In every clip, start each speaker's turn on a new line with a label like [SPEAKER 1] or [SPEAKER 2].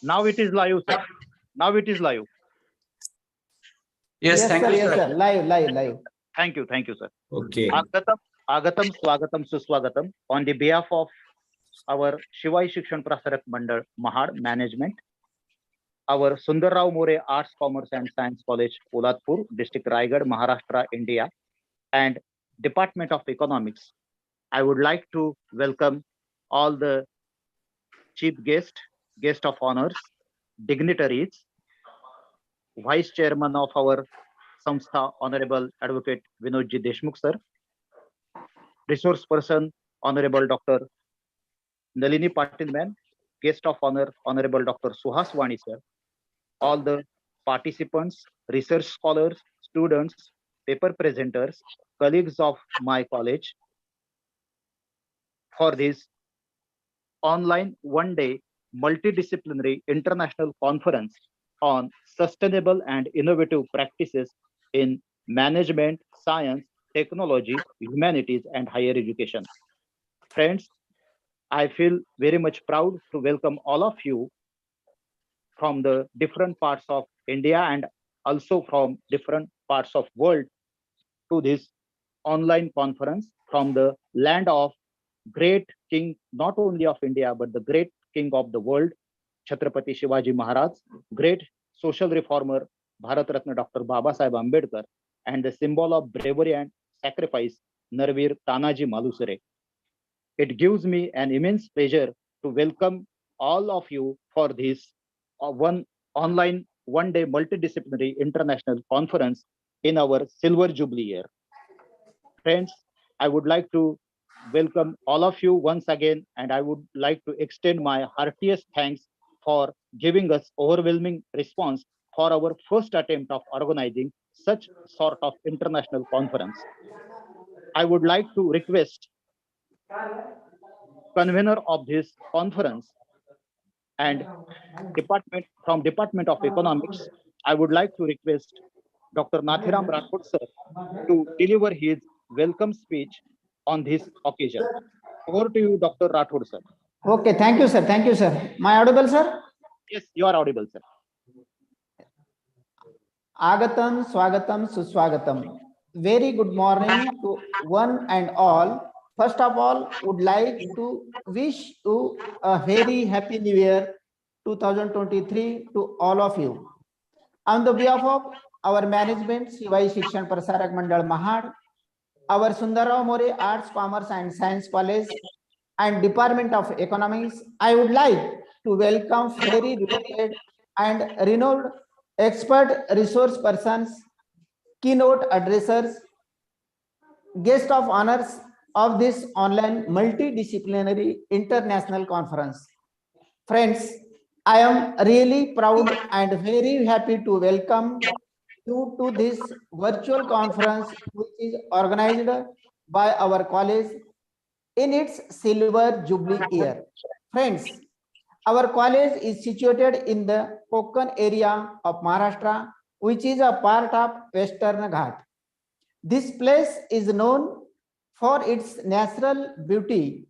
[SPEAKER 1] Now it is live, sir. Now it is live.
[SPEAKER 2] Yes, thank you,
[SPEAKER 3] yes,
[SPEAKER 2] sir.
[SPEAKER 3] sir. Live.
[SPEAKER 1] Thank you, sir.
[SPEAKER 2] Okay.
[SPEAKER 1] Agatam, Swagatam, Suswagatam. On the behalf of our Shivai Shikshan Prasarak Mandal Mahad Management, our Sundarrao More Arts, Commerce and Science College, Polatpur, District Raigad, Maharashtra, India, and Department of Economics, I would like to welcome all the chief guest of honors, dignitaries, Vice Chairman of our Samstha, Honorable Advocate Vinodji Deshmukh sir, resource person, Honorable Dr. Nalini Patil ma'am, guest of honor, Honorable Dr. Suhas Wani sir, all the participants, research scholars, students, paper presenters, colleagues of my college for this online one-day multidisciplinary international conference on sustainable and innovative practices in management, science, technology, humanities, and higher education. Friends, I feel very much proud to welcome all of you from the different parts of India and also from different parts of world to this online conference from the land of great king, not only of India, but the great king of the world, Chhatrapati Shivaji Maharaj, great social reformer, Bharat Ratna Dr. Baba Sahib Ambedkar, and the symbol of bravery and sacrifice, Narveer Tanaji Malusare. It gives me an immense pleasure to welcome all of you for this one online one-day multidisciplinary international conference in our Silver Jubilee year. Friends, I would like to welcome all of you once again, and I would like to extend my heartiest thanks for giving us overwhelming response for our first attempt of organizing such sort of international conference. I would like to request convener of this conference and Department of Economics, I would like to request Dr. Nathiram Rathod sir to deliver his welcome speech on this occasion. Over to you, Dr. Rathod sir.
[SPEAKER 3] Okay, thank you, sir. Am I audible, sir?
[SPEAKER 1] Yes, you are audible, sir.
[SPEAKER 3] Agatam, Swagatam, Suswagatam. Very good morning to one and all. First of all, would like to wish you a very happy New Year 2023 to all of you. On the behalf of our management, Shivai Shikshan Prasarak Mandal Mahad, our Sundarrao More Arts, Commerce and Science College, and Department of Economics, I would like to welcome very respected and renowned expert resource persons, keynote addressers, guest of honors of this online multidisciplinary international conference. Friends, I am really proud and very happy to welcome you to this virtual conference which is organized by our college in its silver jubilee year. Friends, our college is situated in the Konkan area of Maharashtra, which is a part of Western Ghat. This place is known for its natural beauty.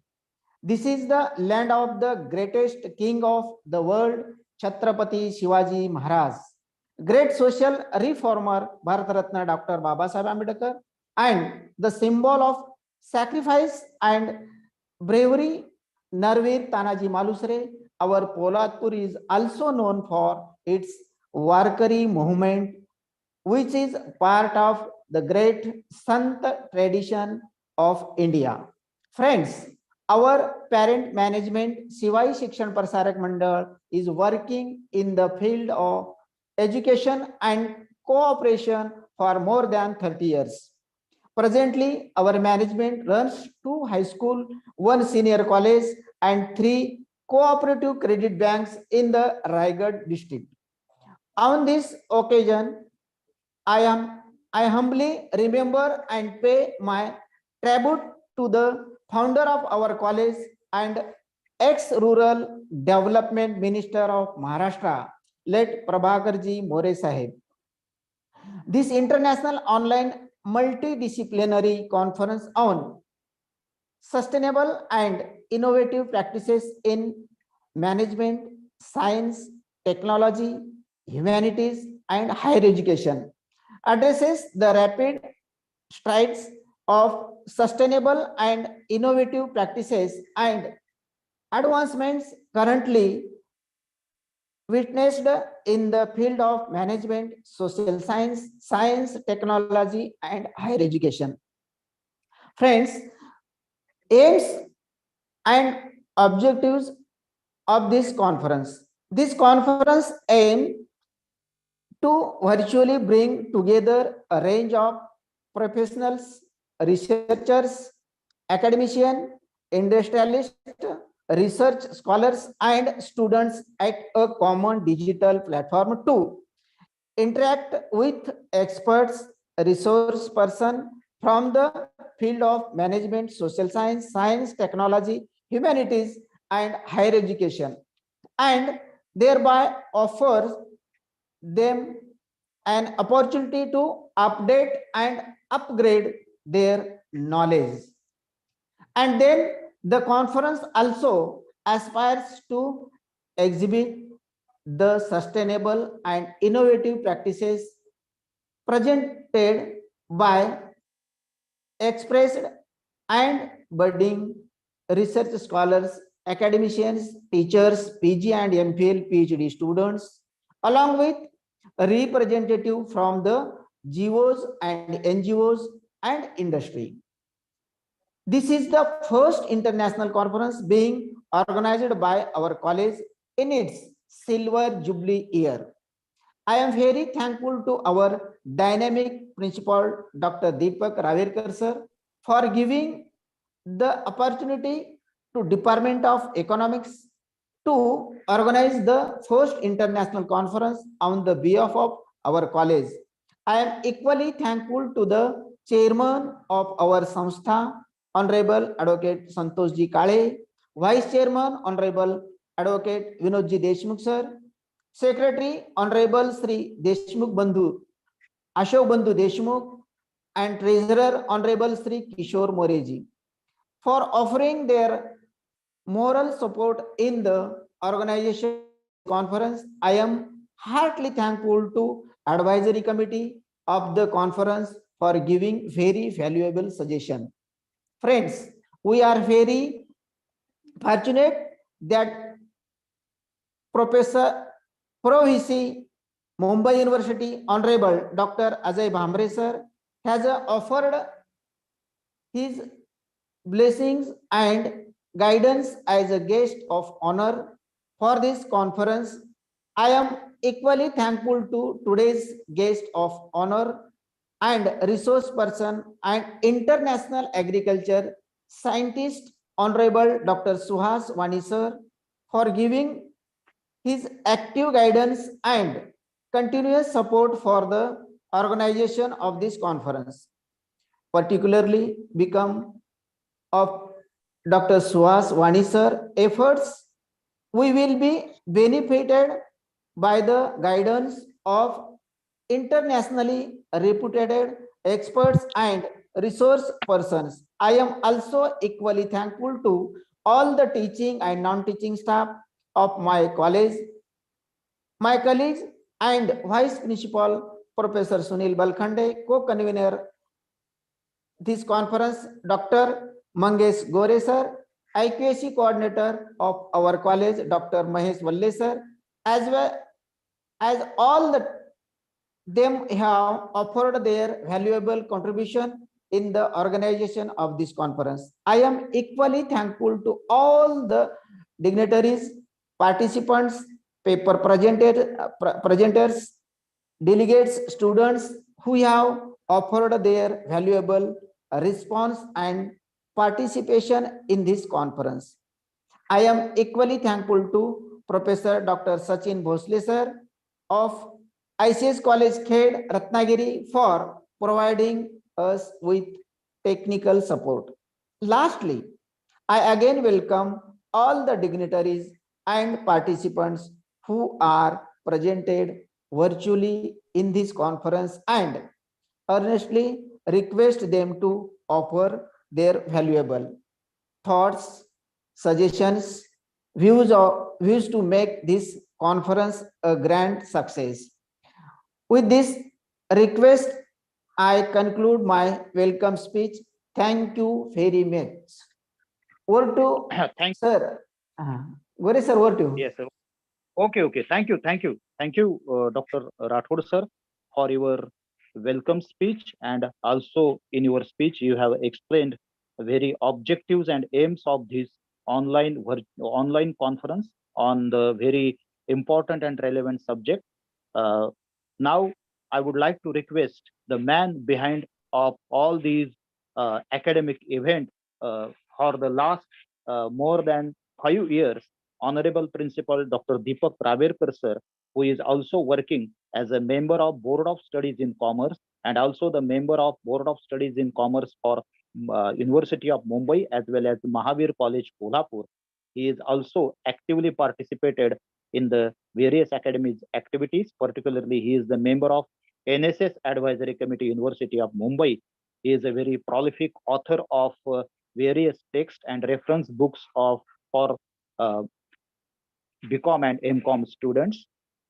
[SPEAKER 3] This is the land of the greatest king of the world, Chhatrapati Shivaji Maharaj, great social reformer, Bharat Ratna Dr. Baba Sahib Ambedkar, and the symbol of sacrifice and bravery, Narveer Tanaji Malusre. Our Polatpur is also known for its Warkari movement, which is part of the great Sant tradition of India. Friends, our parent management, Shivai Shikshan Prasarak Mandal, is working in the field of education and cooperation for more than 30 years. Presently, our management runs 2 high schools, 1 senior college, and 3 cooperative credit banks in the Raigad district. On this occasion, I humbly remember and pay my tribute to the founder of our college and ex-rural development minister of Maharashtra, late Prabhakarji More Sahib. This international online multidisciplinary conference on sustainable and innovative practices in management, science, technology, humanities, and higher education, addresses the rapid strides of sustainable and innovative practices and advancements currently witnessed in the field of management, social science, technology, and higher education. Friends, aims and objectives of this conference. This conference aims to virtually bring together a range of professionals, researchers, academicians, industrialists, research scholars, and students at a common digital platform to interact with experts, resource person from the field of management, social science, technology, humanities, and higher education, and thereby offers them an opportunity to update and upgrade their knowledge. And then the conference also aspires to exhibit the sustainable and innovative practices presented by expressed and budding research scholars, academicians, teachers, PG and MPhil PhD students, along with a representative from the GOs and NGOs and industry. This is the first international conference being organized by our college in its silver jubilee year. I am very thankful to our dynamic principal, Dr. Deepak Ravirkar sir, for giving the opportunity to Department of Economics to organize the first international conference on the behalf of our college. I am equally thankful to the chairman of our Samstha, Honorable Advocate Santoshji Kale, Vice Chairman, Honorable Advocate Vinodji Deshmukh sir, Secretary, Honorable Sri Deshmukh Bandhu, Ashok Bandhu Deshmukh, and Treasurer, Honorable Sri Kishore Moreji, for offering their moral support in the organization of this conference. I am heartily thankful to Advisory Committee of the conference for giving very valuable suggestion. Friends, we are very fortunate that Professor Pro-VC, Mumbai University, Honorable Dr. Ajay Bhambre sir, has offered his blessings and guidance as a guest of honor for this conference. I am equally thankful to today's guest of honor and resource person and international agriculture scientist, Honorable Dr. Suhas Wani sir, for giving his active guidance and continuous support for the organization of this conference, particularly become of Dr. Suhas Wani sir efforts, we will be benefited by the guidance of internationally reputed experts and resource persons. I am also equally thankful to all the teaching and non-teaching staff of my college, my colleagues and Vice Principal Professor Sunil Balkhande, co-convener this conference, Dr. Mangesh Gore sir, IQAC coordinator of our college, Dr. Mahesh Valle sir, as well as all the them have offered their valuable contribution in the organization of this conference. I am equally thankful to all the dignitaries, participants, paper presenters, delegates, students who have offered their valuable response and participation in this conference. I am equally thankful to Professor Dr. Sachin Bhosle sir of ICS College Khed Ratnagiri for providing us with technical support. Lastly, I again welcome all the dignitaries and participants who are presented virtually in this conference and earnestly request them to offer their valuable thoughts, suggestions, views to make this conference a grand success. With this request, I conclude my welcome speech. Thank you very much. Over to
[SPEAKER 1] Thank
[SPEAKER 3] sir. Gore sir, over to you.
[SPEAKER 1] Yes, sir. Okay. Thank you, Dr. Rathod sir, for your welcome speech. And also in your speech, you have explained very objectives and aims of this online conference on the very important and relevant subject. Uh, Now, I would like to request the man behind of all these academic events for the last more than 5 years, Honorable Principal Dr. Deepak Praverkar sir, who is also working as a member of Board of Studies in Commerce and also the member of Board of Studies in Commerce for University of Mumbai as well as Mahavir College, Kolhapur. He is also actively participated in the various academic activities. Particularly, he is the member of NSS Advisory Committee, University of Mumbai. He is a very prolific author of various text and reference books of for uh, BCom and MCom students.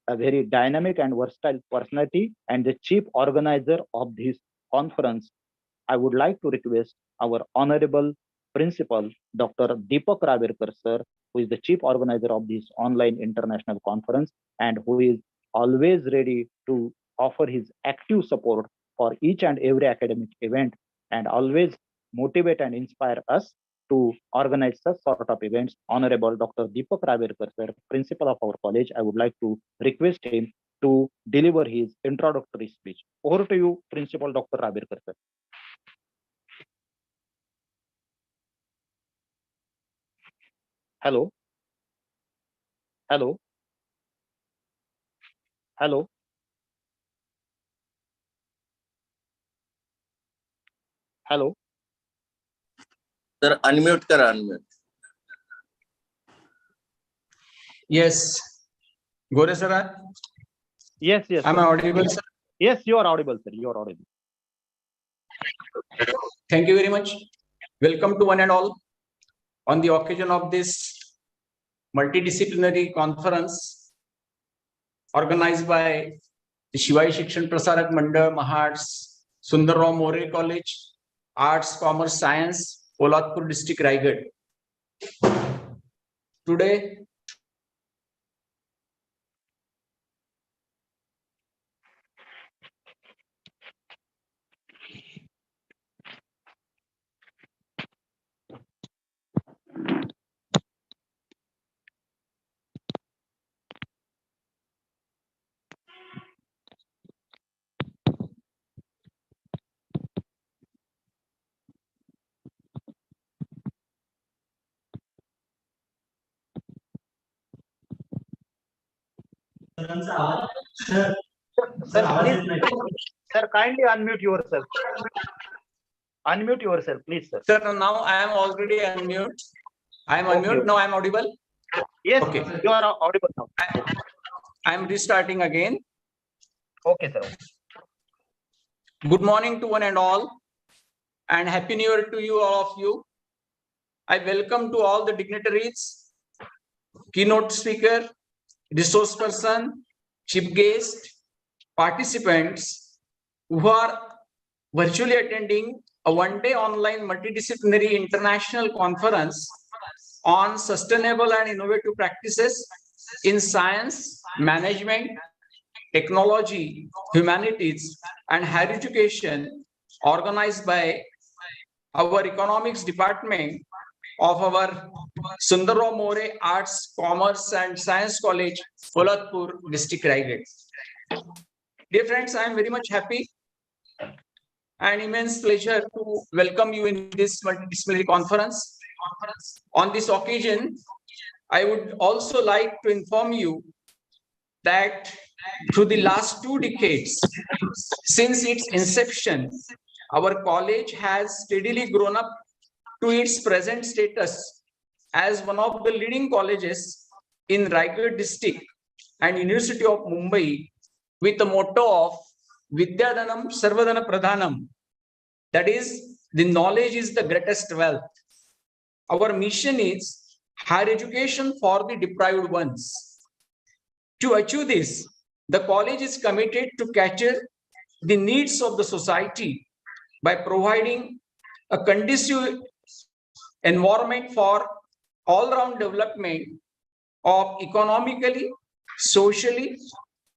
[SPEAKER 1] A very dynamic and versatile personality and the chief organizer of this conference. I would like to request our honorable principal, Dr. Deepak Raverkar sir, who is the chief organizer of this online international conference and who is always ready to offer his active support for each and every academic event and always motivate and inspire us to organize such sort of events. Honorable Dr. Deepak Raverkar sir, principal of our college, I would like to request him to deliver his introductory speech. Over to you, Principal Dr. Raverkar sir. Hello. Hello. Hello. Hello.
[SPEAKER 2] Sir unmute करा unmute.
[SPEAKER 4] Yes. Gore sir,
[SPEAKER 1] Yes.
[SPEAKER 4] am I audible, sir?
[SPEAKER 1] Yes, you are audible, sir. You are audible.
[SPEAKER 4] Thank you very much. Welcome to one and all on the occasion of this multidisciplinary conference organized by the Shivai Shikshan Prasarak Mandal, Mahar's Sundarrao More College, Arts, Commerce, Science, Polatpur District, Raigad. Today,
[SPEAKER 1] Sir, please, sir, kindly unmute yourself. Unmute yourself, please, sir.
[SPEAKER 4] sir, now I am already unmute. I am
[SPEAKER 1] Okay.
[SPEAKER 4] unmute. Now I am audible.
[SPEAKER 1] Yes,
[SPEAKER 4] Okay.
[SPEAKER 1] you are audible now.
[SPEAKER 4] I am restarting again.
[SPEAKER 1] Okay, sir.
[SPEAKER 4] Good morning to one and all, and Happy New Year to you, all of you. I welcome to all the dignitaries, keynote speaker, resource person, chief guest, participants who are virtually attending a one-day online multidisciplinary international conference on sustainable and innovative practices in science, management, technology, humanities, and higher education, organized by our economics department of our Sundarrao More Arts, Commerce and Science College, Polatpur District, Raigad. Dear friends, I am very much happy and immense pleasure to welcome you in this multidisciplinary conference. On this occasion, I would also like to inform you that through the last 2 decades, since its inception, our college has steadily grown up to its present status as one of the leading colleges in Raigad district and University of Mumbai with the motto of Vidyadanam Sarvadana Pradhanam. That is, the knowledge is the greatest wealth. Our mission is higher education for the deprived ones. To achieve this, the college is committed to cater the needs of the society by providing a conducive environment for all-round development of economically, socially,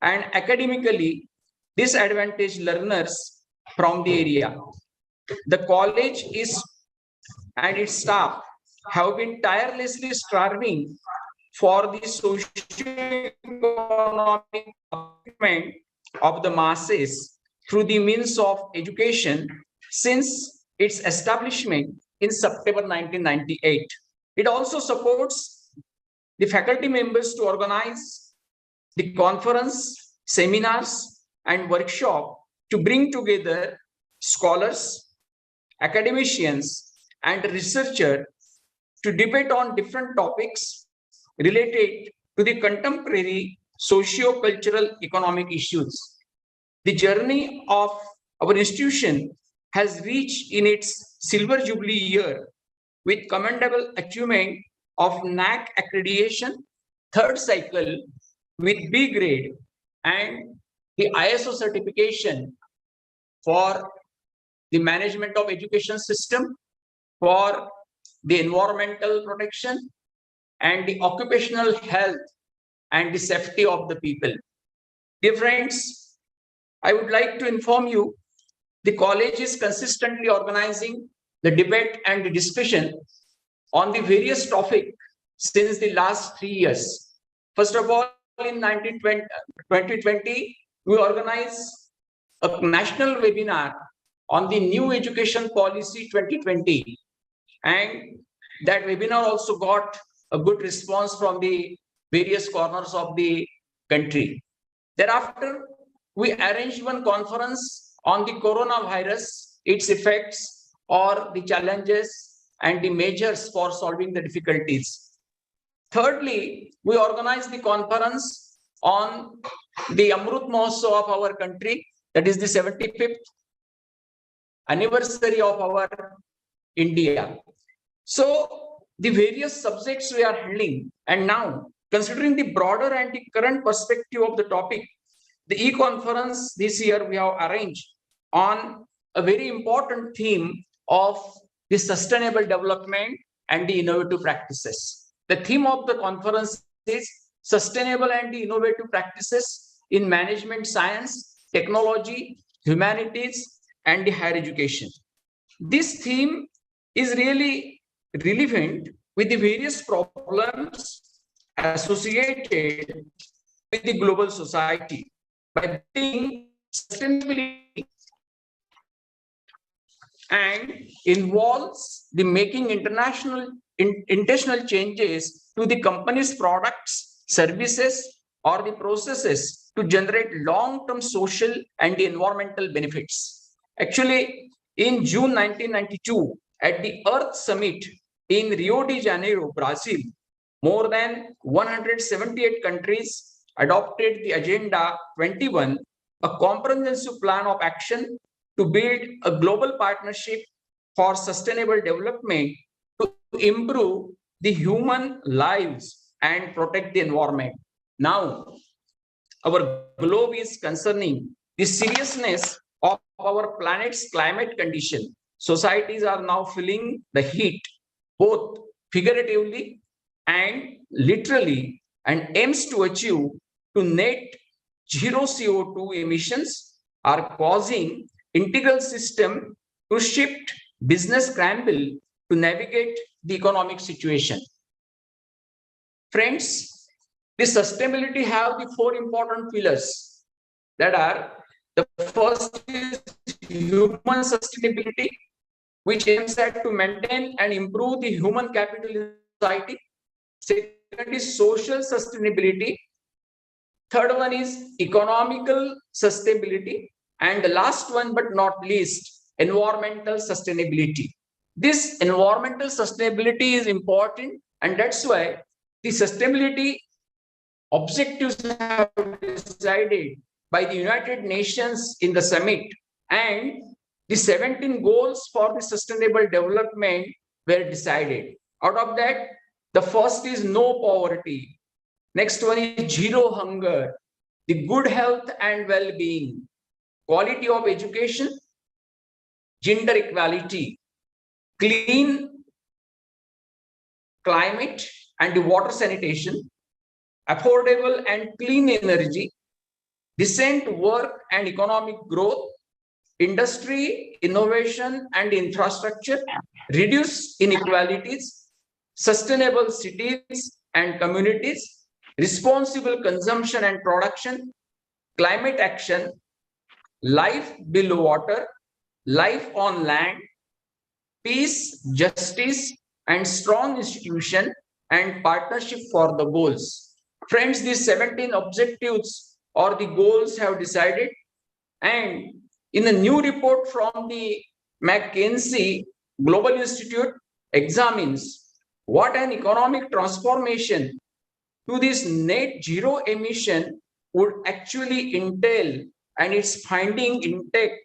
[SPEAKER 4] and academically disadvantaged learners from the area. The college is and its staff have been tirelessly striving for the socio-economic development of the masses through the means of education since its establishment in September 1998. It also supports the faculty members to organize the conference, seminars, and workshop to bring together scholars, academicians, and researchers to debate on different topics related to the contemporary socio-cultural economic issues. The journey of our institution has reached in its silver jubilee year with commendable achievement of NAC accreditation, third cycle with B grade, and the ISO certification for the management of education system, for the environmental protection, and the occupational health and the safety of the people. Dear friends, I would like to inform you the college is consistently organizing the debate and the discussion on the various topics since the last 3 years. First of all, in 2020, we organized a national webinar on the new education policy 2020. And that webinar also got a good response from the various corners of the country. Thereafter, we arranged one conference on the coronavirus, its effects, or the challenges and the measures for solving the difficulties. Thirdly, we organized the conference on the Amrut Mahotsav of our country, that is the 75th anniversary of our India. So the various subjects we are handling, and now considering the broader and the current perspective of the topic, the e-conference this year we have arranged on a very important theme of the sustainable development and the innovative practices. The theme of the conference is sustainable and the innovative practices in management science, technology, humanities, and the higher education. This theme is really relevant with the various problems associated with the global society by being sustainability and involves the making intentional changes to the company's products, services, or the processes to generate long-term social and the environmental benefits. Actually, in June 1992, at the Earth Summit in Rio de Janeiro, Brazil, more than 178 countries adopted the Agenda 21, a comprehensive plan of action to build a global partnership for sustainable development to improve the human lives and protect the environment. Now, our globe is concerning the seriousness of our planet's climate condition. Societies are now feeling the heat, both figuratively and literally, and aims to achieve to net zero CO2 emissions are causing integral system to shift business scramble to navigate the economic situation. Friends, the sustainability have the 4 important pillars that are: the first is human sustainability, which aims at to maintain and improve the human capital in society. Second is social sustainability. Third one is economical sustainability. And the last one, but not least, environmental sustainability. This environmental sustainability is important, and that's why the sustainability objectives have been decided by the United Nations in the summit, and the 17 goals for the sustainable development were decided. Out of that, the first is no poverty. Next one is zero hunger, the good health and well-being, quality of education, gender equality, clean climate and water sanitation, affordable and clean energy, decent work and economic growth, industry, innovation and infrastructure, reduce inequalities, sustainable cities and communities, responsible consumption and production, climate action, life below water, life on land, peace, justice, and strong institution and partnership for the goals. Friends, these 17 objectives or the goals have decided, and in a new report from the McKinsey Global Institute examines what an economic transformation to this net zero emission would actually entail, and its finding intake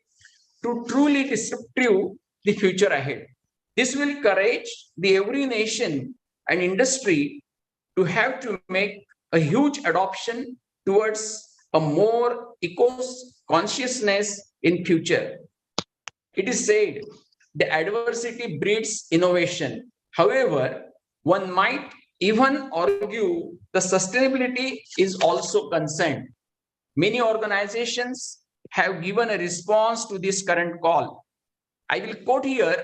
[SPEAKER 4] to truly disruptive the future ahead. This will encourage the every nation and industry to have to make a huge adoption towards a more eco-consciousness in future. It is said the adversity breeds innovation. However, one might even argue the sustainability is also concerned. Many organizations have given a response to this current call. I will quote here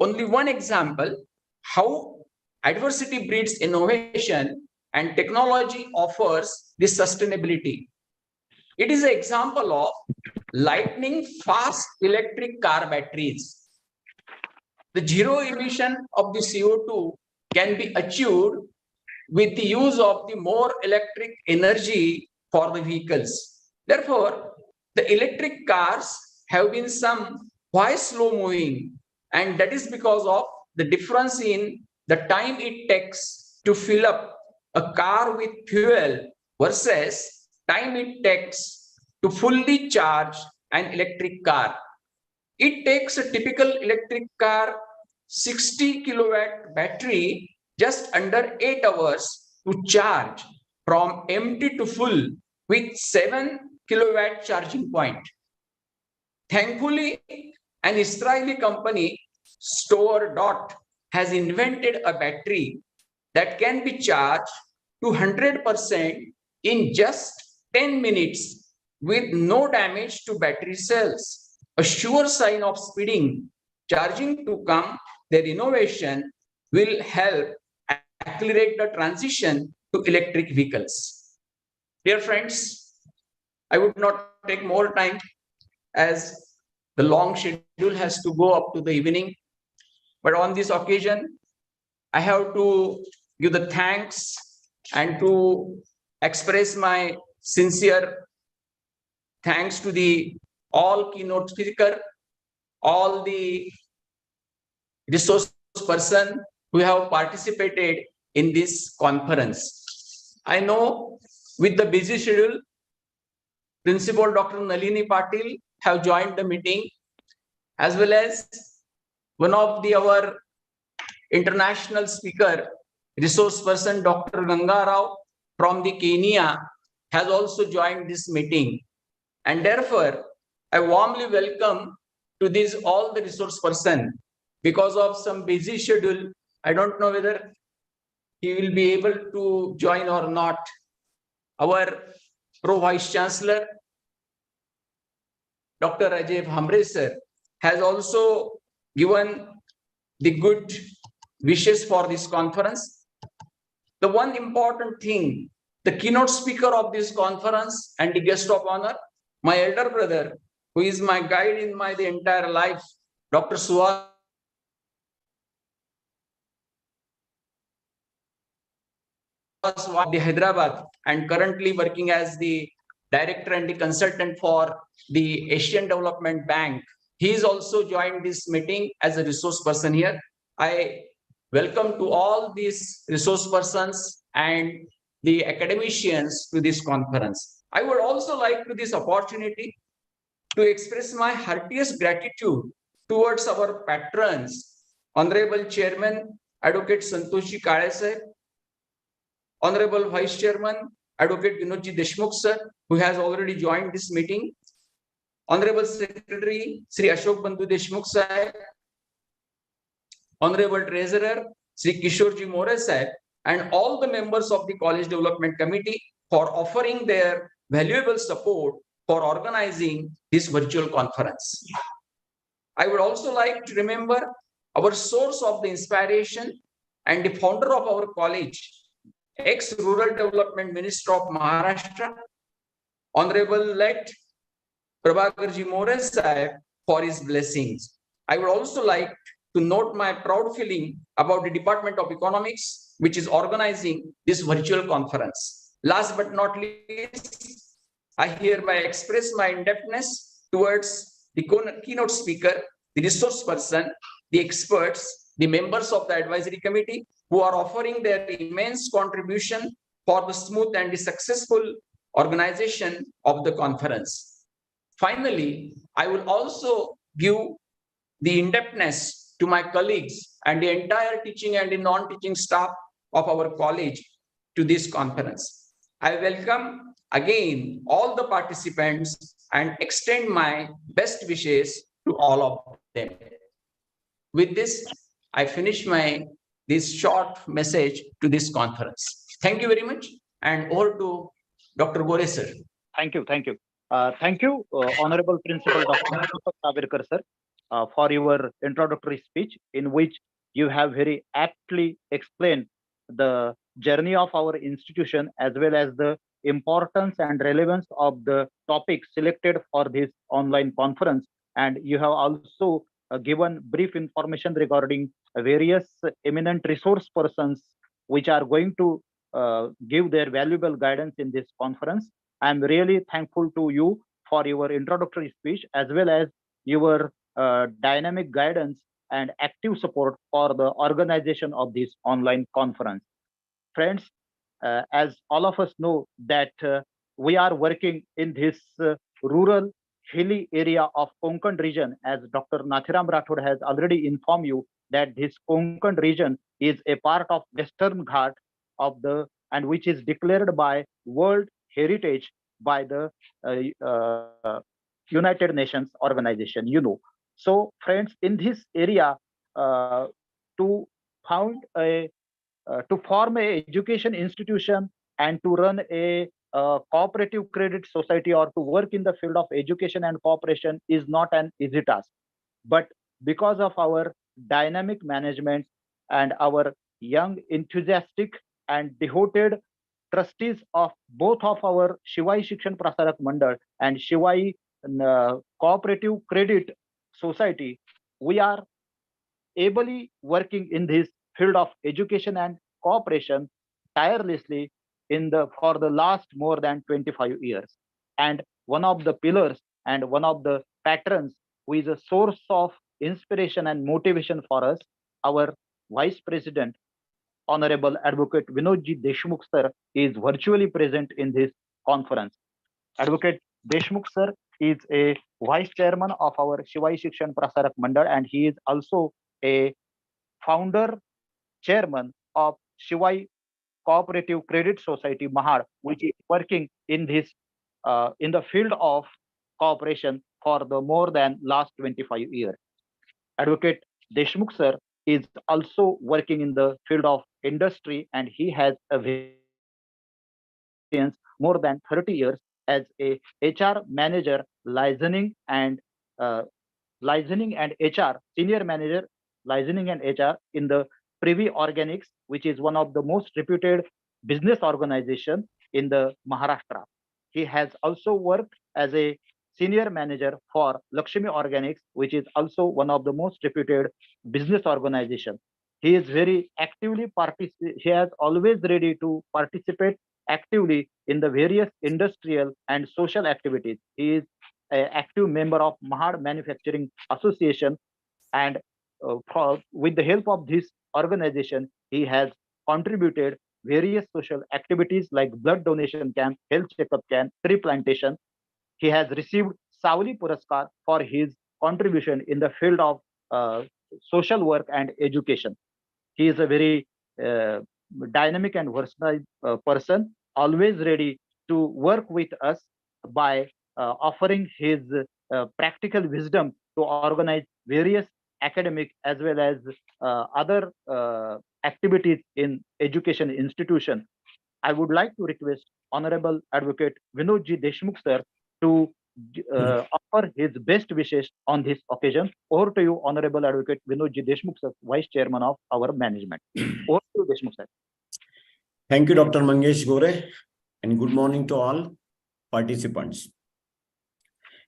[SPEAKER 4] only one example how adversity breeds innovation and technology offers this sustainability. It is an example of lightning fast electric car batteries. The zero emission of the CO2 can be achieved with the use of the more electric energy for the vehicles. Therefore, the electric cars have been some quite slow moving, and that is because of the difference in the time it takes to fill up a car with fuel versus time it takes to fully charge an electric car. It takes a typical electric car 60 kilowatt battery just under 8 hours to charge from empty to full with 7 kilowatt charging point. Thankfully, an Israeli company, Store Dot, has invented a battery that can be charged to 100% in just 10 minutes with no damage to battery cells. A sure sign of speeding charging to come. Their innovation will help accelerate the transition to electric vehicles. Dear friends, I would not take more time as the long schedule has to go up to the evening. But on this occasion, I have to give the thanks and to express my sincere thanks to the all keynote speaker, all the resource person who have participated in this conference. I know with the busy schedule, Principal Dr. Nalini Patil have joined the meeting, as well as one of our international speaker, resource person Dr. Ganga Rao from the Kenya has also joined this meeting. And therefore, I warmly welcome to this all the resource person. Because of some busy schedule, I don't know whether he will be able to join or not. Our Pro Vice Chancellor, Dr. Ajay Bhamre sir, has also given the good wishes for this conference. The one important thing, the keynote speaker of this conference and the guest of honor, my elder brother, who is my guide in my the entire life, Dr. Suhas the Hyderabad and currently working as the director and the consultant for the Asian Development Bank. He is also joined this meeting as a resource person here. I welcome to all these resource persons and the academicians to this conference. I would also like to this opportunity to express my heartiest gratitude towards our patrons, Honorable Chairman, Advocate Santoshi Kale sir, Honorable Vice Chairman, Advocate Vinodji Deshmukh sir, who has already joined this meeting. Honorable Secretary, Sri Ashok Bandhu Deshmukh sir, Honorable Treasurer, Sri Kishorji More sir, and all the members of the College Development Committee for offering their valuable support for organizing this virtual conference. I would also like to remember our source of the inspiration and the founder of our college, ex-Rural Development Minister of Maharashtra, Honorable Late Prabhakarji More Sahib, for his blessings. I would also like to note my proud feeling about the Department of Economics, which is organizing this virtual conference. Last but not least, I hereby express my indebtedness towards the keynote speaker, the resource person, the experts, the members of the advisory committee who are offering their immense contribution for the smooth and the successful organization of the conference. Finally, I will also give the indebtedness to my colleagues and the entire teaching and the non-teaching staff of our college to this conference. I welcome again all the participants and extend my best wishes to all of them. With this, I finish this short message to this conference. Thank you very much, and over to Dr. Gore sir.
[SPEAKER 1] Thank you. Thank you, Honorable Principal Dr. Deepak Savirkar sir, for your introductory speech, in which you have very aptly explained the journey of our institution as well as the importance and relevance of the topic selected for this online conference. And you have also given brief information regarding various eminent resource persons which are going to give their valuable guidance in this conference. I'm really thankful to you for your introductory speech as well as your dynamic guidance and active support for the organization of this online conference. Friends, as all of us know that we are working in this rural hilly area of Konkan region, as Dr. Nathiram Rathod has already informed you that this Konkan region is a part of Western Ghat of the, and which is declared by World Heritage by the United Nations organization, you know. So friends, in this area, to found a to form a education institution and to run a cooperative credit society or to work in the field of education and cooperation is not an easy task. But because of our dynamic management and our young, enthusiastic and devoted trustees of both of our Shivai Shikshan Prasarak Mandal and Shivai Cooperative Credit Society, we are ably working in this field of education and cooperation tirelessly for the last more than 25 years. And one of the pillars and one of the patrons who is a source of inspiration and motivation for us, our Vice President, Honorable Advocate Vinodji Deshmukh sir, is virtually present in this conference. Advocate Deshmukh sir is a Vice Chairman of our Shivai Shikshan Prasarak Mandal, and he is also a founder chairman of Shivai Cooperative Credit Society Mahad, which is working in this in the field of cooperation for the more than last 25 years. Advocate Deshmukh sir is also working in the field of industry, and he has a more than 30 years as a HR manager, licensing and HR senior manager, licensing and HR in the Privi Organics, which is one of the most reputed business organization in the Maharashtra. He has also worked as a senior manager for Lakshmi Organics, which is also one of the most reputed business organization. He is very actively he has always ready to participate actively in the various industrial and social activities. He is an active member of Mahad Manufacturing Association, and with the help of this organization, he has contributed various social activities like blood donation camp, health checkup camp, tree plantation. He has received Savli Puraskar for his contribution in the field of social work and education. He is a very dynamic and versatile person, always ready to work with us by offering his practical wisdom to organize various academic as well as other activities in education institution. I would like to request Honorable Advocate Vinod Ji Deshmukh sir to offer his best wishes on this occasion. Over to you, Honorable Advocate Vinod Ji Deshmukh sir, Vice Chairman of our management. Over to you, Deshmukh sir.
[SPEAKER 5] Thank you, Dr. Mangesh Gore, and good morning to all participants.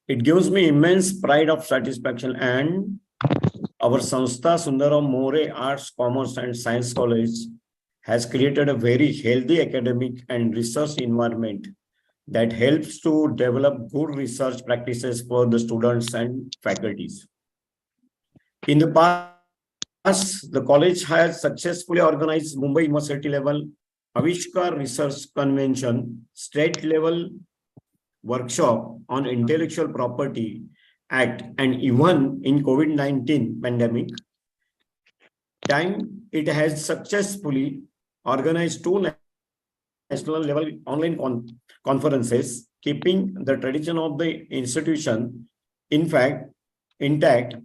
[SPEAKER 5] It gives me immense pride of satisfaction, and our Sanstha Sundaram More Arts, Commerce and Science College has created a very healthy academic and research environment that helps to develop good research practices for the students and faculties. In the past, the college has successfully organized Mumbai University level Avishkar Research Convention, state level workshop on Intellectual Property Act, and even in COVID-19 pandemic time, it has successfully organized two national level online conferences, keeping the tradition of the institution, in fact, intact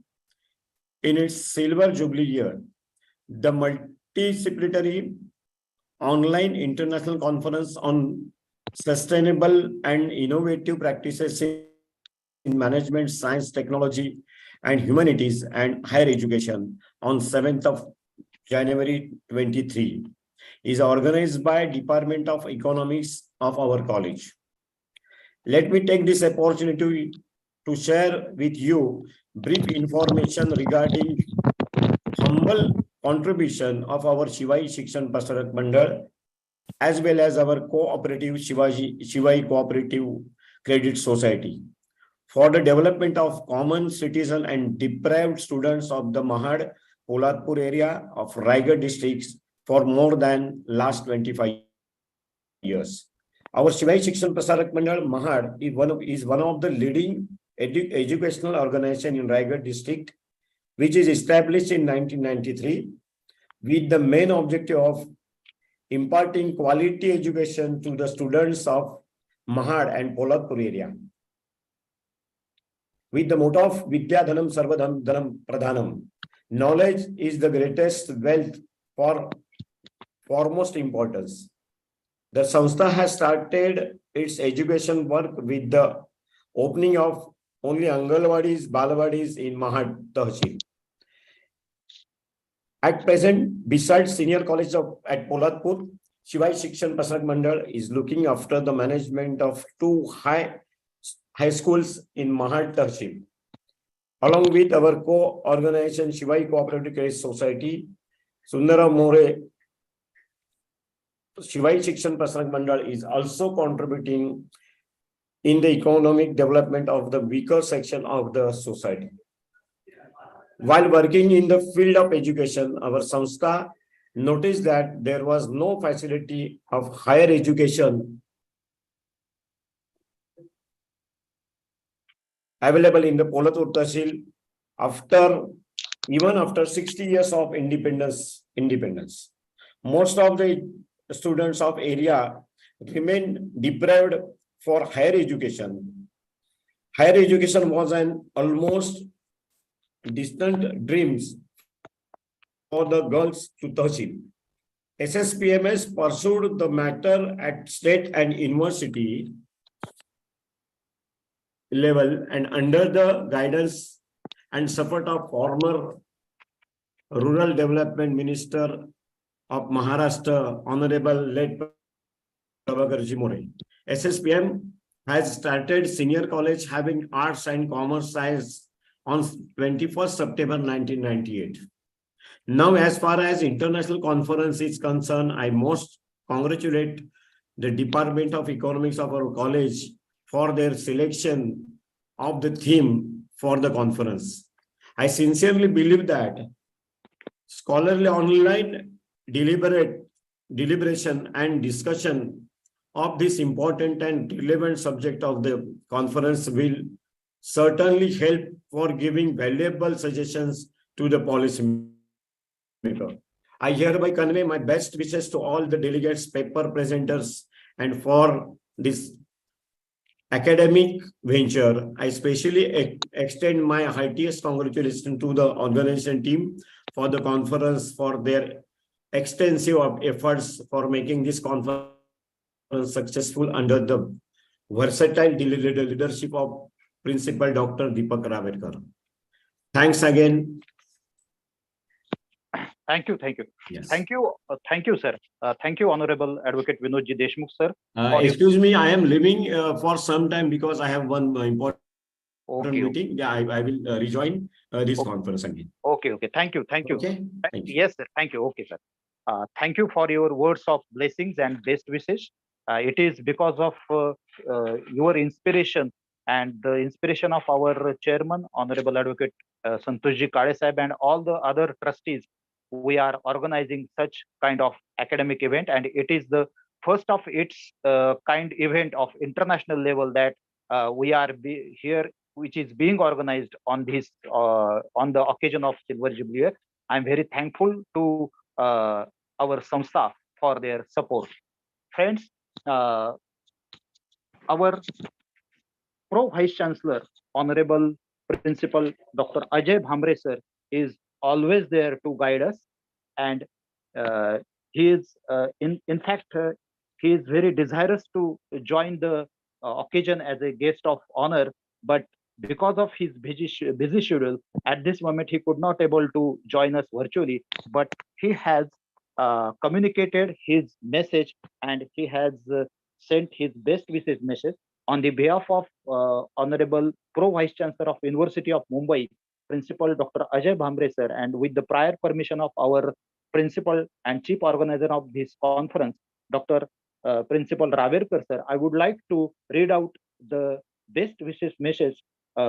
[SPEAKER 5] in its silver jubilee year. The multidisciplinary online international conference on sustainable and innovative practices in management, science, technology, and humanities and higher education on 7th of January 23 is organized by Department of Economics of our college. Let me take this opportunity to share with you brief information regarding humble contribution of our Shivai Shikshan Prasarak Mandal as well as our cooperative Shivai Cooperative Credit Society for the development of common citizen and deprived students of the Mahad, Polatpur area of Raigad districts for more than last 25 years. Our Shivai Shikshan Prasarak Mandal Mahad is one of the leading educational organization in Raigad district, which is established in 1993 with the main objective of imparting quality education to the students of Mahad and Polatpur area. With the motto of Vidya Dhanam Sarva Dhanam Pradhanam, knowledge is the greatest wealth for foremost importance. The Sanstha has started its education work with the opening of only Angalwadis, Balwadis in Mahad Tahsil. At present, besides senior college at Polatpur, Shivai Shikshan Prasarak Mandal is looking after the management of two high schools in Mahad Tahsil. Along with our co-organization Shivai Cooperative Credit Society, Sundaram More Shivai Shikshan Prasarak Mandal is also contributing in the economic development of the weaker section of the society. While working in the field of education, our Sanstha noticed that there was no facility of higher education available in the Polatpur Tahsil even after 60 years of independence. Most of the students of area remain deprived for higher education. Higher education was an almost distant dreams for the girls to Tahsil. SSPMS pursued the matter at state and university level and under the guidance and support of former Rural Development Minister of Maharashtra, Honorable late Prabhakar More. SSPM has started senior college having arts and commerce science on 21st September 1998. Now, as far as international conference is concerned, I most congratulate the Department of Economics of our college for their selection of the theme for the conference. I sincerely believe that scholarly online deliberation and discussion of this important and relevant subject of the conference will certainly help for giving valuable suggestions to the policy maker. I hereby convey my best wishes to all the delegates, paper presenters, and for this academic venture. I especially extend my heartiest congratulations to the organization team for the conference, for their extensive efforts for making this conference successful under the versatile leadership of Principal Dr. Deepak Ravekar. Thanks again.
[SPEAKER 1] Thank you. Thank you.
[SPEAKER 5] Yes.
[SPEAKER 1] Thank you, sir. Thank you, Honorable Advocate Vinodji Deshmukh, sir.
[SPEAKER 5] Excuse me, I am leaving for some time because I have one important
[SPEAKER 1] Okay.
[SPEAKER 5] meeting. Yeah, I will rejoin this
[SPEAKER 1] Okay.
[SPEAKER 5] conference again.
[SPEAKER 1] Okay. Thank you.
[SPEAKER 5] Okay. Thank you.
[SPEAKER 1] Yes, sir. Thank you. Okay, sir. Thank you for your words of blessings and best wishes. It is because of your inspiration and the inspiration of our chairman, Honorable Advocate Santoshji Kale Sahib, and all the other trustees, we are organizing such kind of academic event, and it is the first of its kind event of international level that we are here, which is being organized on this on the occasion of Silver Jubilee Year. I'm very thankful to our samstha for their support. Friends, our Pro Vice Chancellor, Honorable Principal Dr. Ajay Bhamre sir, is always there to guide us, and he is in fact he is very desirous to join the occasion as a guest of honor, but because of his busy schedule at this moment he could not able to join us virtually, but he has communicated his message, and he has sent his best wishes message on the behalf of Honorable Pro Vice Chancellor of University of Mumbai, Principal Dr. Ajay Bhamre sir, and with the prior permission of our Principal and Chief Organizer of this conference, Dr. Principal Raverkar sir, I would like to read out the best wishes message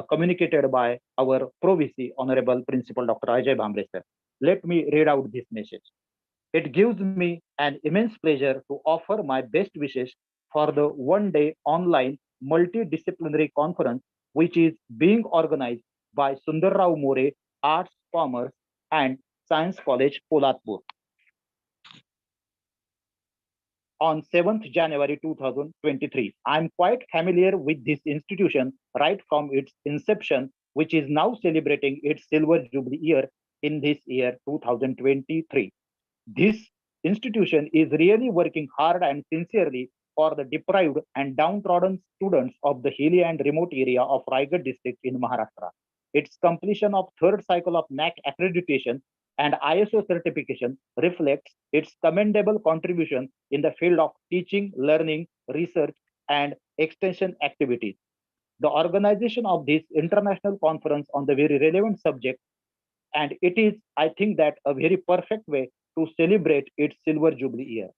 [SPEAKER 1] communicated by our Pro VC, Honorable Principal Dr. Ajay Bhamre sir. Let me read out this message. It gives me an immense pleasure to offer my best wishes for the one-day online multidisciplinary conference, which is being organized by Sundar Rao More Arts, Commerce, and Science College, Polatpur, on 7th January 2023. I'm quite familiar with this institution right from its inception, which is now celebrating its silver jubilee year in this year 2023. This institution is really working hard and sincerely for the deprived and downtrodden students of the hilly and remote area of Raigad district in Maharashtra. Its completion of third cycle of NAC accreditation and ISO certification reflects its commendable contribution in the field of teaching, learning, research, and extension activities. The organization of this international conference on the very relevant subject, and it is, I think, that a very perfect way to celebrate its silver jubilee year.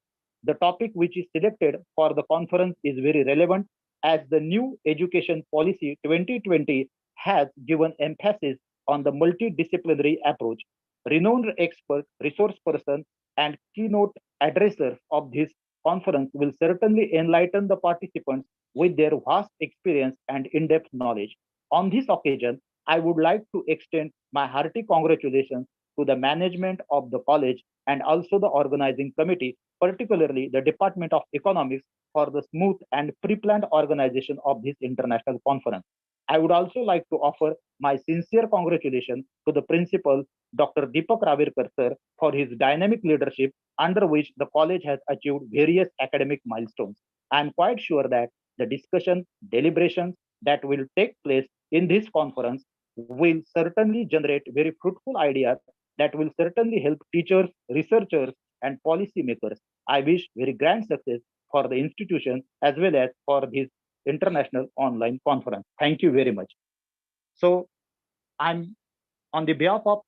[SPEAKER 1] The topic which is selected for the conference is very relevant, as the new education policy 2020 has given emphasis on the multidisciplinary approach. Renowned expert, resource person, and keynote addressers of this conference will certainly enlighten the participants with their vast experience and in-depth knowledge. On this occasion, I would like to extend my hearty congratulations to the management of the college and also the organizing committee, particularly the Department of Economics, for the smooth and pre-planned organization of this international conference. I would also like to offer my sincere congratulations to the principal, Dr. Deepak Ravekar sir, for his dynamic leadership, under which the college has achieved various academic milestones. I am quite sure that the discussion, deliberations that will take place in this conference will certainly generate very fruitful ideas that will certainly help teachers, researchers, and policymakers. I wish very grand success for the institution as well as for this international online conference. Thank you very much. So I'm on the behalf of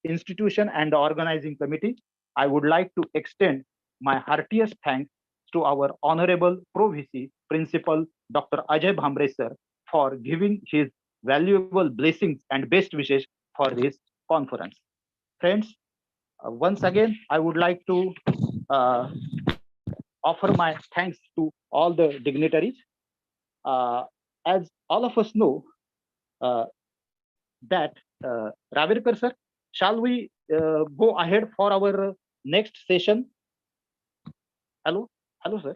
[SPEAKER 1] institution and the organizing committee, I would like to extend my heartiest thanks to our Honorable Pro VC Principal Dr. Ajay Bhamre sir for giving his valuable blessings and best wishes for this conference. Friends, once again, I would like to uh, offer my thanks to all the dignitaries. As all of us know, that Ravirkar sir, shall we go ahead for our next session. Hello, hello, sir.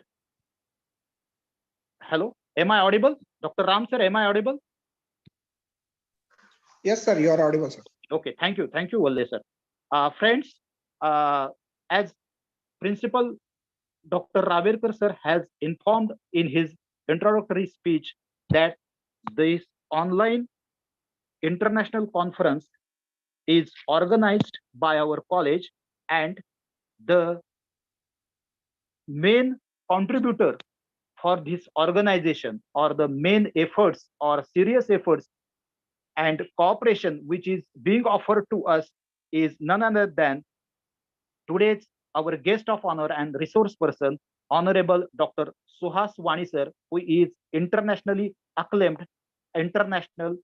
[SPEAKER 1] Hello, am I audible? Dr. Ram, sir, am I audible?
[SPEAKER 6] Yes, sir, you are audible, sir.
[SPEAKER 1] Okay, thank you, Valle, sir. Friends, as Principal Dr. Raverkar, sir, has informed in his introductory speech that this online international conference is organized by our college, and the main contributor for this organization, or the main efforts or serious efforts and cooperation which is being offered to us, is none other than today's our guest of honor and resource person, Honorable Dr. Suhas Wani sir, who is internationally acclaimed international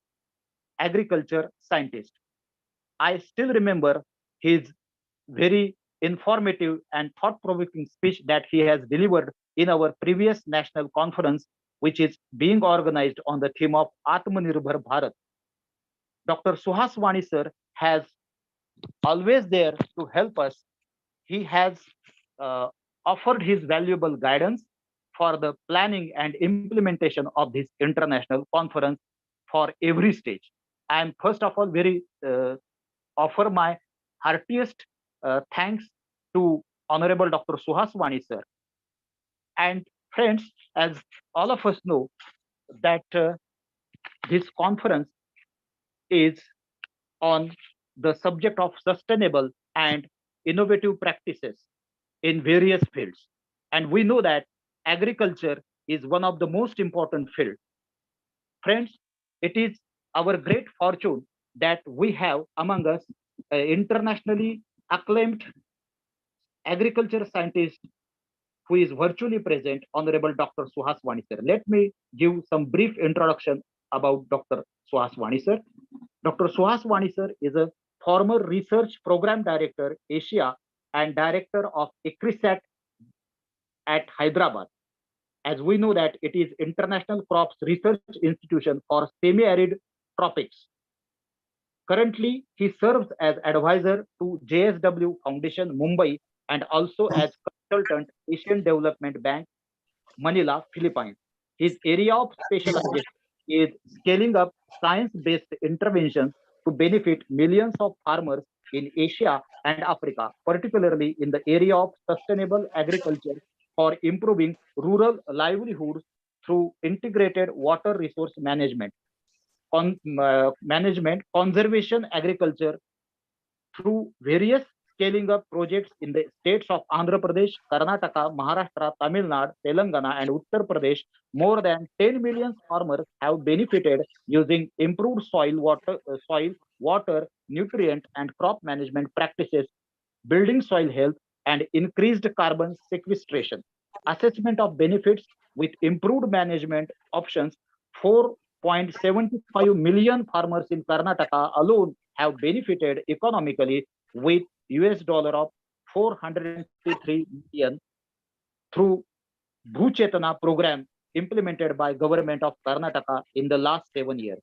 [SPEAKER 1] agriculture scientist. I still remember his very informative and thought-provoking speech that he has delivered in our previous national conference, which is being organized on the theme of Atmanirbhar Bharat. Dr. Suhas Wani sir has always there to help us. He has uh, offered his valuable guidance for the planning and implementation of this international conference for every stage. I am first of all very offer my heartiest thanks to Honorable Dr. Suhas Wani sir. And friends, as all of us know, that this conference is on the subject of sustainable and innovative practices in various fields. And we know that agriculture is one of the most important fields. Friends, it is our great fortune that we have among us internationally acclaimed agriculture scientist who is virtually present, Honorable Dr. Suhas Wani sir. Let me give some brief introduction about Dr. Suhas Wani sir. Dr. Suhas Wani sir is a former research program director, Asia, and director of ICRISAT at Hyderabad. As we know that it is International Crops Research Institution for Semi-Arid Tropics. Currently, he serves as advisor to JSW Foundation, Mumbai, and also as consultant, Asian Development Bank, Manila, Philippines. His area of specialization is scaling up science-based interventions to benefit millions of farmers in Asia and Africa, particularly in the area of sustainable agriculture for improving rural livelihoods through integrated water resource management, conservation agriculture through various scaling up projects in the states of Andhra Pradesh, Karnataka, Maharashtra, Tamil Nadu, Telangana, and Uttar Pradesh. More than 10 million farmers have benefited using improved water, nutrient, and crop management practices, building soil health, and increased carbon sequestration. Assessment of benefits with improved management options. 4.75 million farmers in Karnataka alone have benefited economically with US dollar of 453 million through Bhuchetana program implemented by government of Karnataka in the last 7 years.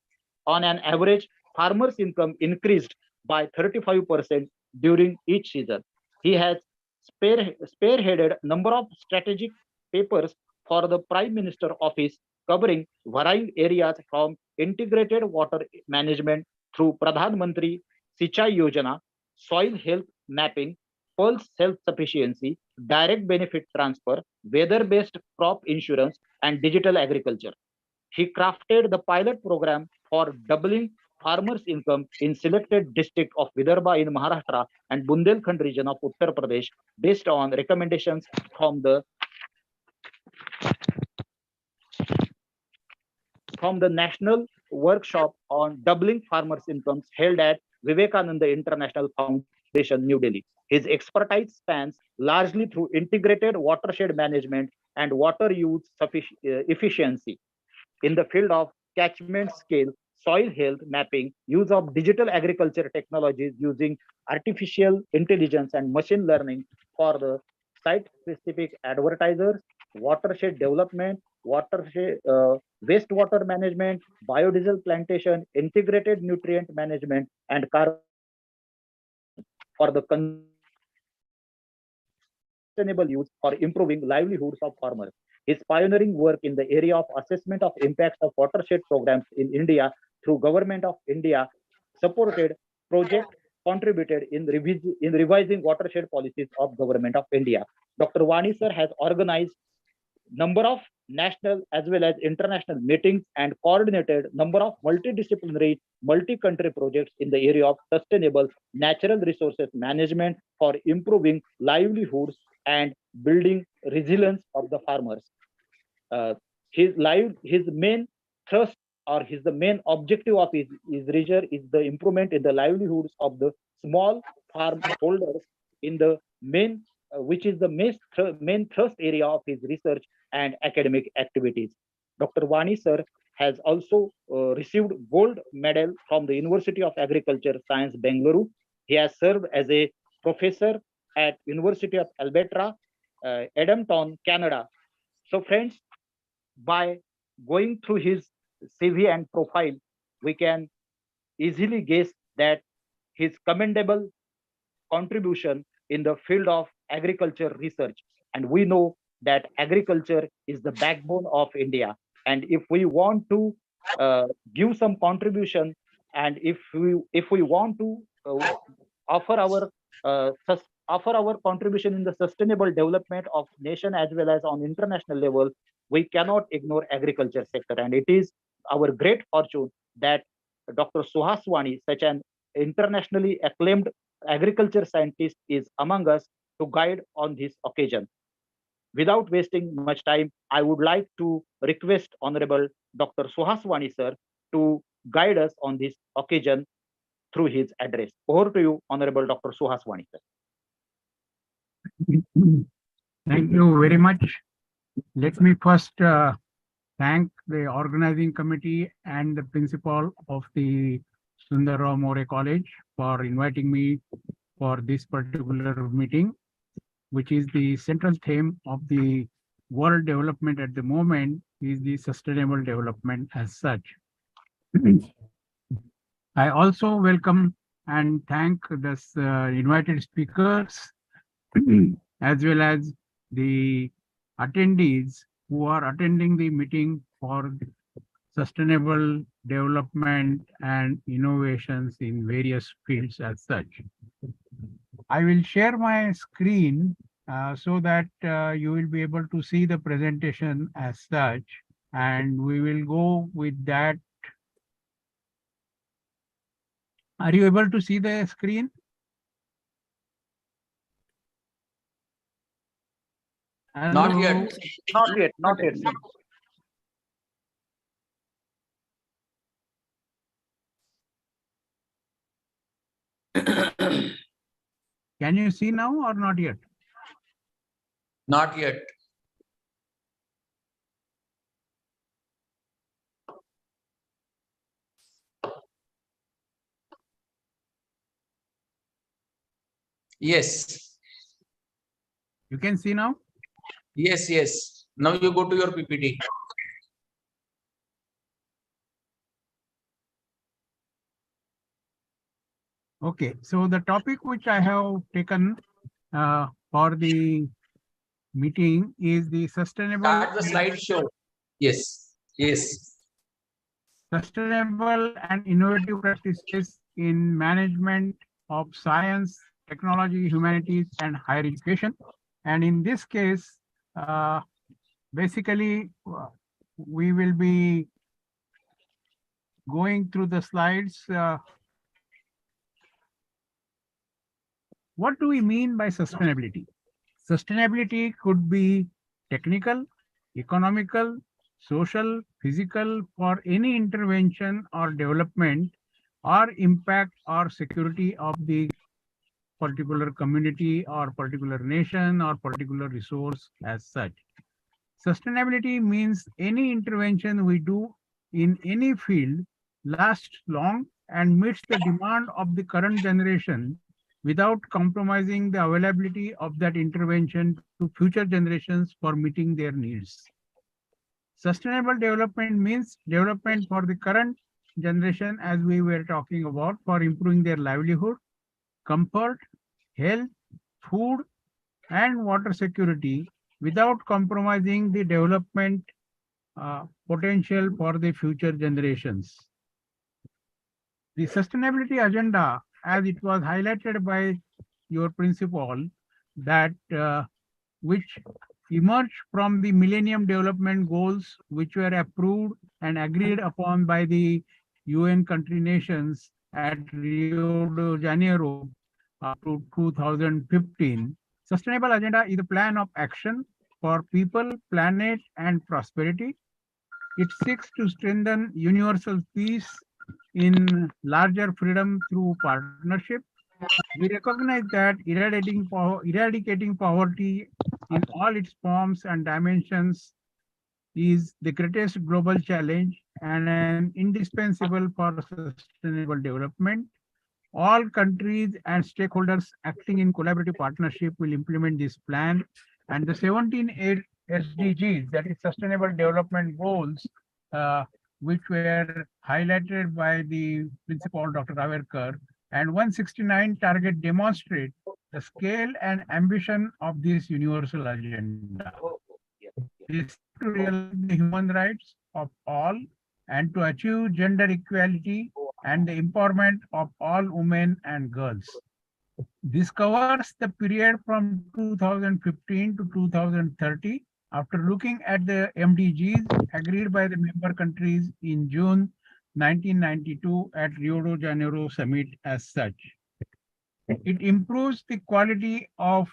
[SPEAKER 1] On an average, farmers' income increased by 35% during each season. He has spearheaded number of strategic papers for the Prime Minister office covering varying areas from integrated water management through Pradhan Mantri Sichai Yojana, soil health mapping, pulse self-sufficiency, direct benefit transfer, weather-based crop insurance, and digital agriculture. He crafted the pilot program for doubling farmers' income in selected district of Vidarbha in Maharashtra and Bundelkhand region of Uttar Pradesh based on recommendations from the national workshop on doubling farmers' incomes held at Vivekananda International Foundation, New Delhi. His expertise spans largely through integrated watershed management and water use efficiency in the field of catchment scale, soil health mapping, use of digital agriculture technologies using artificial intelligence and machine learning for the site-specific advertisers, watershed development, watershed wastewater management, biodiesel plantation, integrated nutrient management, and carbon sequestration. for the sustainable use for improving livelihoods of farmers. His pioneering work in the area of assessment of impacts of watershed programs in India through Government of India supported project contributed in revising watershed policies of Government of India. Dr. Wani sir has organized number of national as well as international meetings and coordinated number of multidisciplinary multi-country projects in the area of sustainable natural resources management for improving livelihoods and building resilience of the farmers. His main thrust or the main objective of his research is the improvement in the livelihoods of the small farm holders in the main which is the main thrust area of his research and academic activities. Dr. Wani sir has also received gold medal from the University of Agriculture Science Bengaluru. He has served as a professor at University of Alberta, Edmonton, Canada. So friends, by going through his CV and profile, we can easily guess that his commendable contribution in the field of agriculture research. And we know that agriculture is the backbone of India. And if we want to give some contribution, and if we want to offer our contribution in the sustainable development of nation as well as on international level, we cannot ignore agriculture sector. And it is our great fortune that Dr. Suhas Wani, such an internationally acclaimed agriculture scientist, is among us to guide on this occasion. Without wasting much time, I would like to request Honorable Dr. Suhas Wani sir to guide us on this occasion through his address. Over to you, Honorable Dr. Suhas Wani sir.
[SPEAKER 6] Thank you very much. Let me first thank the organizing committee and the principal of the Sundarrao More College for inviting me for this particular meeting, which is the central theme of the world development at the moment is the sustainable development as such. I also welcome and thank the invited speakers as well as the attendees who are attending the meeting for sustainable development and innovations in various fields as such. I will share my screen so that you will be able to see the presentation as such, and we will go with that. Are you able to see the screen?
[SPEAKER 4] Not yet.
[SPEAKER 1] Not yet, not yet. Sir.
[SPEAKER 6] Can you see now or not yet?
[SPEAKER 4] Not yet. Yes.
[SPEAKER 6] You can see now?
[SPEAKER 4] Yes, yes. Now you go to your PPT.
[SPEAKER 6] Okay, so the topic which I have taken for the meeting is the
[SPEAKER 4] Start the slideshow. Yes, yes.
[SPEAKER 6] Sustainable and innovative practices in management of science, technology, humanities, and higher education. And in this case, basically, we will be going through the slides. What do we mean by sustainability? Sustainability could be technical, economical, social, physical for any intervention or development or impact or security of the particular community or particular nation or particular resource as such. Sustainability means any intervention we do in any field lasts long and meets the demand of the current generation without compromising the availability of that intervention to future generations for meeting their needs. Sustainable development means development for the current generation, as we were talking about, for improving their livelihood, comfort, health, food, and water security without compromising the development potential for the future generations. The sustainability agenda, as it was highlighted by your principal, that which emerged from the Millennium Development Goals, which were approved and agreed upon by the UN country nations at Rio de Janeiro up to 2015. Sustainable Agenda is a plan of action for people, planet, and prosperity. It seeks to strengthen universal peace in larger freedom through partnership. We recognize that eradicating poverty in all its forms and dimensions is the greatest global challenge and an indispensable for sustainable development. All countries and stakeholders acting in collaborative partnership will implement this plan, and the 17 SDGs, that is Sustainable Development Goals, which were highlighted by the principal Dr. Averkar, and 169 target demonstrate the scale and ambition of this universal agenda. They seek to realize the human rights of all and to achieve gender equality and the empowerment of all women and girls. This covers the period from 2015 to 2030 after looking at the MDGs agreed by the member countries in June 1992 at Rio de Janeiro summit as such. It improves the quality of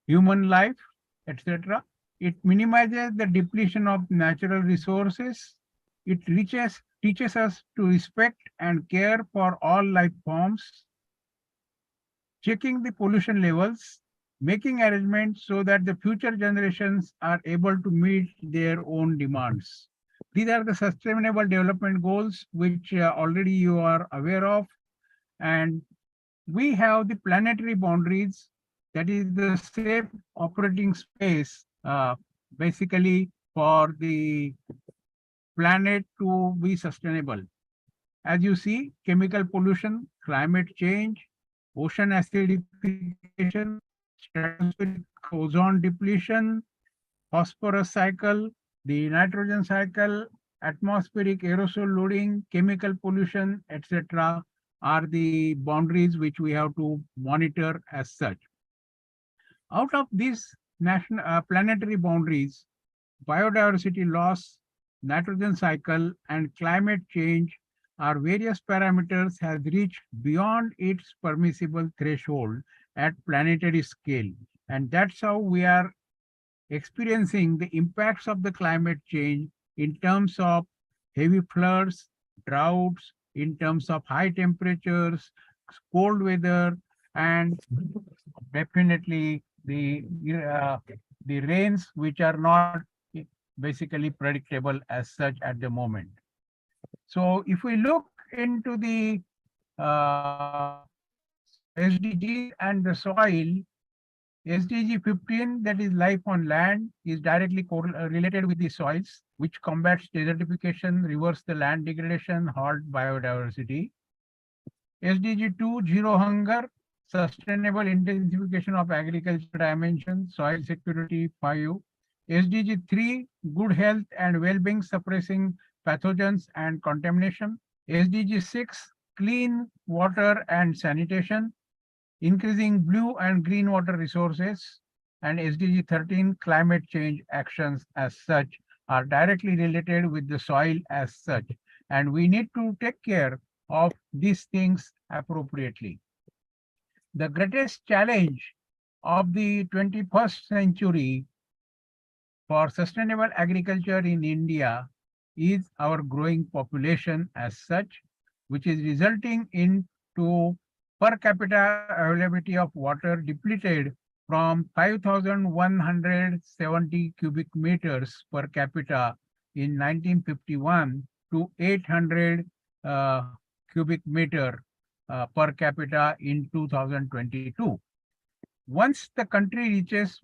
[SPEAKER 6] human life, etc. It minimizes the depletion of natural resources. It teaches us to respect and care for all life forms, checking the pollution levels, making arrangements so that the future generations are able to meet their own demands. These are the sustainable development goals, which already you are aware of. And we have the planetary boundaries, that is the safe operating space, basically for the planet to be sustainable. As you see, chemical pollution, climate change, ocean acidification, stratospheric ozone depletion, phosphorus cycle, the nitrogen cycle, atmospheric aerosol loading, chemical pollution, etc. are the boundaries which we have to monitor as such. Out of these planetary boundaries, biodiversity loss, nitrogen cycle, and climate change are various parameters has reached beyond its permissible threshold at planetary scale. And that's how we are experiencing the impacts of the climate change in terms of heavy floods, droughts, in terms of high temperatures, cold weather, and definitely the rains which are not basically predictable as such at the moment. So if we look into the SDGs and the soil, SDG 15, that is life on land, is directly related with the soils, which combats desertification, reverse the land degradation, halt biodiversity. SDG 2, zero hunger, sustainable intensification of agriculture dimension, soil security 5. SDG 3, good health and well-being, suppressing pathogens and contamination. SDG 6, clean water and sanitation, increasing blue and green water resources. And SDG 13, climate change actions as such are directly related with the soil as such. And we need to take care of these things appropriately. The greatest challenge of the 21st century for sustainable agriculture in India is our growing population as such, which is resulting into per capita availability of water depleted from 5,170 cubic meters per capita in 1951 to 800 cubic meter per capita in 2022. Once the country reaches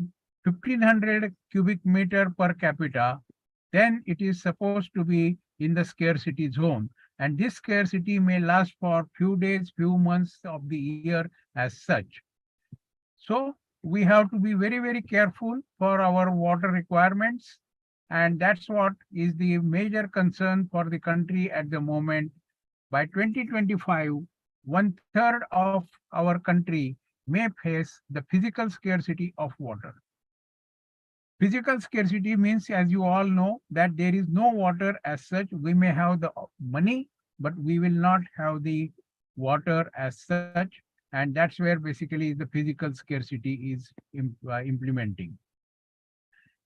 [SPEAKER 6] 1,500 cubic meter per capita, then it is supposed to be in the scarcity zone. and this scarcity may last for few days, few months of the year as such. So we have to be very, very careful for our water requirements. And that's what is the major concern for the country at the moment. By 2025, 1/3 of our country may face the physical scarcity of water. Physical scarcity means, as you all know, that there is no water as such. We may have the money, but we will not have the water as such. And that's where basically the physical scarcity is implementing.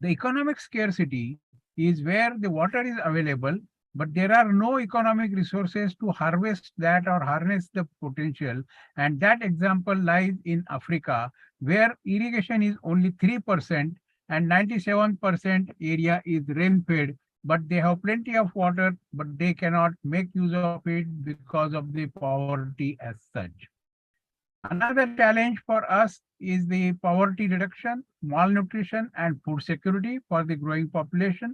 [SPEAKER 6] The economic scarcity is where the water is available, but there are no economic resources to harvest that or harness the potential. And that example lies in Africa, where irrigation is only 3% and 97% area is rain-fed, but they have plenty of water, but they cannot make use of it because of the poverty as such. Another challenge for us is the poverty reduction, malnutrition, and food security for the growing population.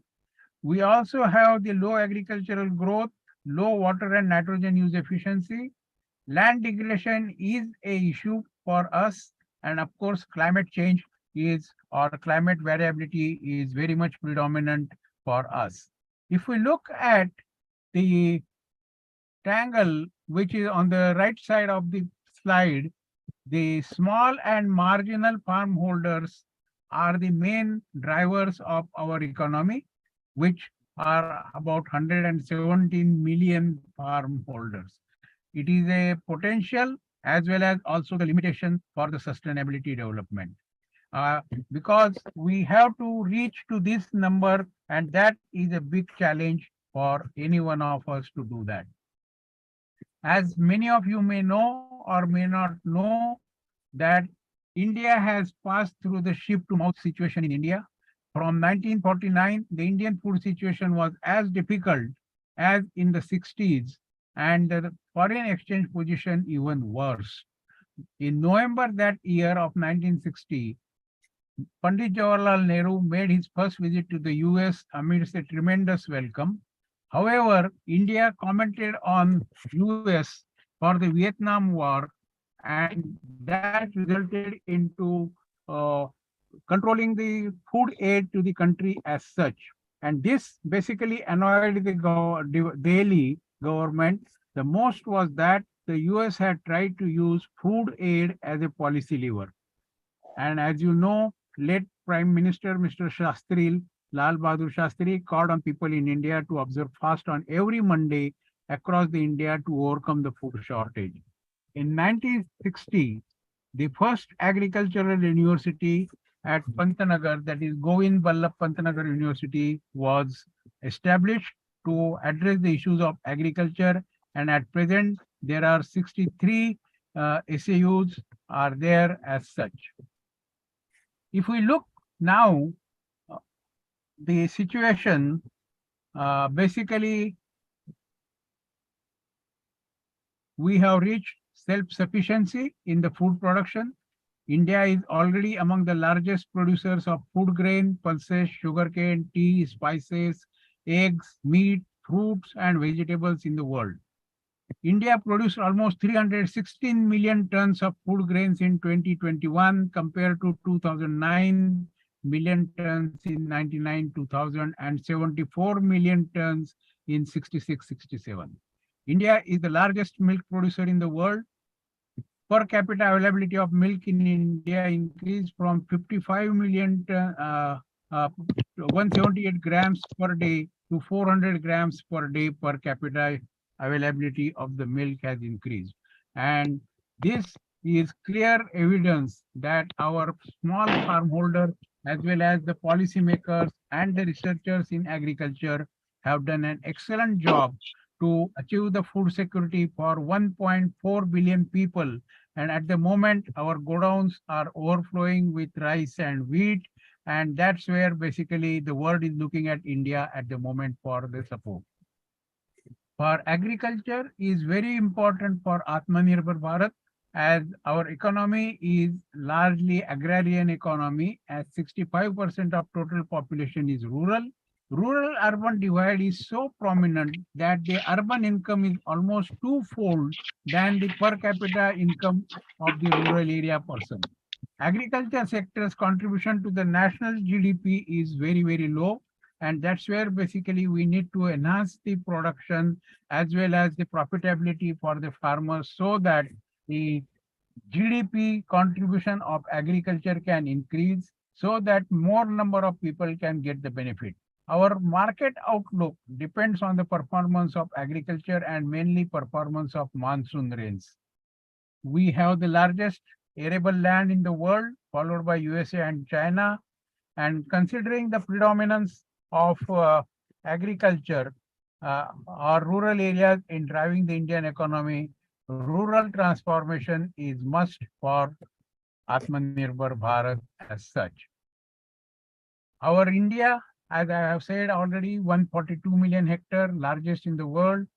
[SPEAKER 6] We also have the low agricultural growth, low water and nitrogen use efficiency. Land degradation is a issue for us, and of course, climate change is, or climate variability is very much predominant for us. If we look at the triangle, which is on the right side of the slide, the small and marginal farm holders are the main drivers of our economy, which are about 117 million farm holders. It is a potential as well as also the limitation for the sustainability development. Because we have to reach to this number, and that is a big challenge for any one of us to do that. As many of you may know or may not know, that India has passed through the ship to mouth situation in India. From 1949, the Indian food situation was as difficult as in the 60s, and the foreign exchange position even worse. In November that year of 1960, Pandit Jawaharlal Nehru made his first visit to the US amidst a tremendous welcome. However, India commented on US for the Vietnam War, and that resulted into controlling the food aid to the country as such. And this basically annoyed the Delhi government. The most was that the US had tried to use food aid as a policy lever. And as you know, late Prime Minister Mr. Shastri, Lal Bahadur Shastri, called on people in India to observe fast on every Monday across the India to overcome the food shortage. In 1960, the first agricultural university at Pantnagar, that is Govind Ballabh Pantnagar University, was established to address the issues of agriculture. And at present, there are 63 SAUs are there as such. If we look now, the situation basically, we have reached self-sufficiency in the food production. India is already among the largest producers of food grain, pulses, sugarcane, tea, spices, eggs, meat, fruits, and vegetables in the world. India produced almost 316 million tons of food grains in 2021 compared to 2009 million tons in 99-2000 and 74 million tons in 66-67. India is the largest milk producer in the world. Per capita availability of milk in India increased from 55 million 178 grams per day to 400 grams per day per capita. Availability of the milk has increased. And this is clear evidence that our small farm holders, as well as the policymakers and the researchers in agriculture, have done an excellent job to achieve the food security for 1.4 billion people. And at the moment, our godowns are overflowing with rice and wheat. And that's where basically the world is looking at India at the moment for the support. For agriculture is very important for Atmanirbhar Bharat, as our economy is largely agrarian economy, as 65% of total population is rural. rural-urban divide is so prominent that the urban income is almost twofold than the per capita income of the rural area person. Agriculture sector's contribution to the national GDP is very, very low. And that's where basically we need to enhance the production as well as the profitability for the farmers so that the GDP contribution of agriculture can increase so that more number of people can get the benefit. Our market outlook depends on the performance of agriculture and mainly performance of monsoon rains. We have the largest arable land in the world, followed by USA and China. And considering the predominance of agriculture or rural areas in driving the Indian economy, rural transformation is must for Atmanirbhar Bharat as such. Our India, as I have said already, 142 million hectare, largest in the world.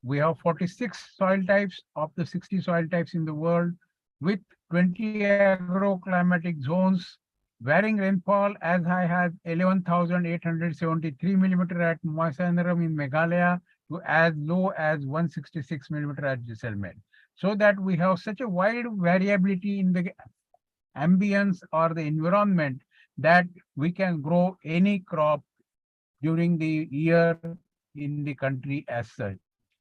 [SPEAKER 6] We have 46 soil types of the 60 soil types in the world with 20 agroclimatic zones, varying rainfall as high as 11,873 millimeter at Moisanram in Meghalaya to as low as 166 millimeter at Jaisalmer. So that we have such a wide variability in the ambience or the environment that we can grow any crop during the year in the country as such.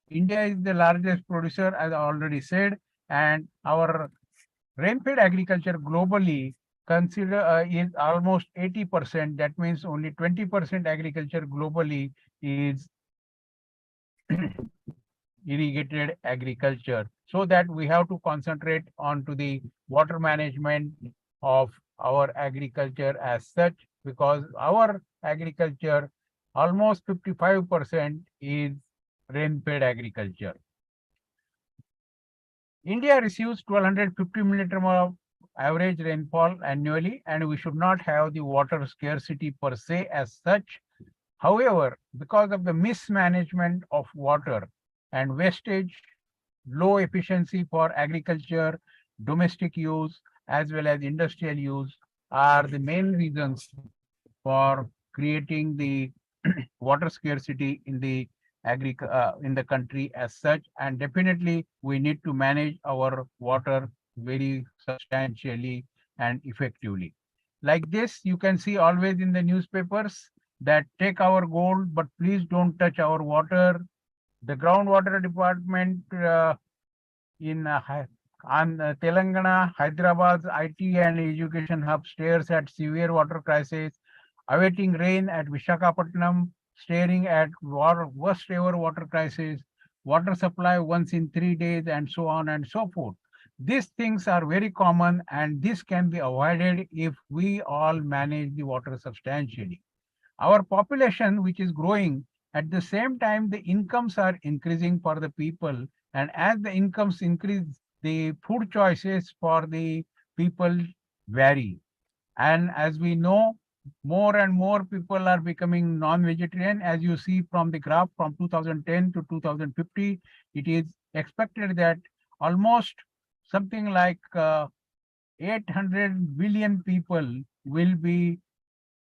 [SPEAKER 6] India is the largest producer, as I already said, and our rainfed agriculture globally is almost 80%. That means only 20% agriculture globally is irrigated agriculture. So that we have to concentrate on to the water management of our agriculture as such, because our agriculture almost 55% is rain-fed agriculture. India receives 1250 millimeter of average rainfall annually, and we should not have the water scarcity per se as such. However, because of the mismanagement of water and wastage, low efficiency for agriculture, domestic use, as well as industrial use are the main reasons for creating the water scarcity in the country as such. And definitely we need to manage our water very substantially and effectively. Like this, you can see always in the newspapers that take our gold, but please don't touch our water. The groundwater department in Telangana, Hyderabad's IT and education hub stares at severe water crisis, awaiting rain at Visakhapatnam, staring at worst ever water crisis, water supply once in 3 days, and so on and so forth. These things are very common, and this can be avoided if we all manage the water substantially. Our population, which is growing, at the same time, the incomes are increasing for the people. And as the incomes increase, the food choices for the people vary. And as we know, more and more people are becoming non-vegetarian. As you see from the graph from 2010 to 2050, it is expected that almost something like 800 billion people will be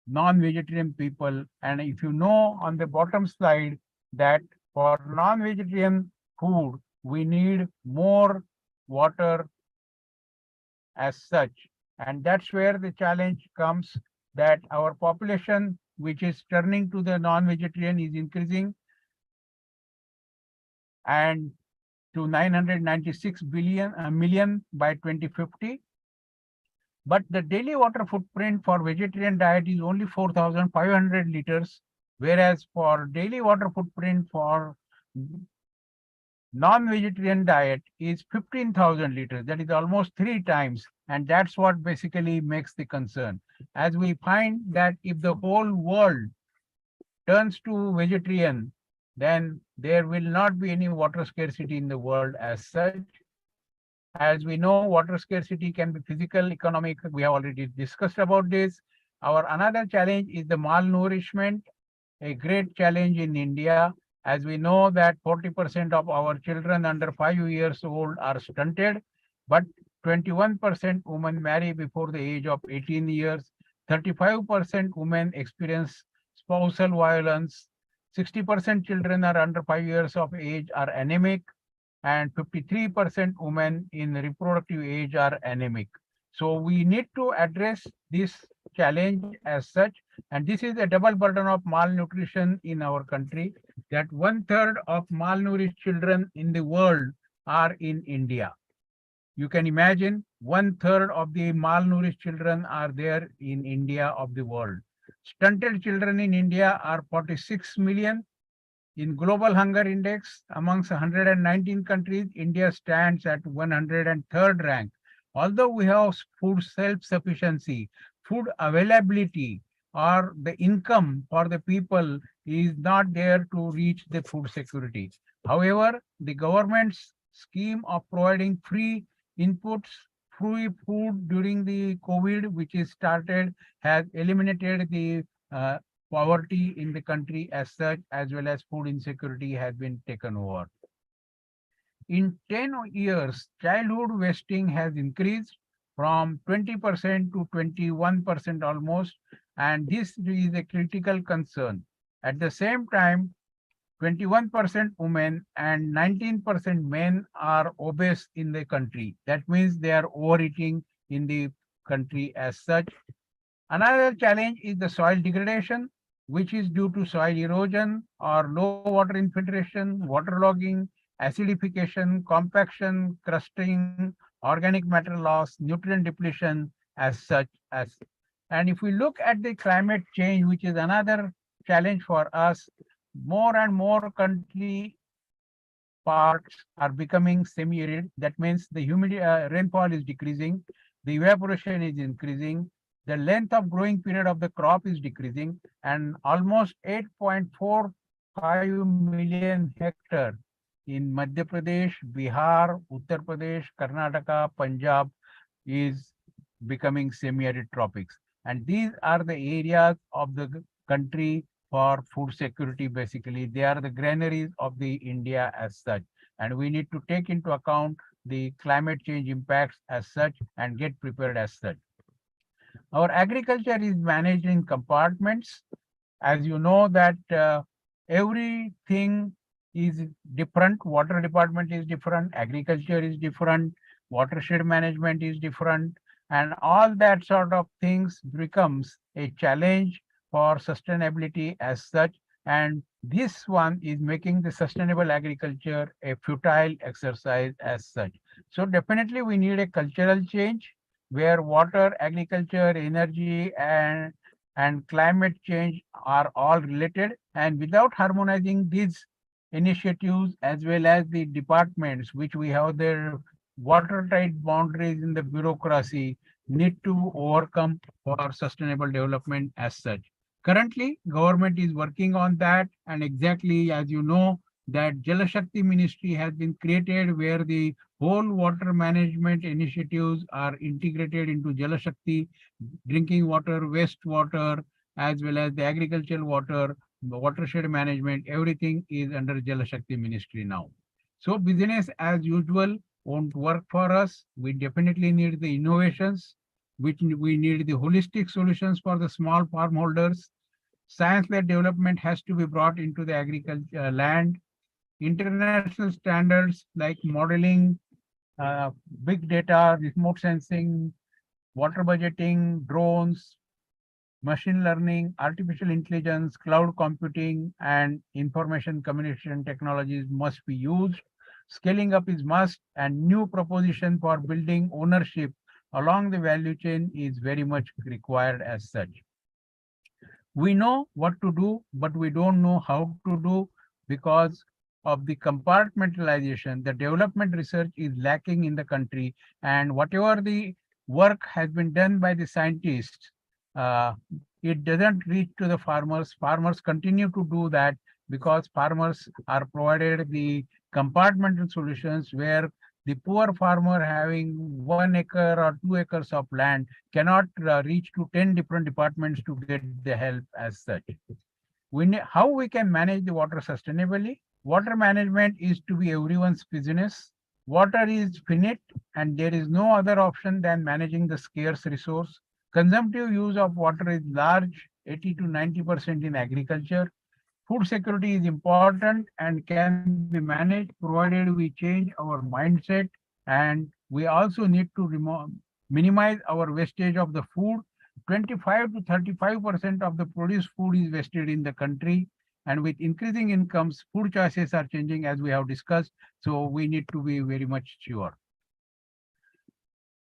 [SPEAKER 6] non-vegetarian people. And if you know on the bottom slide that for non-vegetarian food, we need more water as such. And that's where the challenge comes, that our population, which is turning to the non-vegetarian, is increasing and to 996 million by 2050. But the daily water footprint for vegetarian diet is only 4,500 liters, whereas for daily water footprint for non-vegetarian diet is 15,000 liters. That is almost 3 times. And that's what basically makes the concern. As we find that if the whole world turns to vegetarian, then there will not be any water scarcity in the world as such. As we know, water scarcity can be physical, economic. We have already discussed about this. Our another challenge is the malnourishment, a great challenge in India. As we know that 40% of our children under 5 years old are stunted, but 21% women marry before the age of 18 years. 35% women experience spousal violence. 60% children are under 5 years of age are anemic, and 53% women in reproductive age are anemic. So we need to address this challenge as such, and this is a double burden of malnutrition in our country, that 1/3 of malnourished children in the world are in India. You can imagine 1/3 of the malnourished children are there in India of the world. Stunted children in India are 46 million. In Global Hunger Index, amongst 119 countries, India stands at 103rd rank. Although we have food self-sufficiency, food availability or the income for the people is not there to reach the food security. However, the government's scheme of providing free inputs, free food during the COVID, which is started, has eliminated the poverty in the country as such, as well as food insecurity has been taken over. In 10 years, childhood wasting has increased from 20% to 21% almost, and this is a critical concern. At the same time, 21% women and 19% men are obese in the country. That means they are overeating in the country as such. Another challenge is the soil degradation, which is due to soil erosion or low water infiltration, waterlogging, acidification, compaction, crusting, organic matter loss, nutrient depletion as such as. And if we look at the climate change, which is another challenge for us, more and more country parts are becoming semi-arid. That means the humidity, rainfall is decreasing, the evaporation is increasing, the length of growing period of the crop is decreasing, and almost 8.45 million hectare in Madhya Pradesh, Bihar, Uttar Pradesh, Karnataka, Punjab is becoming semi-arid tropics. And these are the areas of the country for food security. Basically, they are the granaries of the India as such. And we need to take into account the climate change impacts as such and get prepared as such. Our agriculture is managed in compartments. As you know that everything is different. Water department is different, agriculture is different, watershed management is different, and all that sort of things becomes a challenge for sustainability as such. And this one is making the sustainable agriculture a futile exercise as such. So definitely we need a cultural change where water, agriculture, energy, and climate change are all related. And without harmonizing these initiatives as well as the departments, which we have their watertight boundaries in the bureaucracy, need to overcome for sustainable development as such. Currently, government is working on that, and exactly as you know, that Jal Shakti Ministry has been created where the whole water management initiatives are integrated into Jal Shakti, drinking water, wastewater, as well as the agricultural water, the watershed management, everything is under Jal Shakti Ministry now. So business as usual won't work for us. We definitely need the innovations, which we need the holistic solutions for the small farm holders. Science-led development has to be brought into the agriculture land. International standards like modeling, big data, remote sensing, water budgeting, drones, machine learning, artificial intelligence, cloud computing, and information communication technologies must be used. Scaling up is must, and new proposition for building ownership along the value chain is very much required as such. We know what to do, but we don't know how to do because of the compartmentalization. The development research is lacking in the country, and whatever the work has been done by the scientists, it doesn't reach to the farmers. Farmers continue to do that because farmers are provided the compartmental solutions where the poor farmer having 1 acre or 2 acres of land cannot reach to 10 different departments to get the help as such. How we can manage the water sustainably? Water management is to be everyone's business. Water is finite and there is no other option than managing the scarce resource. Consumptive use of water is large 80 to 90% in agriculture. Food security is important and can be managed provided we change our mindset, and we also need to minimize our wastage of the food. 25 to 35% of the produced food is wasted in the country, and with increasing incomes, food choices are changing as we have discussed. So we need to be very much sure.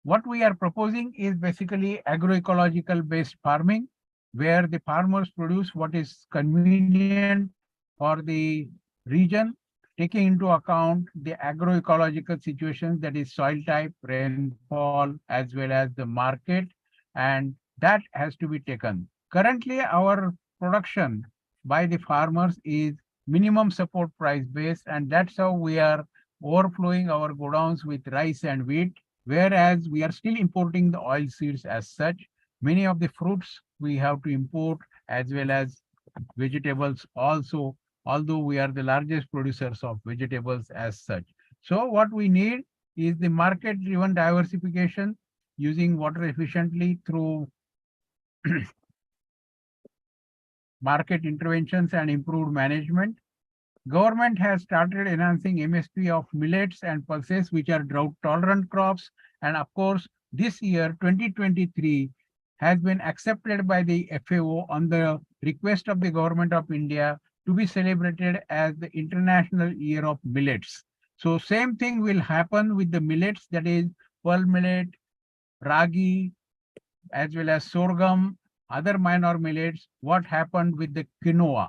[SPEAKER 6] What we are proposing is basically agroecological based farming, where the farmers produce what is convenient for the region, taking into account the agroecological situations, that is soil type, rainfall, as well as the market, and that has to be taken. Currently, our production by the farmers is minimum support price based, and that's how we are overflowing our godowns with rice and wheat, whereas we are still importing the oil seeds as such. Many of the fruits we have to import, as well as vegetables also, although we are the largest producers of vegetables as such. So what we need is the market driven diversification, using water efficiently through market interventions and improved management. Government has started enhancing MSP of millets and pulses, which are drought tolerant crops. And of course, this year, 2023, has been accepted by the FAO on the request of the Government of India to be celebrated as the International Year of Millets. So same thing will happen with the millets, that is pearl millet, ragi, as well as sorghum, other minor millets. What happened with the quinoa?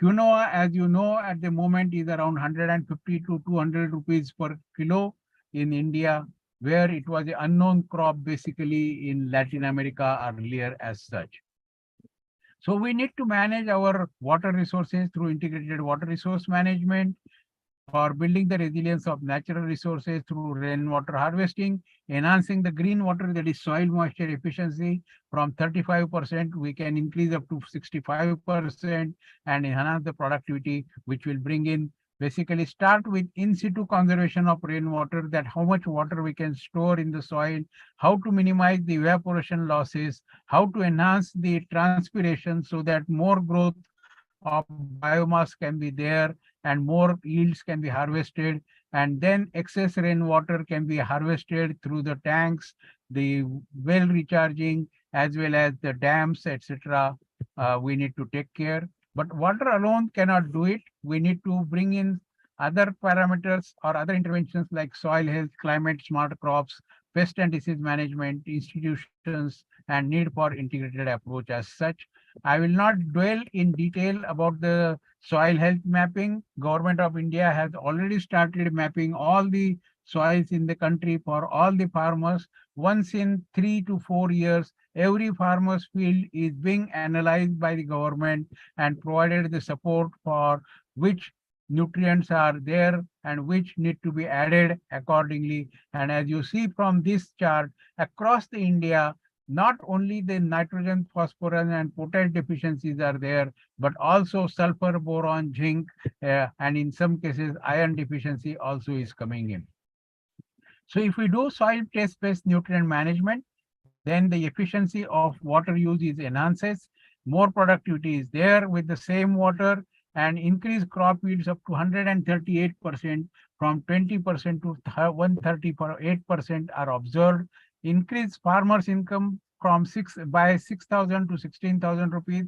[SPEAKER 6] Quinoa, as you know, at the moment is around 150 to 200 rupees per kilo in India, where it was an unknown crop basically in Latin America earlier as such. So we need to manage our water resources through integrated water resource management, for building the resilience of natural resources through rainwater harvesting, enhancing the green water, that is soil moisture efficiency, from 35%, we can increase up to 65% and enhance the productivity, which will bring in, basically start with in situ conservation of rainwater, that how much water we can store in the soil, how to minimize the evaporation losses, how to enhance the transpiration so that more growth of biomass can be there and more yields can be harvested, and then excess rainwater can be harvested through the tanks, the well recharging, as well as the dams, etc. We need to take care. But water alone cannot do it. We need to bring in other parameters or other interventions like soil health, climate smart crops, pest and disease management, institutions, and need for integrated approach as such. I will not dwell in detail about the soil health mapping. Government of India has already started mapping all the soils in the country for all the farmers. Once in 3 to 4 years, every farmer's field is being analyzed by the government and provided the support for which nutrients are there and which need to be added accordingly. And as you see from this chart, across the India, not only the nitrogen, phosphorus, and potash deficiencies are there, but also sulfur, boron, zinc, and in some cases, iron deficiency also is coming in. So if we do soil test-based nutrient management, then the efficiency of water use is enhances, more productivity is there with the same water, and increased crop yields up to 138%, from 20% to 138% are observed. Increased farmers' income from 6,000 to 16,000 rupees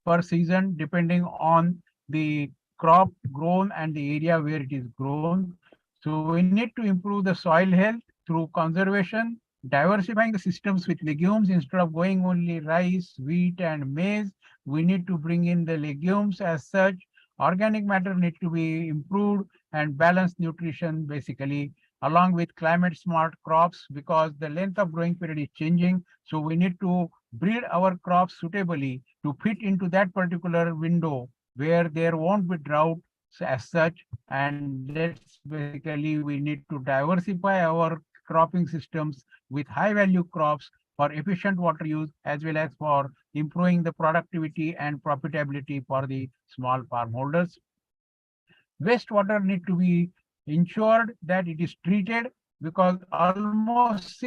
[SPEAKER 6] per season, depending on the crop grown and the area where it is grown. So we need to improve the soil health through conservation, diversifying the systems with legumes instead of going only rice, wheat, and maize. We need to bring in the legumes as such. Organic matter need to be improved, and balanced nutrition basically, along with climate smart crops, because the length of growing period is changing. So we need to breed our crops suitably to fit into that particular window where there won't be drought as such. And that's basically, we need to diversify our cropping systems with high value crops for efficient water use, as well as for improving the productivity and profitability for the small farm holders. Wastewater need to be ensured that it is treated, because almost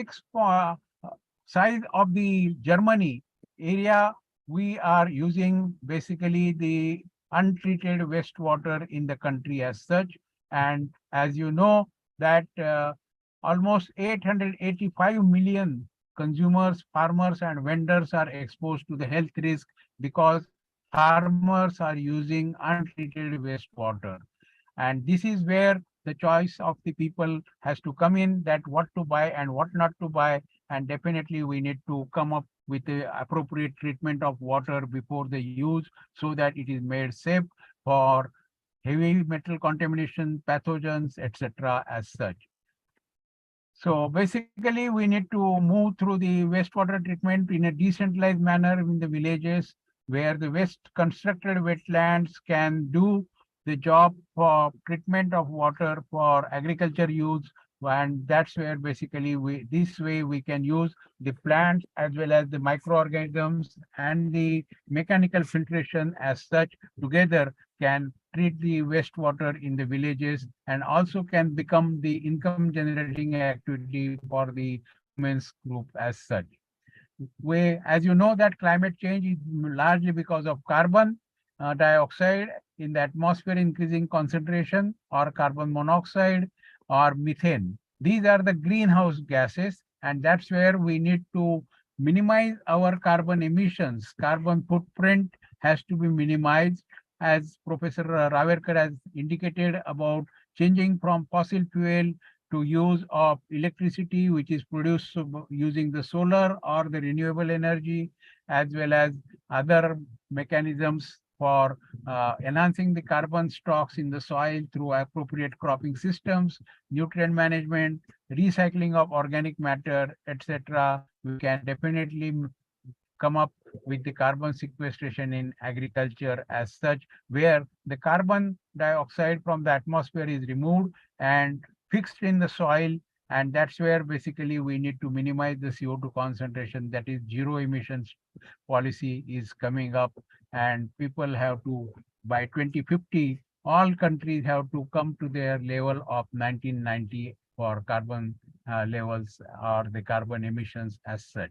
[SPEAKER 6] size of the Germany area we are using basically the untreated wastewater in the country as such. And as you know that almost 885 million consumers, farmers and vendors are exposed to the health risk because farmers are using untreated wastewater. And this is where the choice of the people has to come in, that what to buy and what not to buy. And definitely we need to come up with the appropriate treatment of water before the use so that it is made safe for heavy metal contamination, pathogens, etc. as such. So basically, we need to move through the wastewater treatment in a decentralized manner in the villages where the waste constructed wetlands can do the job for treatment of water for agriculture use. And that's where basically this way we can use the plants as well as the microorganisms and the mechanical filtration as such together can treat the wastewater in the villages and also can become the income generating activity for the women's group as such. As you know, that climate change is largely because of carbon dioxide in the atmosphere increasing concentration, or carbon monoxide or methane. These are the greenhouse gases, and that's where we need to minimize our carbon emissions. Carbon footprint has to be minimized, as Professor Raverkar has indicated about changing from fossil fuel to use of electricity, which is produced using the solar or the renewable energy, as well as other mechanisms for enhancing the carbon stocks in the soil through appropriate cropping systems, nutrient management, recycling of organic matter, etc. We can definitely come up with the carbon sequestration in agriculture as such, where the carbon dioxide from the atmosphere is removed and fixed in the soil. And that's where basically we need to minimize the CO2 concentration. That is, zero emissions policy is coming up, and people have to, by 2050, all countries have to come to their level of 1990 for carbon levels or the carbon emissions as such.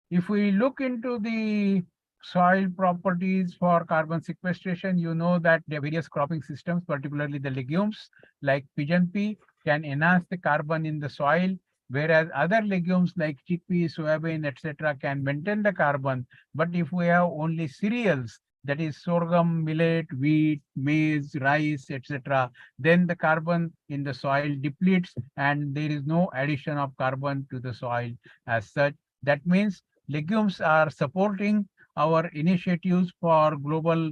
[SPEAKER 6] If we look into the soil properties for carbon sequestration, you know that the various cropping systems, particularly the legumes like pigeon pea, can enhance the carbon in the soil, whereas other legumes like chickpea, soybean, etc. can maintain the carbon. But if we have only cereals, that is sorghum, millet, wheat, maize, rice, etc., then the carbon in the soil depletes and there is no addition of carbon to the soil as such. That means legumes are supporting our initiatives for global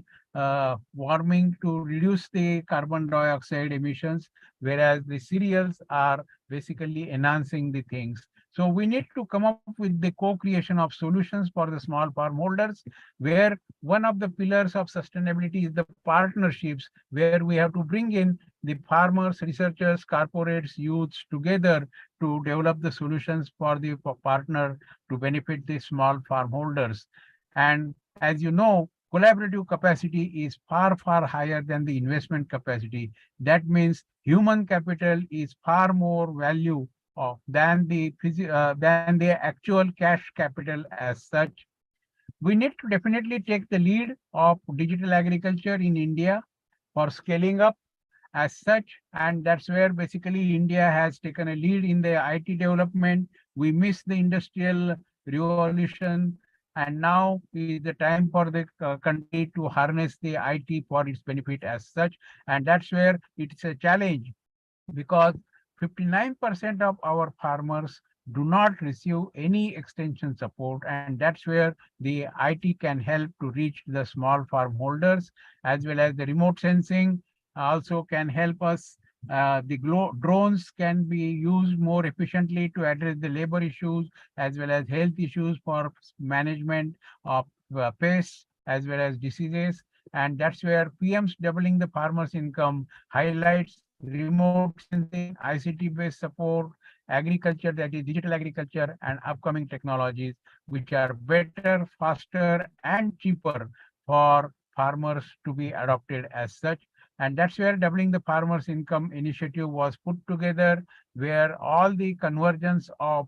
[SPEAKER 6] warming to reduce the carbon dioxide emissions, whereas the cereals are basically enhancing the things. So we need to come up with the co-creation of solutions for the small farm holders, where one of the pillars of sustainability is the partnerships, where we have to bring in the farmers, researchers, corporates, youths together to develop the solutions for the partner to benefit the small farm holders. And as you know, collaborative capacity is far, far higher than the investment capacity. That means human capital is far more value than the actual cash capital as such. We need to definitely take the lead of digital agriculture in India for scaling up as such, and that's where basically India has taken a lead in the IT development. We missed the industrial revolution, and now is the time for the country to harness the IT for its benefit as such. And that's where it's a challenge, because 59% of our farmers do not receive any extension support, and that's where the IT can help to reach the small farm holders, as well as the remote sensing also can help us. The drones can be used more efficiently to address the labor issues as well as health issues for management of pests as well as diseases. And that's where PM's doubling the farmers' income highlights remote sensing, ICT-based support, agriculture, that is digital agriculture, and upcoming technologies, which are better, faster, and cheaper for farmers to be adopted as such. And that's where doubling the farmers' income initiative was put together, where all the convergence of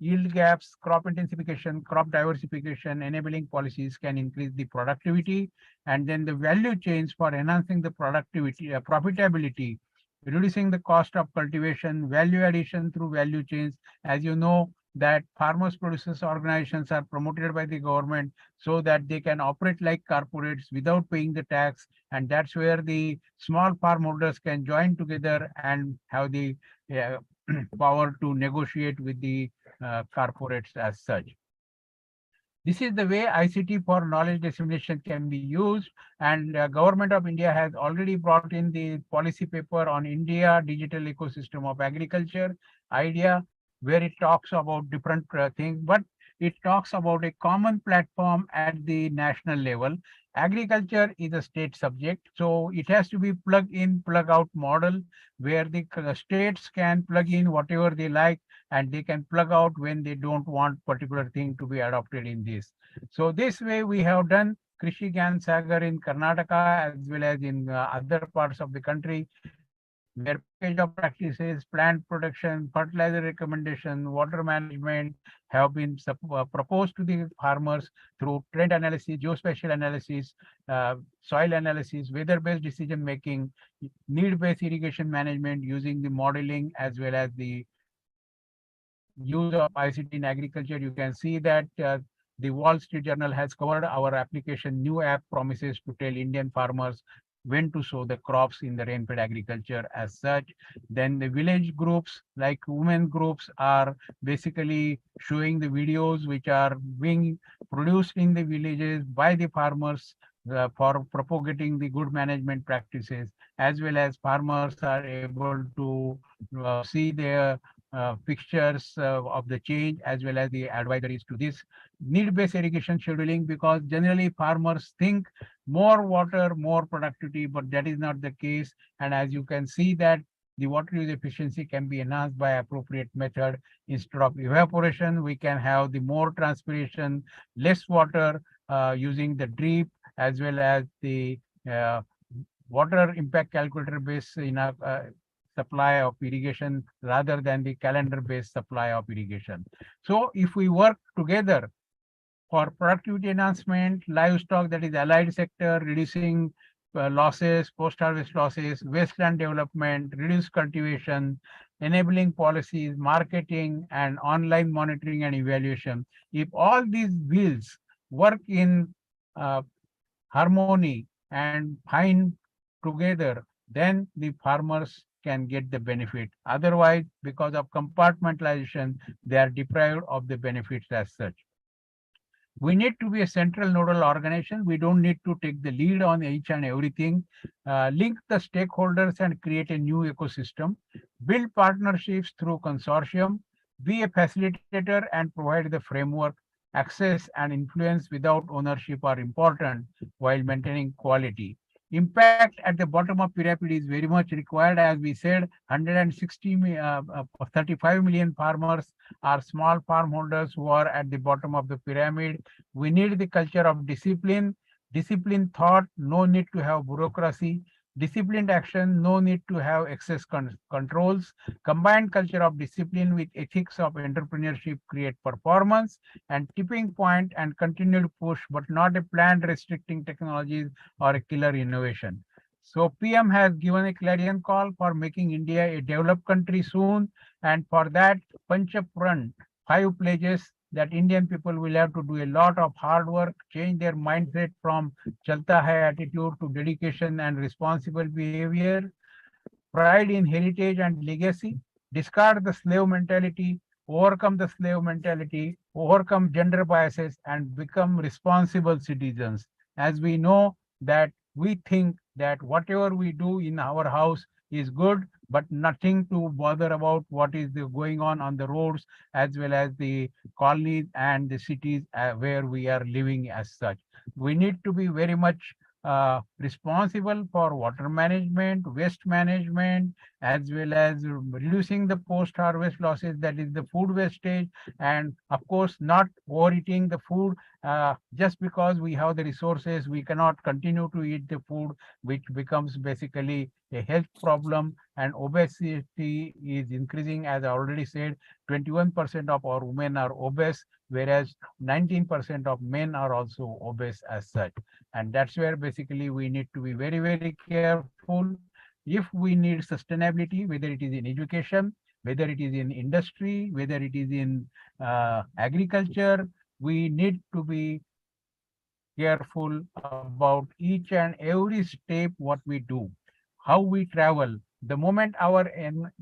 [SPEAKER 6] yield gaps, crop intensification, crop diversification, enabling policies can increase the productivity, and then the value chains for enhancing the productivity, profitability, reducing the cost of cultivation, value addition through value chains. As you know, that farmers producers organizations are promoted by the government so that they can operate like corporates without paying the tax, and that's where the small farm holders can join together and have the uh, power to negotiate with the corporates as such. This is the way ICT for knowledge dissemination can be used, and Government of India has already brought in the policy paper on India digital ecosystem of agriculture idea, where it talks about different things, but it talks about a common platform at the national level. Agriculture is a state subject, so it has to be plug in, plug out model, where the states can plug in whatever they like, and they can plug out when they don't want particular thing to be adopted in this. So this way we have done Krishi Gyan Sagar in Karnataka as well as in other parts of the country, where package of practices, plant protection, fertilizer recommendation, water management have been proposed to the farmers through trend analysis, geospatial analysis, soil analysis, weather-based decision making, need-based irrigation management using the modeling as well as the use of ICT in agriculture. You can see that the Wall Street Journal has covered our application. New app promises to tell Indian farmers when to sow the crops in the rain-fed agriculture as such. Then the village groups like women groups are basically showing the videos which are being produced in the villages by the farmers for propagating the good management practices, as well as farmers are able to see their fixtures of the change as well as the advisories to this need-based irrigation scheduling, because generally farmers think more water, more productivity, but that is not the case. And as you can see that the water use efficiency can be enhanced by appropriate method. Instead of evaporation, we can have the more transpiration, less water using the drip as well as the uh, water impact calculator based in a supply of irrigation rather than the calendar based supply of irrigation. So if we work together for productivity enhancement, livestock, that is allied sector, reducing losses, post-harvest losses, wasteland development, reduce cultivation, enabling policies, marketing, and online monitoring and evaluation. If all these wheels work in uh, harmony and find together, then the farmers can get the benefit. Otherwise, because of compartmentalization, they are deprived of the benefits as such. We need to be a central nodal organization. We don't need to take the lead on each and everything. Link the stakeholders and create a new ecosystem. Build partnerships through consortium. Be a facilitator and provide the framework. Access and influence without ownership are important while maintaining quality. Impact at the bottom of pyramid is very much required. As we said, 35 million farmers are small farm holders who are at the bottom of the pyramid. We need the culture of discipline, disciplined thought, no need to have bureaucracy, disciplined action, no need to have excess controls. Combined culture of discipline with ethics of entrepreneurship create performance, and tipping point and continued push, but not a planned restricting technologies or a killer innovation. So PM has given a clarion call for making India a developed country soon, and for that Panchapuran, 5 pledges that Indian people will have to do a lot of hard work, change their mindset from chalta hai attitude to dedication and responsible behavior, pride in heritage and legacy, discard the slave mentality, overcome the slave mentality, overcome gender biases, and become responsible citizens. As we know that we think that whatever we do in our house is good, but nothing to bother about what is going on the roads as well as the colonies and the cities where we are living as such. We need to be very much responsible for water management, waste management, as well as reducing the post-harvest losses, that is the food wastage, and of course not overeating the food. Just because we have the resources, we cannot continue to eat the food, which becomes basically a health problem, and obesity is increasing. As I already said, 21% of our women are obese, whereas 19% of men are also obese as such. And that's where basically we need to be very, very careful. If we need sustainability, whether it is in education, whether it is in industry, whether it is in agriculture, we need to be careful about each and every step what we do, how we travel. The moment our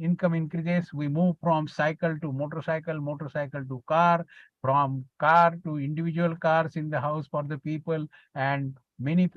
[SPEAKER 6] income increases, we move from cycle to motorcycle, motorcycle to car, from car to individual cars in the house for the people, and many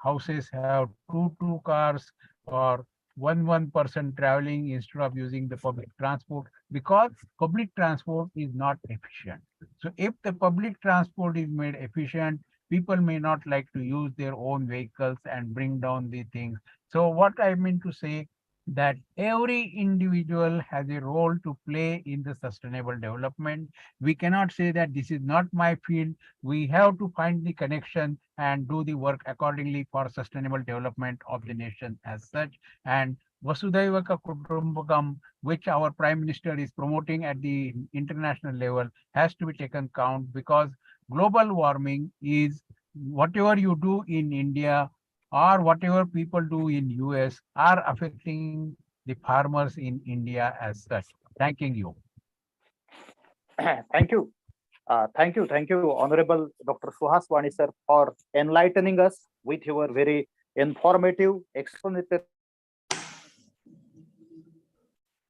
[SPEAKER 6] houses have two cars, or one person traveling instead of using the public transport, because public transport is not efficient. So if the public transport is made efficient, people may not like to use their own vehicles and bring down the things. So what I mean to say, that every individual has a role to play in the sustainable development. We cannot say that this is not my field. We have to find the connection and do the work accordingly for sustainable development of the nation as such. And Vasudhaiva Kutumbakam, which our Prime Minister is promoting at the international level, has to be taken count, because global warming is, whatever you do in India or whatever people do in US, are affecting the farmers in India as such. Thanking you.
[SPEAKER 1] Thank you. Thank you, Honorable Dr. Suhas Wani sir, for enlightening us with your very informative explanatory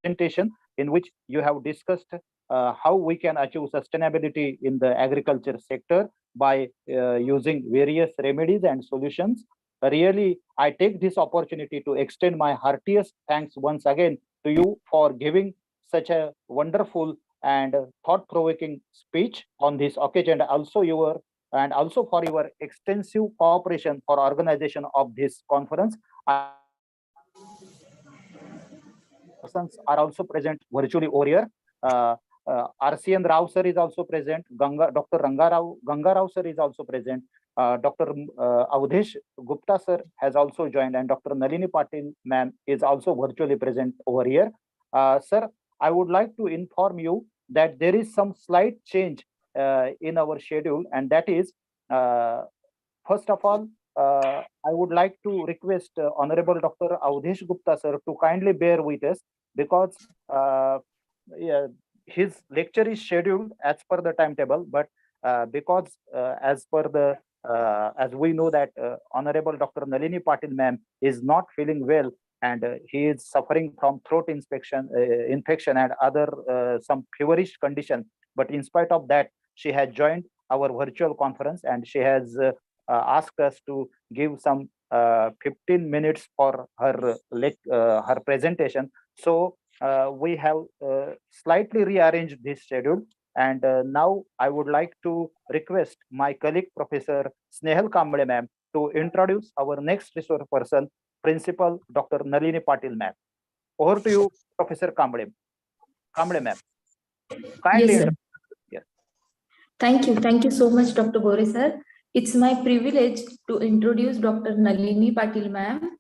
[SPEAKER 1] presentation, in which you have discussed how we can achieve sustainability in the agriculture sector by using various remedies and solutions. Really, I take this opportunity to extend my heartiest thanks once again to you for giving such a wonderful and thought-provoking speech on this occasion, and also for your extensive cooperation for organization of this conference. Persons are also present virtually over here. RCN Rao sir is also present. Dr. Ganga Rao sir is also present. Dr. Avdesh Gupta sir has also joined, and Dr. Nalini Patil ma'am is also virtually present over here. Sir, I would like to inform you that there is some slight change in our schedule, and that is, first of all, I would like to request Honorable Dr. Avdesh Gupta sir to kindly bear with us, because yeah, his lecture is scheduled as per the timetable, but because as we know that Honorable Dr. Nalini Patil ma'am is not feeling well, and he is suffering from throat infection and other some feverish condition. But in spite of that, she has joined our virtual conference, and she has asked us to give some 15 minutes for her presentation. So we have slightly rearranged this schedule, and now I would like to request my colleague Professor Snehal Kamble ma'am to introduce our next resource person, Principal Dr. Nalini Patil ma'am. Over to you, Professor Kamble ma'am. Kindly.
[SPEAKER 7] Yes, sir.
[SPEAKER 1] Yes.
[SPEAKER 7] Thank you so much, Dr. Gore sir. It's my privilege to introduce Dr. Nalini Patil ma'am.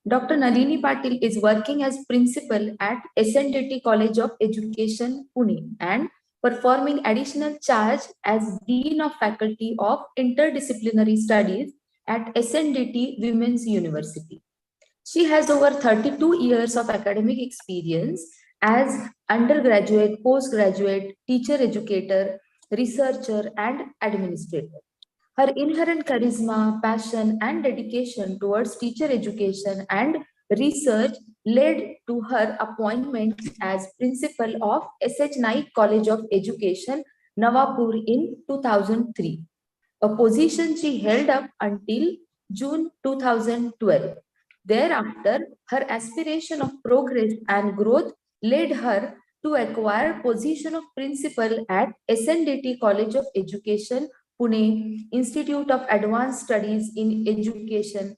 [SPEAKER 7] Dr. Nalini Patil is working as principal at SNDT College of Education, Pune, and performing additional charge as Dean of Faculty of Interdisciplinary Studies at SNDT Women's University. She has over 32 years of academic experience as undergraduate, postgraduate, teacher educator, researcher, and administrator. Her inherent charisma, passion, and dedication towards teacher education and research led to her appointment as principal of S.H. Naik College of Education, Nawapur in 2003, a position she held up until June 2012. Thereafter, her aspiration of progress and growth led her to acquire position of principal at SNDT College of Education, Pune, Institute of Advanced Studies in Education,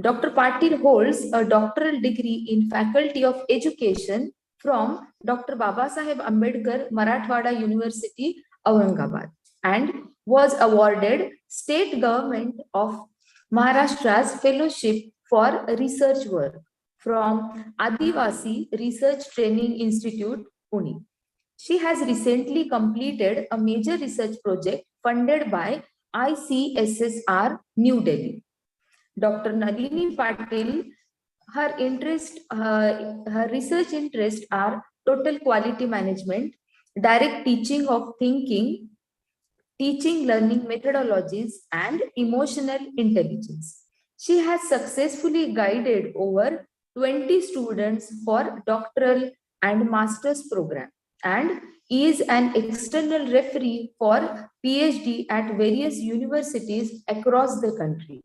[SPEAKER 7] Dr. Patil holds a doctoral degree in Faculty of Education from Dr. Babasaheb Ambedkar Marathwada University, Aurangabad, and was awarded State Government of Maharashtra's Fellowship for Research Work from Adivasi Research Training Institute, Pune. She has recently completed a major research project funded by ICSSR, New Delhi. Dr. Nalini Patil, her research interests are total quality management, direct teaching of thinking, teaching learning methodologies, and emotional intelligence. She has successfully guided over 20 students for doctoral and master's program and is an external referee for PhD at various universities across the country.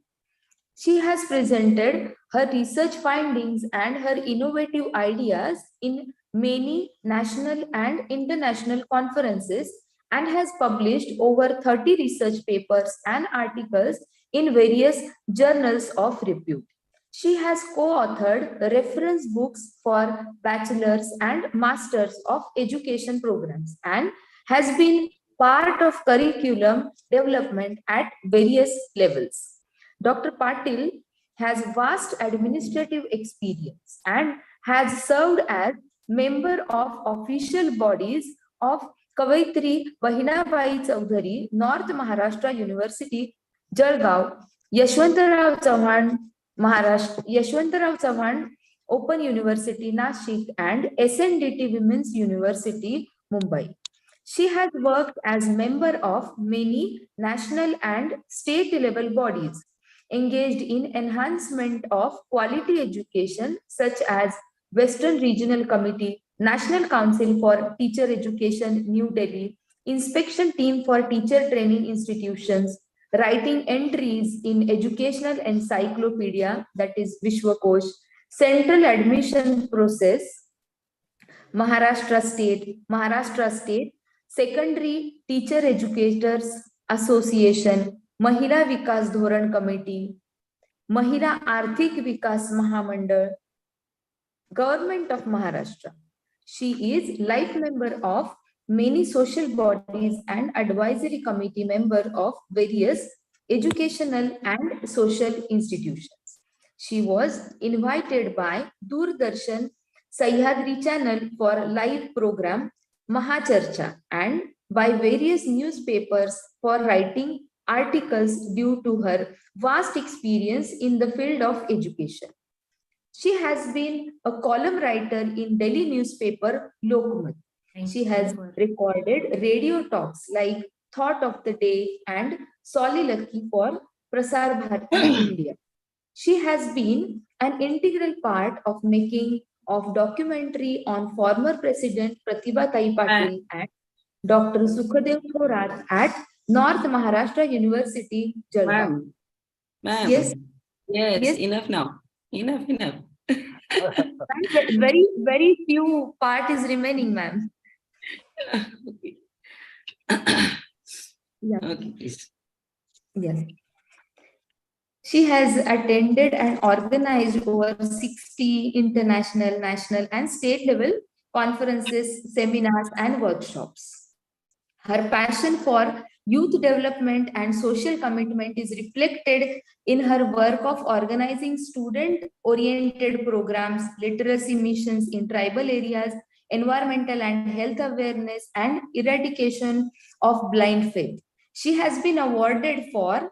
[SPEAKER 7] She has presented her research findings and her innovative ideas in many national and international conferences and has published over 30 research papers and articles in various journals of repute. She has co-authored reference books for bachelor's and master's of education programs and has been part of curriculum development at various levels. Dr. Patil has vast administrative experience and has served as member of official bodies of Kavaitri Bahinabai Chaudhary, North Maharashtra University, Jalgaon, Yashwantarao Chauhan, Yashwantarao Chauhan Open University, Nashik, and SNDT Women's University, Mumbai. She has worked as member of many national and state level bodies engaged in enhancement of quality education such as Western Regional Committee, National Council for Teacher Education, New Delhi, Inspection Team for Teacher Training Institutions, writing entries in Educational Encyclopedia, that is Vishwakosh, Central Admission Process, Maharashtra State, Secondary Teacher Educators Association, Mahila Vikas Dhoran Committee, Mahila Arthik Vikas Mahamandal, Government of Maharashtra. She is life member of many social bodies and advisory committee member of various educational and social institutions. She was invited by Doordarshan Sahyadri channel for live program Mahacharcha and by various newspapers for writing articles due to her vast experience in the field of education. She has been a column writer in Delhi newspaper Lokmat. She has recorded radio talks like Thought of the Day and Solilaki for Prasar Bharati India. She has been an integral part of making of documentary on former President Pratibha Tai Patil and Dr. Sukhadev Thorat at North Maharashtra University, Jalgaon.
[SPEAKER 8] Ma'am.
[SPEAKER 7] Yes.
[SPEAKER 8] Yes, enough now. Enough.
[SPEAKER 7] Very few part is remaining, ma'am.
[SPEAKER 8] Okay.
[SPEAKER 7] Yeah.
[SPEAKER 8] Okay, please.
[SPEAKER 7] Yes. She has attended and organized over 60 international, national, and state level conferences, seminars, and workshops. Her passion for youth development and social commitment is reflected in her work of organizing student-oriented programs, literacy missions in tribal areas, environmental and health awareness, and eradication of blind faith. She has been awarded for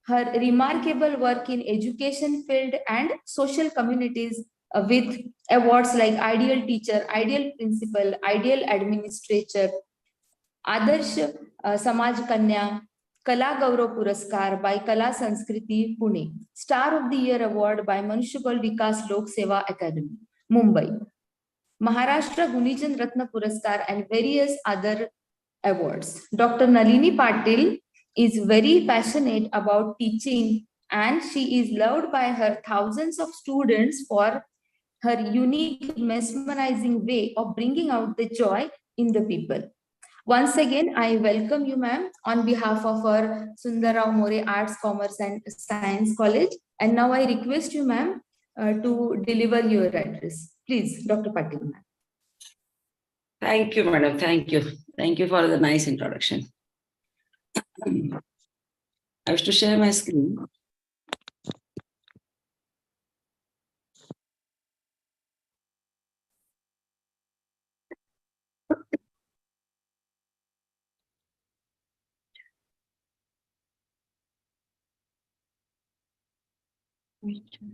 [SPEAKER 7] her remarkable work in education field and social communities with awards like Ideal Teacher, Ideal Principal, Ideal Administrator, Adarsh Samaj Kanya, Kala Gaurav Puraskar by Kala Sanskriti, Pune, Star of the Year Award by Manushya Vikas Lok Seva Academy, Mumbai, Maharashtra Guneejan Ratna Puraskar, and various other awards. Dr. Nalini Patil is very passionate about teaching and she is loved by her thousands of students for her unique, mesmerizing way of bringing out the joy in the people. Once again, I welcome you, ma'am, on behalf of our Sundarrao More Arts, Commerce and Science College. And now I request you, ma'am, to deliver your address. Please, Dr. Patil, ma'am.
[SPEAKER 8] Thank you, madam. Thank you. Thank you for the nice introduction. I wish to share my screen.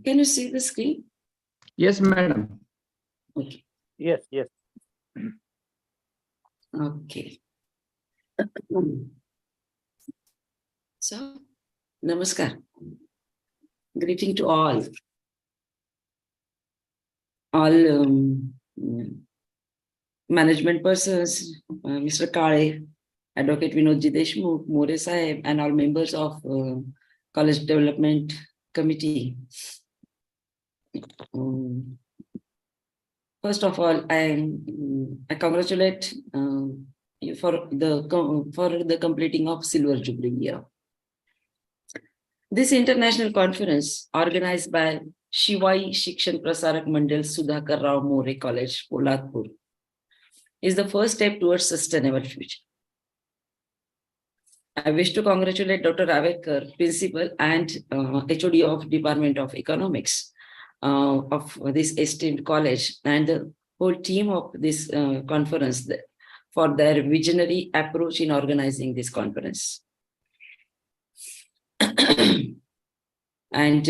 [SPEAKER 8] Can you see the screen?
[SPEAKER 4] Yes, madam.
[SPEAKER 8] Okay.
[SPEAKER 1] Yes, yes.
[SPEAKER 8] Okay. So, namaskar. Greeting to all. Management persons, Mr. Kale, Advocate Vinodji Deshmukh, More Sahib, and all members of College Development Committee. First of all, I congratulate you for the completing of Silver Jubilee year. This international conference, organized by Shivai Shikshan Prasarak Mandal Sudhakar Rao More College, Polatpur, is the first step towards sustainable future. I wish to congratulate Dr. Ravekar, Principal and HOD of Department of Economics of this esteemed college, and the whole team of this conference for their visionary approach in organizing this conference. And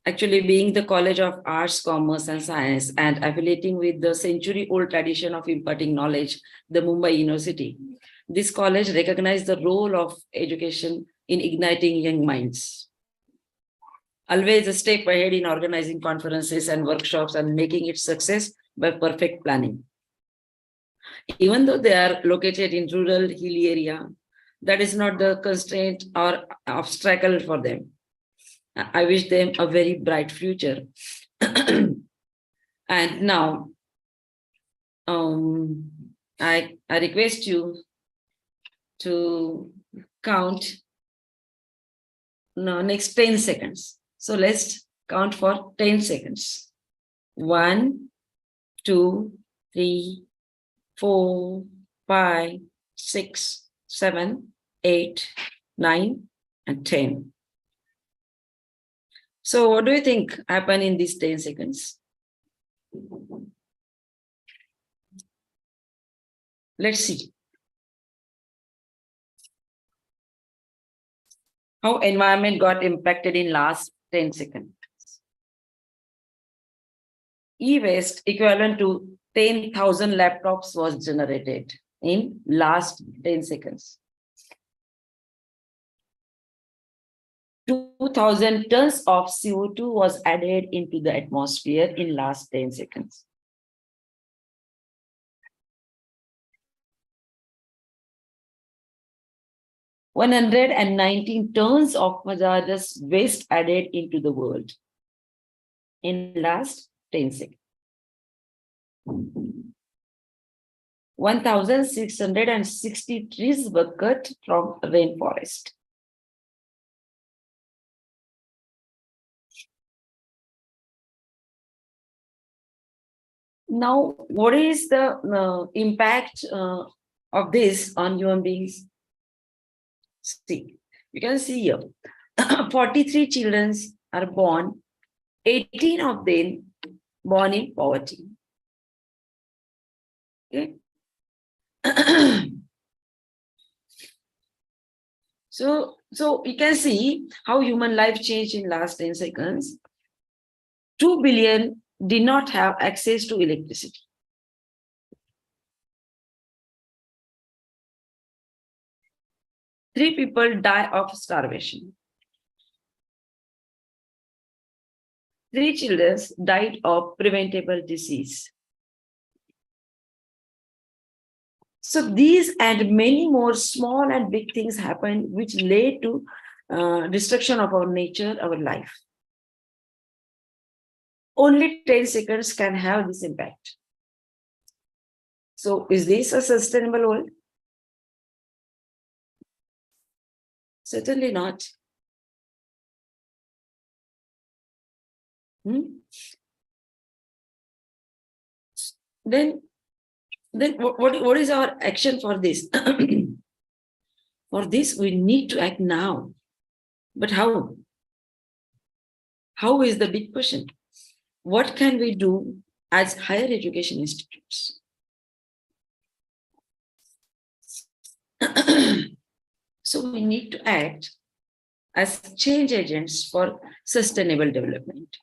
[SPEAKER 8] actually, being the College of Arts, Commerce and Science and affiliating with the century-old tradition of imparting knowledge, the Mumbai University, this college recognized the role of education in igniting young minds. Always a step ahead in organizing conferences and workshops and making it success by perfect planning. Even though they are located in rural, hilly area, that is not the constraint or obstacle for them. I wish them a very bright future. And now, I request you to count next 10 seconds. So let's count for 10 seconds. 1, 2, 3, 4, 5, 6, 7, 8, 9, and 10. So what do you think happened in these 10 seconds? Let's see. How environment got impacted in last 10 seconds. E-waste equivalent to 10,000 laptops was generated in last 10 seconds. 2,000 tons of CO2 was added into the atmosphere in last 10 seconds. $119 tons of hazardous waste added into the world in last 10 seconds. 1,660 trees were cut from rainforest. Now, what is the impact of this on human beings? See, you can see here, 43 children are born, 18 of them born in poverty. Okay. So you can see how human life changed in last 10 seconds. 2 billion did not have access to electricity. Three people die of starvation. 3 children died of preventable disease. So these and many more small and big things happened, which led to destruction of our nature, our life. Only 10 seconds can have this impact. So is this a sustainable world? Certainly not. Then what is our action for this? For this, we need to act now. But how? How is the big question? What can we do as higher education institutes? So we need to act as change agents for sustainable development.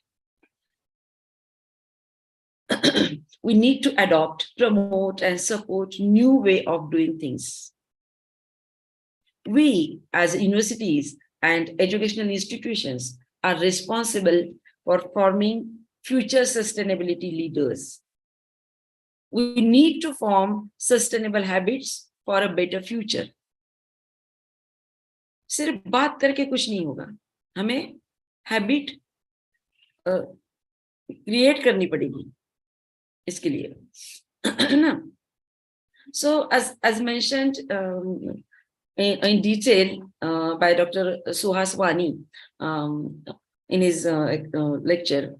[SPEAKER 8] We need to adopt, promote, and support new way of doing things. We, as universities and educational institutions, are responsible for forming future sustainability leaders. We need to form sustainable habits for a better future. सिर्फ बात करके कुछ नहीं होगा, हमें habit create करनी पड़ेगी इसके लिए, ना? So as mentioned in detail by Dr. Suhas Wani in his lecture,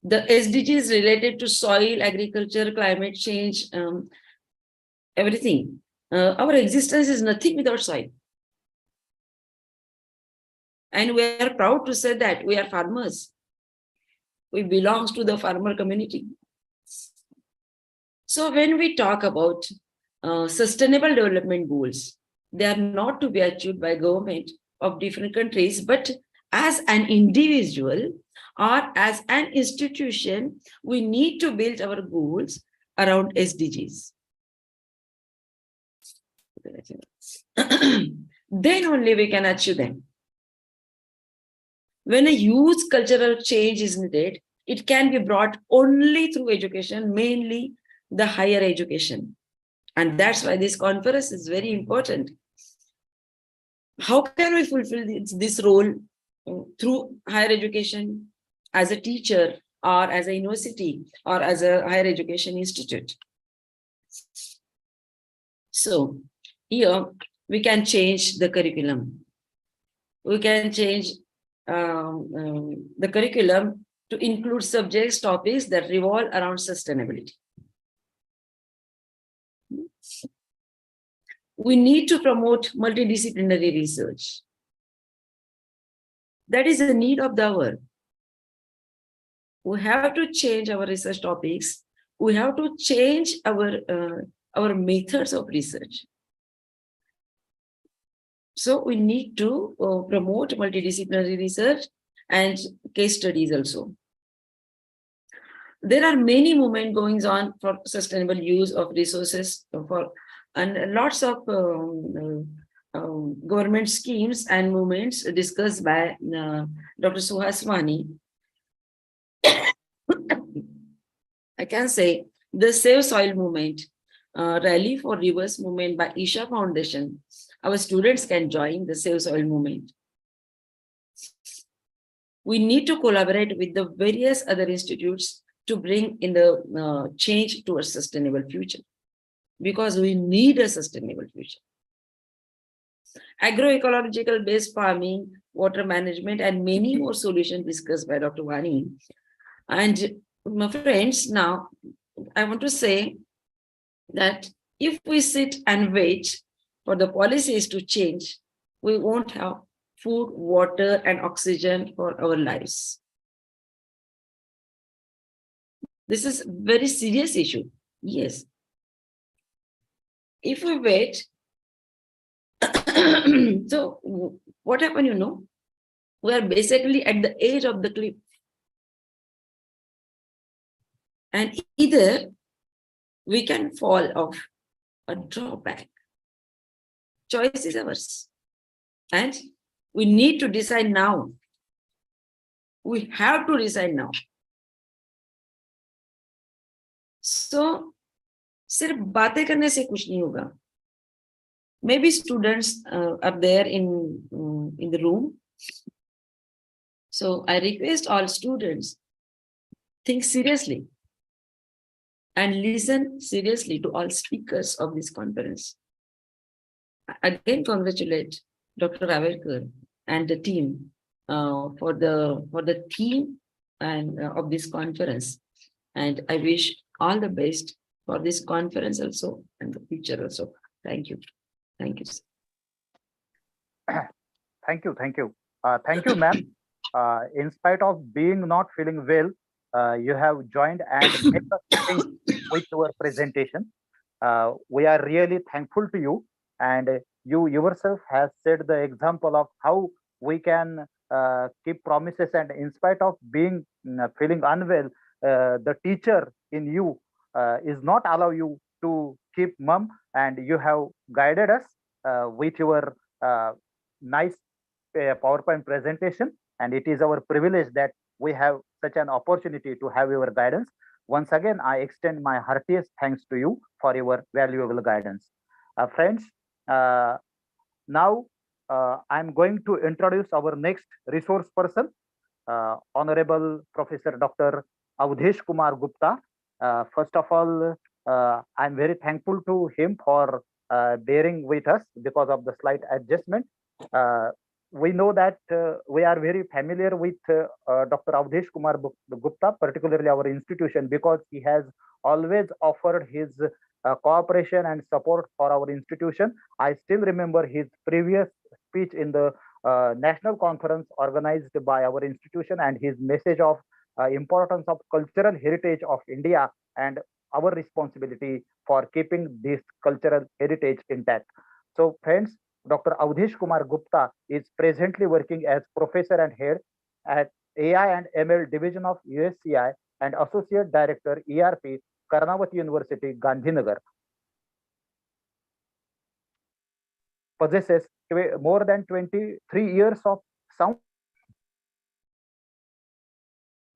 [SPEAKER 8] the SDGs related to soil, agriculture, climate change, everything. Our existence is nothing without soil. And we are proud to say that we are farmers. We belong to the farmer community. So when we talk about sustainable development goals, they are not to be achieved by government of different countries, but as an individual or as an institution, we need to build our goals around SDGs. Then only we can achieve them. When a huge cultural change is needed, it can be brought only through education, mainly the higher education. And that's why this conference is very important. How can we fulfill this role through higher education as a teacher or as a university or as a higher education institute? So here we can change the curriculum. We can change the curriculum to include subjects, topics that revolve around sustainability. We need to promote multidisciplinary research. That is the need of the hour. We have to change our research topics. We have to change our methods of research. So we need to promote multidisciplinary research and case studies also. There are many movements going on for sustainable use of resources and lots of government schemes and movements discussed by Dr. Suhas Wani. I can say the Save Soil movement, Rally for Rivers movement by Isha Foundation. Our students can join the Save Soil movement. We need to collaborate with the various other institutes to bring in the change to a sustainable future, because we need a sustainable future. Agroecological based farming, water management, and many more solutions discussed by Dr. Wani. And my friends, now I want to say that if we sit and wait for the policies to change, we won't have food, water, and oxygen for our lives. This is a very serious issue. Yes. If we wait, so what happened, you know? We are basically at the edge of the cliff. And either we can fall off or drop back. Choice is ours. And we need to decide now. We have to decide now. So, सिर्फ बातें करने से कुछ नहीं होगा. Maybe students are there in the room. So I request all students, think seriously. and listen seriously to all speakers of this conference. Again, congratulate Dr. Avelkar and the team for the theme and of this conference. And I wish all the best for this conference also and the future also. Thank you. Thank you.
[SPEAKER 1] Thank you. Thank you, ma'am. In spite of being not feeling well, you have joined and made us think with your presentation. We are really thankful to you, and you yourself has set the example of how we can keep promises, and in spite of being feeling unwell, the teacher in you is not allow you to keep mum, and you have guided us with your nice PowerPoint presentation, and it is our privilege that we have such an opportunity to have your guidance. Once again, I extend my heartiest thanks to you for your valuable guidance. Friends, now I'm going to introduce our next resource person, Honorable Professor Dr. Avdesh Kumar Gupta. First of all, I'm very thankful to him for bearing with us because of the slight adjustment. We know that we are very familiar with Dr. Avdesh Kumar Gupta, particularly our institution, because he has always offered his cooperation and support for our institution. I still remember his previous speech in the national conference organized by our institution, and his message of importance of cultural heritage of India and our responsibility for keeping this cultural heritage intact. So friends, Dr. Avdesh Kumar Gupta is presently working as professor and head at AI and ML division of USCI and associate director ERP, Karnavati University, Gandhinagar. Possesses more than 23 years of sound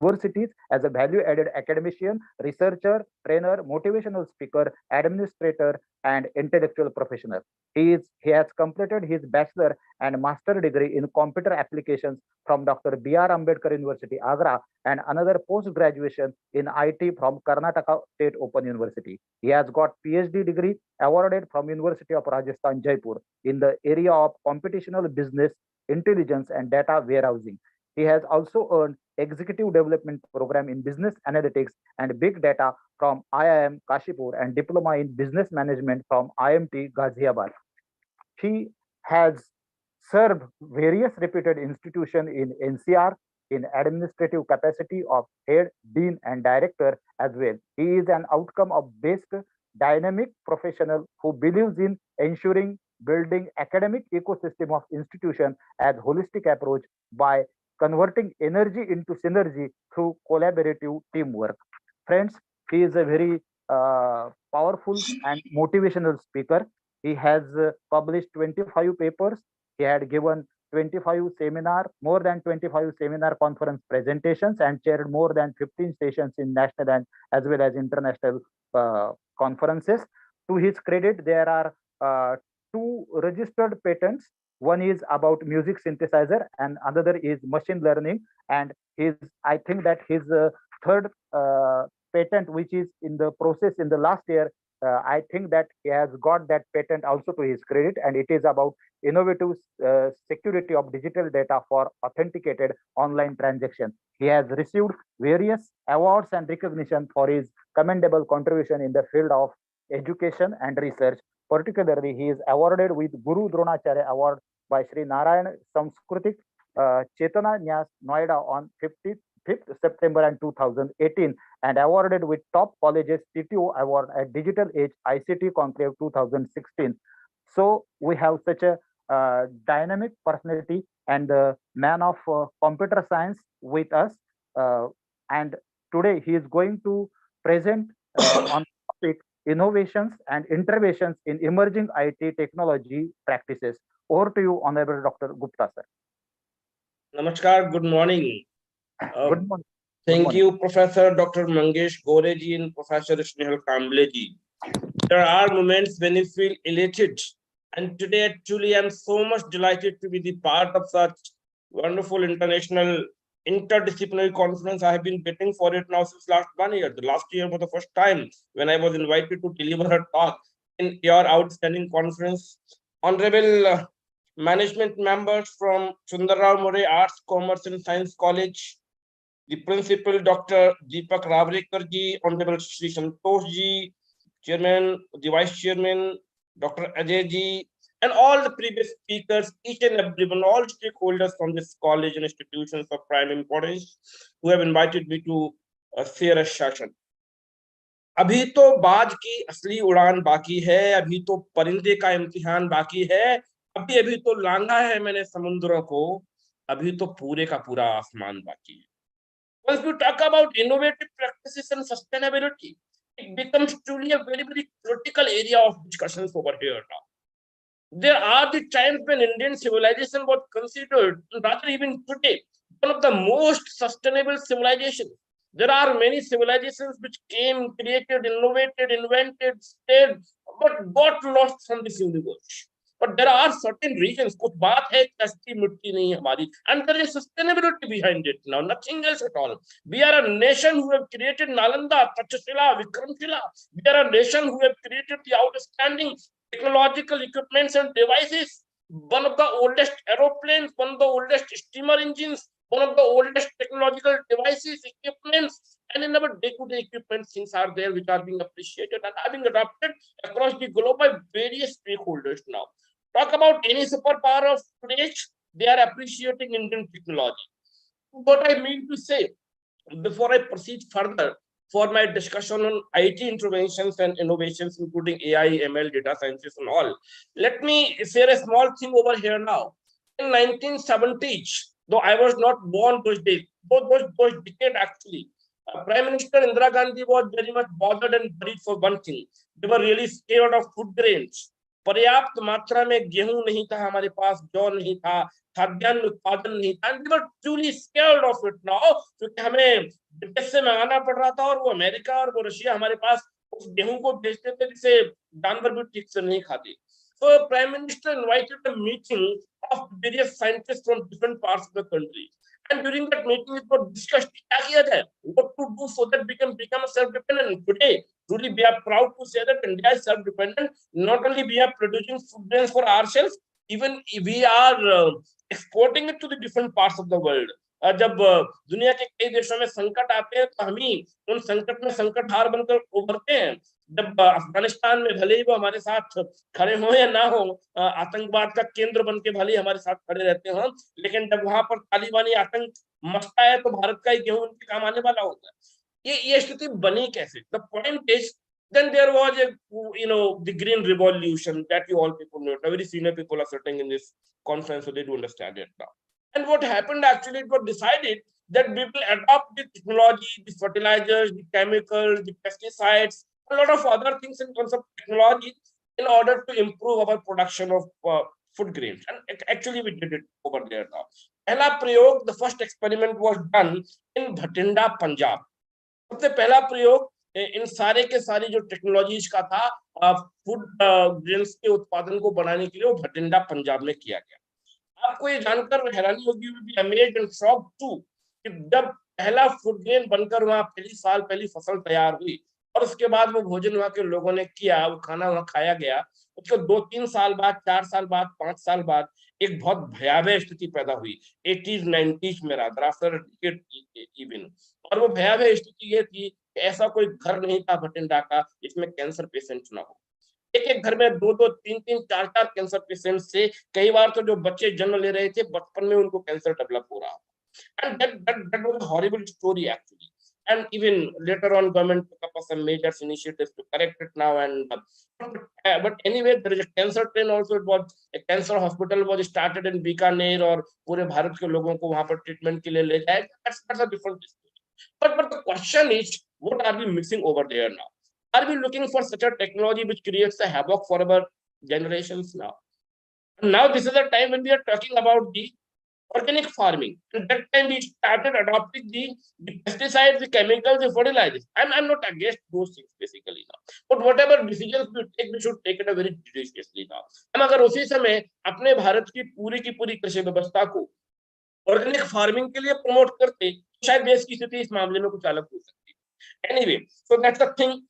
[SPEAKER 1] universities as a value-added academician, researcher, trainer, motivational speaker, administrator, and intellectual professional. He has completed his bachelor and master degree in computer applications from Dr. B.R. Ambedkar University, Agra, and another post-graduation in IT from Karnataka State Open University. He has got PhD degree awarded from University of Rajasthan, Jaipur, in the area of computational business, intelligence, and data warehousing. He has also earned Executive Development Program in Business Analytics and Big Data from IIM Kashipur and Diploma in Business Management from IMT Ghaziabad. He has served various reputed institutions in NCR in administrative capacity of head, dean, and director as well. He is an outcome of based dynamic professional who believes in ensuring building academic ecosystem of institution as holistic approach by converting energy into synergy through collaborative teamwork. Friends, he is a very powerful and motivational speaker. He has published 25 papers. He had given 25 seminar, more than 25 seminar conference presentations, and chaired more than 15 sessions in national and as well as international conferences. To his credit, there are 2 registered patents. One is about music synthesizer and another is machine learning, and I think that his third patent, which is in the process in the last year, I think that he has got that patent also to his credit, and it is about innovative security of digital data for authenticated online transactions. He has received various awards and recognition for his commendable contribution in the field of education and research. Particularly, he is awarded with Guru Dronacharya Award by Sri Narayan Sanskritik Chetana Nyas, Noida on 5th September and 2018, and awarded with Top Colleges CTO Award at Digital Age ICT Conclave 2016. So we have such a dynamic personality and the man of computer science with us, and today he is going to present on topic innovations and interventions in emerging IT technology practices. Over to you, Honorable Dr. Gupta, sir.
[SPEAKER 9] Namaskar, good morning.
[SPEAKER 1] Good morning.
[SPEAKER 9] Thank you, Professor Dr. Mangesh Goreji and Professor Snehal Kambleji. There are moments when you feel elated, and today actually I'm so much delighted to be the part of such wonderful international interdisciplinary conference. I have been waiting for it now since last 1 year. The last year for the first time when I was invited to deliver a talk in your outstanding conference. Honorable management members from Sundarrao More Arts, Commerce and Science College, the principal Dr. Deepak Ravrekar ji, Honorable Shri Santosh ji, Chairman, the Vice Chairman, Dr. Ajay ji, and all the previous speakers, each and everyone, all stakeholders from this college and institutions of prime importance who have invited me to share a session. अभी तो बाज की असली उड़ान बाकी है, अभी तो परिंदे का इम्तिहान बाकी है, अभी अभी तो लांघा है मैंने समुद्रों को, अभी तो पूरे का पूरा आसमान बाकी है. Once we talk about innovative practices and sustainability, it becomes truly a very, very critical area of discussions over here now. There are the times when Indian civilization was considered, rather even today, one of the most sustainable civilizations. There are many civilizations which came, created, innovated, invented, stayed, but got lost from this universe. But there are certain regions, कुछ बात है कश्ती मिट्टी नहीं हमारी, and there is sustainability behind it now, nothing else at all. We are a nation who have created Nalanda, Tachashila, Vikramshila. We are a nation who have created the outstanding technological equipments and devices. One of the oldest aeroplanes, one of the oldest steamer engines, one of the oldest technological devices, equipments, and in our day-to-day equipment, things are there which are being appreciated and are being adopted across the globe by various stakeholders now. Talk about any superpower of today, they are appreciating Indian technology. What I mean to say, before I proceed further for my discussion on IT interventions and innovations, including AI, ML, data sciences and all, let me share a small thing over here now. In 1970s, though I was not born those days, those decade actually, Prime Minister Indira Gandhi was very much bothered and worried for one thing. They were really scared of food grains. पर्याप्त मात्रा में गेहूं नहीं था हमारे पास, जौ नहीं था, खाद्यान्न उत्पादन नहीं था, and they were truly scared of it now, क्योंकि हमें विदेश से मंगाना पड़ रहा था और वो अमेरिका और वो रशिया हमारे पास उस गेहूं को भेजते थे जिसे जानवर भी ठीक से नहीं खाते. So Prime Minister invited a meeting of various scientists from different parts of the country. And during that meeting, it was discussed what to do so that we can become self-dependent. Today, truly, we are proud to say that India is self-dependent. Not only we are producing food grains for ourselves, even we are exporting it to the different parts of the world. जब दुनिया के कई देशों में संकट आते हैं तो हम ही उन संकट में संकटहार बनकर उभरते हैं. जब अफगानिस्तान में भले ही वो हमारे साथ खड़े हो या ना हो, आतंकवाद का केंद्र बन के भले हमारे साथ खड़े रहते हो, लेकिन जब वहां पर तालिबानी आतंक मचता है तो भारत का ही गेहूं उनके काम आने वाला होता है. ये स्थिति बनी कैसे? The point is then there was the green revolution that you all people know. Very senior people are sitting in this conference, so they do understand it now. And what happened actually, it was decided that we will adopt the technology, the fertilizers, the chemicals, the pesticides, a lot of other things in terms of technology in order to improve our production of food grains. And actually we did it over there now. Pehla prayog, the first experiment was done in Bhatinda, Punjab. सबसे पहला प्रयोग इन सारे के सारी जो technologies का था food grains के उत्पादन को बढ़ाने के लिए वो भटिंडा पंजाब में किया गया. आपको ये जानकर हैरानी होगी, अमेज्ड एंड शॉक्ड टू, कि जब पहला फूड ग्रेन बनकर वहां पहली फसल तैयार हुई और उसके बाद वो भोजन वहां के लोगों ने किया, वो खाना वहां खाया गया, उसके 2-3 साल बाद, 4 साल बाद, 5 साल बाद एक बहुत भयावह स्थिति पैदा हुई 80s 90s में आफ्टर इवन. और वो भयावह स्थिति ये थी कि ऐसा कोई घर नहीं था भटिंडा का जिसमें कैंसर पेशेंट ना हो. एक घर में 2-2, 3-3, 4-4 कैंसर पेशेंट से, कई बार तो जो बच्चे जन्म ले रहे थे बचपन में उनको कैंसर डेवलप हो रहा. And that was a horrible story actually. And even later on, government took up some major initiatives to correct it now. And but anyway, there is a cancer train also. It was a cancer hospital was started in Bikaner, और पूरे भारत के लोगों को वहां पर treatment के लिए ले जाए. That's a different story. But the question is, what are we missing over there now? Are we looking for such a technology which creates a havoc for our generations now? And now this is the time when we are talking about the organic farming. At that time we started adopting the pesticides, the chemicals, the fertilizers. I'm not against those things basically now. But whatever decisions we take, we should take it very judiciously now. हम अगर उसी समय अपने भारत की पूरी कृषि व्यवस्था को ऑर्गेनिक फार्मिंग के लिए प्रमोट करते, शायद देश की स्थिति इस मामले में कुछ अलग हो सकती है। Anyway, so that's the thing.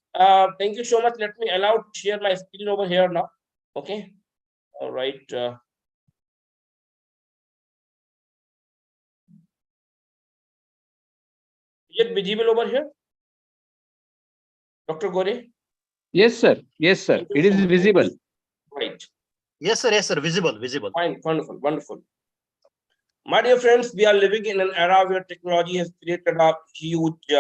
[SPEAKER 9] Thank you so much. Let me allow to share my screen over here now. Okay. All right. Is it visible over here, Dr. Gore?
[SPEAKER 4] Yes, sir. Yes, sir.
[SPEAKER 9] Thank you
[SPEAKER 4] It is
[SPEAKER 9] so much.
[SPEAKER 4] visible.
[SPEAKER 9] Right.
[SPEAKER 1] Yes, sir. Yes, sir. Visible. Visible.
[SPEAKER 9] Fine. Wonderful. Wonderful. My dear friends, we are living in an era where technology has created a huge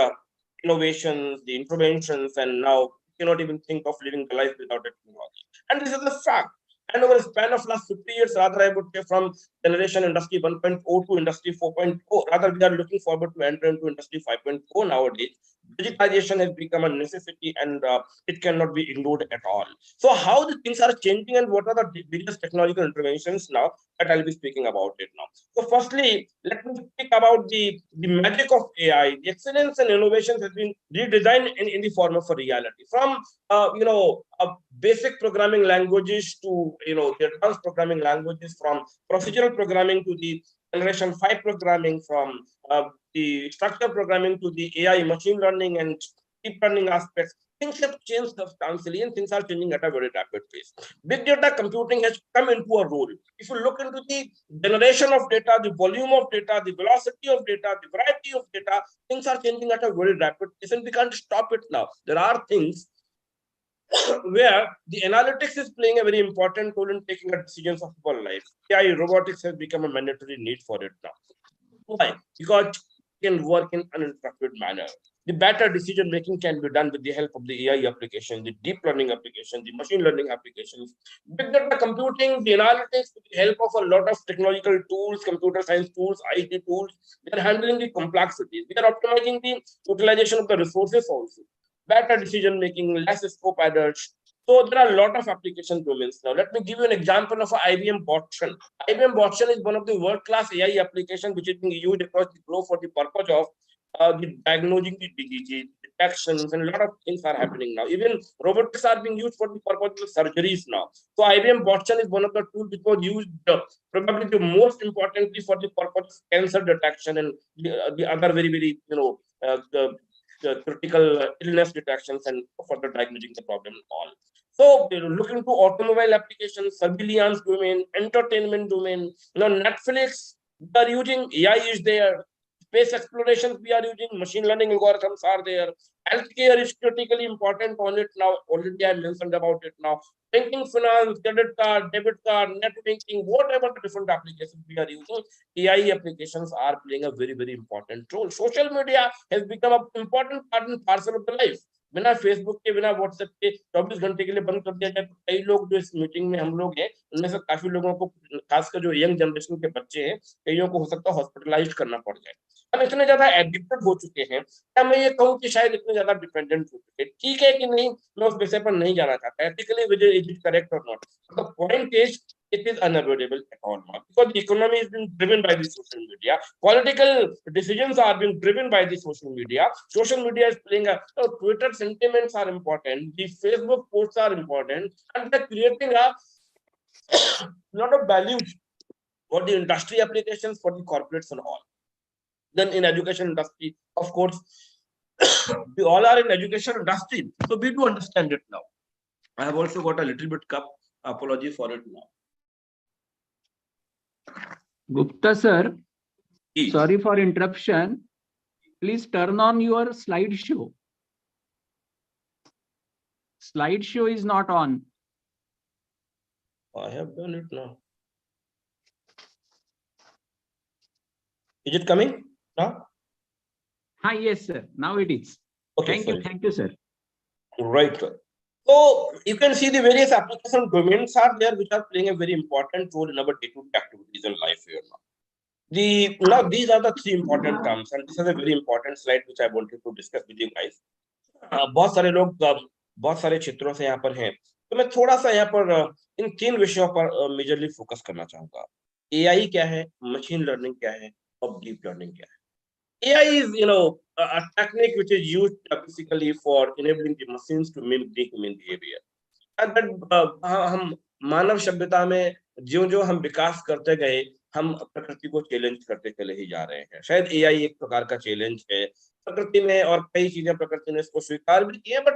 [SPEAKER 9] innovations, the interventions, and now we cannot even think of living the life without a technology. And this is a fact. And over a span of last 50 years, rather, I would say from generation industry 1.0 to industry 4.0, rather, we are looking forward to enter into industry 5.0 nowadays. Digitization has become a necessity, and it cannot be ignored at all. So how the things are changing and what are the various technological interventions now that I'll be speaking about it now. So firstly, let me speak about the magic of AI. The excellence and innovations has been redesigned in the form of a reality. From basic programming languages to the advanced programming languages, from procedural programming to the generation 5 programming, from the structured programming to the AI machine learning and deep learning aspects. Things have changed substantially and things are changing at a very rapid pace. Big data computing has come into a role. If you look into the generation of data, the volume of data, the velocity of data, the variety of data, things are changing at a very rapid pace and we can't stop it now. There are things where the analytics is playing a very important role in taking a decisions of our life. AI robotics has become a mandatory need for it now. Why? Because it can work in an uninterrupted manner. The better decision making can be done with the help of the AI application, the deep learning application, the machine learning applications. Big data computing, the analytics, with the help of a lot of technological tools, computer science tools, IT tools, they are handling the complexities. They are optimizing the utilization of the resources also. Better decision making, less scope adders. So there are a lot of application domains now. Let me give you an example of IBM Watson. IBM Watson is one of the world-class AI applications which is being used across the globe for the purpose of diagnosing the disease, detections, and a lot of things are happening now. Even robotics are being used for the purpose of surgeries now. So IBM Watson is one of the tools which was used probably the most importantly for the purpose of cancer detection and the other very the critical illness detections and further diagnosing the problem and all. So looking to automobile applications, surveillance domain, entertainment domain, Netflix, we are using AI is there. Space explorations we are using, machine learning algorithms are there. Healthcare is critically important on it now. Already I mentioned about it now. Banking, finance, credit card, debit card, net banking, whatever the different applications we are using, AI applications are playing a very important role. Social media has become an important part and parcel of the life. बिना Facebook के बिना WhatsApp के 24 घंटे के लिए बंद कर दिया जाए तो कई लोग जो इस मीटिंग में हम लोग हैं उनमें से काफी लोगों को खासकर जो यंग जनरेशन के बच्चे हैं कईयों को हो सकता है हॉस्पिटलाइज करना पड़ जाए हम इतने ज्यादा एडिक्टेड हो चुके हैं क्या मैं ये कहूँ कि शायद इतने ज्यादा डिपेंडेंट हो चुके हैं ठीक है कि नहीं मैं उस विषय पर नहीं जाना चाहता एथिकली इज इट करेक्ट और not the point is it is unavoidable at all now because the economy is being driven by the social media. Political decisions are being driven by the social media. Social media is playing Twitter sentiments are important. The Facebook posts are important, and they're creating a lot of value for the industry applications for the corporates and all. Then in education industry, of course, we all are in education industry, so we do understand it now. I have also got a little bit cup. Apology for it now.
[SPEAKER 4] Gupta sir, sorry for interruption. Please turn on your slideshow. Slideshow is not on.
[SPEAKER 9] I have done it now. Is it coming now?
[SPEAKER 4] Yes, sir. Now it is.
[SPEAKER 9] Okay,
[SPEAKER 4] Thank you, sir.
[SPEAKER 9] Right. So you can see the various application domains are there which are playing a very important role in our day-to-day activities in life here now. Now these are the three important terms, and this is a very important slide which I wanted to discuss with you guys. बहुत सारे लोग बहुत सारे क्षेत्रों से यहाँ पर हैं, तो मैं थोड़ा सा यहाँ पर इन तीन विषयों पर मेजरली फोकस करना चाहूंगा. AI क्या है, मशीन लर्निंग क्या है, और डीप लर्निंग क्या है. AI is, a technique which is used basically for enabling the machines to mimic the human behavior. And that हम मानव सभ्यता में जो हम विकास करते गए हम प्रकृति को चैलेंज करते चले ही जा रहे हैं। शायद एआई एक प्रकार का चैलेंज है प्रकृति में, और कई चीजें प्रकृति ने इसको स्वीकार भी की है, but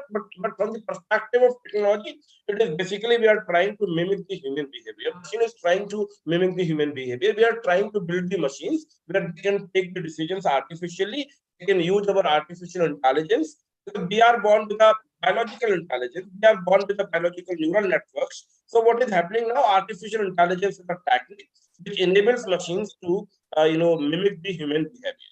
[SPEAKER 9] from the perspective of technology it is basically we are trying to mimic the human behaviour, machine is trying to mimic the human behavior, we are trying to build the machines where they can take the decisions artificially, we can use our artificial intelligence, because we are born with a biological intelligence, we are born with a biological neural networks. So what is happening now, artificial intelligence is a technique which enables machines to mimic the human behavior.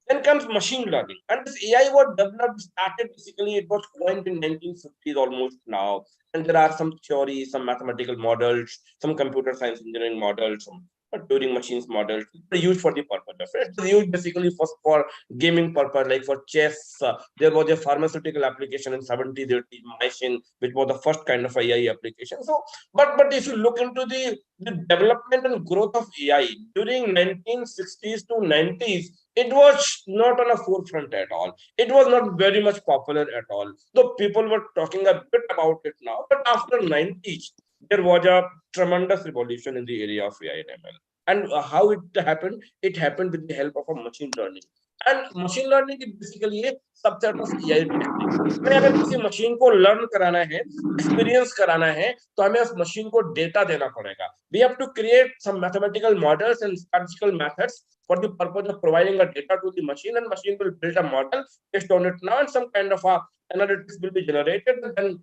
[SPEAKER 9] Then comes machine learning, and this AI was developed, started basically, it was coined in 1950s almost now, and there are some theories, some mathematical models, some computer science engineering models, some Turing machines models used for the purpose of it. It's used basically for gaming purpose, like for chess. There was a pharmaceutical application in 70s, 80s, machine, which was the first kind of AI application. So, but if you look into the development and growth of AI during 1960s to 90s, it was not on a forefront at all. It was not very much popular at all. Though people were talking a bit about it now, but after 90s, there was a tremendous revolution in the area of AI and ML. And how it happened? It happened with the help of a machine learning. And machine learning is basically a subset of AI techniques. हमें अगर किसी machine को learn कराना है, experience कराना है, तो हमें उस मशीन को डेटा देना पड़ेगा. We have to create some mathematical models and statistical methods for the purpose of providing a data to the machine, and machine will build a model based on it now, and some kind of a analytics will be generated, and then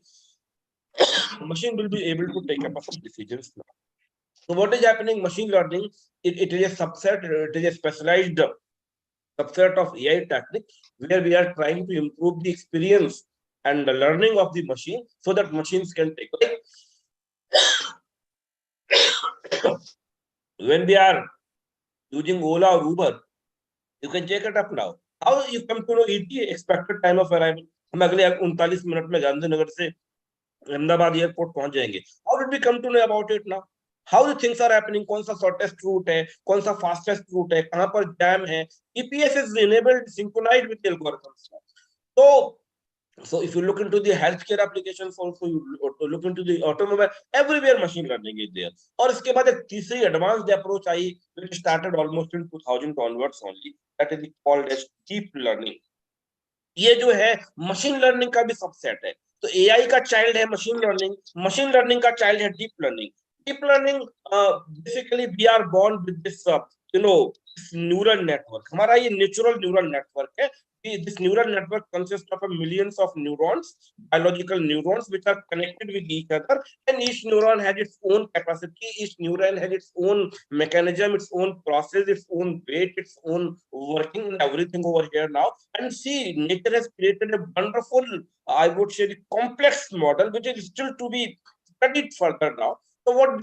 [SPEAKER 9] machine will be able to take up some decisions now. So what is happening? Machine learning, it is a subset, it is a specialized subset of AI technique where we are trying to improve the experience and the learning of the machine so that machines can take. When we are using Ola or Uber, you can check it up now. How you come to know ETA, expected time of arrival? हम अगले 39 minute में गांधीनगर से Ahmedabad airport पहुंच जाएंगे. How did we come to know about it now? How the things are happening? कौन सा shortest route है, कौन सा fastest route है, कहां पर jam है? EPS is enabled, synchronized with the algorithms. So if you look into the healthcare applications also, you look into the automobile, everywhere machine learning is there. और इसके बाद एक तीसरी advanced approach I, which started almost in 2000 onwards only, that is called as deep learning. ये जो है machine learning का भी सबसेट है. तो एआई का चाइल्ड है मशीन लर्निंग का चाइल्ड है deep learning. Deep learning basically we are born with this neural network. हमारा ये नेचुरल न्यूरल नेटवर्क है. This neural network consists of millions of neurons, biological neurons, which are connected with each other, and each neuron has its own capacity, each neuron has its own mechanism, its own process, its own weight, its own working, and everything over here now. And see, nature has created a wonderful, I would say, complex model, which is still to be studied further now. So what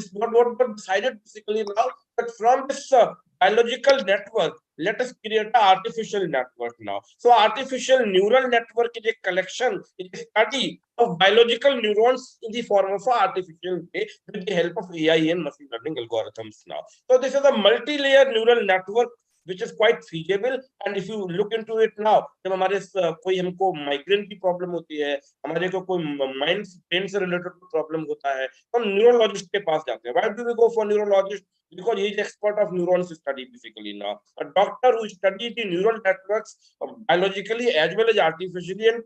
[SPEAKER 9] decided basically now, that from this biological network, let us create an artificial network now. So artificial neural network is a collection, it is a study of biological neurons in the form of an artificial way with the help of AI and machine learning algorithms now. So this is a multi-layer neural network which is quite feasible. And if you look into it now, जब हमारे कोई हमको migraine की problem होती है, हमारे को कोई माइंड ब्रेन से रिलेटेड प्रॉब्लम होता है, तो हम न्यूरोलॉजिस्ट के पास जाते हैं. Why do we go for neurologist? Because he is expert of neurons study basically now. A doctor who studies the neural networks biologically as well as artificially and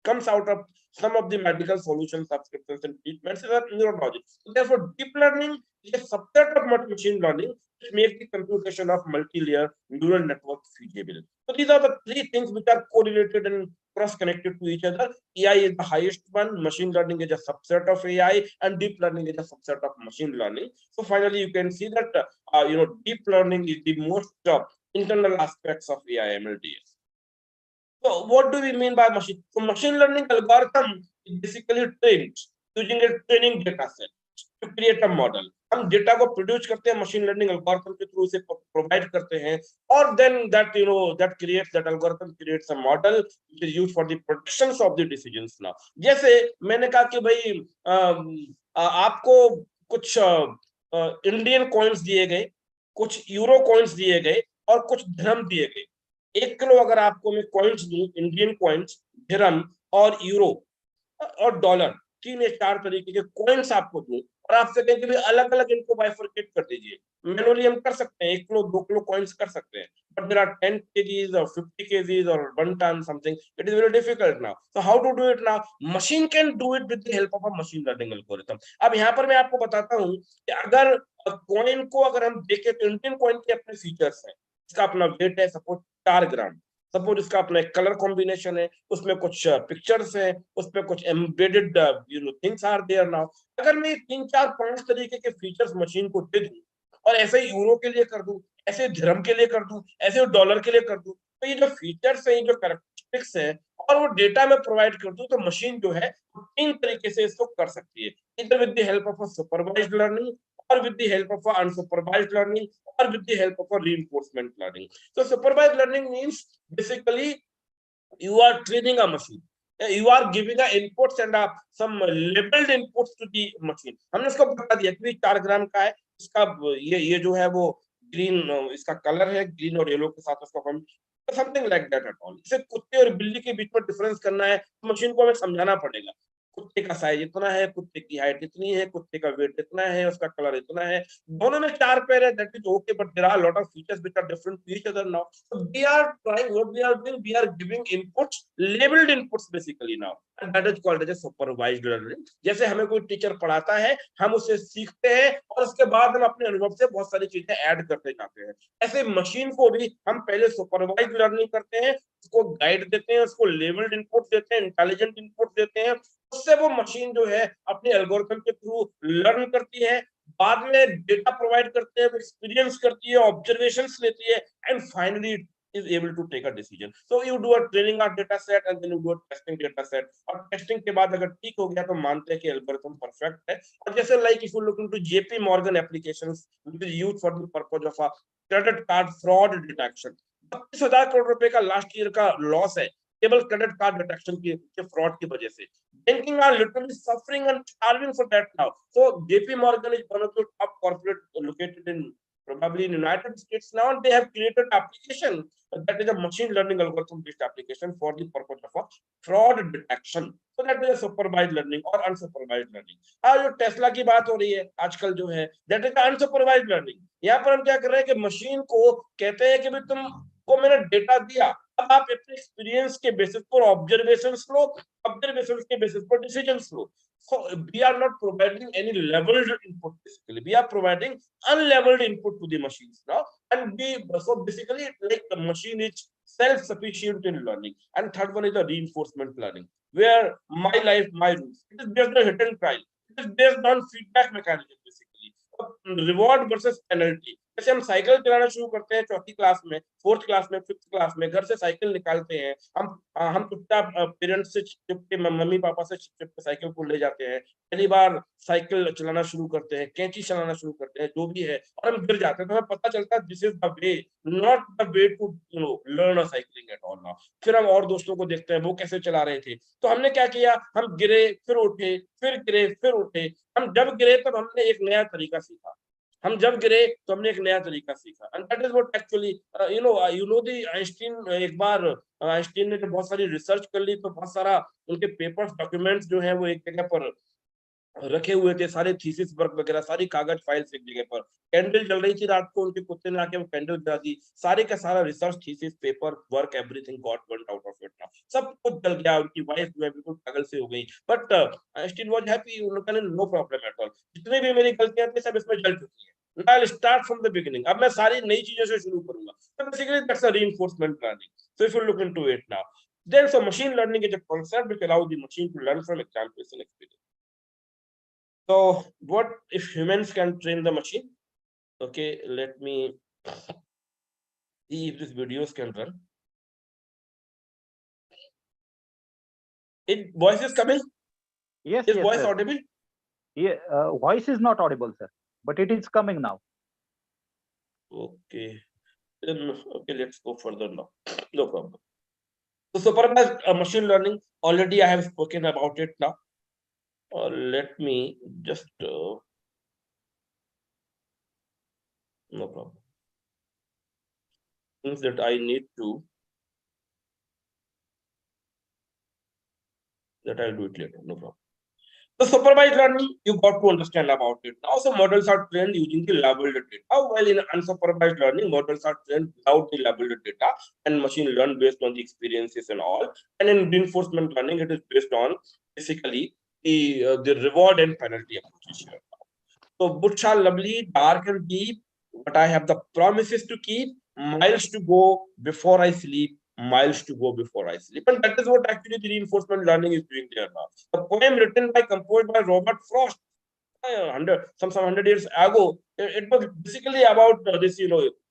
[SPEAKER 9] comes out of some of the medical solutions, subscriptions, and treatments is a neurologist. So therefore, deep learning is a subset of machine learning which makes the computation of multi-layer neural network feasible. So these are the three things which are correlated and cross-connected to each other. AI is the highest one, machine learning is a subset of AI, and deep learning is a subset of machine learning. So finally, you can see that deep learning is the most internal aspects of AI MLDS. So what do we mean by machine? So machine learning algorithm is basically trained using a training data set to create a model. हम data को produce करते हैं machine learning algorithm के through से provide करते हैं, और then that algorithm creates a model which is used for the predictions of the decisions now. जैसे मैंने कहा कि भाई आपको कुछ इंडियन कॉइन्स दिए गए, कुछ यूरो कॉइन्स दिए गए और कुछ धर्म दिए गए. 1 किलो अगर आपको मैं कॉइन्स दूं, इंडियन कॉइन्स, धर्म और यूरो और डॉलर, 3 या 4 तरीके के कॉइन्स आपको दूं, और आपसे कहें कि भाई अलग अलग इनको बाइफरकेट कर दीजिए, मैनुअली हम कर सकते हैं, 1 किलो 2 किलो कॉइन्स कर सकते हैं, but there are 10 kgs or 50 kgs or 1 ton something. It is very difficult now. So how to do it now? Machine can do it with the help of a machine learning algorithm. अब यहाँ पर मैं आपको बताता हूँ कि अगर coin को अगर हम देखें तो इंडियन कॉइन के अपने फीचर्स हैं। इसका अपना वेट है सपोज 4 ग्राम, सपोज इसका अपना एक कलर कॉम्बिनेशन है, उसमें कुछ पिक्चर्स है, उसमें कुछ embedded things are there now. अगर मैं 3 4 5 तरीके के फीचर्स मशीन को दे दूं और ऐसे ही यूरो के लिए कर दूं, ऐसे धर्म के लिए कर दूं, ऐसे डॉलर के लिए कर दूं, तो ये जो फीचर्स है, ये जो कैरेक्टरिस्टिक्स है और वो डेटा में प्रोवाइड कर दूं, तो मशीन जो है 3 तरीके से इसको कर सकती है, इधर with the help of a supervised learning or with the help of unsupervised learning or with the help of a reinforcement learning. So supervised learning means basically you are training a machine. You are giving a inputs and some labeled inputs to the machine. हमने उसको बता दिया कि 4 ग्राम का है, इसका ये जो है वो ग्रीन, इसका कलर है ग्रीन और येलो के साथ उसका something like that at all. इसे कुत्ते और बिल्ली के बीच में डिफरेंस करना है, मशीन को हमें समझाना पड़ेगा। कुत्ते का साइज इतना है, कुत्ते की हाइट इतनी है, कुत्ते का वेट इतना है, उसका कलर इतना है, दोनों में 4 पैर है, that is okay, but there are lot of features which are different to each other now. So we are trying, what we are doing, we are giving inputs, labelled inputs basically now, and that is called as a supervised learning. जैसे हमें कोई teacher पढ़ाता है, हम उससे सीखते हैं और उसके बाद हम अपने अनुभव से बहुत सारी चीजें ऐड करते जाते हैं। ऐसे मशीन को भी हम पहले सुपरवाइज्ड लर्निंग करते हैं, उसको गाइड देते हैं, उसको लेबल्ड इनपुट देते हैं, इंटेलिजेंट इनपुट देते हैं, उससे वो मशीन जो है अपने एल्गोरिथम के थ्रू लर्न करती है, बाद में डेटा प्रोवाइड करते हैं, एक्सपीरियंस करती है, ऑब्जर्वेशंस लेती है, and finally is able to take a decision. So you do a training our data set and then you do a testing data set, और टेस्टिंग के बाद अगर ठीक हो गया तो मानते हैं कि एल्गोरिथम परफेक्ट है। और जैसे like if you look into JP Morgan applications which is used for the purpose of a credit card fraud detection, 32,000 crore रुपए का लास्ट ईयर का लॉस है केवल क्रेडिट कार्ड डिटेक्शन के फ्रॉड की वजह से। Banking are literally suffering and starving for that now. So JP Morgan is one of the top corporate located in probably in United States now, and they have created an application that is a machine learning algorithm based application for the purpose of a fraud detection. So that is a supervised learning or unsupervised learning. आज जो Tesla की बात हो रही है आजकल जो है, that is unsupervised learning. यहाँ पर हम क्या कर रहे हैं कि मशीन को कहते हैं कि भाई तुमको मैंने डेटा दिया, अब आप अपने एक्सपीरियंस के बेसिस पर ऑब्जर्वेशंस लो, ऑब्जर्वेशंस के बेसिस पर decisions low. So we are not providing any leveled input basically. We are providing unleveled input to the machines now, and so basically like the machine is self-sufficient in learning. And third one is the reinforcement learning, where my life, my rules. It is based on hit and trial. It is based on feedback mechanism basically. Reward versus penalty. जैसे हम cycle चलाना शुरू करते हैं चौथी class में, 4th class में, 5th class में, घर से साइकिल निकालते हैं, हम चुपचाप पेरेंट्स से चुपके मम्मी पापा से चुपके साइकिल को ले जाते हैं, पहली बार साइकिल चलाना शुरू करते हैं, कैंची चलाना शुरू करते हैं, जो भी है, और हम गिर जाते हैं, तो हमें पता चलता है this is the way, not the way to learn a cycling at all now. फिर हम और दोस्तों को देखते हैं वो कैसे चला रहे थे, तो हमने क्या किया, हम गिरे फिर उठे, फिर गिरे फिर उठे। हम जब गिरे तब हमने एक नया तरीका सीखा, हम जब गिरे तो हमने एक नया तरीका सीखा, and that is what actually you know the Einstein, एक बार आइंस्टीन ने जब बहुत सारी रिसर्च कर ली तो बहुत सारा उनके पेपर्स डॉक्यूमेंट्स जो है वो एक जगह पर रखे हुए थे, सारे थीसिस वर्क वगैरह सारी कागज फाइल्स एक जगह पर। कैंडल जल रही थी रात को, उनके कुत्ते ने आके वो कैंडल जला दी, सारे का सारा research thesis paper work everything got burned out of it now, सब कुछ जल गया। उनकी वाइफ जो है बिल्कुल पागल से हो गई, बट आइंस्टीन वाज हैप्पी, उन्होंने नो प्रॉब्लम एट ऑल, जितनी भी मेरी गलतियां थी सब इसमें जल चुकी है, now I'll start from the beginning, अब मैं सारी नई चीजों से शुरू करूंगा। So basically that's a reinforcement learning. So if you look into it now, then so machine learning is a concept which allows the machine to learn from examples and experience. So what if humans can train the machine? Okay, let me see if these videos can run. It voice is coming?
[SPEAKER 1] Yes,
[SPEAKER 9] Is
[SPEAKER 1] yes,
[SPEAKER 9] voice
[SPEAKER 1] sir.
[SPEAKER 9] audible?
[SPEAKER 1] Yeah, voice is not audible, sir, but it is coming now.
[SPEAKER 9] Okay, then okay, let's go further now. No problem. So supervised machine learning, already I have spoken about it now. Let me just no problem. Things that I need to, that I'll do it later, no problem. The supervised learning, you got to understand about it. Now, so models are trained using the labeled data. While in unsupervised learning, models are trained without the labeled data, and machine learn based on the experiences and all. And in reinforcement learning, it is based on basically the reward and penalty approaches here. So, good shall lovely, dark and deep, but I have the promises to keep, miles to go before I sleep, miles to go before I sleep. And that is what actually the reinforcement learning is doing there now. The poem written by, composed by Robert Frost, 100 years ago, it was basically about this,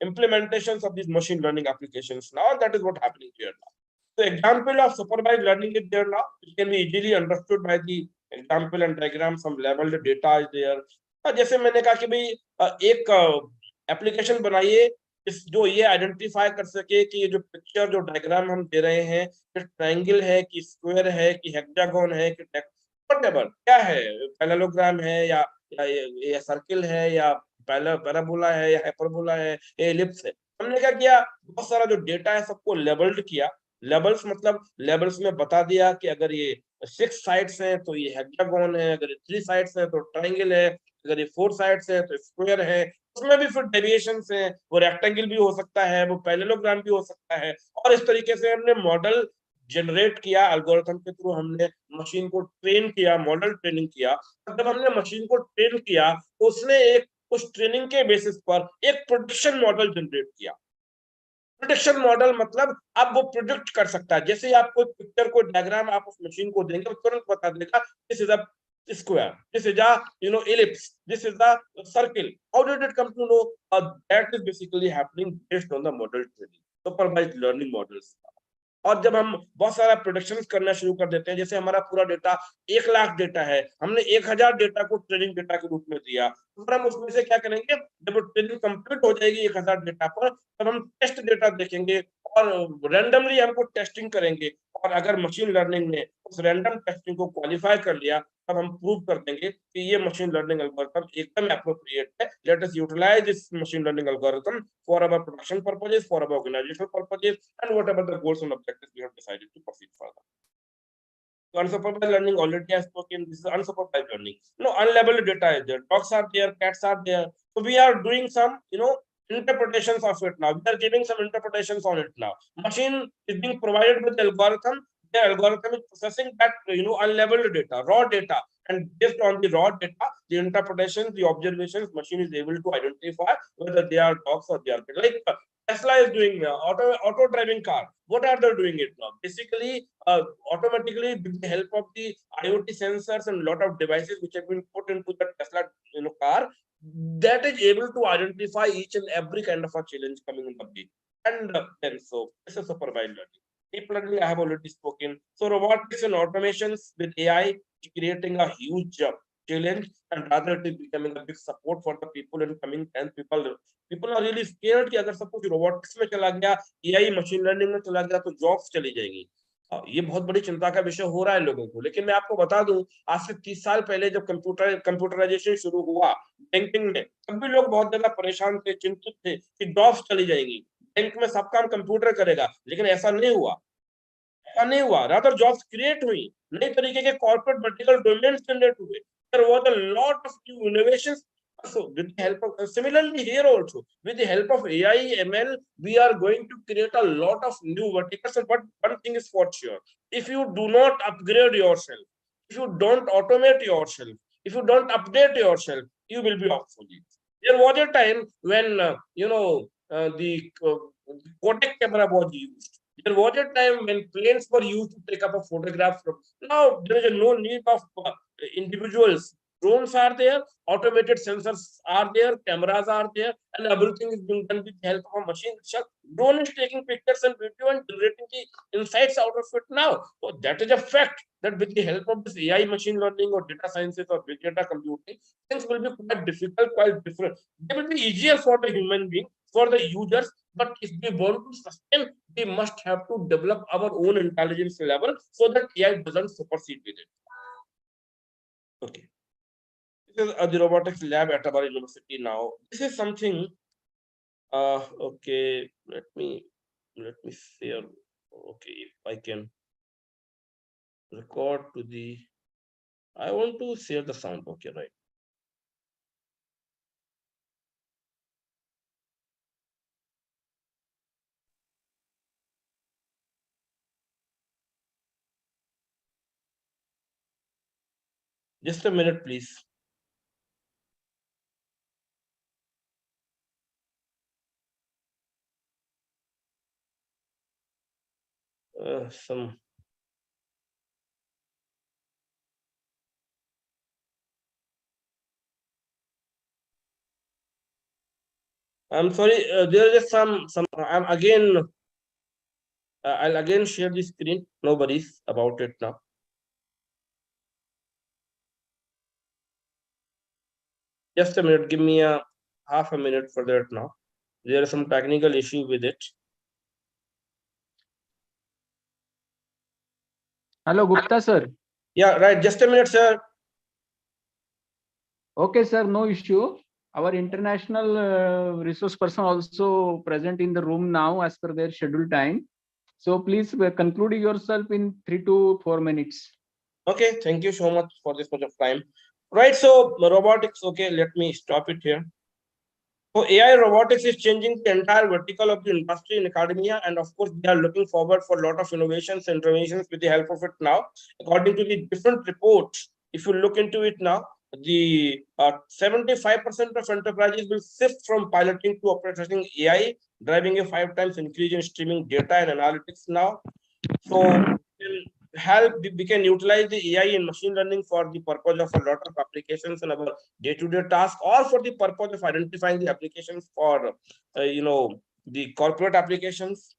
[SPEAKER 9] implementations of these machine learning applications. Now that is what happening here now. The example of supervised learning is there now. It can be easily understood by the example and diagram. Some labeled data is there. जैसे मैंने कहा कि भाई एक application बनाइए जो ये identify कर सके कि ये जो पिक्चर जो डायग्राम हम दे रहे हैं कि ट्रायंगल है कि स्क्वायर है कि हेक्सागोन है कि व्हाटएवर क्या है, पैरेललोग्राम है या सर्किल है या पैराबोला है या हाइपरबोला है या एलिप्स है। हमने क्या किया, बहुत सारा जो डेटा है सबको लेबल्ड किया। लेबल्स मतलब लेबल्स में बता दिया कि अगर ये 6 साइड्स हैं तो ये हेक्सागोन है, अगर ये 3 साइड्स है तो ट्रायंगल है, अगर ये 4 साइड्स है तो स्क्वायर है। उसमें भी फिर डेविएशंस हैं, वो रेक्टेंगल भी हो सकता है, वो पैरेललोग्राम भी हो सकता है। और इस तरीके से हमने मॉडल जनरेट किया, एल्गोरिथम के थ्रू हमने मशीन को ट्रेन किया, मॉडल ट्रेनिंग किया। जब हमने मशीन को ट्रेन किया तो उसने एक उस ट्रेनिंग के बेसिस पर एक प्रेडिक्शन मॉडल जनरेट किया। प्रेडिक्शन मॉडल मतलब अब वो प्रिडिक्ट कर सकता है, जैसे आप कोई पिक्चर को डायग्राम आप उस मशीन को देंगे वो तुरंत बता देगा this is a square, this is a ellipse, this is the circle. How did it come to know? That is basically happening based on the model training, supervised learning models. और जब हम बहुत सारा प्रोडक्शन करना शुरू कर देते हैं, जैसे हमारा पूरा डेटा 1 लाख डेटा है, हमने 1000 डेटा को ट्रेनिंग डेटा के रूप में दिया, तो फिर हम उसमें से क्या करेंगे, जब ट्रेनिंग कंप्लीट हो जाएगी 1000 डेटा पर, तब हम टेस्ट डेटा देखेंगे और रैंडमली हमको टेस्टिंग करेंगे। और अगर मशीन लर्निंग ने उस रैंडम टेस्टिंग को क्वालिफाई कर लिया, तब हम प्रूव कर देंगे कि ये मशीन लर्निंग एल्गोरिथम एकदम एप्रोप्रिएट है। Let us utilise this machine learning algorithm for our production purposes, for our organisational purposes, and whatever the goals and objectives we have decided to proceed further. So unsupervised learning, already I have spoken, this is unsupervised learning. Unlabeled data is there, dogs are there, cats are there. So we are doing some, interpretations of it now. We are giving some interpretations on it now. Machine is being provided with the algorithm. The algorithm is processing that, unlabeled data, raw data. And based on the raw data, the interpretations, the observations, machine is able to identify whether they are dogs or they are cats. Like Tesla is doing auto driving car. What are they doing it now? Basically, automatically with the help of the IoT sensors and a lot of devices which have been put into the Tesla car, that is able to identify each and every kind of a challenge coming in the way. And then so this is supervised learning. Deep learning I have already spoken. So robotics and automations with AI creating a huge challenge, and rather it is becoming a big support for the people in coming, and people are really scared कि अगर सब कुछ robotics में चला गया, AI machine learning में चला गया तो जॉब्स चली जाएंगी। ये बहुत बड़ी चिंता का विषय हो रहा है लोगों को। लेकिन मैं आपको बता दूं, आज से 30 साल पहले जब कंप्यूटराइजेशन शुरू हुआ बैंकिंग में, तब भी लोग बहुत ज्यादा परेशान थे, चिंतित थे कि जॉब्स चली जाएंगी, बैंक में सब काम कंप्यूटर करेगा। लेकिन ऐसा नहीं हुआ, रादर जॉब्स क्रिएट हुई, नई तरीके के कॉर्पोरेट वर्टिकल डोमेन्स जनरेट हुए। There was a lot of new innovations. So with the help of similarly here also, with the help of AI ML, we are going to create a lot of new verticals. But one thing is for sure, if you do not upgrade yourself, if you don't automate yourself, if you don't update yourself, you will be obsolete. There was a time when the Kodak camera was used. There was a time when planes were used to take up a photograph from. Now there is no need of individuals. Drones are there, automated sensors are there, cameras are there, and everything is being done with the help of a machine. Drone is taking pictures and video and generating the insights out of it now. So that is a fact that with the help of this AI machine learning or data sciences or big data computing, things will be quite difficult, quite different. They will be easier for the human being, for the users, but if we want to sustain, we must have to develop our own intelligence level so that AI doesn't supersede with it. Okay. This is the robotics lab at our university now. This is something. Okay, let me share. Okay, if I can record to the I want to share the sound. Okay, right. Just a minute, please. Some. I'm sorry. There is some. I'm again. I'll again share the screen. No worries about it now. Just a minute. Give me a half a minute for that now. There is some technical issue with it.
[SPEAKER 6] Hello, Gupta sir.
[SPEAKER 9] Yeah, right. Just a minute, sir.
[SPEAKER 6] Okay, sir, no issue. Our international resource person also present in the room now as per their scheduled time. So please conclude yourself in 3 to 4 minutes.
[SPEAKER 9] Okay, thank you so much for this much of time. Right, so robotics. Okay, let me stop it here. So AI robotics is changing the entire vertical of the industry in academia, and of course, we are looking forward for a lot of innovations and innovations with the help of it now. According to the different reports, if you look into it now, the 75% of enterprises will shift from piloting to operating AI, driving a 5 times increase in streaming data and analytics now. So we can utilize the AI and machine learning for the purpose of a lot of applications in our day-to-day task, or for the purpose of identifying the applications for the corporate applications.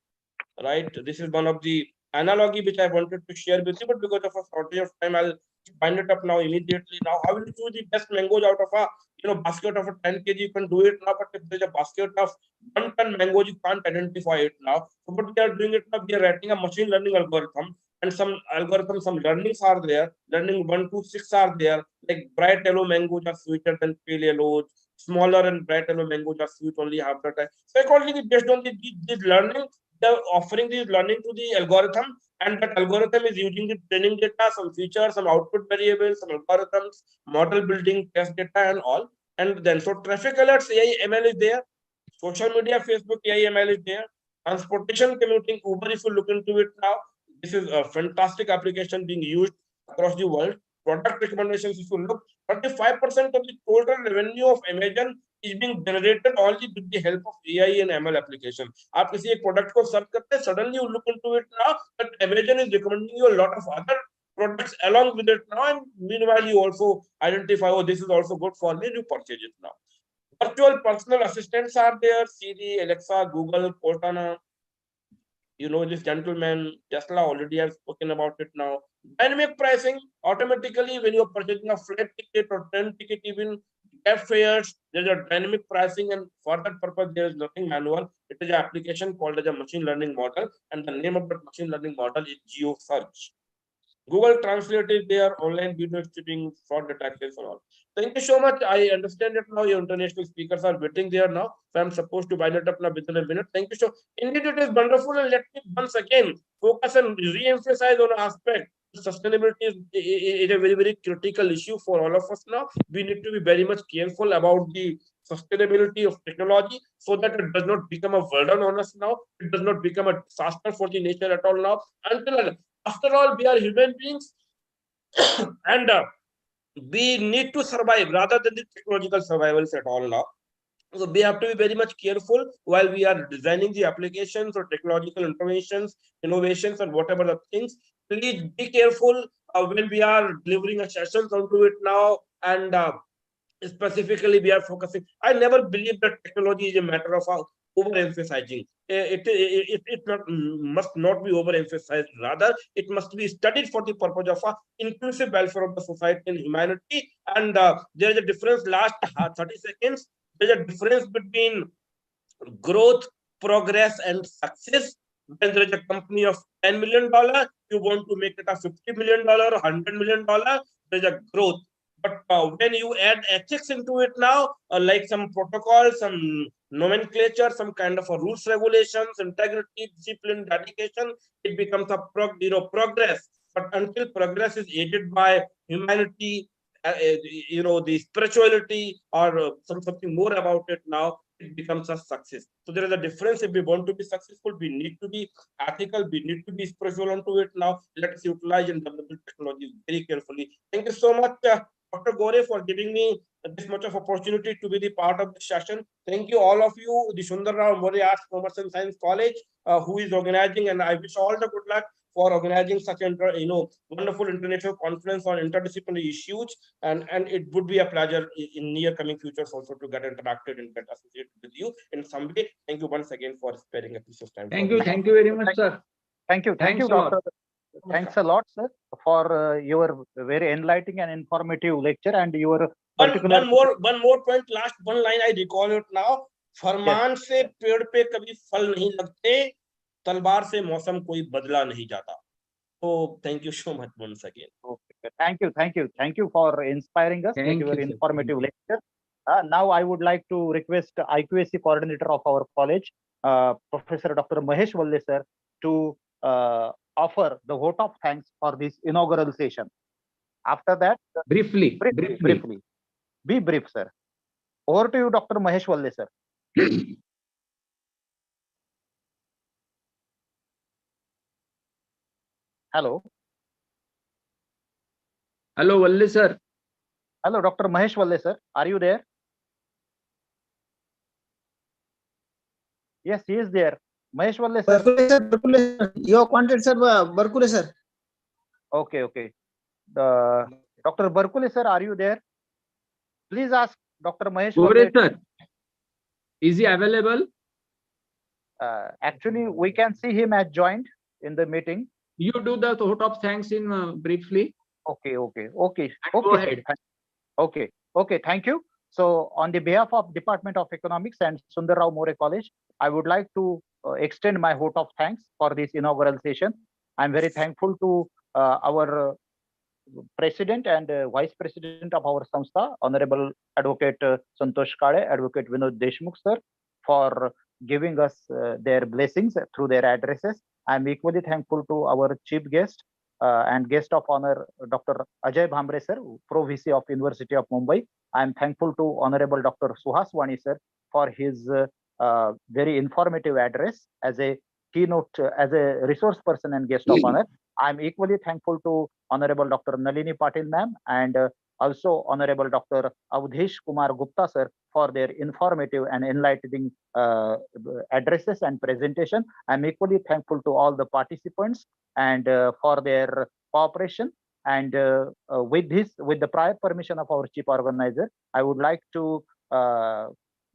[SPEAKER 9] Right, this is one of the analogy which I wanted to share with you, but because of a shortage of time, I'll find it up now immediately. Now, how will you choose the best mangoes out of a basket of a 10 kg? You can do it now, but if there's a basket of 1 ton mangoes, you can't identify it now. So what we are doing it now, we are writing a machine learning algorithm, and some algorithms, some learnings are there. Learning 1 to 6 are there. Like bright yellow mangoes are sweeter than pale yellows. Smaller and bright yellow mangoes are sweet only half the time. So accordingly, based on the learning, they're offering this learning to the algorithm, and that algorithm is using the training data, some features, some output variables, some algorithms, model building, test data, and all. And then, so traffic alerts, AI ML is there. Social media, Facebook, AI ML is there. Transportation, commuting, Uber, if you look into it now, this is a fantastic application being used across the world. Product recommendations, if you look, 35% of the total revenue of Amazon is being generated only with the help of AI and ML application. आप किसी एक product को search करते हैं, suddenly you look into it now that Amazon is recommending you a lot of other products along with it now, and meanwhile you also identify, oh, this is also good for me, you purchase it now. Virtual personal assistants are there: Siri, Alexa, Google, Cortana. You know this gentleman, Tesla already has spoken about it now. Dynamic pricing, automatically when you're purchasing a flight ticket or train ticket, even cab fares, there's a dynamic pricing, and for that purpose, there is nothing manual. It is an application called as a machine learning model, and the name of that machine learning model is GeoSearch. Google Translate is there, online video streaming, fraud detectors and all. Thank you so much. I understand that now your international speakers are waiting there now. So I'm supposed to wind it up now within a minute. Thank you so. Indeed, it is wonderful. And let me once again focus and re-emphasize on an aspect. Sustainability is a very, very critical issue for all of us now. We need to be very much careful about the sustainability of technology so that it does not become a burden on us now. It does not become a disaster for the nature at all now. After all, we are human beings, and we need to survive rather than the technological survivals at all now. So we have to be very much careful while we are designing the applications or technological interventions, innovations, and whatever the things. Please be careful when we are delivering a sessions onto it now, and specifically we are focusing. I never believe that technology is a matter of overemphasizing. Must not be overemphasized. Rather, it must be studied for the purpose of inclusive welfare of the society and humanity. And there is a difference. Last 30 seconds. There's a difference between growth, progress, and success. When there is a company of $10 million, you want to make it a $50 million or $100 million. There's a growth. But when you add ethics into it now, like some protocols, some nomenclature, some kind of a rules, regulations, integrity, discipline, dedication, it becomes a progress. But until progress is aided by humanity, the spirituality, or something more about it now, it becomes a success. So there is a difference. If we want to be successful, we need to be ethical, we need to be spiritual onto it now. Let us utilize and develop the technology very carefully. Thank you so much, Dr. Gore, for giving me this much of opportunity to be the part of this session. Thank you, all of you, the Sundar Rao More Arts, Commerce and Science College, who is organizing, and I wish all the good luck for organizing such wonderful international conference on interdisciplinary issues, and it would be a pleasure in near coming futures also to get interacted and get associated with you in some way. Thank you once again for sparing a piece of time.
[SPEAKER 4] Thank you very much, sir.
[SPEAKER 1] Thank you,
[SPEAKER 4] Thanks a
[SPEAKER 1] Doctor.
[SPEAKER 4] lot.
[SPEAKER 1] Thanks a lot, sir, for your very enlightening and informative lecture and your
[SPEAKER 9] one
[SPEAKER 1] particular.
[SPEAKER 9] more point, last one line I recall it now. फरमान से पेड़ पे कभी फल नहीं लगते, तलवार से मौसम कोई बदला नहीं जाता. So thank you so much once again.
[SPEAKER 1] Okay. Thank you for inspiring us with your informative lecture. Now I would like to request IQAC coordinator of our college, Professor Dr. Mahesh Valle sir, to offer the vote of thanks for this inaugural session. After that,
[SPEAKER 4] Briefly.
[SPEAKER 1] Be brief, sir. Over to you, Dr. Mahesh Valle sir. Hello.
[SPEAKER 4] Hello, Valle sir.
[SPEAKER 1] Hello, Dr. Mahesh Valle sir. Are you there? Yes, he is there. Mahesh Valle sir.
[SPEAKER 3] Barkule sir. Your contact sir, Barkule sir.
[SPEAKER 1] Okay. Dr. Barkule sir, are you there? Please ask Dr. Mahesh
[SPEAKER 4] Gore
[SPEAKER 1] Valle.
[SPEAKER 4] sir, is he available?
[SPEAKER 1] Actually, we can see him as joined in the meeting.
[SPEAKER 4] You do the vote of thanks in briefly.
[SPEAKER 1] Okay.
[SPEAKER 4] Go
[SPEAKER 1] Sir.
[SPEAKER 4] ahead.
[SPEAKER 1] Okay. Thank you. So, on the behalf of Department of Economics and Sundar Rao More College, I would like to extend my vote of thanks for this inaugural session. I'm very thankful to our President and Vice President of our Samstha, Honorable Advocate Santosh Kale, Advocate Vinod Deshmukh sir, for giving us their blessings through their addresses. I'm equally thankful to our chief guest and guest of honor, Dr. Ajay Bhambre sir, Pro VC of University of Mumbai. I'm thankful to Honorable Dr. Suhas Wani sir for his very informative address as a keynote, as a resource person and guest of honor. I'm equally thankful to Honorable Dr. Nalini Patil ma'am and also Honorable Dr. Avdhesh Kumar Gupta sir for their informative and enlightening addresses and presentation. I'm equally thankful to all the participants and for their cooperation. And with the prior permission of our chief organizer, I would like to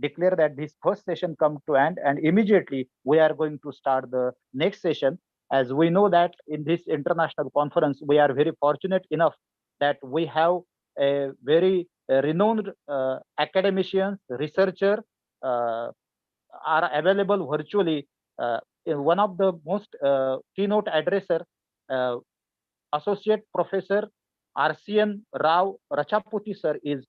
[SPEAKER 1] declare that this first session come to end, and immediately we are going to start the next session. As we know that in this international conference, we are very fortunate enough that we have a very renowned academicians, researcher are available virtually. One of the most keynote addresser, Associate Professor RCN Rao Rachaputi sir is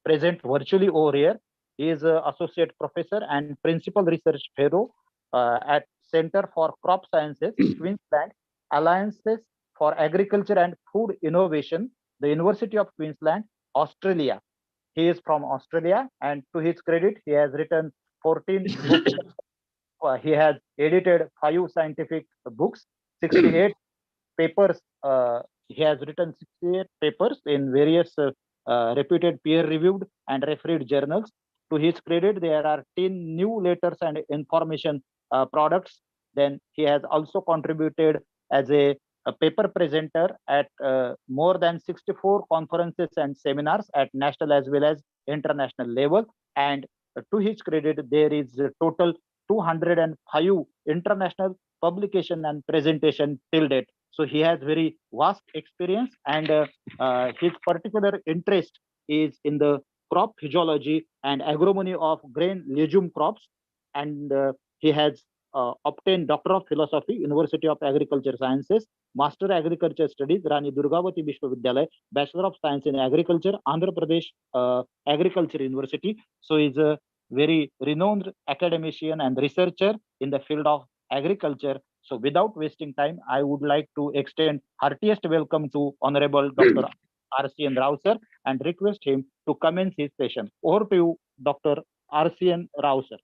[SPEAKER 1] present virtually over here. He is Associate Professor and Principal Research Fellow at Center for Crop Sciences, Queensland, Alliances for Agriculture and Food Innovation, the University of Queensland, Australia. He is from Australia, and to his credit, he has written 14 books. He has edited 5 scientific books, 68 papers. He has written 68 papers in various reputed peer-reviewed and refereed journals. To his credit, there are 10 new letters and information products. Then he has also contributed as a paper presenter at more than 64 conferences and seminars at national as well as international level. And to his credit, there is a total 205 international publication and presentation till date. So he has very vast experience, and his particular interest is in the crop physiology and agronomy of grain legume crops. And he has obtained Doctor of Philosophy, University of Agriculture Sciences, Master Agriculture Studies, Rani Durgavati Vishwavidyalaya, Bachelor of Science in Agriculture, Andhra Pradesh Agriculture University. So he's a very renowned academician and researcher in the field of agriculture. So without wasting time, I would like to extend heartiest welcome to Honorable Dr. RCN Rao sir and request him to commence his session. Over to you, Dr. RCN Rao sir.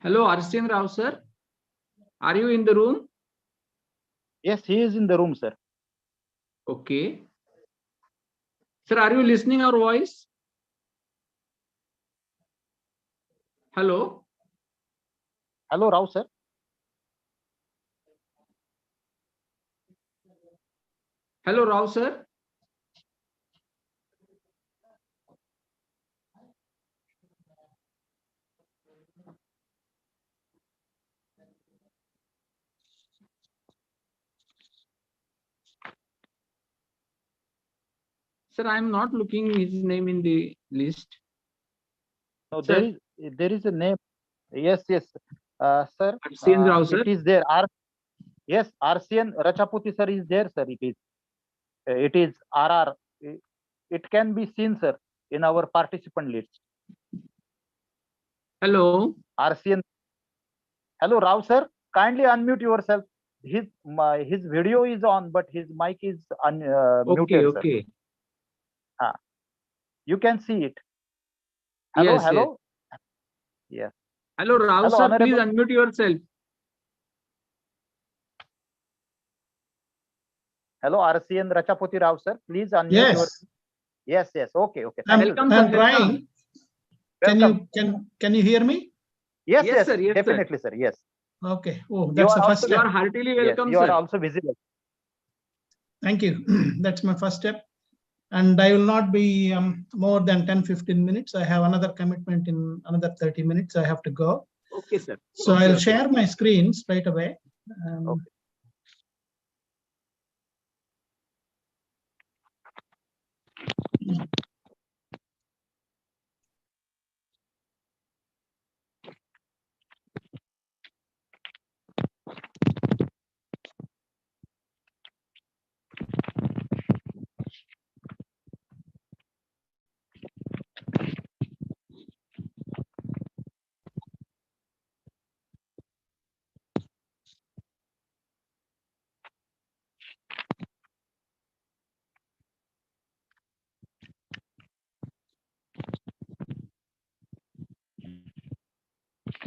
[SPEAKER 4] Hello, RCN Rao sir. Are you in the room?
[SPEAKER 1] Yes, he is in the room, sir.
[SPEAKER 4] Okay. Sir, are you listening our voice? Hello.
[SPEAKER 1] Hello, Rao sir.
[SPEAKER 4] Hello, Rao sir. Sir, I am not looking his name in the list.
[SPEAKER 1] No,
[SPEAKER 4] Sir.
[SPEAKER 1] there is a name. Yes, yes, sir.
[SPEAKER 4] RCN Rao sir.
[SPEAKER 1] It is there. Yes, RCN Rachaputi sir is there, sir. It is RR. It can be seen, sir, in our participant list.
[SPEAKER 4] Hello.
[SPEAKER 1] RCN. Hello, Rao sir. Kindly unmute yourself. His video is on, but his mic is muted, sir.
[SPEAKER 4] Okay.
[SPEAKER 1] You can see it. Hello,
[SPEAKER 4] Yes,
[SPEAKER 1] hello. Yes.
[SPEAKER 4] Hello, Rao
[SPEAKER 1] Hello,
[SPEAKER 4] sir.
[SPEAKER 1] Honorable.
[SPEAKER 4] Please unmute yourself.
[SPEAKER 1] Hello, RCN Rachaputi Rao sir. Please unmute
[SPEAKER 10] Yes.
[SPEAKER 1] Yes, yes. Okay. Thank you,
[SPEAKER 4] Welcome,
[SPEAKER 1] sir.
[SPEAKER 4] sir.
[SPEAKER 10] I'm trying.
[SPEAKER 1] Welcome.
[SPEAKER 10] Can you hear me?
[SPEAKER 1] Yes,
[SPEAKER 4] Yes,
[SPEAKER 1] yes,
[SPEAKER 4] sir. Yes, sir.
[SPEAKER 1] definitely, sir. Yes.
[SPEAKER 10] Okay. Oh,
[SPEAKER 1] You
[SPEAKER 10] that's
[SPEAKER 1] are
[SPEAKER 10] the first
[SPEAKER 1] also-
[SPEAKER 4] You
[SPEAKER 10] step.
[SPEAKER 4] are heartily
[SPEAKER 1] Yes,
[SPEAKER 4] welcome,
[SPEAKER 1] you are
[SPEAKER 4] sir.
[SPEAKER 1] also visible.
[SPEAKER 10] Thank you. That's my first step. And I will not be more than 10-15 minutes. I have another commitment in another 30 minutes. I have to go.
[SPEAKER 4] Okay, sir.
[SPEAKER 10] So
[SPEAKER 4] Okay,
[SPEAKER 10] I'll
[SPEAKER 4] okay.
[SPEAKER 10] share my screen straight away.
[SPEAKER 1] Okay.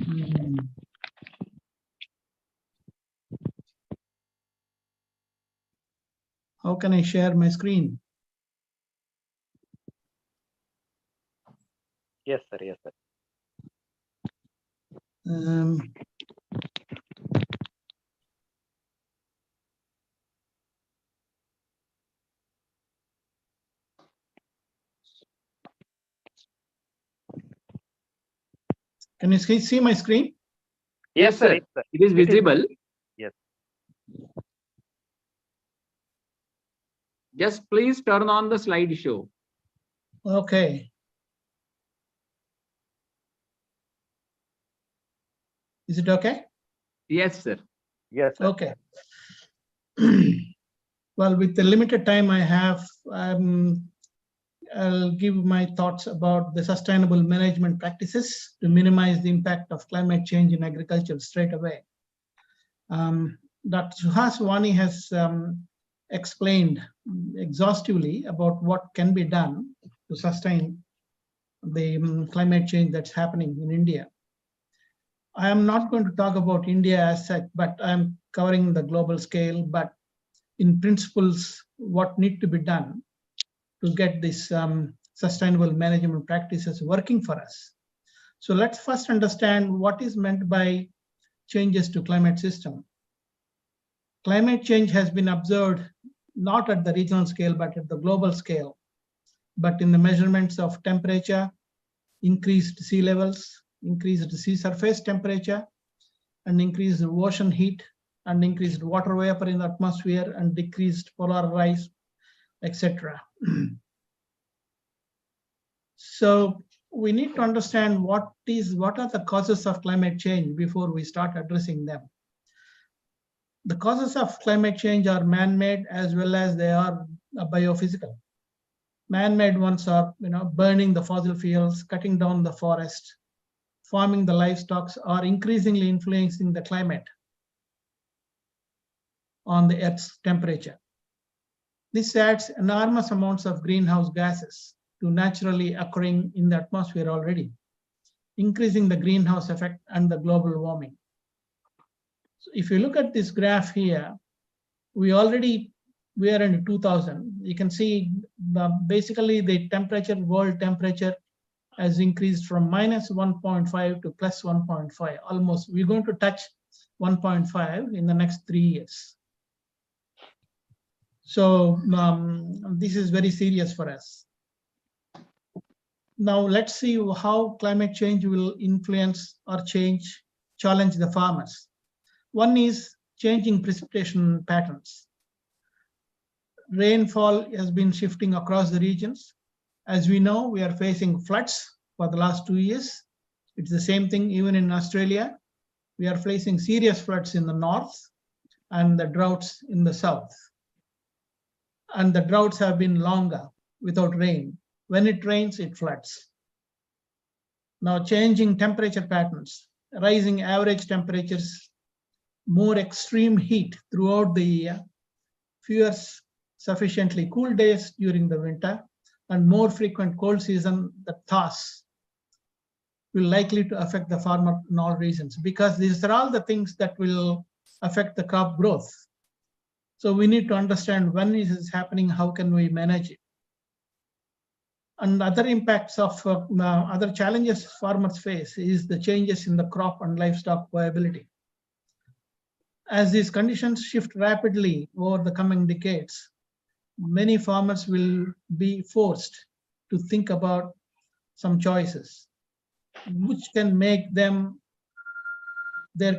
[SPEAKER 10] Hmm. How can I share my screen?
[SPEAKER 1] Yes, sir. Yes, sir.
[SPEAKER 10] Can you see my screen?
[SPEAKER 4] Yes, sir.
[SPEAKER 1] Yes, sir.
[SPEAKER 4] It is visible.
[SPEAKER 1] Yes.
[SPEAKER 4] Just please turn on the slideshow.
[SPEAKER 10] Okay. Is it okay?
[SPEAKER 4] Yes, sir.
[SPEAKER 1] Yes, sir.
[SPEAKER 10] Okay. Well, with the limited time I have, I'll give my thoughts about the sustainable management practices to minimize the impact of climate change in agriculture straight away. Dr. Suhas Wani has explained exhaustively about what can be done to sustain the climate change that's happening in India. I am not going to talk about India as such, but I'm covering the global scale, but in principles, what need to be done to get this sustainable management practices working for us. So let's first understand what is meant by changes to climate system. Climate change has been observed not at the regional scale, but at the global scale, but in the measurements of temperature, increased sea levels, increased sea surface temperature, and increased ocean heat, and increased water vapor in the atmosphere, and decreased polar rise, etc. So we need to understand what are the causes of climate change before we start addressing them. The causes of climate change are man-made as well as they are biophysical. Man-made ones are, burning the fossil fuels, cutting down the forest, farming the livestock, are increasingly influencing the climate on the Earth's temperature. This adds enormous amounts of greenhouse gases to naturally occurring in the atmosphere already, increasing the greenhouse effect and the global warming. So if you look at this graph here, we are in 2000. You can see basically the temperature, world temperature has increased from -1.5 to +1.5. Almost, we're going to touch 1.5 in the next 3 years. So this is very serious for us. Now let's see how climate change will influence or challenge the farmers. One is changing precipitation patterns. Rainfall has been shifting across the regions. As we know, we are facing floods for the last 2 years. It's the same thing even in Australia. We are facing serious floods in the north and the droughts in the south. And the droughts have been longer without rain. When it rains, it floods. Now, changing temperature patterns, rising average temperatures, more extreme heat throughout the year, fewer sufficiently cool days during the winter, and more frequent cold season that thaws will likely to affect the farmer in all regions, because these are all the things that will affect the crop growth. So we need to understand when this is happening, how can we manage it? And other impacts of other challenges farmers face is the changes in the crop and livestock viability. As these conditions shift rapidly over the coming decades, many farmers will be forced to think about some choices which can make their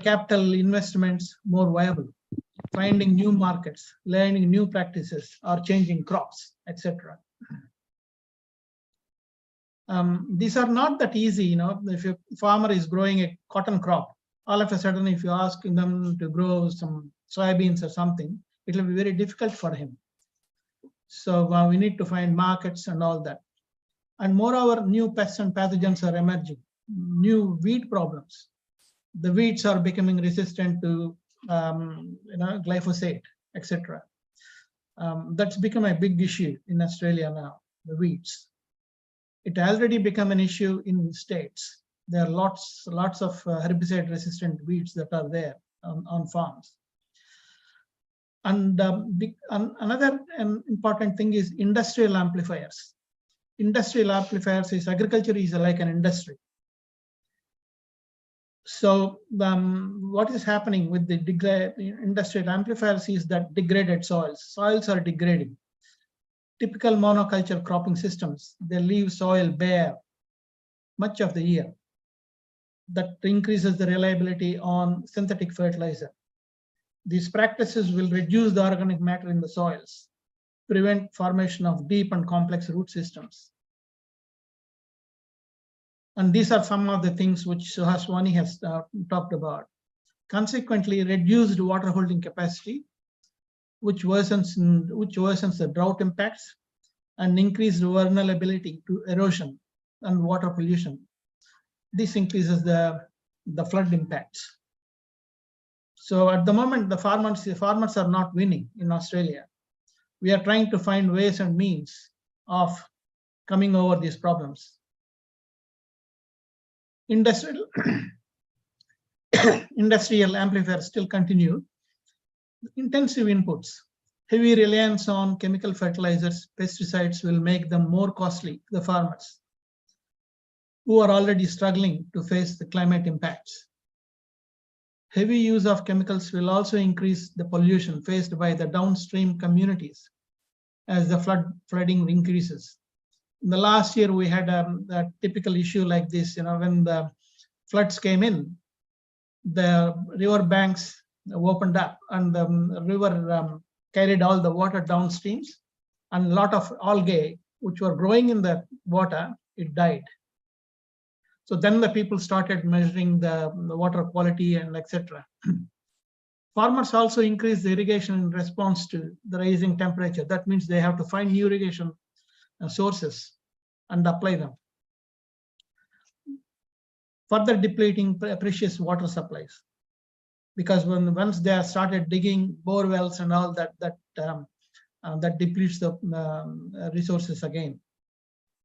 [SPEAKER 10] capital investments more viable, finding new markets, learning new practices, or changing crops, etc. These are not that easy. If a farmer is growing a cotton crop, all of a sudden, if you ask them to grow some soybeans or something, it will be very difficult for him. So we need to find markets and all that. And moreover, new pests and pathogens are emerging, new weed problems. The weeds are becoming resistant to glyphosate, etc. That's become a big issue in Australia now, the weeds. It already become an issue in states. There are lots of herbicide-resistant weeds that are there on farms. And another important thing is industrial amplifiers. Industrial amplifiers is agriculture is like an industry. So what is happening with the industrial amplifiers is that degraded soils are degrading. Typical monoculture cropping systems, they leave soil bare much of the year. That increases the reliability on synthetic fertilizer. These practices will reduce the organic matter in the soils, prevent formation of deep and complex root systems. And these are some of the things which Suhaswani has talked about. Consequently, reduced water holding capacity, which worsens the drought impacts, and increased vulnerability to erosion and water pollution. This increases the flood impacts. So at the moment, the farmers are not winning in Australia. We are trying to find ways and means of coming over these problems. Industrial amplifiers still continue. Intensive inputs, heavy reliance on chemical fertilizers, pesticides will make them more costly to the farmers who are already struggling to face the climate impacts. Heavy use of chemicals will also increase the pollution faced by the downstream communities as the flooding increases. In the last year, we had a typical issue like this. When the floods came in, the river banks opened up and the river carried all the water downstreams, and a lot of algae which were growing in the water, it died. So then the people started measuring the water quality and etc. Farmers also increase the irrigation in response to the rising temperature. That means they have to find new irrigation sources and apply them, further depleting precious water supplies. Because once they have started digging bore wells and all that, that depletes the resources again.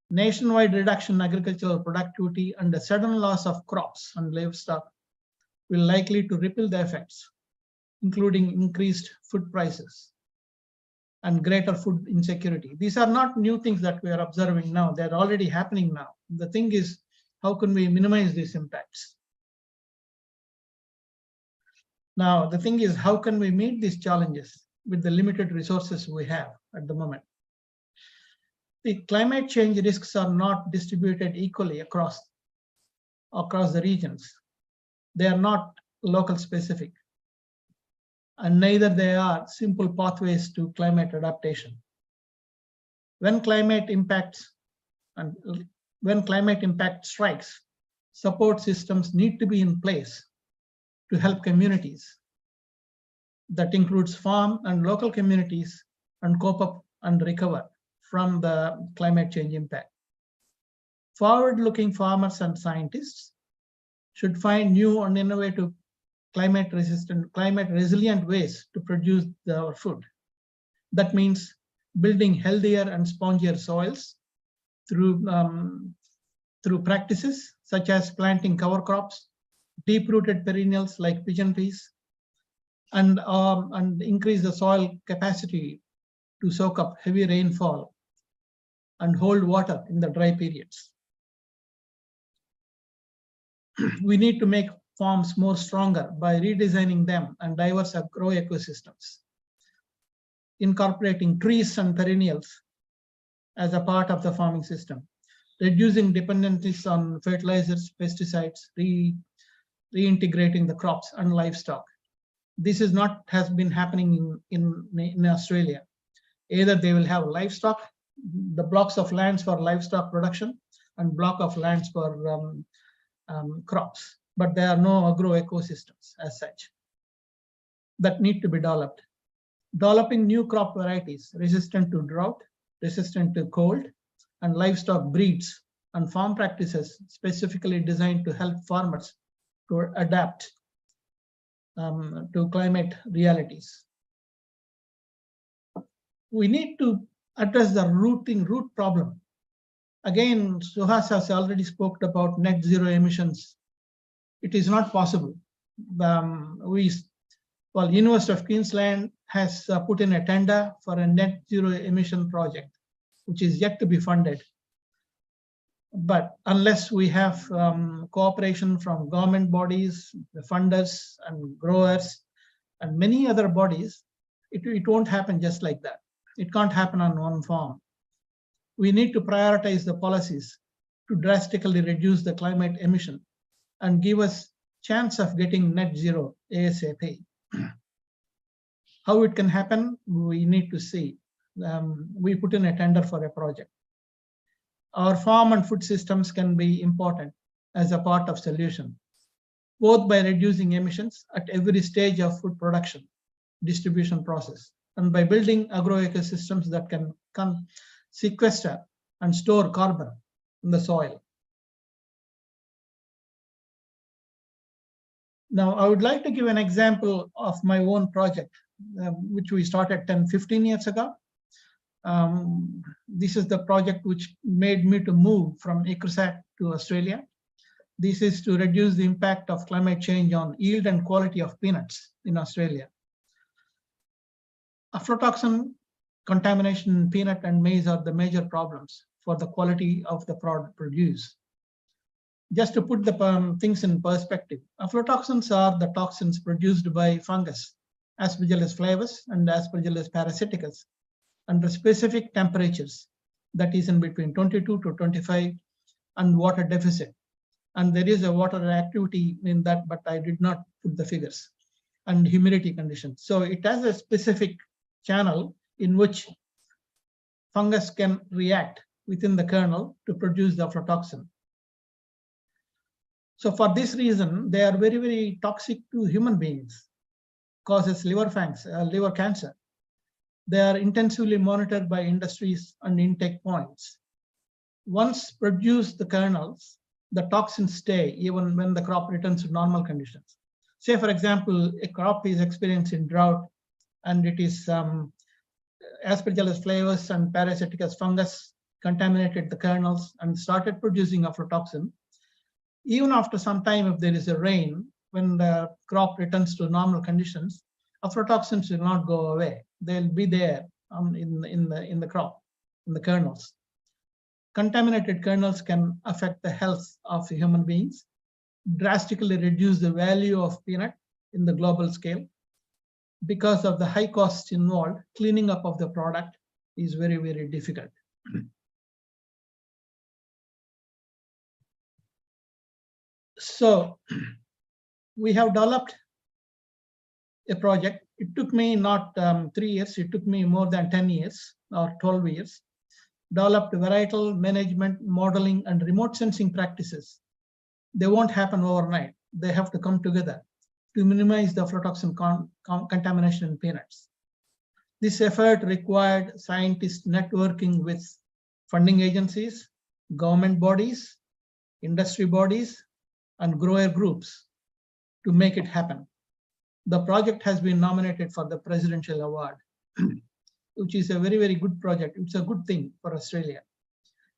[SPEAKER 10] Nationwide reduction in agricultural productivity and the sudden loss of crops and livestock will likely to ripple the effects, including increased food prices and greater food insecurity. These are not new things that we are observing now. They're already happening now. The thing is, how can we minimize these impacts? Now, the thing is, how can we meet these challenges with the limited resources we have at the moment? The climate change risks are not distributed equally across the regions. They are not local specific, and neither they are simple pathways to climate adaptation. When climate impact strikes, support systems need to be in place to help communities. That includes farm and local communities and cope up and recover from the climate change impact. Forward-looking farmers and scientists should find new and innovative climate resilient ways to produce our food. That means building healthier and spongier soils through practices such as planting cover crops, deep-rooted perennials like pigeon peas, and increase the soil capacity to soak up heavy rainfall and hold water in the dry periods. We need to make farms more stronger by redesigning them and diverse agro ecosystems, incorporating trees and perennials as a part of the farming system, reducing dependencies on fertilizers, pesticides, reintegrating the crops and livestock. This is not has been happening in Australia. Either they will have livestock, the blocks of lands for livestock production, and block of lands for crops, but there are no agro ecosystems as such that need to be developed. Developing new crop varieties resistant to drought, resistant to cold, and livestock breeds and farm practices specifically designed to help farmers to adapt to climate realities. We need to address the root problem. Again, Suhas has already spoke about net zero emissions. It is not possible. University of Queensland has put in a tender for a net zero emission project, which is yet to be funded. But unless we have cooperation from government bodies, the funders and growers, and many other bodies, it won't happen just like that. It can't happen on one farm. We need to prioritize the policies to drastically reduce the climate emission and give us chance of getting net zero ASAP. How it can happen, we need to see. We put in a tender for a project. Our farm and food systems can be important as a part of solution, both by reducing emissions at every stage of food production, distribution process, and by building agro ecosystems that can sequester and store carbon in the soil. Now, I would like to give an example of my own project, which we started 10-15 years ago. This is the project which made me to move from Ecosat to Australia. This is to reduce the impact of climate change on yield and quality of peanuts in Australia. Aflatoxin contamination in peanut and maize are the major problems for the quality of the product produced. Just to put the things in perspective, aflatoxins are the toxins produced by fungus, Aspergillus flavus and Aspergillus parasiticus, under specific temperatures, that is in between 22 to 25, and water deficit. And there is a water activity in that, but I did not put the figures, and humidity conditions. So it has a specific channel in which fungus can react within the kernel to produce the aflatoxin. So for this reason, they are very, very toxic to human beings, causes liver cancer. They are intensively monitored by industries and intake points. Once produce the kernels, the toxins stay even when the crop returns to normal conditions. Say, for example, a crop is experiencing drought and it is Aspergillus flavus and Parasiticus fungus contaminated the kernels and started producing aflatoxin. Even after some time, if there is a rain, when the crop returns to normal conditions, aflatoxins will not go away. They'll be there in the crop, in the kernels. Contaminated kernels can affect the health of human beings, drastically reduce the value of peanut in the global scale. Because of the high costs involved, cleaning up of the product is very, very difficult. So we have developed a project. It took me not 3 years, it took me more than 10 years or 12 years. Developed varietal management, modeling, and remote sensing practices. They won't happen overnight. They have to come together to minimize the aflatoxin contamination in peanuts. This effort required scientists networking with funding agencies, government bodies, industry bodies, and grower groups to make it happen. The project has been nominated for the Presidential Award, which is a very, very good project. It's a good thing for Australia.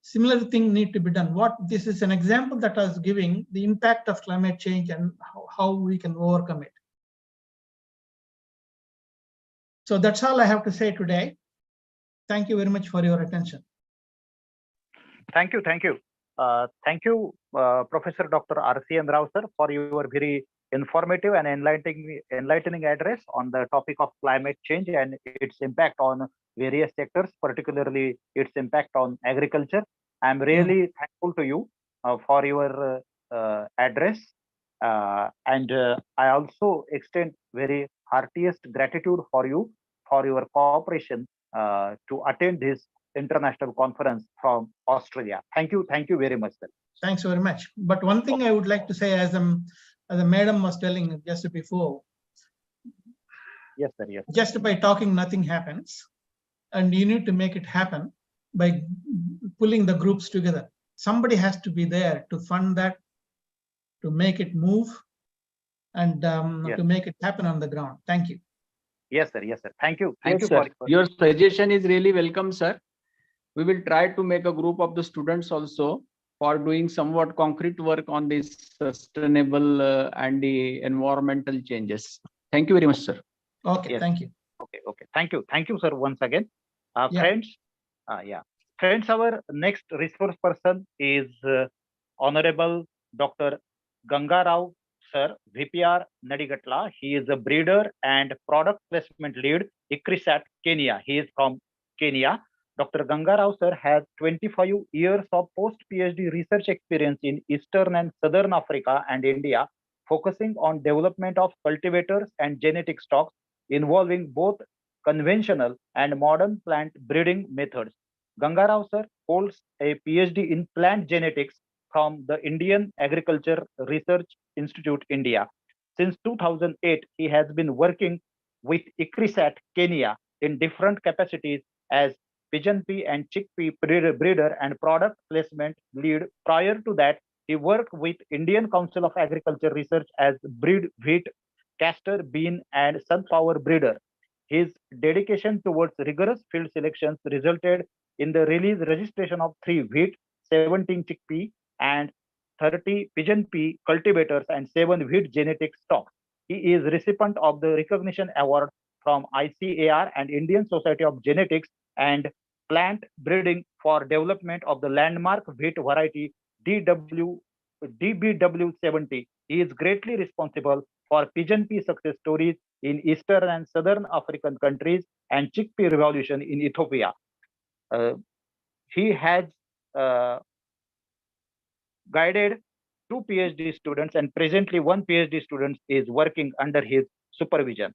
[SPEAKER 10] Similar thing need to be done. This is an example that I was giving the impact of climate change and how we can overcome it. So that's all I have to say today. Thank you very much for your attention.
[SPEAKER 1] Thank you. Thank you, Professor Dr. R.C.N. Rao, sir, for your very informative and enlightening address on the topic of climate change and its impact on various sectors, particularly its impact on agriculture. I'm really thankful to you for your address. And I also extend very heartiest gratitude for you for your cooperation to attend this international conference from Australia. Thank you very much, sir.
[SPEAKER 10] Thanks very much. But one thing I would like to say, as the madam was telling just before.
[SPEAKER 1] Yes, sir. Yes.
[SPEAKER 10] Just by talking, nothing happens, and you need to make it happen by pulling the groups together. Somebody has to be there to fund that, to make it move, and to make it happen on the ground. Thank you.
[SPEAKER 1] Yes, sir. Yes, sir. Thank you.
[SPEAKER 4] Yes, sir. Your suggestion is really welcome, sir. We will try to make a group of the students also for doing somewhat concrete work on this sustainable and the environmental changes. Thank you very much, sir.
[SPEAKER 10] Okay,
[SPEAKER 1] yes.
[SPEAKER 10] Thank you.
[SPEAKER 1] Okay. Thank you, sir, once again.
[SPEAKER 10] Yeah.
[SPEAKER 1] Friends, our next resource person is Honorable Dr. Ganga Rao, sir, VPR Nadigatla. He is a breeder and product placement lead, ICRISAT, Kenya. He is from Kenya. Dr. Ganga Rao, sir, has 25 years of post-PhD research experience in Eastern and Southern Africa and India, focusing on development of cultivators and genetic stocks involving both conventional and modern plant breeding methods. Ganga Rao, sir, holds a PhD in plant genetics from the Indian Agriculture Research Institute, India. Since 2008, he has been working with ICRISAT, Kenya, in different capacities as pigeon pea and chickpea breeder and product placement lead. Prior to that, he worked with Indian Council of Agriculture Research as breed wheat, castor bean, and sunflower breeder. His dedication towards rigorous field selections resulted in the registration of 3 wheat, 17 chickpea, and 30 pigeon pea cultivators and 7 wheat genetic stocks. He is recipient of the recognition award from ICAR and Indian Society of Genetics and Plant Breeding for development of the landmark wheat variety DBW70. He is greatly responsible for pigeon pea success stories in Eastern and Southern African countries and chickpea revolution in Ethiopia. He has guided 2 PhD students, and presently 1 PhD student is working under his supervision.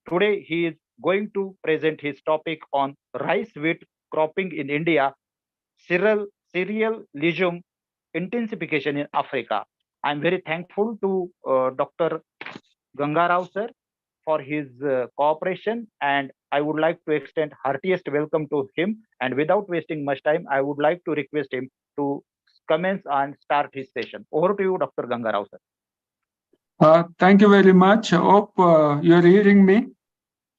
[SPEAKER 1] Today, he is going to present his topic on rice wheat cropping in India, cereal legume intensification in Africa. I'm very thankful to Dr. Ganga Rao sir for his cooperation, and I would like to extend heartiest welcome to him. And without wasting much time, I would like to request him to commence and start his session. Over to you, Dr. Ganga Rao sir.
[SPEAKER 11] Thank you very much. I hope you are hearing me.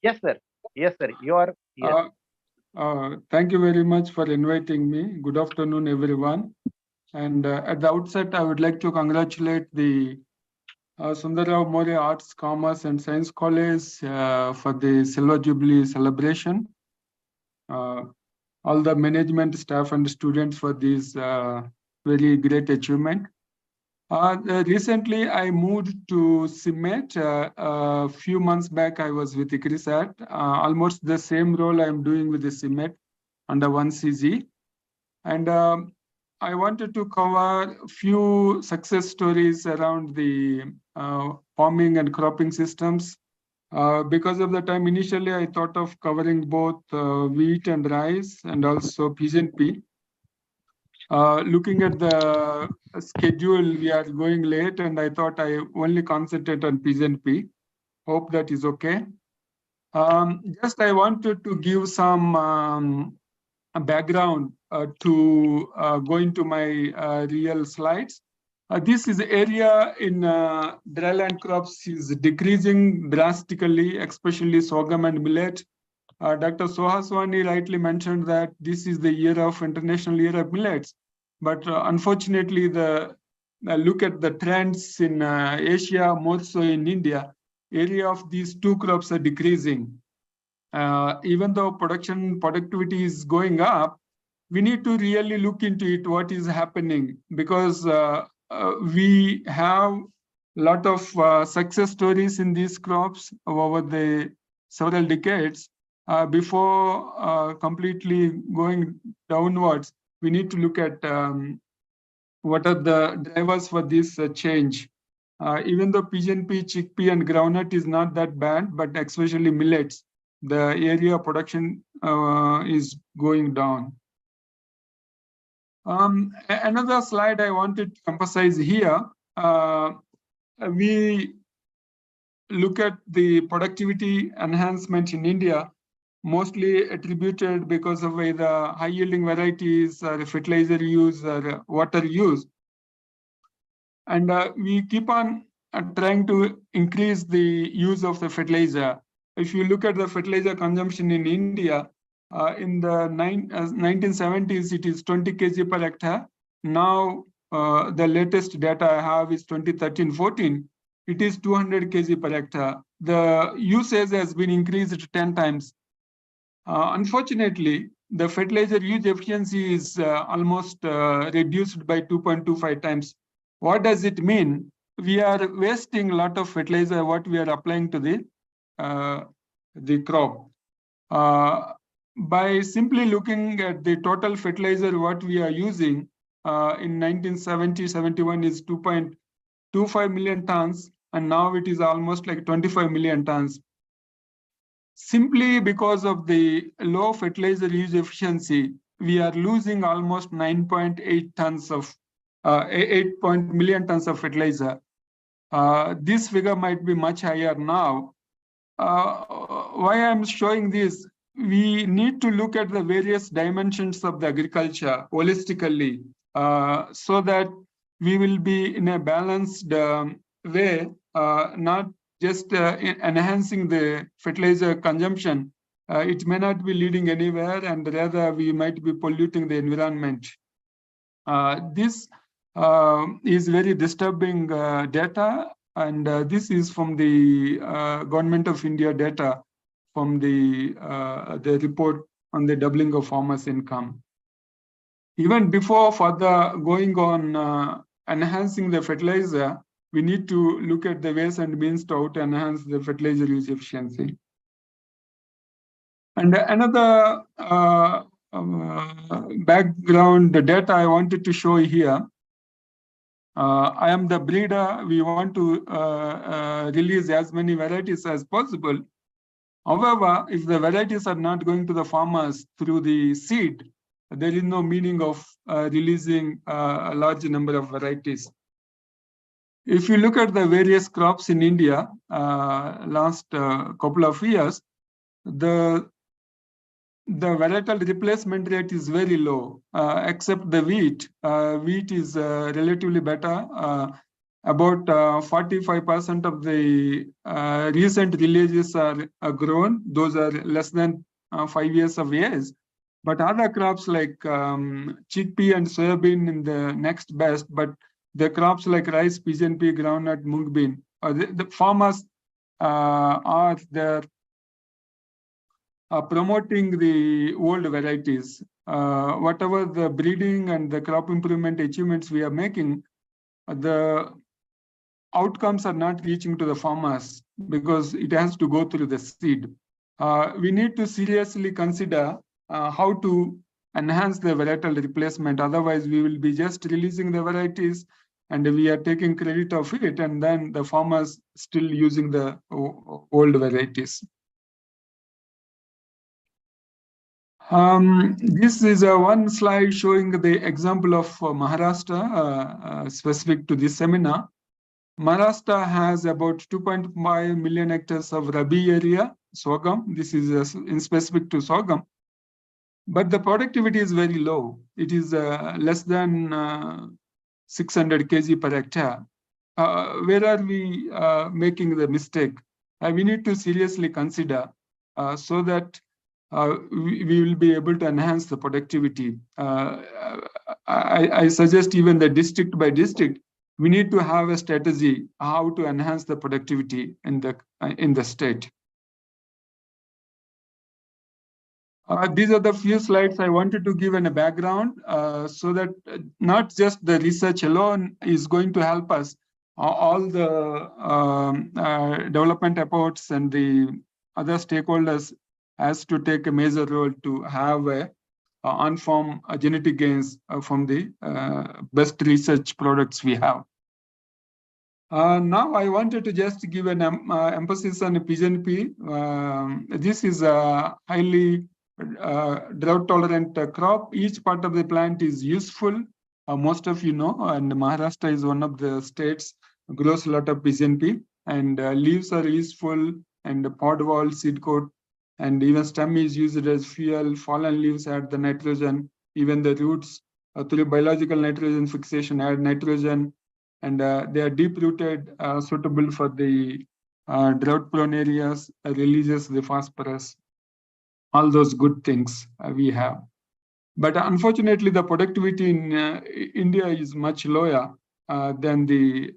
[SPEAKER 1] Yes, sir. Yes, sir. You are here.
[SPEAKER 11] Thank you very much for inviting me. Good afternoon, everyone. And at the outset, I would like to congratulate the Sundarrao More Arts, Commerce and Science College for the Silver Jubilee celebration. All the management staff and students for this very great achievement. Recently, I moved to CIMET. A few months back, I was with ICRISAT. Almost the same role I'm doing with the CIMET under 1CG. And I wanted to cover a few success stories around the farming and cropping systems. Because of the time, initially, I thought of covering both wheat and rice and also peas and pea. Looking at the schedule, we are going late, and I thought I only concentrate on peas and pea. Hope that is okay. Just I wanted to give some background to go into my real slides. This is area in dryland crops is decreasing drastically, especially sorghum and millet. Dr. Sohaswani rightly mentioned that this is the year of International Year of Millets. But unfortunately, look at the trends in Asia, more so in India, area of these two crops are decreasing. Even though productivity is going up, we need to really look into it, what is happening, because we have a lot of success stories in these crops over the several decades. Before completely going downwards, we need to look at what are the drivers for this change. Even though pigeon pea, chickpea, and groundnut is not that bad, but especially millets, the area of production is going down. Another slide I wanted to emphasize here, we look at the productivity enhancement in India, mostly attributed because of either high yielding varieties or fertilizer use or water use. And we keep on trying to increase the use of the fertilizer. If you look at the fertilizer consumption in India, in the 1970s, it is 20 kg per hectare. Now, the latest data I have is 2013-14. It is 200 kg per hectare. The usage has been increased 10 times. Unfortunately, the fertilizer use efficiency is almost reduced by 2.25 times. What does it mean? We are wasting a lot of fertilizer, what we are applying to the crop. By simply looking at the total fertilizer, what we are using in 1970-71 is 2.25 million tons, and now it is almost like 25 million tons. Simply because of the low fertilizer use efficiency, we are losing almost 9.8 tons of 8 million tons of fertilizer. This figure might be much higher now. Why I'm showing this? We need to look at the various dimensions of the agriculture holistically, so that we will be in a balanced way, not just enhancing the fertilizer consumption. It may not be leading anywhere, and rather we might be polluting the environment. This is very disturbing data, and this is from the Government of India data from the report on the doubling of farmers' income. Even before further going on enhancing the fertilizer, we need to look at the ways and means to enhance the fertilizer use efficiency. And another background data I wanted to show here. I am the breeder. We want to release as many varieties as possible. However, if the varieties are not going to the farmers through the seed, there is no meaning of releasing a large number of varieties. If you look at the various crops in India, last couple of years, the varietal replacement rate is very low, except the wheat. Wheat is relatively better. About 45% of the recent releases are grown. Those are less than 5 years of age. But other crops like chickpea and soybean in the next best, but the crops like rice, pigeon pea, groundnut, mung bean, the farmers are there promoting the old varieties. Whatever the breeding and the crop improvement achievements we are making, the outcomes are not reaching to the farmers because it has to go through the seed. We need to seriously consider how to enhance the varietal replacement. Otherwise, we will be just releasing the varieties and we are taking credit of it, and then the farmers still using the old varieties. This is one slide showing the example of Maharashtra specific to this seminar. Maharashtra has about 2.5 million hectares of Rabi area, sorghum. This is in specific to sorghum. But the productivity is very low. It is less than 600 kg per hectare. Where are we making the mistake? We need to seriously consider so that we will be able to enhance the productivity. I suggest even the district by district, we need to have a strategy how to enhance the productivity in the state. These are the few slides I wanted to give in a background so that not just the research alone is going to help us. All the development efforts and the other stakeholders has to take a major role to have on-farm genetic gains from the best research products we have. Now I wanted to just give an emphasis on pigeon pea. This is a highly drought-tolerant crop. Each part of the plant is useful. Most of you know, and Maharashtra is one of the states grows a lot of pigeon pea, and leaves are useful, and the pod wall, seed coat, and even stem is used as fuel. Fallen leaves add the nitrogen. Even the roots through biological nitrogen fixation add nitrogen, and they are deep-rooted, suitable for the drought-prone areas, releases the phosphorus. All those good things we have. But unfortunately, the productivity in India is much lower than the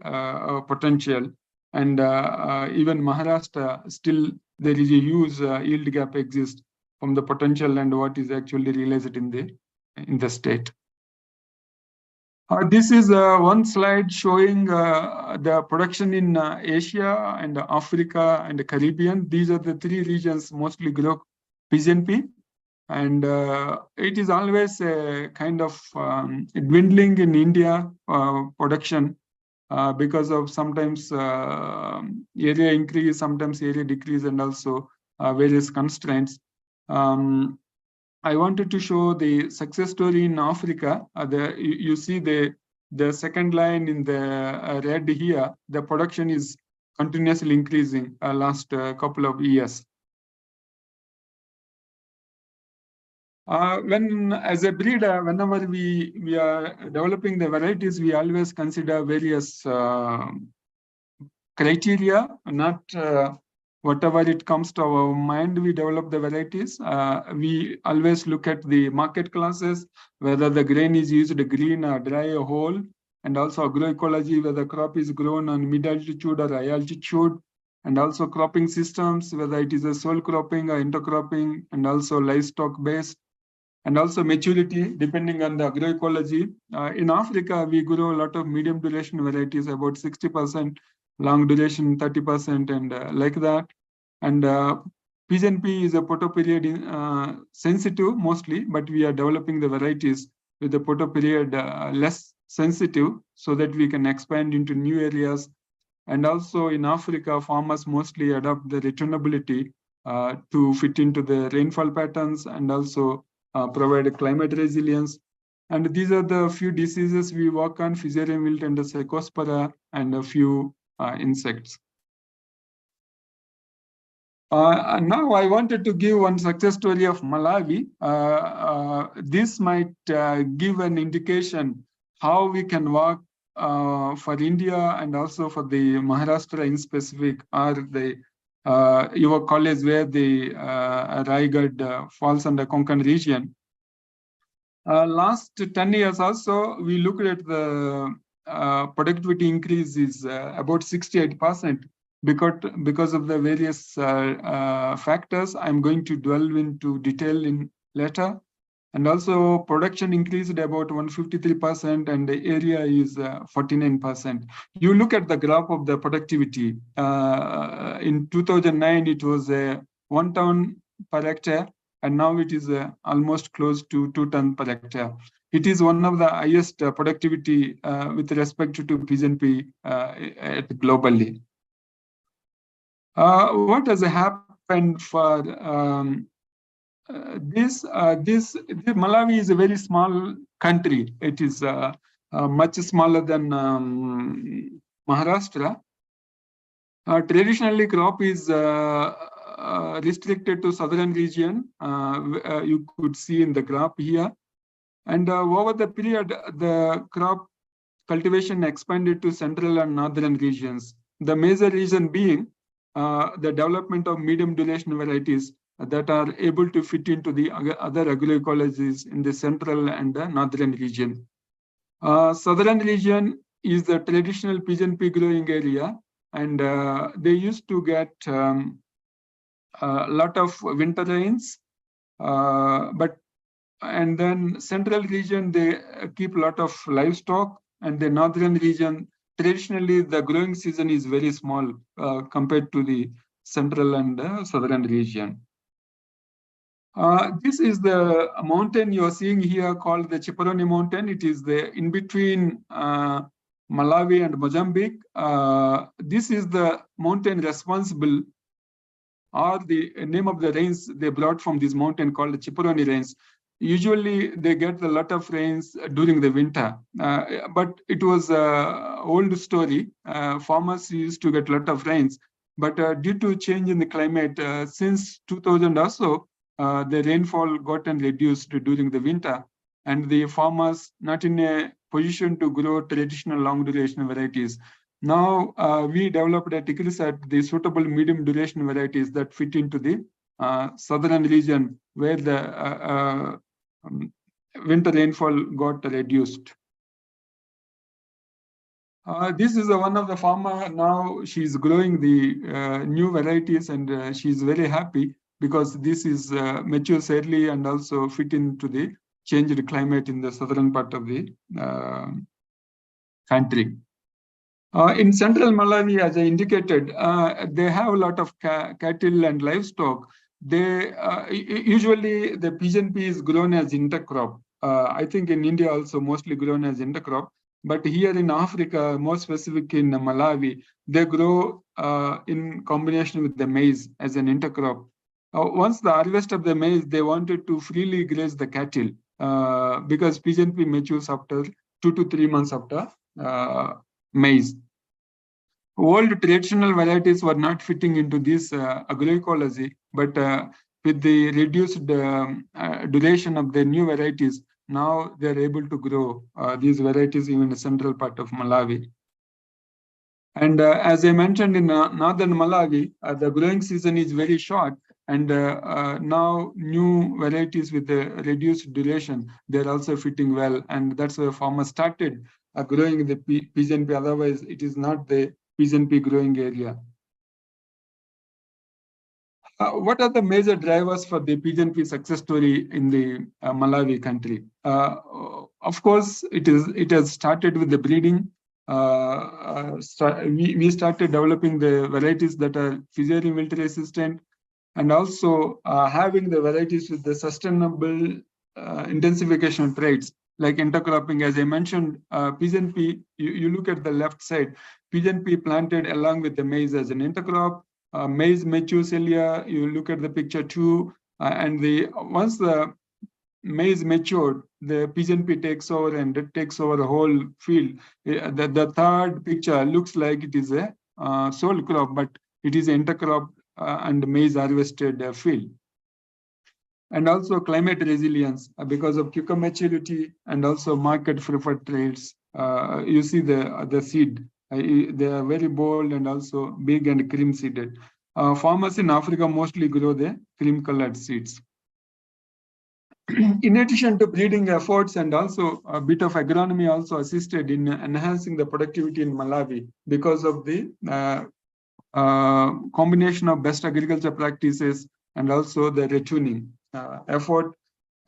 [SPEAKER 11] potential. And even Maharashtra, still there is a huge yield gap exists from the potential and what is actually realized in the state. This is one slide showing the production in Asia and Africa and the Caribbean. These are the three regions mostly grow pigeon pea. And it is always a kind of dwindling in India production because of sometimes area increase, sometimes area decrease, and also various constraints. I wanted to show the success story in Africa. You see the second line in the red here. The production is continuously increasing last couple of years. When as a breeder, whenever we are developing the varieties, we always consider various criteria, not whatever it comes to our mind, we develop the varieties. We always look at the market classes, whether the grain is used green or dry or whole, and also agroecology, whether crop is grown on mid-altitude or high altitude, and also cropping systems, whether it is a sole cropping or intercropping, and also livestock based, and also maturity, depending on the agroecology. In Africa, we grow a lot of medium duration varieties, about 60%, long duration 30%, and like that. And pigeon pea is a photoperiod sensitive mostly, but we are developing the varieties with the photoperiod less sensitive so that we can expand into new areas. And also in Africa, farmers mostly adopt the returnability to fit into the rainfall patterns and also provide a climate resilience. And these are the few diseases we work on: Fusarium wilt and the Cercospora, and a few insects. Now I wanted to give one success story of Malawi. This might give an indication how we can work for India and also for the Maharashtra in specific, or the your college where the Raigad falls under Konkan region. Last 10 years also, we looked at the productivity increase is about 68%. Because of the various factors, I'm going to delve into detail in later. And also production increased about 153%, and the area is 49%. You look at the graph of the productivity. In 2009, it was 1 ton per hectare, and now it is almost close to 2 tons per hectare. It is one of the highest productivity with respect to pigeon pea globally. What has happened for Malawi is a very small country. It is much smaller than Maharashtra. Traditionally, crop is restricted to southern region. You could see in the graph here. And over the period, the crop cultivation expanded to central and northern regions. The major reason being the development of medium duration varieties that are able to fit into the other agroecologies in the central and the northern region. Southern region is the traditional pigeon pea growing area, and they used to get a lot of winter rains, and then central region, they keep a lot of livestock, and the northern region, traditionally the growing season is very small compared to the central and southern region. This is the mountain you are seeing here called the Ciparoni mountain. It is the in between Malawi and Mozambique. This is the mountain responsible, or the name of the rains they brought from this mountain called the Ciparoni rains. Usually they get a lot of rains during the winter, but it was an old story. Farmers used to get a lot of rains, but due to change in the climate, since 2000 or so, the rainfall gotten reduced during the winter, and the farmers not in a position to grow traditional long duration varieties. Now we developed at ICRISAT the suitable medium duration varieties that fit into the southern region where the winter rainfall got reduced. This is one of the farmer. Now she's growing the new varieties, and she's very happy because this is matures early and also fit into the changed climate in the southern part of the country. In central Malawi, as I indicated, they have a lot of cattle and livestock. They usually the pigeon pea is grown as intercrop. I think in India also mostly grown as intercrop, but here in Africa, more specific in Malawi, they grow in combination with the maize as an intercrop. Once the harvest of the maize, they wanted to freely graze the cattle because pigeon pea matures after 2 to 3 months after maize. Old traditional varieties were not fitting into this agroecology, but with the reduced duration of the new varieties, now they're able to grow these varieties even in the central part of Malawi. And as I mentioned, in northern Malawi, the growing season is very short, and now new varieties with the reduced duration, they're also fitting well, and that's why farmers started growing the pigeon pea. Otherwise, it is not the pigeon pea growing area. What are the major drivers for the pigeon pea success story in the Malawi country? Of course, it has started with the breeding. We started developing the varieties that are Fusarium wilt resistant, and also having the varieties with the sustainable intensification traits like intercropping. As I mentioned, pigeon pea, you look at the left side, pigeon pea planted along with the maize as an intercrop. Maize matures earlier. You look at the picture too, and once the maize matured, the pigeon pea takes over and it takes over the whole field. The third picture looks like it is a sole crop, but it is intercrop and maize harvested field. And also climate resilience because of cucumber maturity and also market preferred traits. You see the seed, they are very bold and also big and cream seeded. Farmers in Africa mostly grow the cream colored seeds. In addition to breeding efforts and also a bit of agronomy also assisted in enhancing the productivity in Malawi because of the combination of best agriculture practices and also the retuning effort.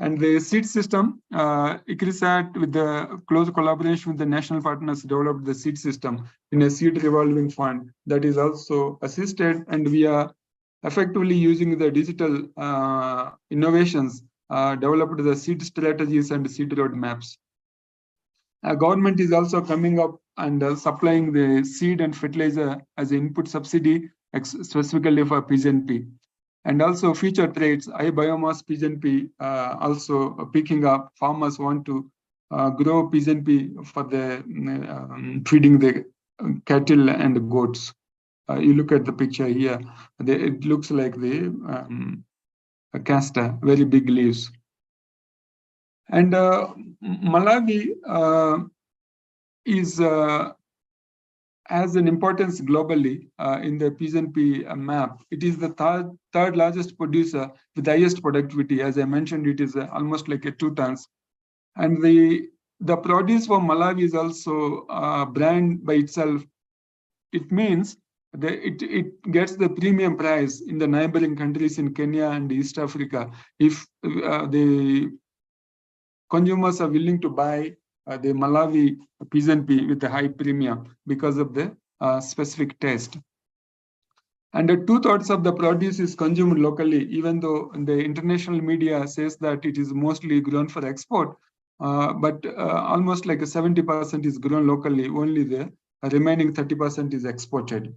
[SPEAKER 11] And the seed system, ICRISAT with the close collaboration with the national partners developed the seed system in a seed revolving fund that is also assisted, and we are effectively using the digital innovations, developed the seed strategies and seed roadmaps. Government is also coming up and supplying the seed and fertilizer as an input subsidy, specifically for pigeon pea. And also future traits, high biomass pigeon pea also picking up. Farmers want to grow pigeon pea for the feeding the cattle and goats. You look at the picture here, it looks like the castor, very big leaves. And Malawi has an importance globally in the pigeon pea map. It is the third largest producer with the highest productivity. As I mentioned, it is almost like a 2 tons. And the produce for Malawi is also a brand by itself. It means that it gets the premium price in the neighboring countries in Kenya and East Africa if the consumers are willing to buy the Malawi pigeon pea with a high premium because of the specific taste. And 2/3 of the produce is consumed locally, even though the international media says that it is mostly grown for export, but almost like 70% is grown locally, only the remaining 30% is exported.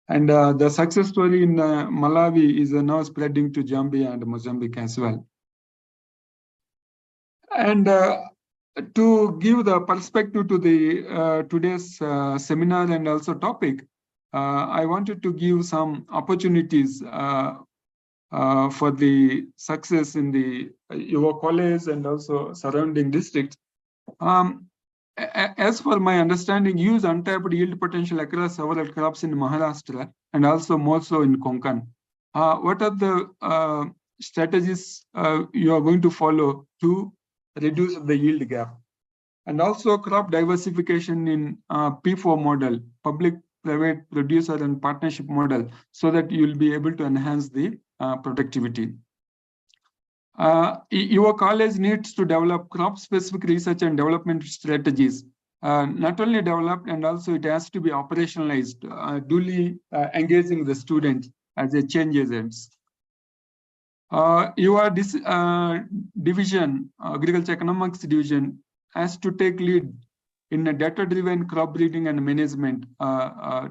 [SPEAKER 11] And the success story in Malawi is now spreading to Zambia and Mozambique as well. And to give the perspective to the today's seminar and also topic, I wanted to give some opportunities for the success in the your college and also surrounding districts. As for my understanding, use untapped yield potential across several crops in Maharashtra and also more so in Konkan. What are the strategies you are going to follow to reduce the yield gap? And also crop diversification in P4 model, public-private producer and partnership model, so that you'll be able to enhance the productivity. Your college needs to develop crop-specific research and development strategies, not only developed, and also it has to be operationalized, duly engaging the students as a change agents. Your division, agriculture economics division, has to take lead in a data-driven crop breeding and management,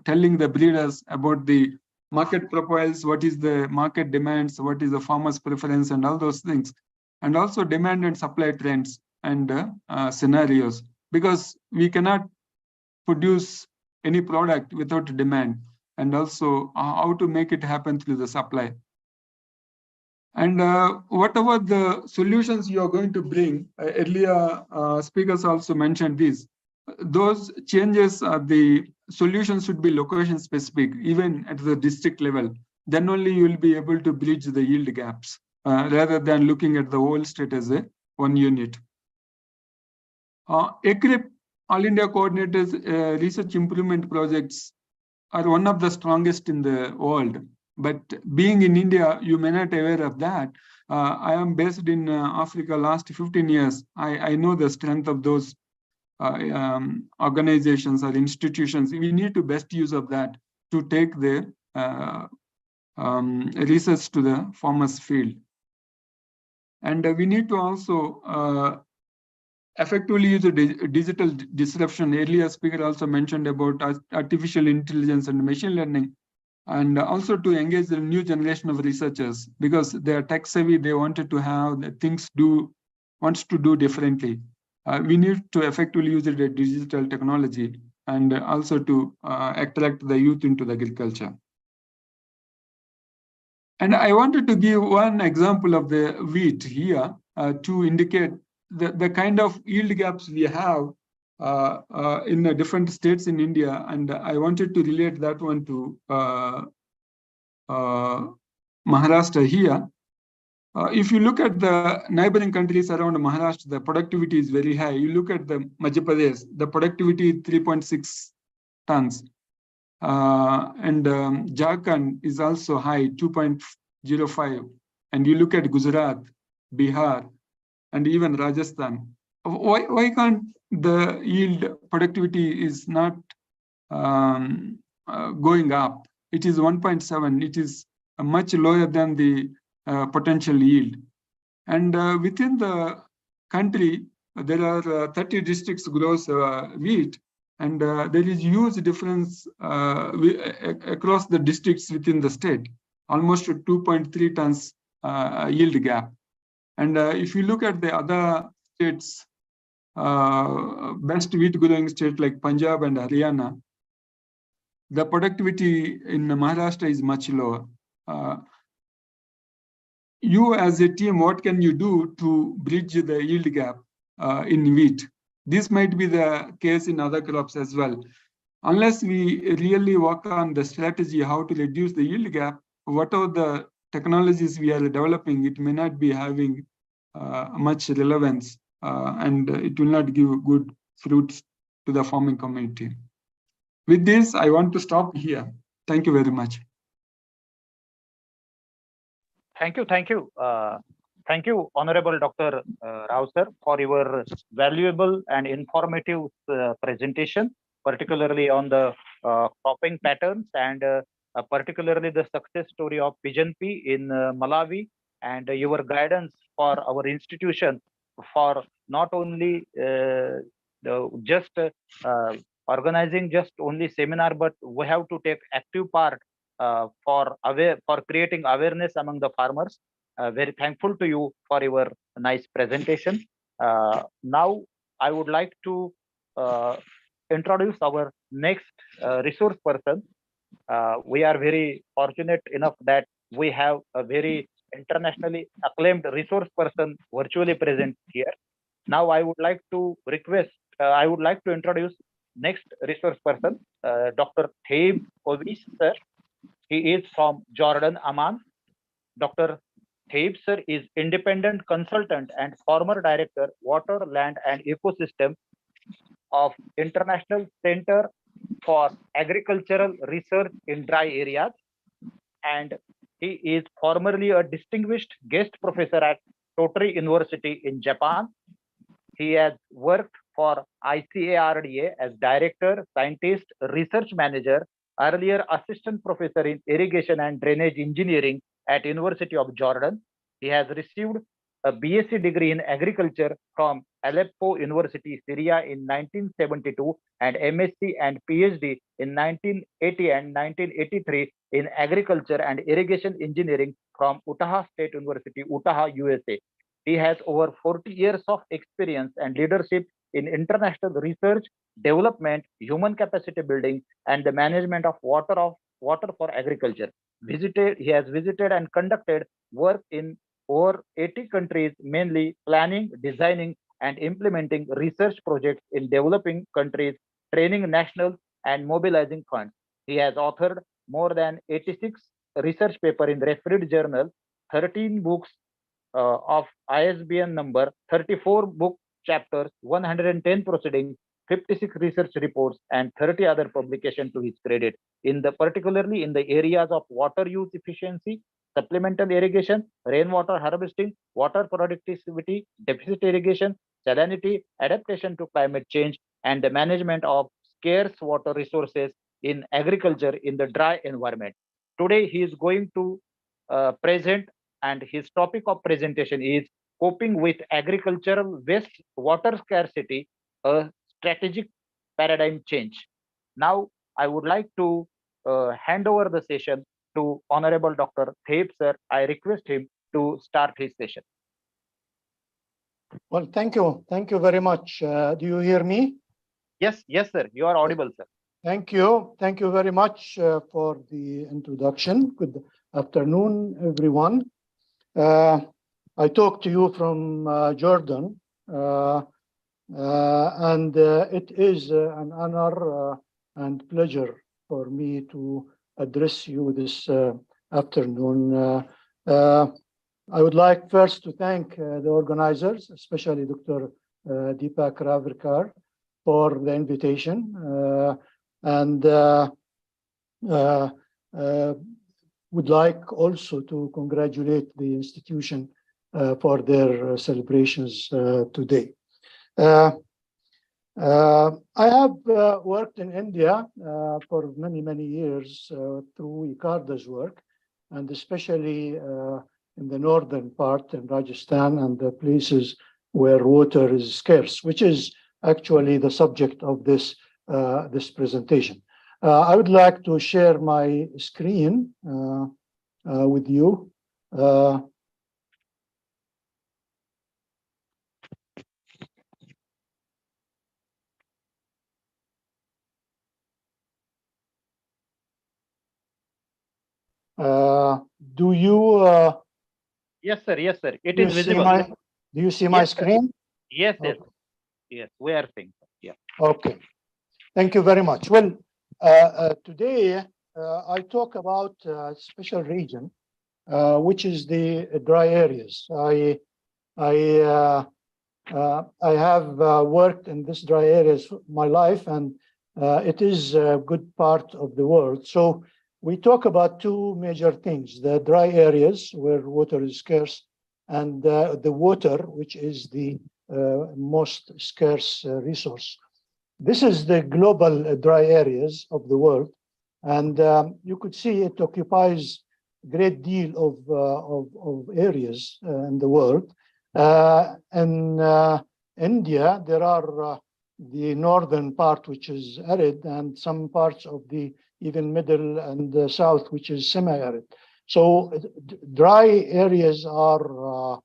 [SPEAKER 11] telling the breeders about the market profiles, what is the market demands, what is the farmer's preference, and all those things, and also demand and supply trends and scenarios, because we cannot produce any product without demand, and also how to make it happen through the supply. And whatever the solutions you are going to bring, earlier speakers also mentioned this, those changes, the solutions should be location specific, even at the district level. Then only you will be able to bridge the yield gaps, rather than looking at the whole state as a one unit. ECRIP, All India Coordinators Research Improvement Projects are one of the strongest in the world. But being in India, you may not be aware of that. I am based in Africa last 15 years. I know the strength of those organizations or institutions. We need to best use of that to take the research to the farmers' field. And we need to also effectively use the digital disruption. Earlier speaker also mentioned about artificial intelligence and machine learning, and also to engage the new generation of researchers, because they are tech savvy. They wanted to have the things do wants to do differently. We need to effectively use the digital technology and also to attract the youth into the agriculture. And I wanted to give one example of the wheat here to indicate the kind of yield gaps we have in the different states in India. And I wanted to relate that one to Maharashtra here. If you look at the neighboring countries around Maharashtra, the productivity is very high. You look at the Madhya Pradesh, the productivity is 3.6 tons. And Jharkhand is also high, 2.05. And you look at Gujarat, Bihar, and even Rajasthan. Why can't the yield productivity is not going up? It is 1.7. It is much lower than the potential yield. And within the country, there are 30 districts grows wheat, and there is huge difference across the districts within the state, almost 2.3 tons yield gap. And if you look at the other states, best wheat growing states like Punjab and Haryana, the productivity in Maharashtra is much lower. You as a team, what can you do to bridge the yield gap in wheat? This might be the case in other crops as well. Unless we really work on the strategy, how to reduce the yield gap, whatever the technologies we are developing, it may not be having much relevance and it will not give good fruits to the farming community. With this, I want to stop here. Thank you very much.
[SPEAKER 1] Thank you. Thank you, Honorable Dr. Rao sir, for your valuable and informative presentation, particularly on the cropping patterns and particularly the success story of Pigeon Pea in Malawi, and your guidance for our institution for not only just organizing just only seminar, but we have to take active part for creating awareness among the farmers. Very thankful to you for your nice presentation. Now I would like to introduce our next resource person. We are very fortunate enough that we have a very internationally acclaimed resource person virtually present here. Now I would like to introduce next resource person, Dr. Thaib Ovis sir. He is from Jordan, Amman. Dr. Thaib sir is independent consultant and former director, water, land and ecosystem of International Center for Agricultural Research in Dry Areas. And he is formerly a distinguished guest professor at Totri University in Japan. He has worked for ICARDA as director, scientist, research manager, earlier assistant professor in irrigation and drainage engineering at University of Jordan. He has received a BSc degree in agriculture from Aleppo University, Syria in 1972 and MSc and PhD in 1980 and 1983 in agriculture and irrigation engineering from Utah State University, Utah, USA. He has over 40 years of experience and leadership in international research, development, human capacity building, and the management of water for agriculture. He has visited and conducted work in over 80 countries, mainly planning, designing, and implementing research projects in developing countries, training national and mobilizing funds. He has authored more than 86 research papers in refereed journal, 13 books of ISBN number, 34 book chapters, 110 proceedings, 56 research reports, and 30 other publications to his credit, particularly in the areas of water use efficiency, supplemental irrigation, rainwater harvesting, water productivity, deficit irrigation, salinity, adaptation to climate change, and the management of scarce water resources in agriculture in the dry environment. Today, he is going to present, and his topic of presentation is coping with agricultural waste water scarcity, a strategic paradigm change. Now, I would like to hand over the session to Honorable Dr. Thaib sir. I request him to start his session.
[SPEAKER 12] Well, thank you. Thank you very much. Do you hear me?
[SPEAKER 1] Yes, yes, sir. You are audible, sir.
[SPEAKER 12] Thank you. Thank you very much for the introduction. Good afternoon, everyone. I talk to you from Jordan, and it is an honor and pleasure for me to address you this afternoon. I would like first to thank the organizers, especially Dr. Deepak Ravarkar, for the invitation, and would like also to congratulate the institution for their celebrations today. I have worked in India for many years through ICARDA's work, and especially in the northern part in Rajasthan and the places where water is scarce, which is actually the subject of this this presentation. I would like to share my screen with you. Do you
[SPEAKER 1] Yes, sir. Yes, sir. It
[SPEAKER 12] do you
[SPEAKER 1] is
[SPEAKER 12] see
[SPEAKER 1] visible.
[SPEAKER 12] my do you see my
[SPEAKER 1] Yes, sir.
[SPEAKER 12] screen?
[SPEAKER 1] Yes, yes,
[SPEAKER 12] Okay.
[SPEAKER 1] yes. We are seeing. Yeah.
[SPEAKER 12] Okay. Thank you very much. Well, today I talk about a special region, which is the dry areas. I have worked in this dry areas my life, and it is a good part of the world. So we talk about two major things: the dry areas where water is scarce, and the water, which is the most scarce resource. This is the global dry areas of the world, and you could see it occupies a great deal of areas in the world. In India, there are the northern part, which is arid, and some parts of the even middle and the south, which is semi-arid. So dry areas are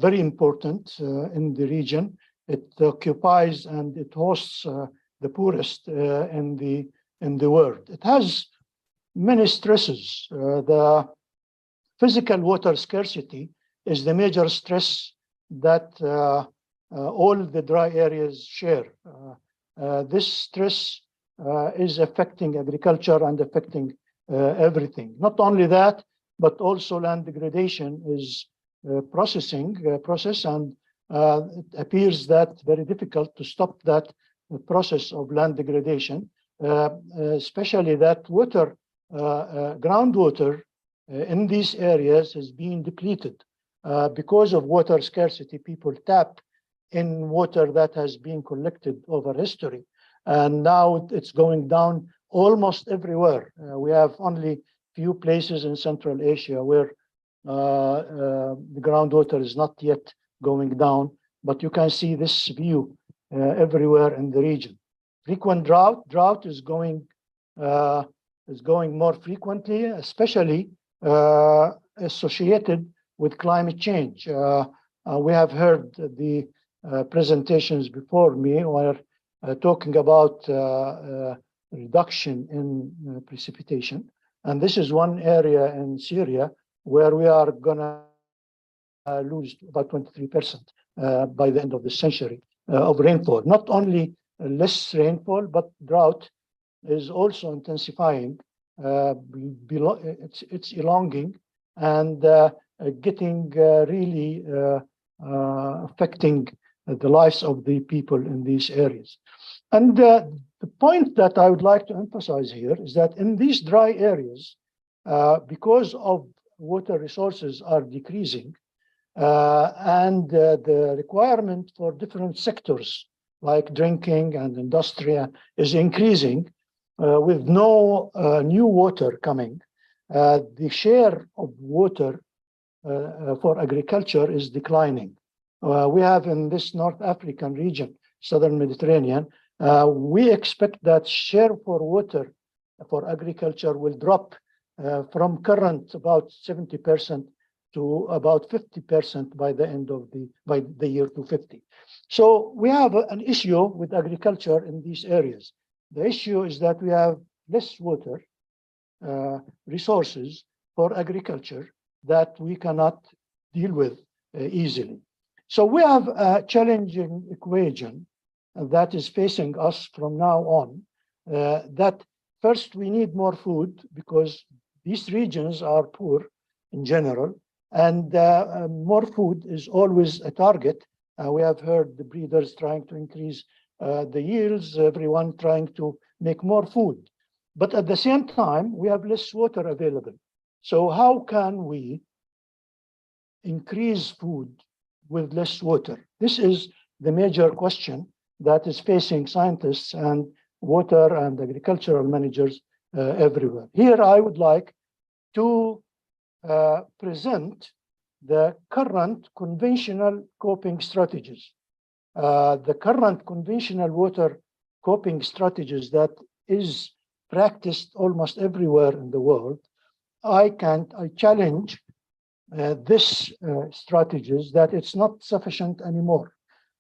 [SPEAKER 12] very important in the region. It occupies and it hosts the poorest in the world. It has many stresses. The physical water scarcity is the major stress that all the dry areas share. This stress is affecting agriculture and affecting everything. Not only that, but also land degradation is process, and it appears that very difficult to stop that process of land degradation, especially that water, groundwater in these areas is being depleted because of water scarcity. People tap in water that has been collected over history, and now it's going down almost everywhere. We have only few places in Central Asia where the groundwater is not yet going down, but you can see this view everywhere in the region. Frequent drought is going more frequently, especially associated with climate change. We have heard the presentations before me were talking about reduction in precipitation, and this is one area in Syria where we are gonna lose about 23% by the end of the century of rainfall. Not only less rainfall, but drought is also intensifying. It's elongating and getting really affecting the lives of the people in these areas. And the point that I would like to emphasize here is that in these dry areas, because of water resources are decreasing, and the requirement for different sectors like drinking and industry is increasing, with no new water coming, the share of water for agriculture is declining. We have in this North African region, Southern Mediterranean, we expect that share for water for agriculture will drop from current about 70% to about 50% by the end of the year 2050. So we have an issue with agriculture in these areas. The issue is that we have less water resources for agriculture that we cannot deal with easily. So we have a challenging equation that is facing us from now on, that first we need more food because these regions are poor in general, and more food is always a target. We have heard the breeders trying to increase the yields, everyone trying to make more food. But at the same time, we have less water available. So how can we increase food with less water? This is the major question that is facing scientists and water and agricultural managers everywhere. Here, I would like to present the current conventional coping strategies. The current conventional water coping strategies that is practiced almost everywhere in the world. I challenge this strategies that it's not sufficient anymore.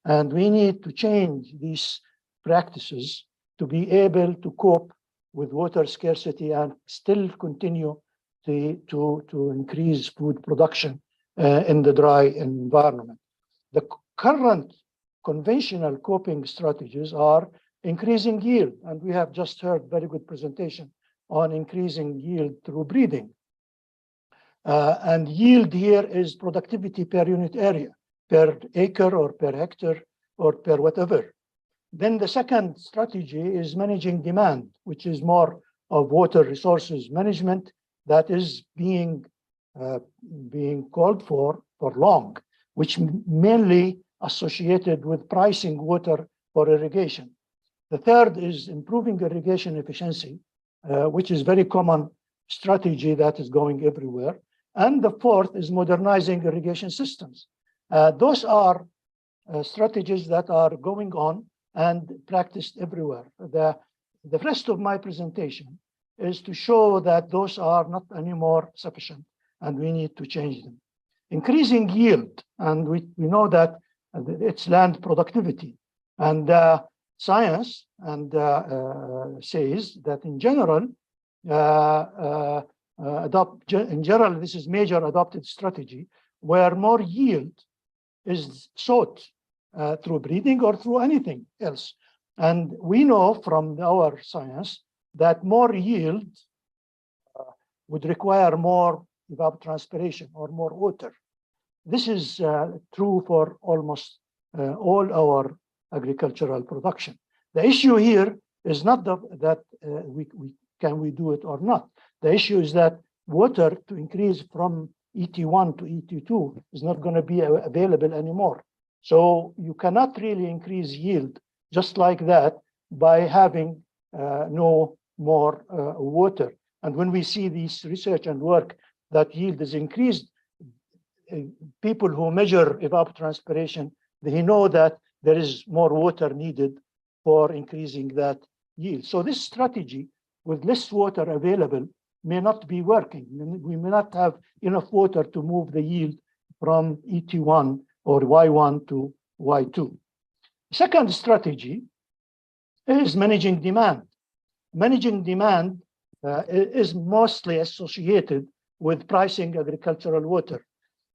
[SPEAKER 12] And we need to change these practices to be able to cope with water scarcity and still continue to increase food production in the dry environment. The current conventional coping strategies are increasing yield, and we have just heard very good presentation on increasing yield through breeding. And yield here is productivity per unit area, per acre or per hectare or per whatever. Then the second strategy is managing demand, which is more of water resources management that is being called for long, which mainly associated with pricing water for irrigation. The third is improving irrigation efficiency, which is very common strategy that is going everywhere. And the fourth is modernizing irrigation systems. Those are strategies that are going on and practiced everywhere. The rest of my presentation is to show that those are not anymore sufficient and we need to change them. Increasing yield, and we know that it's land productivity. And science and says that in general, this is major adopted strategy where more yield is sought through breeding or through anything else. And we know from our science that more yield would require more evapotranspiration or more water. This is true for almost all our agricultural production. The issue here is not that can we do it or not. The issue is that water to increase from ET1 to ET2 is not going to be available anymore. So you cannot really increase yield just like that by having no more water. And when we see this research and work that yield is increased, people who measure evapotranspiration, they know that there is more water needed for increasing that yield. So this strategy with less water available may not be working. We may not have enough water to move the yield from ET1 or Y1 to Y2. Second strategy is managing demand. Managing demand is mostly associated with pricing agricultural water.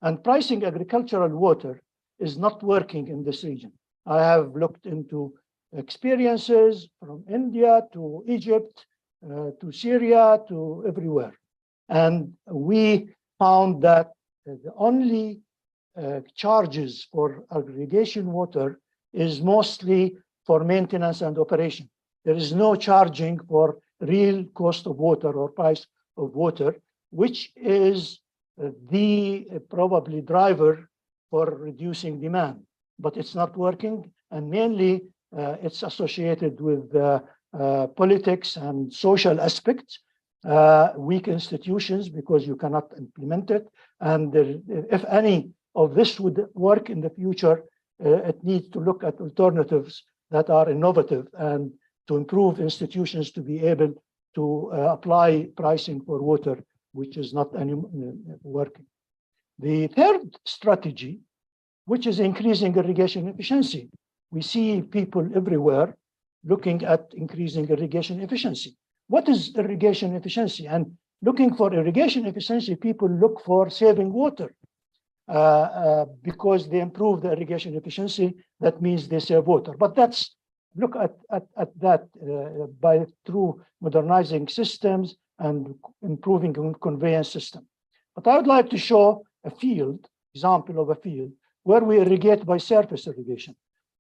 [SPEAKER 12] And pricing agricultural water is not working in this region. I have looked into experiences from India to Egypt, to Syria, to everywhere. And we found that the only charges for irrigation water is mostly for maintenance and operation. There is no charging for real cost of water or price of water, which is the probably driver for reducing demand, but it's not working. And mainly it's associated with politics and social aspects, weak institutions because you cannot implement it. And if any of this would work in the future, it needs to look at alternatives that are innovative and to improve institutions to be able to apply pricing for water, which is not working. The third strategy, which is increasing irrigation efficiency. We see people everywhere looking at increasing irrigation efficiency. What is irrigation efficiency? And looking for irrigation efficiency, people look for saving water because they improve the irrigation efficiency. That means they save water. But that's look at that through modernizing systems and improving conveyance system. But I would like to show a field, example of a field, where we irrigate by surface irrigation.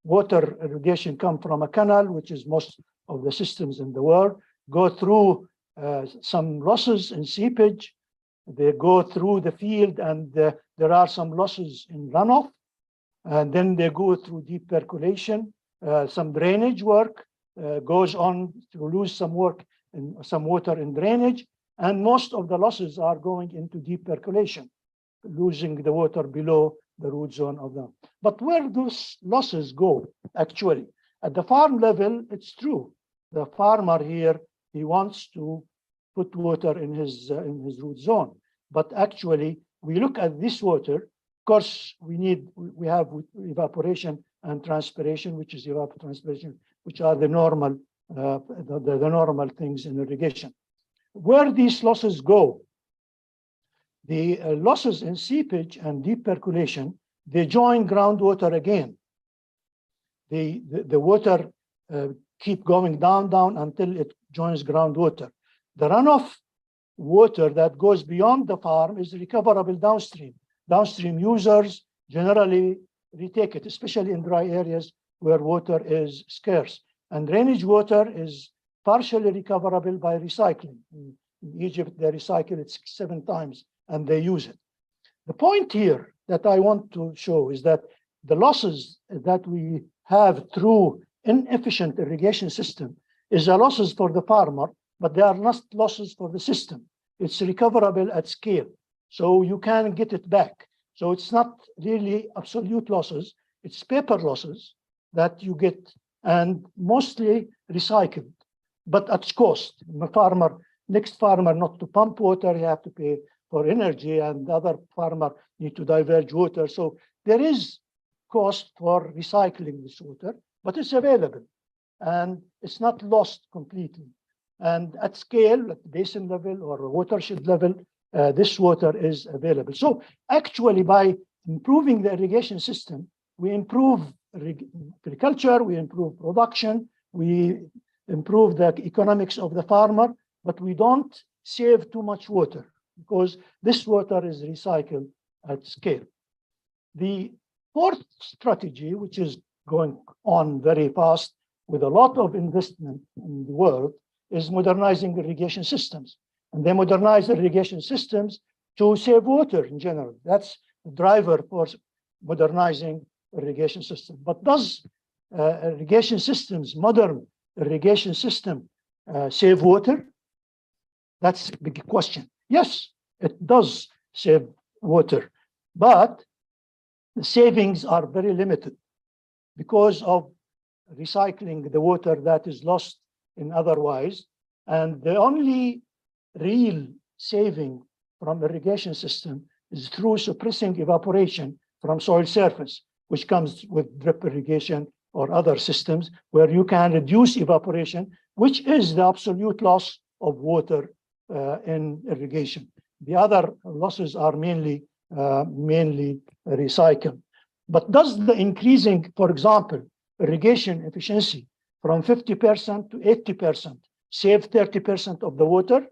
[SPEAKER 12] Water irrigation come from a canal, which is most of the systems in the world, go through some losses in seepage. They go through the field and there are some losses in runoff. And then they go through deep percolation. Some drainage work goes on to lose some work in some water in drainage. And most of the losses are going into deep percolation, losing the water below the root zone of them. But where those losses go, actually, at the farm level, it's true. The farmer here, he wants to put water in his root zone. But actually, we look at this water. Of course, we have evaporation and transpiration, which is evapotranspiration, which are the normal the normal things in irrigation. Where these losses go, the losses in seepage and deep percolation, they join groundwater again. The water keep going down until it joins groundwater. The runoff water that goes beyond the farm is recoverable downstream. Downstream users generally retake it, especially in dry areas where water is scarce. And drainage water is partially recoverable by recycling. In Egypt, they recycle it 7 times and they use it. The point here that I want to show is that the losses that we have through inefficient irrigation system is a losses for the farmer, but they are not losses for the system. It's recoverable at scale, so you can get it back. So it's not really absolute losses, it's paper losses that you get and mostly recycled, but at cost. The next farmer not to pump water, you have to pay for energy, and the other farmer need to diverge water. So there is cost for recycling this water, but it's available and it's not lost completely. And at scale, at basin level or watershed level, this water is available. So actually, by improving the irrigation system, we improve agriculture, we improve production, we improve the economics of the farmer, but we don't save too much water because this water is recycled at scale. The fourth strategy, which is going on very fast with a lot of investment in the world, is modernizing irrigation systems. And they modernize irrigation systems to save water in general. That's the driver for modernizing irrigation system. But does irrigation systems, modern irrigation system, save water? That's a big question. Yes, it does save water, but the savings are very limited because of recycling the water that is lost in otherwise. And the only real saving from irrigation system is through suppressing evaporation from soil surface, which comes with drip irrigation or other systems where you can reduce evaporation, which is the absolute loss of water in irrigation. The other losses are mainly recycled. But does the increasing, for example, irrigation efficiency from 50% to 80% save 30% of the water?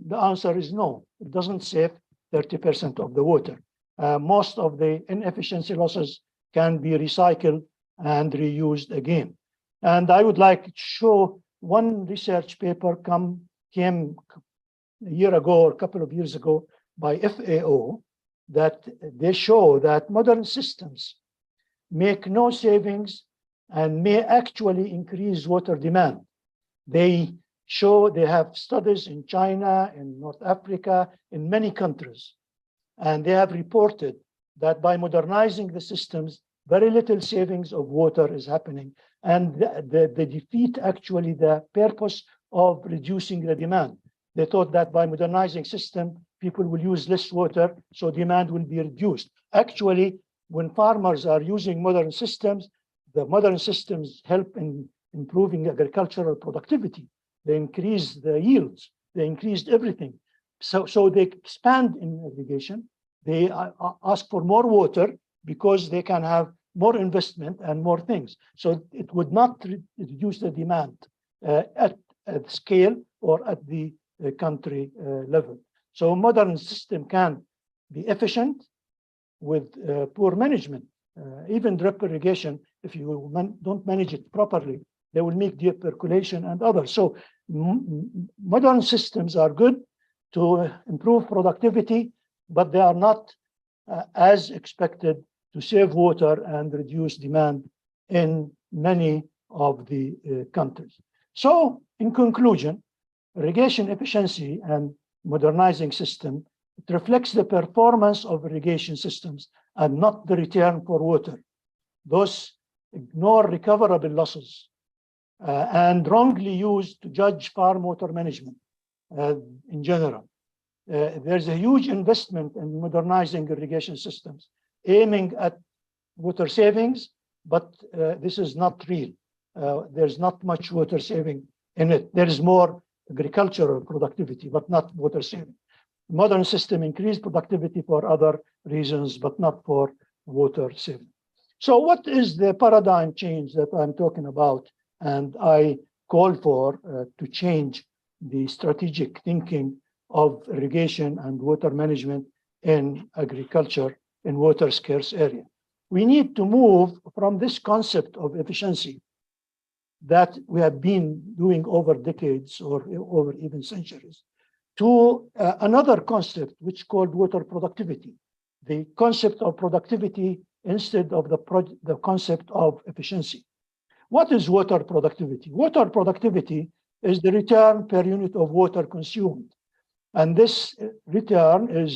[SPEAKER 12] The answer is no, it doesn't save 30% of the water. Most of the inefficiency losses can be recycled and reused again. And I would like to show one research paper came a year ago or a couple of years ago by FAO that they show that modern systems make no savings and may actually increase water demand. They show they have studies in China, in North Africa, in many countries. And they have reported that by modernizing the systems, very little savings of water is happening. And they defeat actually the purpose of reducing the demand. They thought that by modernizing system, people will use less water, so demand will be reduced. Actually, when farmers are using modern systems, the modern systems help in improving agricultural productivity. They increase the yields, they increased everything. So they expand in irrigation. They ask for more water because they can have more investment and more things. So it would not reduce the demand at scale or at the country level. So modern system can be efficient with poor management. Even drip irrigation, if you don't manage it properly, they will make deep percolation and others. So modern systems are good to improve productivity, but they are not as expected to save water and reduce demand in many of the countries. So in conclusion, irrigation efficiency and modernizing system, it reflects the performance of irrigation systems and not the return for water. Those ignore recoverable losses and wrongly used to judge farm water management in general. There's a huge investment in modernizing irrigation systems, aiming at water savings, but this is not real. There's not much water saving in it. There is more agricultural productivity, but not water saving. Modern system increase productivity for other reasons, but not for water saving. So what is the paradigm change that I'm talking about? And I call for to change the strategic thinking of irrigation and water management in agriculture in water scarce area. We need to move from this concept of efficiency that we have been doing over decades or over even centuries to another concept which is called water productivity. The concept of productivity instead of the concept of efficiency. What is water productivity? Water productivity is the return per unit of water consumed. And this return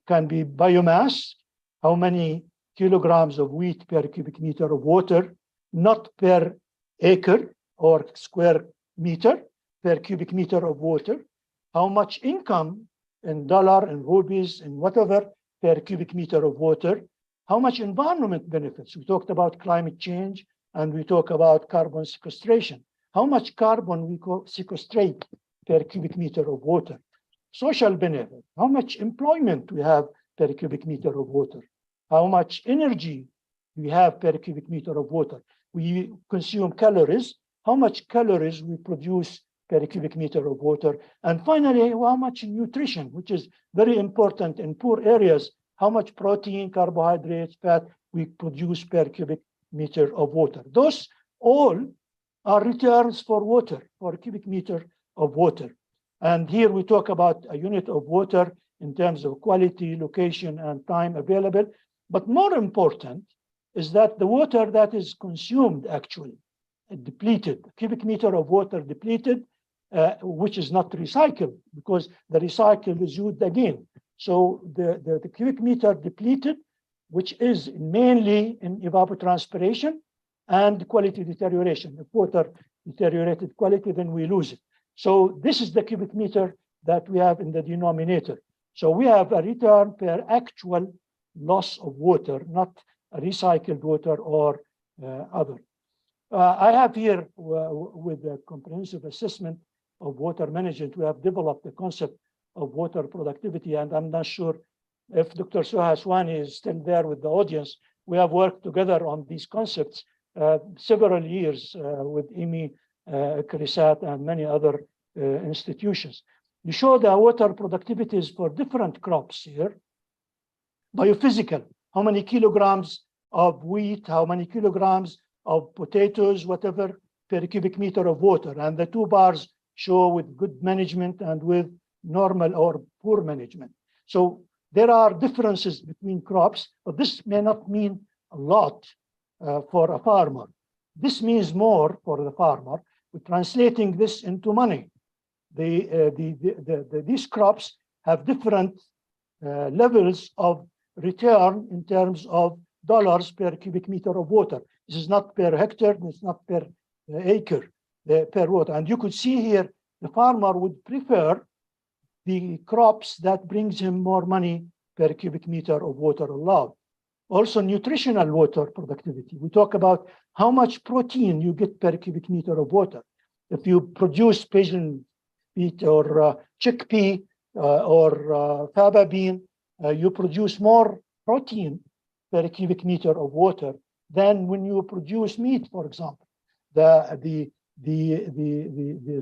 [SPEAKER 12] can be biomass, how many kilograms of wheat per cubic meter of water, not per acre or square meter per cubic meter of water, how much income in dollar and rupees and whatever per cubic meter of water, how much environment benefits. We talked about climate change and we talk about carbon sequestration. How much carbon we sequestrate per cubic meter of water. Social benefit, how much employment we have per cubic meter of water. How much energy we have per cubic meter of water. We consume calories, how much calories we produce per cubic meter of water. And finally, how much nutrition, which is very important in poor areas, how much protein, carbohydrates, fat we produce per cubic meter of water. Those all are returns for water, for cubic meter of water. And here we talk about a unit of water in terms of quality, location, and time available. But more important is that the water that is consumed actually, depleted, cubic meter of water depleted, which is not recycled because the recycled is used again. So the cubic meter depleted, which is mainly in evapotranspiration and quality deterioration. If water deteriorated quality, then we lose it. So this is the cubic meter that we have in the denominator. So we have a return per actual loss of water, not a recycled water or other. I have here with the comprehensive assessment of water management, we have developed the concept of water productivity, and I'm not sure if Dr. Suhaswani is still there with the audience. We have worked together on these concepts several years with Amy Crisat and many other institutions. You show the water productivities for different crops here. Biophysical, how many kilograms of wheat, how many kilograms of potatoes, whatever, per cubic meter of water. And the two bars show with good management and with normal or poor management. So there are differences between crops, but this may not mean a lot for a farmer. This means more for the farmer. We're translating this into money. These crops have different levels of return in terms of dollars per cubic meter of water. This is not per hectare, it's not per acre, per water. And you could see here, the farmer would prefer the crops that brings him more money per cubic meter of water allowed. Also, nutritional water productivity. We talk about how much protein you get per cubic meter of water. If you produce pigeon peat or chickpea or faba bean, you produce more protein per cubic meter of water than when you produce meat, for example. The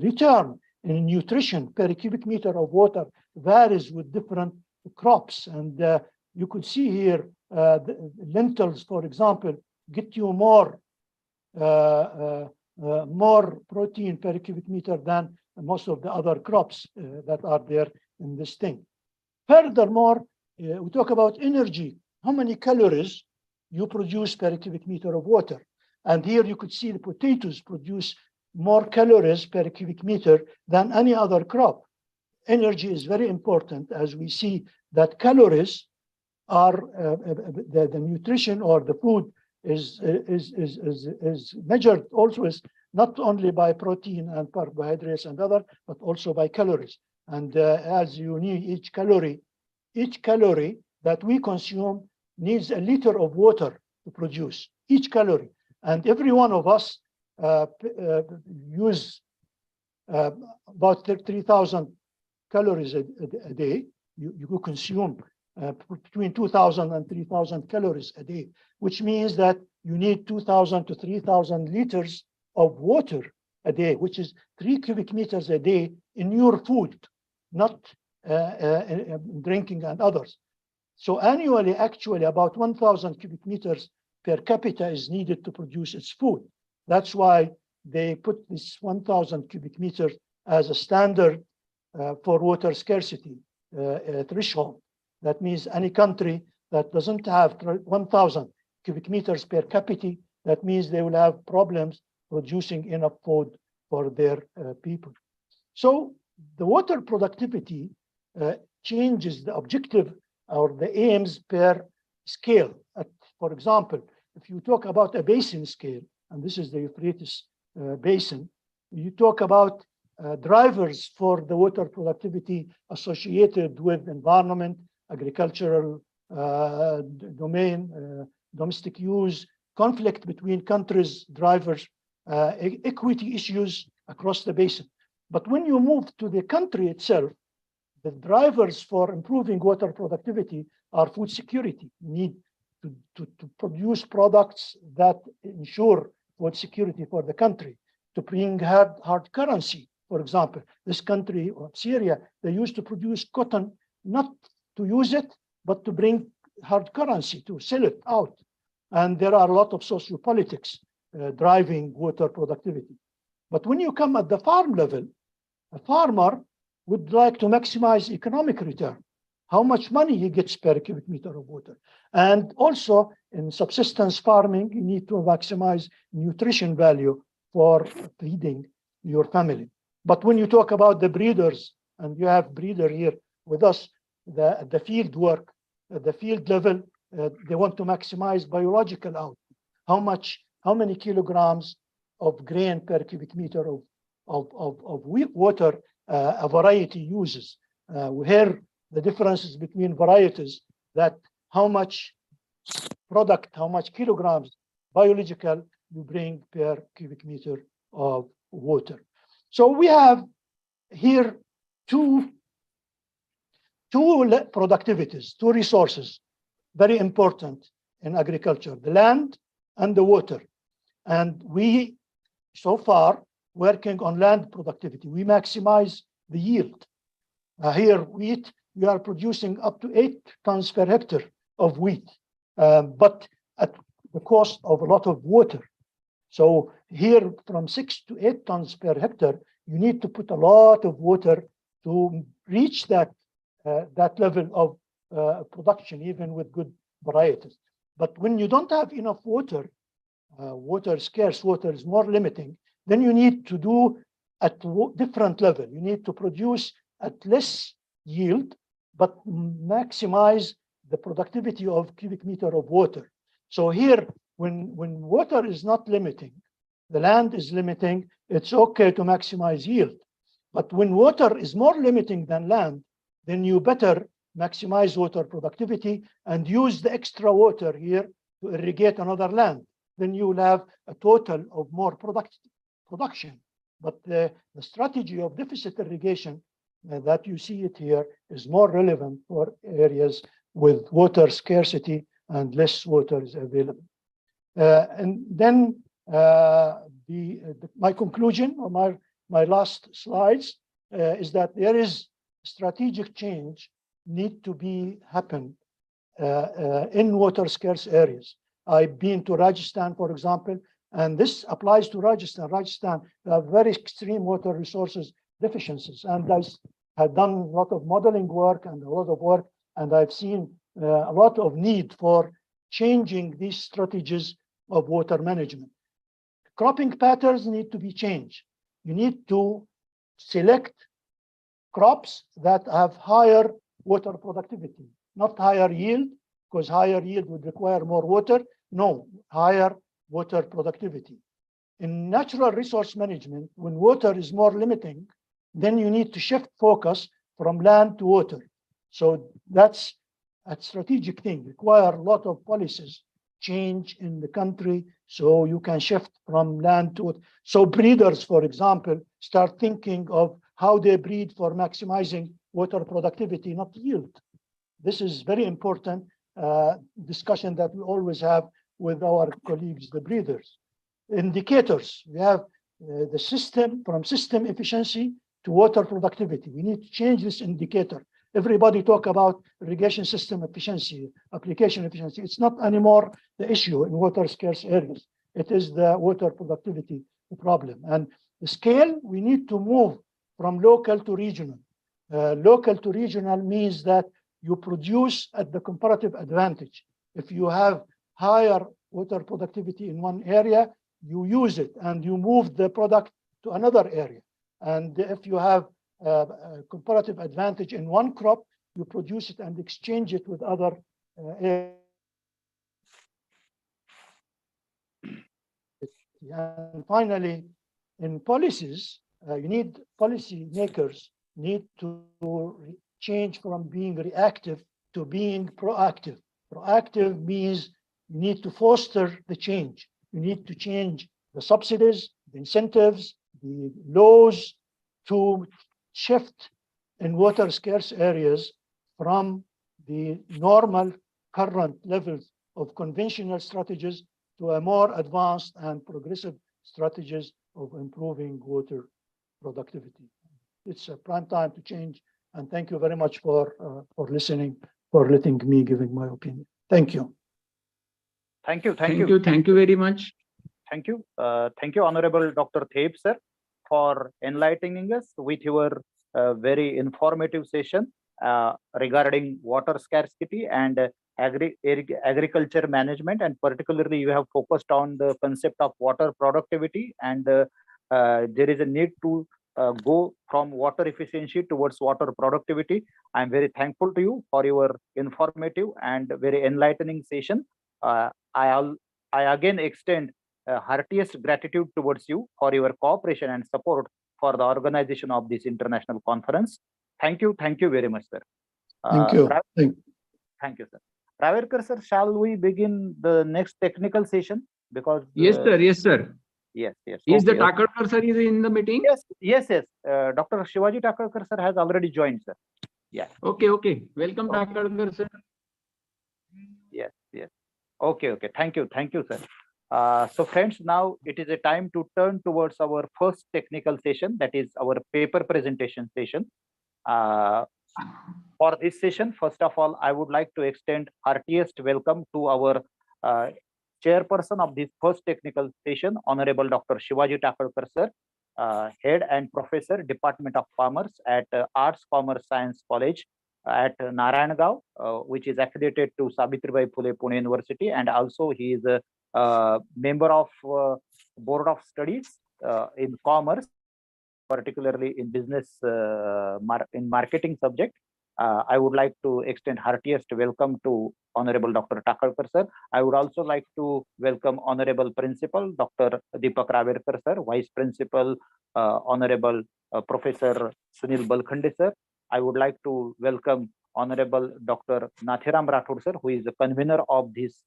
[SPEAKER 12] return in nutrition per cubic meter of water varies with different crops. And you could see here, the lentils, for example, get you more protein per cubic meter than most of the other crops that are there in this thing. Furthermore, we talk about energy. How many calories you produce per cubic meter of water? And here you could see the potatoes produce more calories per cubic meter than any other crop. Energy is very important, as we see that calories are the nutrition or the food is measured also is not only by protein and carbohydrates and other, but also by calories. And as you need each calorie that we consume needs a liter of water to produce each calorie. And every one of us use about 3,000 calories a day. You consume between 2,000 and 3,000 calories a day, which means that you need 2,000 to 3,000 liters of water a day, which is 3 cubic meters a day in your food, not drinking and others. So annually, actually, about 1,000 cubic meters per capita is needed to produce its food. That's why they put this 1,000 cubic meters as a standard for water scarcity threshold. That means any country that doesn't have 1,000 cubic meters per capita, that means they will have problems producing enough food for their people. So the water productivity changes the objective or the aims per scale. For example, if you talk about a basin scale, and this is the Euphrates basin, you talk about drivers for the water productivity associated with environment, agricultural domain, domestic use, conflict between countries, drivers, equity issues across the basin. But when you move to the country itself, the drivers for improving water productivity are food security. You need to produce products that ensure food security for the country, to bring hard currency. For example, this country of Syria, they used to produce cotton, not to use it, but to bring hard currency, to sell it out. And there are a lot of sociopolitics driving water productivity. But when you come at the farm level, a farmer would like to maximize economic return, how much money he gets per cubic meter of water. And also in subsistence farming, you need to maximize nutrition value for feeding your family. But when you talk about the breeders, and you have breeder here with us, the field work, at the field level, they want to maximize biological output. How many kilograms of grain per cubic meter of water a variety uses. Here, the differences between varieties, that how much product, how much kilograms biological you bring per cubic meter of water. So we have here two productivities, two resources, very important in agriculture, the land and the water. And we, so far, working on land productivity, we maximize the yield. Here, wheat, we are producing up to 8 tons per hectare of wheat, but at the cost of a lot of water. So here, from 6 to 8 tons per hectare, you need to put a lot of water to reach that level of production, even with good varieties. But when you don't have enough water, scarce water is more limiting, then you need to do at different level. You need to produce at less yield, but maximize the productivity of cubic meter of water. So here, when water is not limiting, the land is limiting, it's okay to maximize yield. But when water is more limiting than land, then you better maximize water productivity and use the extra water here to irrigate another land. Then you will have a total of more production. But the strategy of deficit irrigation that you see it here is more relevant for areas with water scarcity and less water is available. And then my conclusion or my last slides is that there is strategic change need to be happen in water scarce areas. I've been to Rajasthan, for example, and this applies to Rajasthan. Rajasthan have very extreme water resources deficiencies, and I have done a lot of modeling work and a lot of work, and I've seen a lot of need for changing these strategies of water management. Cropping patterns need to be changed. You need to select crops that have higher water productivity, not higher yield, because higher yield would require more water. No, higher water productivity. In natural resource management, when water is more limiting, then you need to shift focus from land to water. So that's a strategic thing, require a lot of policies change in the country so you can shift from land to water. So breeders, for example, start thinking of how they breed for maximizing water productivity, not yield. This is very important discussion that we always have with our colleagues, the breeders. Indicators, we have the system, from system efficiency to water productivity. We need to change this indicator. Everybody talk about irrigation system efficiency, application efficiency. It's not anymore the issue in water scarce areas. It is the water productivity problem. And the scale, we need to move from local to regional. Local to regional means that you produce at the comparative advantage. If you have higher water productivity in one area, you use it and you move the product to another area. And if you have a comparative advantage in one crop, you produce it and exchange it with other areas. And finally, in policies, you need policy makers need to change from being reactive to being proactive. Proactive means you need to foster the change. You need to change the subsidies, the incentives, the laws to shift in water scarce areas from the normal current levels of conventional strategies to a more advanced and progressive strategies of improving water productivity. It's a prime time to change, and thank you very much for listening, for letting me giving my opinion. Thank you.
[SPEAKER 1] Thank you.
[SPEAKER 6] Thank you very much.
[SPEAKER 1] Thank you. Thank you, Honorable Dr. Thep, sir, for enlightening us with your very informative session regarding water scarcity and agriculture management, and particularly you have focused on the concept of water productivity, and there is a need to go from water efficiency towards water productivity. I'm very thankful to you for your informative and very enlightening session. I again extend heartiest gratitude towards you for your cooperation and support for the organization of this international conference. Thank you very much, sir.
[SPEAKER 12] Thank you.
[SPEAKER 1] Thank you, sir. Raverkar, sir, shall we begin the next technical session? Because
[SPEAKER 6] Yes, sir. Yes, sir.
[SPEAKER 1] Yes.
[SPEAKER 6] Is the
[SPEAKER 1] Okay.
[SPEAKER 6] Takarkar sir is in the meeting?
[SPEAKER 1] Yes. Dr. Shivaji Takarkar, sir, has already joined, sir. Yeah.
[SPEAKER 6] Okay. Welcome, Takarkar sir.
[SPEAKER 1] Yes. Okay. Thank you, sir. So friends, now it is a time to turn towards our first technical session, that is our paper presentation session. For this session, first of all, I would like to extend heartiest welcome to our chairperson of this first technical session, Honorable Dr. Shivaji Takarkar, sir, Head and Professor, Department of Commerce at Arts, Commerce, Science College at Narayangao, which is affiliated to Savitribai Phule Pune University, and also he is a member of Board of Studies in Commerce, particularly in business in marketing subject. I would like to extend heartiest welcome to Honorable Dr. Takarkar, sir. I would also like to welcome Honorable Principal Dr. Deepak Raverkar, sir, Vice Principal Honorable Professor Sunil Balkhande, sir, I would like to welcome Honorable Dr. Nathiram Rathod sir, who is the convener of this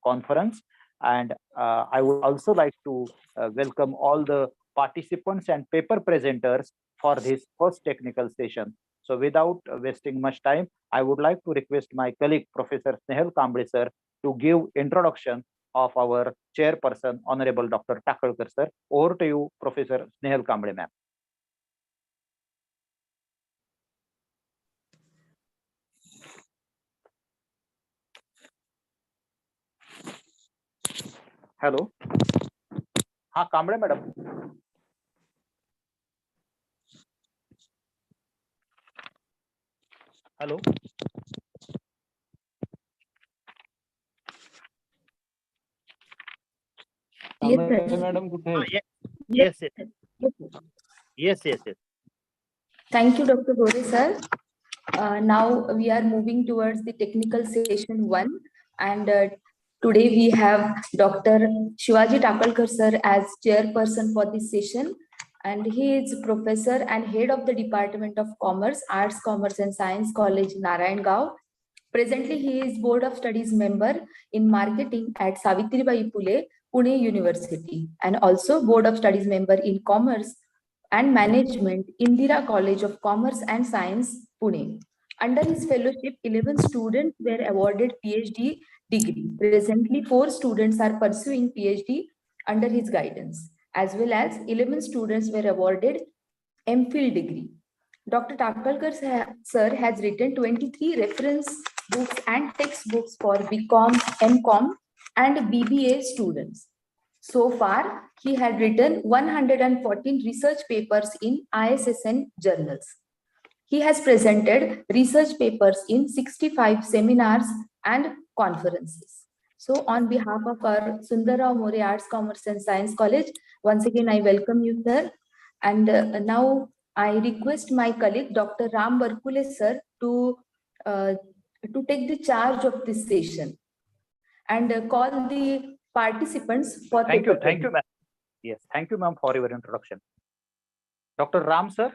[SPEAKER 1] conference. And I would also like to welcome all the participants and paper presenters for this first technical session. So without wasting much time, I would like to request my colleague, Professor Snehal Kamble sir, to give introduction of our chairperson, Honorable Dr. Takalkar sir. Over to you, Professor Snehal Kamble ma'am. Hello. हाँ Kamble madam. Hello.
[SPEAKER 7] Madam,
[SPEAKER 1] Yes. Yes.
[SPEAKER 7] Thank you, Dr. Gore sir. Now we are moving towards the technical session 1, and today we have Dr. Shivaji Takalkar sir as chairperson for this session, and he is professor and head of the Department of Commerce, Arts, Commerce and Science College, Narayangaon. Presently, he is Board of Studies member in Marketing at Savitribai Phule, Pune University, and also Board of Studies member in Commerce and Management, Indira College of Commerce and Science, Pune. Under his fellowship, 11 students were awarded PhD degree. Presently, 4 students are pursuing PhD under his guidance, as well as 11 students were awarded MPhil degree. Dr. Takalkar sir has written 23 reference books and textbooks for BCom, MCom, and BBA students. So far, he had written 114 research papers in ISSN journals. He has presented research papers in 65 seminars and conferences. So on behalf of our Sundarrao More Arts, Commerce and Science College, once again, I welcome you, sir. And now I request my colleague, Dr. Ram Barkule, sir, to take the charge of this session and call the participants for
[SPEAKER 1] Thank you, ma'am. Yes, thank you, ma'am, for your introduction. Dr. Ram sir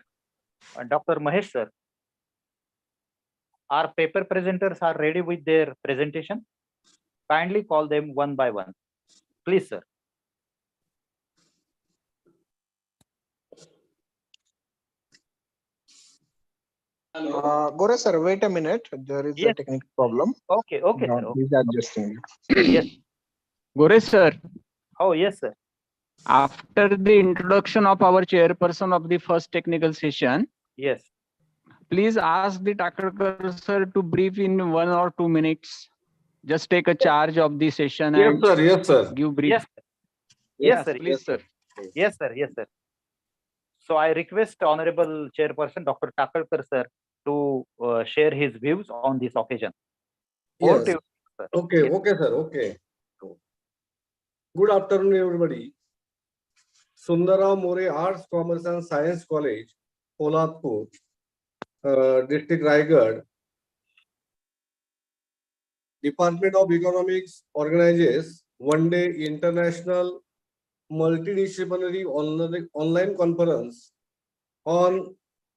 [SPEAKER 1] and Dr. Mahesh sir, our paper presenters are ready with their presentation. Kindly call them one by one. Please, sir.
[SPEAKER 13] Gore sir, wait a minute. There is a technical problem.
[SPEAKER 1] Okay, sir.
[SPEAKER 13] Please adjusting.
[SPEAKER 1] Yes.
[SPEAKER 14] Gore sir.
[SPEAKER 1] Oh, yes, sir.
[SPEAKER 14] After the introduction of our chairperson of the first technical session,
[SPEAKER 1] yes,
[SPEAKER 14] please ask the Takalkar sir to brief in 1 or 2 minutes. Just take a charge of the session.
[SPEAKER 5] Yes, sir.
[SPEAKER 14] Give brief.
[SPEAKER 1] Yes, sir.
[SPEAKER 14] Please, sir.
[SPEAKER 1] Yes, sir. So I request Honorable Chairperson Dr. Takalkar sir to share his views on this occasion.
[SPEAKER 5] Yes.
[SPEAKER 1] You, sir.
[SPEAKER 5] Okay, sir. Okay. Good afternoon, everybody. Sundarrao More Arts, Commerce and Science College, Polatpur, District Raigad. Department of Economics organizes one-day international multidisciplinary online conference on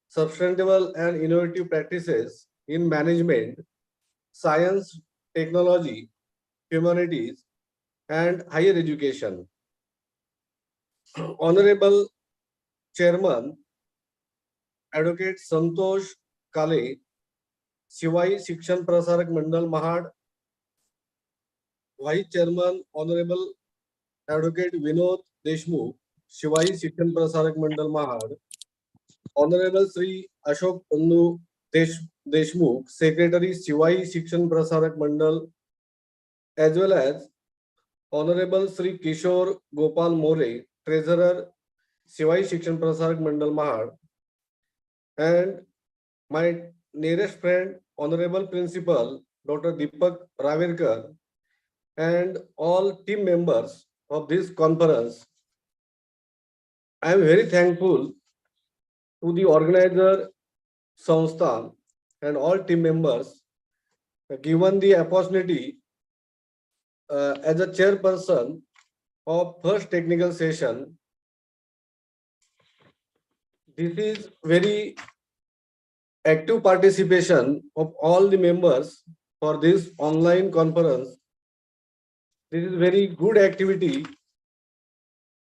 [SPEAKER 5] sustainable and innovative practices in management, science, technology, humanities, and higher education. Honorable Chairman, Advocate Santosh Kale, Shivai Shikshan Prasarak Mandal Mahad, Vice Chairman, Honorable Advocate Vinod Deshmukh, Shivai Shikshan Prasarak Mandal Mahad, Honorable Sri Ashok Pandu Deshmukh, Secretary Shivai Shikshan Prasarak Mandal, as well as Honorable Sri Kishore Gopal More, Treasurer Shivai Shikshan Prasarak Mandal Mahad, and my nearest friend, Honorable Principal Dr. Deepak Raverkar, and all team members of this conference. I am very thankful to the organizer, Samstha, and all team members given the opportunity as a chairperson of first technical session. This is very
[SPEAKER 15] active participation of all the members for this online conference. This is very good activity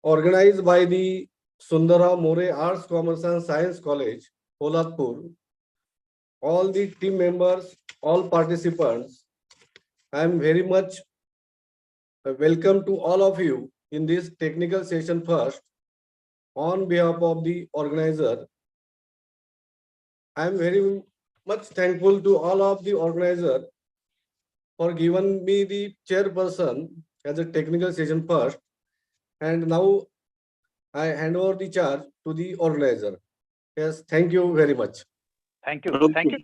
[SPEAKER 15] organized by the Sundara More Arts, Commerce and Science College, Polatpur. All the team members, all participants, I am very much welcome to all of you in this technical session first. On behalf of the organizer, I am very much thankful to all of the organizer for giving me the chairperson as a technical session first. And now I hand over the charge to the organizer. Yes, thank you very much.
[SPEAKER 1] Thank you.
[SPEAKER 2] Okay.
[SPEAKER 1] Thank you.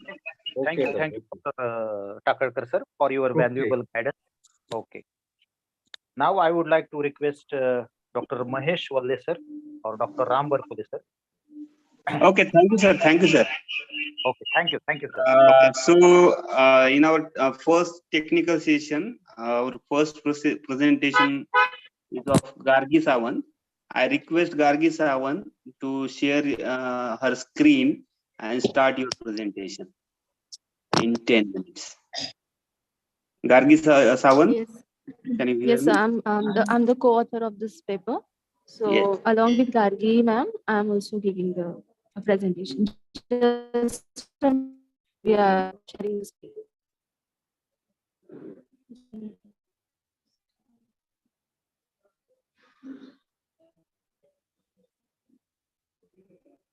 [SPEAKER 1] Thank
[SPEAKER 15] Okay,
[SPEAKER 1] you.
[SPEAKER 15] sir.
[SPEAKER 1] Thank you, Dr. Takarkar, sir, for your valuable guidance. Okay. Now I would like to request Dr. Mahesh Walle, sir, or Dr. Ram Barpule, sir.
[SPEAKER 16] Okay, thank you, sir. Thank you, sir.
[SPEAKER 1] Okay, thank you. Thank you, sir.
[SPEAKER 16] So, in our first technical session, our first presentation is of Gargi Sawant. I request Gargi Sawant to share her screen and start your presentation in 10 minutes. Gargi Sawant,
[SPEAKER 17] Yes.
[SPEAKER 16] can you hear
[SPEAKER 17] Yes,
[SPEAKER 16] me?
[SPEAKER 17] I'm the co-author of this paper. So
[SPEAKER 16] Yes.
[SPEAKER 17] along with Gargi ma'am, I'm also giving the presentation. Just we are sharing the screen.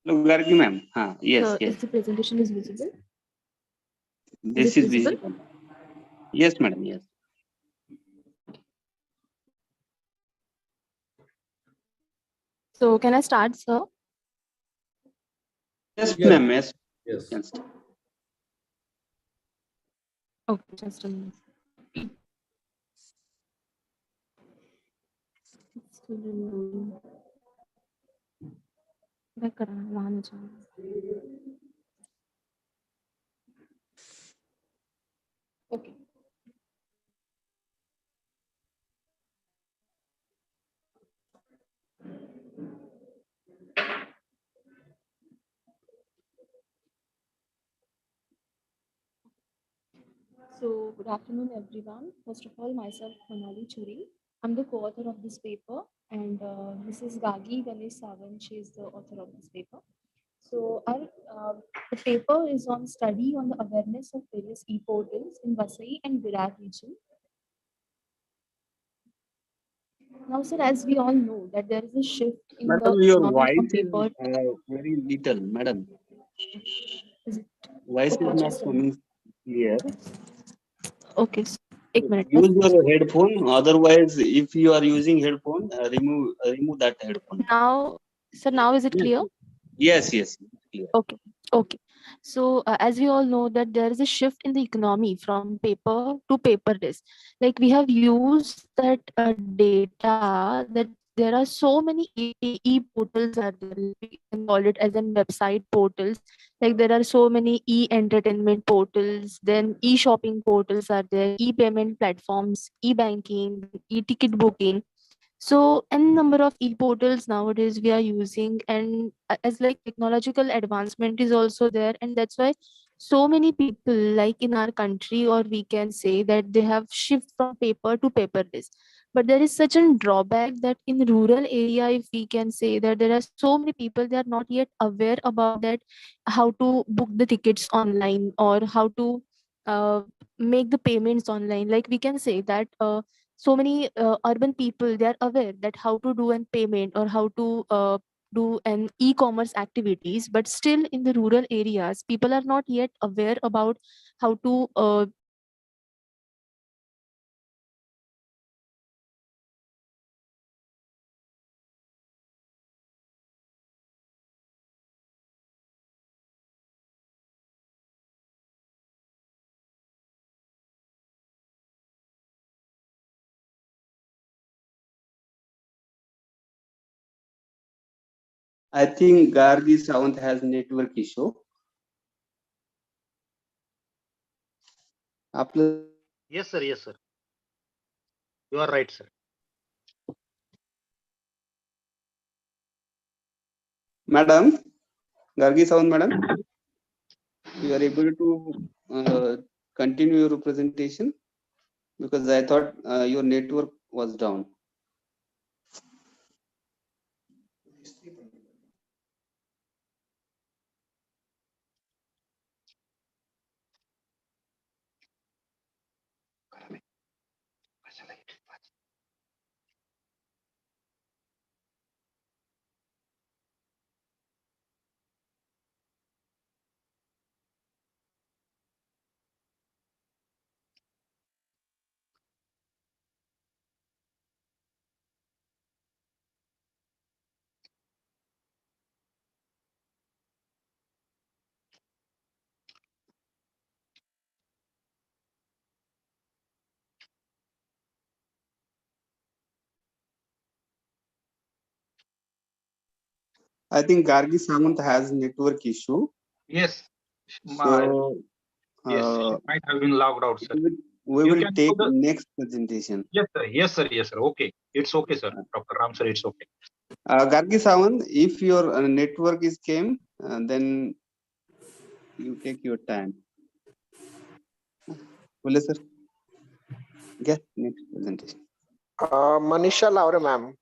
[SPEAKER 16] Look, Gargi ma'am. Yes,
[SPEAKER 17] So
[SPEAKER 16] yes.
[SPEAKER 17] is the presentation is visible?
[SPEAKER 16] This
[SPEAKER 17] it
[SPEAKER 16] is visible. Yes, madam. Yes.
[SPEAKER 17] So can I start, sir?
[SPEAKER 16] Yes,
[SPEAKER 15] Yes.
[SPEAKER 16] ma'am. Yes.
[SPEAKER 15] Yes.
[SPEAKER 16] Yes.
[SPEAKER 17] Okay, just a minute. It's still loading. Back करा, वहाँ ना जाओ. Okay. So, good afternoon, everyone. First of all, myself, Manali Churi. I'm the co-author of this paper, and this is Gagi Ganesh Sawant. She is the author of this paper. So, the paper is on study on the awareness of various e-portals in Vasai and Virar region. Now, sir, as we all know that there is a shift in
[SPEAKER 16] Madam,
[SPEAKER 17] the
[SPEAKER 16] your
[SPEAKER 17] economy
[SPEAKER 16] voice
[SPEAKER 17] from
[SPEAKER 16] is
[SPEAKER 17] paper.
[SPEAKER 16] very little, madam.
[SPEAKER 17] Is it?
[SPEAKER 16] Voice is
[SPEAKER 17] Okay,
[SPEAKER 16] not
[SPEAKER 17] just a
[SPEAKER 16] coming clear.
[SPEAKER 17] Okay, एक minute.
[SPEAKER 16] Use your headphone. Otherwise, if you are using headphone, remove that headphone.
[SPEAKER 17] Now, sir, now is it clear?
[SPEAKER 16] Yes, yes. Clear.
[SPEAKER 17] Okay, okay. So as we all know that there is a shift in the economy from paper to paperless. Like we have used that data that there are so many e-portals are there. We can call it as in website portals. Like there are so many e-entertainment portals, then e-shopping portals are there, e-payment platforms, e-banking, e-ticket booking. So n number of e-portals nowadays we are using, and as like technological advancement is also there, and that's why so many people like in our country, or we can say that they have shift from paper to paperless. But there is such a drawback that in rural area, if we can say that there are so many people, they are not yet aware about that, how to book the tickets online or how to make the payments online. Like we can say that so many urban people, they are aware that how to do an payment or how to do an e-commerce activities, but still in the rural areas people are not yet aware about how to
[SPEAKER 16] I think Gargi Sawant has network issue.
[SPEAKER 1] Yes, sir. Yes, sir. You are right, sir.
[SPEAKER 16] Madam, Gargi Sawant, madam. you are able to continue your presentation? Because I thought your network was down. I think Gargi Samant has network issue.
[SPEAKER 18] Yes.
[SPEAKER 16] So
[SPEAKER 18] Yes, she might have been logged out, sir.
[SPEAKER 16] we
[SPEAKER 18] You
[SPEAKER 16] will
[SPEAKER 18] can
[SPEAKER 16] take
[SPEAKER 18] do the-
[SPEAKER 16] next presentation.
[SPEAKER 18] Yes, sir. Yes, sir. Yes, sir. Okay. It's okay, sir. Dr. Ram, sir, it's okay.
[SPEAKER 16] Gargi Samant, if your network is came, then you take your time. Bole sir. Get next presentation.
[SPEAKER 13] Manisha Laure ma'am,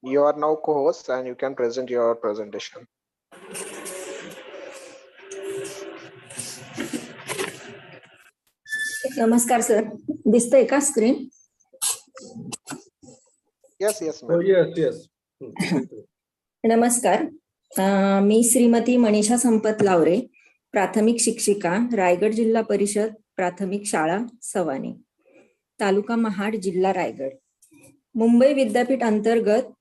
[SPEAKER 13] you are now co-host and you can present your presentation.
[SPEAKER 19] नमस्कार sir, दिसतंय का screen?
[SPEAKER 13] Yes, yes,
[SPEAKER 15] Oh,
[SPEAKER 13] ma'am.
[SPEAKER 15] yes.
[SPEAKER 19] नमस्कार, मी श्रीमती मनीषा संपत लावरे, प्राथमिक शिक्षिका, रायगड जिल्हा परिषद प्राथमिक शाळा सवानी, तालुका महाड, जिल्हा रायगड. मुंबई विद्यापीठ अंतर्गत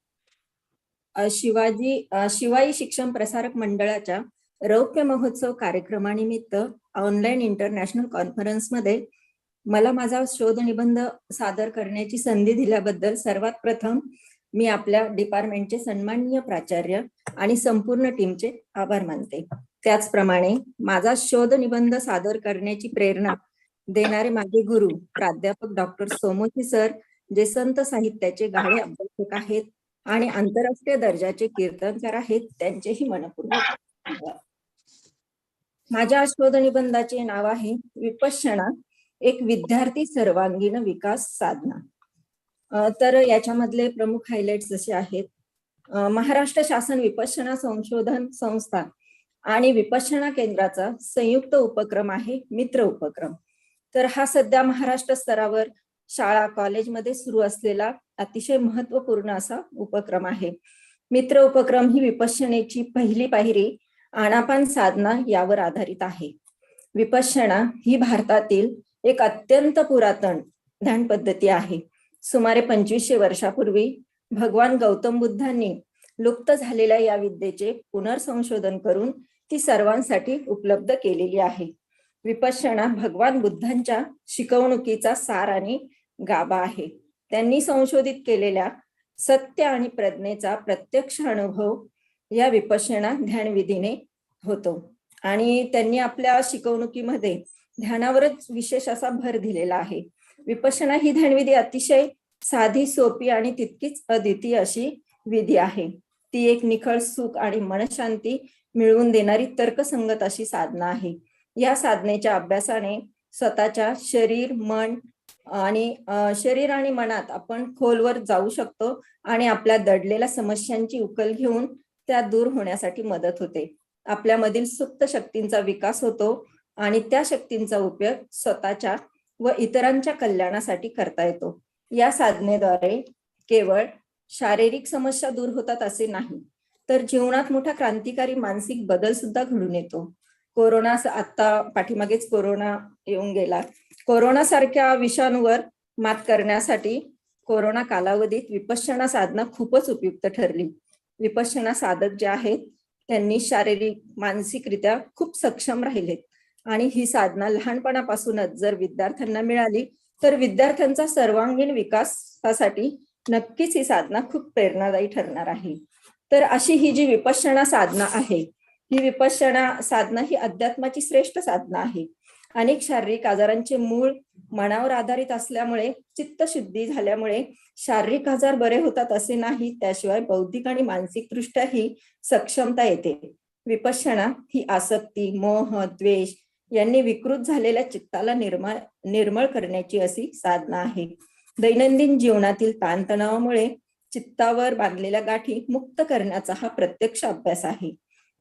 [SPEAKER 19] शिवाई शिक्षण प्रसारक मंडळाच्या रौप्य महोत्सव कार्यक्रमानिमित्त ऑनलाईन इंटरनॅशनल कॉन्फरन्स मध्ये मला माझा शोध निबंध सादर करण्याची संधी दिल्याबद्दल सर्वात प्रथम मी आपल्या डिपार्टमेंटचे सन्माननीय प्राचार्य आणि संपूर्ण टीमचे आभार मानते. त्याचप्रमाणे माझा शोध निबंध सादर करण्याची प्रेरणा देणारे माझे गुरु प्राध्यापक डॉक्टर सोमोशी सर, जे संत साहित्याचे गाढे अभ्यासक आहेत आणि आंतरराष्ट्रीय दर्जाचे कीर्तनकार आहेत, त्यांचेही मनपूर्वक धन्यवाद. माझ्या शोध निबंधाचे नाव आहे विपश्यना, एक विद्यार्थी सर्वांगीण विकास साधना. तर याच्यामधले प्रमुख हायलाइट्स असे आहेत. महाराष्ट्र शासन विपश्यना संशोधन संस्था आणि विपश्यना केंद्राचा संयुक्त उपक्रम आहे मित्र उपक्रम. तर हा सध्या महाराष्ट्र स्तरावर शाळा कॉलेजमध्ये सुरू असलेला अतिशय महत्वपूर्ण असा उपक्रम आहे. मित्र उपक्रम ही विपश्यनेची पहिली पायरी आनापान साधना यावर आधारित आहे. विपश्यना ही भारतातील एक अत्यंत पुरातन ध्यान पद्धती आहे. सुमारे 2500 वर्षापूर्वी भगवान गौतम बुद्धांनी लुप्त झालेल्या या विद्येचे पुनर्संशोधन करून ती सर्वांसाठी उपलब्ध केलेली आहे. विपश्यना भगवान बुद्धांच्या शिकवणुकीचा सार आणि गाभा आहे. त्यांनी संशोधित केलेल्या सत्य आणि प्रज्ञेचा प्रत्यक्ष अनुभव या विपश्यना ध्यानविधीने होतो आणि त्यांनी आपल्या शिकवणुकीमध्ये ध्यानावरच विशेष असा भर दिलेला आहे. विपश्यना ही ध्यानविधी अतिशय साधी, सोपी आणि तितकीच अद्वितीय अशी विधी आहे. ती एक निखळ सुख आणि मनशांती मिळवून देणारी तर्कसंगत अशी साधना आहे. या साधनेच्या अभ्यासाने स्वतःच्या शरीर आणि मनात आपण खोलवर जाऊ शकतो आणि आपल्या दडलेल्या समस्यांची उकल घेऊन त्या दूर होण्यासाठी मदत होते. आपल्यामधील सुप्त शक्तींचा विकास होतो आणि त्या शक्तींचा उपयोग स्वतःच्या व इतरांच्या कल्याणासाठी करता येतो. या साधनेद्वारे केवळ शारीरिक समस्या दूर होतात असे नाही, तर जीवनात मोठा क्रांतिकारी मानसिक बदल सुद्धा घडून येतो. कोरोना, आता पाठीमागेच कोरोना येऊन गेला. कोरोना सारख्या विषाणूवर मात करण्यासाठी कोरोना कालावधीत विपश्यना साधना खूपच उपयुक्त ठरली. विपश्यना साधक जे आहेत त्यांनी शारीरिक मानसिकरित्या खूप सक्षम राहिलेत आणि ही साधना लहानपणापासूनच जर विद्यार्थ्यांना मिळाली तर विद्यार्थ्यांचा सर्वांगीण विकासासाठी नक्कीच ही साधना खूप प्रेरणादायी ठरणार आहे. तर अशी ही जी विपश्यना साधना आहे, ही विपश्यना साधना ही अध्यात्माची श्रेष्ठ साधना आहे. अनेक शारीरिक आजारांचे मूळ मनावर आधारित असल्यामुळे चित्तशुद्धी झाल्यामुळे शारीरिक आजार बरे होतात असे नाही, त्याशिवाय बौद्धिक आणि मानसिक दृष्ट्याही सक्षमता येते. विपश्यना ही आसक्ती, मोह, द्वेष यांनी विकृत झालेल्या चित्ताला निर्मळ करण्याची अशी साधना आहे. दैनंदिन जीवनातील ताणतणावामुळे चित्तावर बांधलेल्या गाठी मुक्त करण्याचा हा प्रत्यक्ष अभ्यास आहे.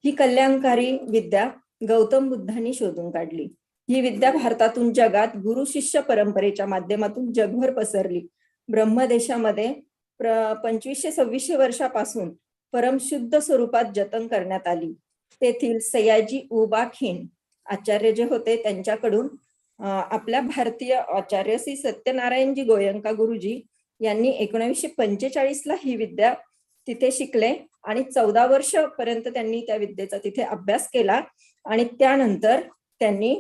[SPEAKER 19] ही कल्याणकारी विद्या गौतम बुद्धांनी शोधून काढली. ही विद्या भारतातून जगात गुरु शिष्य परंपरेच्या माध्यमातून जगभर पसरली. ब्रह्मदेशामध्ये 2500-2600 वर्षापासून परमशुद्ध स्वरूपात जतन करण्यात आली. तेथील सयाजी उबा खिन आचार्य जे होते त्यांच्याकडून आपल्या भारतीय आचार्य श्री सत्यनारायणजी गोयंका गुरुजी यांनी 1945 ला ही विद्या तिथे शिकले आणि 14 वर्ष पर्यंत त्यांनी त्या विद्येचा तिथे अभ्यास केला. आणि त्यानंतर त्यांनी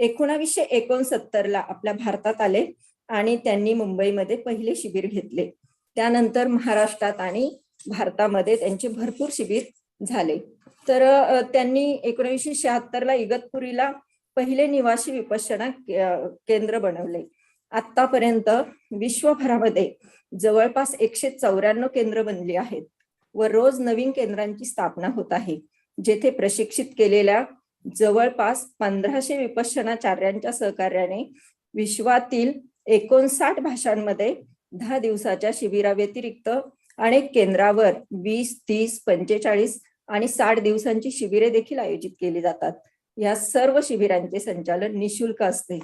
[SPEAKER 19] 1969 ला आपल्या भारतात आले आणि त्यांनी मुंबईमध्ये पहिले शिबिर घेतले. त्यानंतर महाराष्ट्रात आणि भारतामध्ये त्यांचे भरपूर शिबिर झाले. तर त्यांनी 1976 ला इगतपुरीला पहिले निवासी विपश्यना केंद्र बनवले. आतापर्यंत विश्वभरामध्ये जवळपास 194 केंद्र बनली आहेत व रोज नवीन केंद्रांची स्थापना होत आहे, जेथे प्रशिक्षित केलेल्या जवळपास 1500 विपश्यनाचार्यांच्या सहकार्याने विश्वातील 59 भाषांमध्ये 10 दिवसाच्या शिबिराव्यतिरिक्त अनेक केंद्रावर 20, 30, 45 आणि 60 दिवसांची शिबिरे देखील आयोजित केली जातात. या सर्व शिबिरांचे संचालन निशुल्क असते.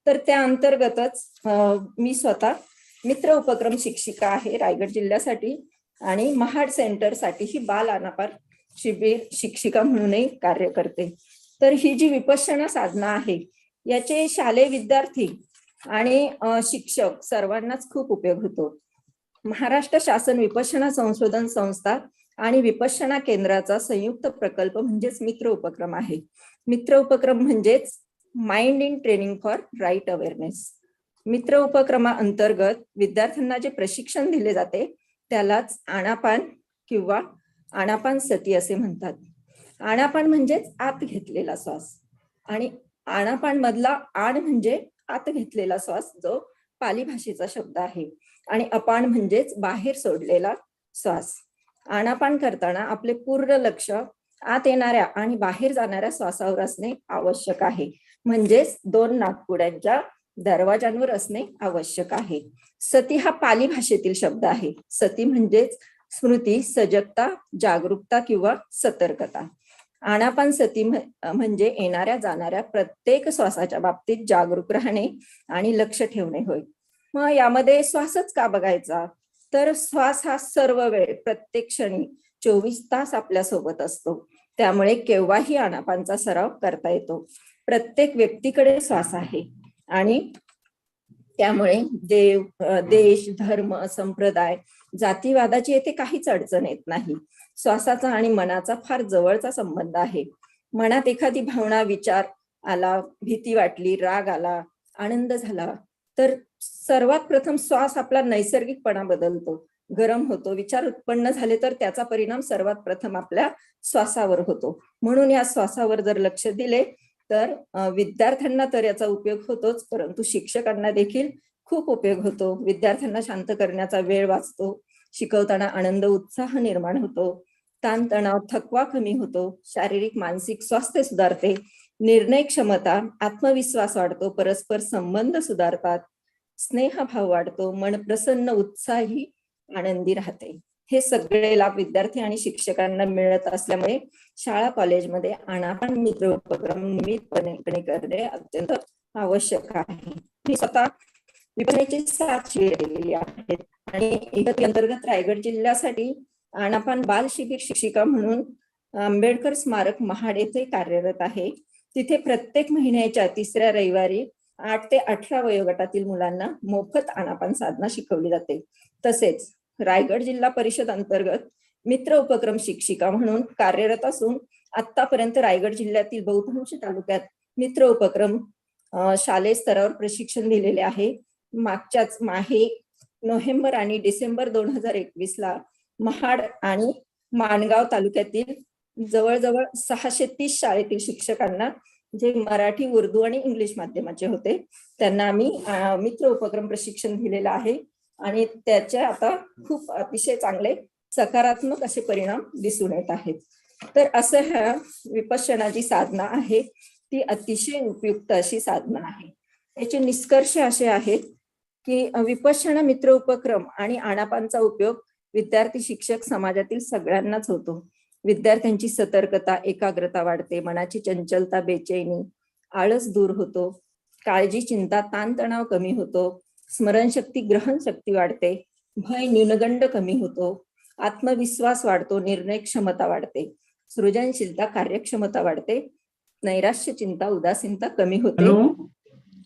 [SPEAKER 19] तर त्या अंतर्गतच मी स्वतः मित्र उपक्रम शिक्षिका आहे रायगड जिल्ह्यासाठी आणि महाड सेंटर साठी ही बाल अनापार शिबिर शिक्षिका म्हणूनही कार्य करते. तर ही जी विपश्यना साधना आहे याचे शालेय विद्यार्थी आणि शिक्षक सर्वांनाच खूप उपयोग होतो. महाराष्ट्र शासन विपश्यना संशोधन संस्था आणि विपश्यना केंद्राचा संयुक्त प्रकल्प म्हणजेच मित्र उपक्रम आहे. मित्र उपक्रम म्हणजेच mind in training for right awareness. मित्र उपक्रमाअंतर्गत विद्यार्थ्यांना जे प्रशिक्षण दिले जाते त्यालाच आनापान किंवा आनापान सती असे म्हणतात. आनापान म्हणजेच आत घेतलेला श्वास आणि आनापान मधला आण म्हणजे आत घेतलेला श्वास जो पाली भाषेचा शब्द आहे आणि अपान म्हणजेच बाहेर सोडलेला श्वास. आनापान करताना आपले पूर्ण लक्ष आत येणाऱ्या आणि बाहेर जाणाऱ्या श्वासावर असणे आवश्यक आहे, म्हणजेच 2 नाकपुड्यांच्या दरवाजांवर असणे आवश्यक आहे. सती हा पाली भाषेतील शब्द आहे. सती म्हणजेच स्मृती, सजगता, जागरूकता किंवा सतर्कता. आनापान सती म्हणजे येणाऱ्या जाणाऱ्या प्रत्येक श्वासाच्या बाबतीत जागरूक राहणे आणि लक्ष ठेवणे होय. मग यामध्ये श्वासच का बघायचा, तर श्वास हा सर्व वेळ प्रत्येक क्षणी 24 तास आपल्या सोबत असतो. त्यामुळे केव्हाही आनापानचा सराव करता येतो. प्रत्येक व्यक्तीकडे श्वास आहे आणि त्यामुळे देव, देश, धर्म, संप्रदाय, जातीवादाची येथे काहीच अडचण येत नाही. श्वासाचा आणि मनाचा फार जवळचा संबंध आहे. मनात एखादी भावना, विचार आला, भीती वाटली, राग आला, आनंद झाला तर सर्वात प्रथम श्वास आपला नैसर्गिकपणा बदलतो, गरम होतो. विचार उत्पन्न झाले तर त्याचा परिणाम सर्वात प्रथम आपल्या श्वासावर होतो. म्हणून या श्वासावर जर लक्ष दिले तर विद्यार्थ्यांना तर याचा उपयोग होतोच, परंतु शिक्षकांना देखील खूप उपयोग होतो. विद्यार्थ्यांना शांत करण्याचा वेळ वाचतो, शिकवताना आनंद, उत्साह निर्माण होतो, ताणतणाव, थकवा कमी होतो, शारीरिक मानसिक स्वास्थ्य सुधारते, निर्णय क्षमता, आत्मविश्वास वाढतो, परस्पर संबंध सुधारतात, स्नेहभाव वाढतो, मन प्रसन्न, उत्साही, आनंदी राहते. हे सगळे लाभ विद्यार्थी आणि शिक्षकांना मिळत असल्यामुळे शाळा कॉलेजमध्ये आनापान मित्र उपक्रम नियमितपणे करणे अत्यंत आवश्यक आहे. मी स्वतः विपश्यनेची 7 शिबिरे दिलेली आहेत आणि इगत अंतर्गत रायगड जिल्ह्यासाठी आनापान बाल शिबिर शिक्षिका म्हणून आंबेडकर स्मारक महाड येथे कार्यरत आहे. तिथे प्रत्येक महिन्याच्या 3ऱ्या रविवारी 8 ते 18 वयोगटातील मुलांना मोफत आनापान साधना शिकवली जाते. तसेच रायगड जिल्हा परिषद अंतर्गत मित्र उपक्रम शिक्षिका म्हणून कार्यरत असून आतापर्यंत रायगड जिल्ह्यातील बहुतांश तालुक्यात मित्र उपक्रम शालेय स्तरावर प्रशिक्षण दिलेले आहे. मागच्याच नोव्हेंबर आणि डिसेंबर 2021 ला महाड आणि माणगाव तालुक्यातील जवळजवळ 630 शाळेतील शिक्षकांना जे मराठी, उर्दू आणि इंग्लिश माध्यमाचे होते त्यांना आम्ही मित्र उपक्रम प्रशिक्षण दिलेलं आहे आणि त्याचे आता खूप अतिशय चांगले सकारात्मक असे परिणाम दिसून येत आहेत. तर असं ह्या विपश्यना जी साधना आहे ती अतिशय उपयुक्त अशी साधना आहे. याचे निष्कर्ष असे आहेत की विपश्यना मित्र उपक्रम आणि आणापानचा उपयोग विद्यार्थी, शिक्षक, समाजातील सगळ्यांनाच होतो. विद्यार्थ्यांची सतर्कता, एकाग्रता वाढते, मनाची चंचलता, बेचैनी, आळस दूर होतो, काळजी, चिंता, ताणतणाव कमी होतो, स्मरणशक्ती, ग्रहणशक्ती वाढते, भय, न्यूनगंड कमी होतो, आत्मविश्वास वाढतो, निर्णय क्षमता वाढते, सृजनशीलता, कार्यक्षमता वाढते, नैराश्य, चिंता, उदासीनता कमी होते.
[SPEAKER 6] Hello,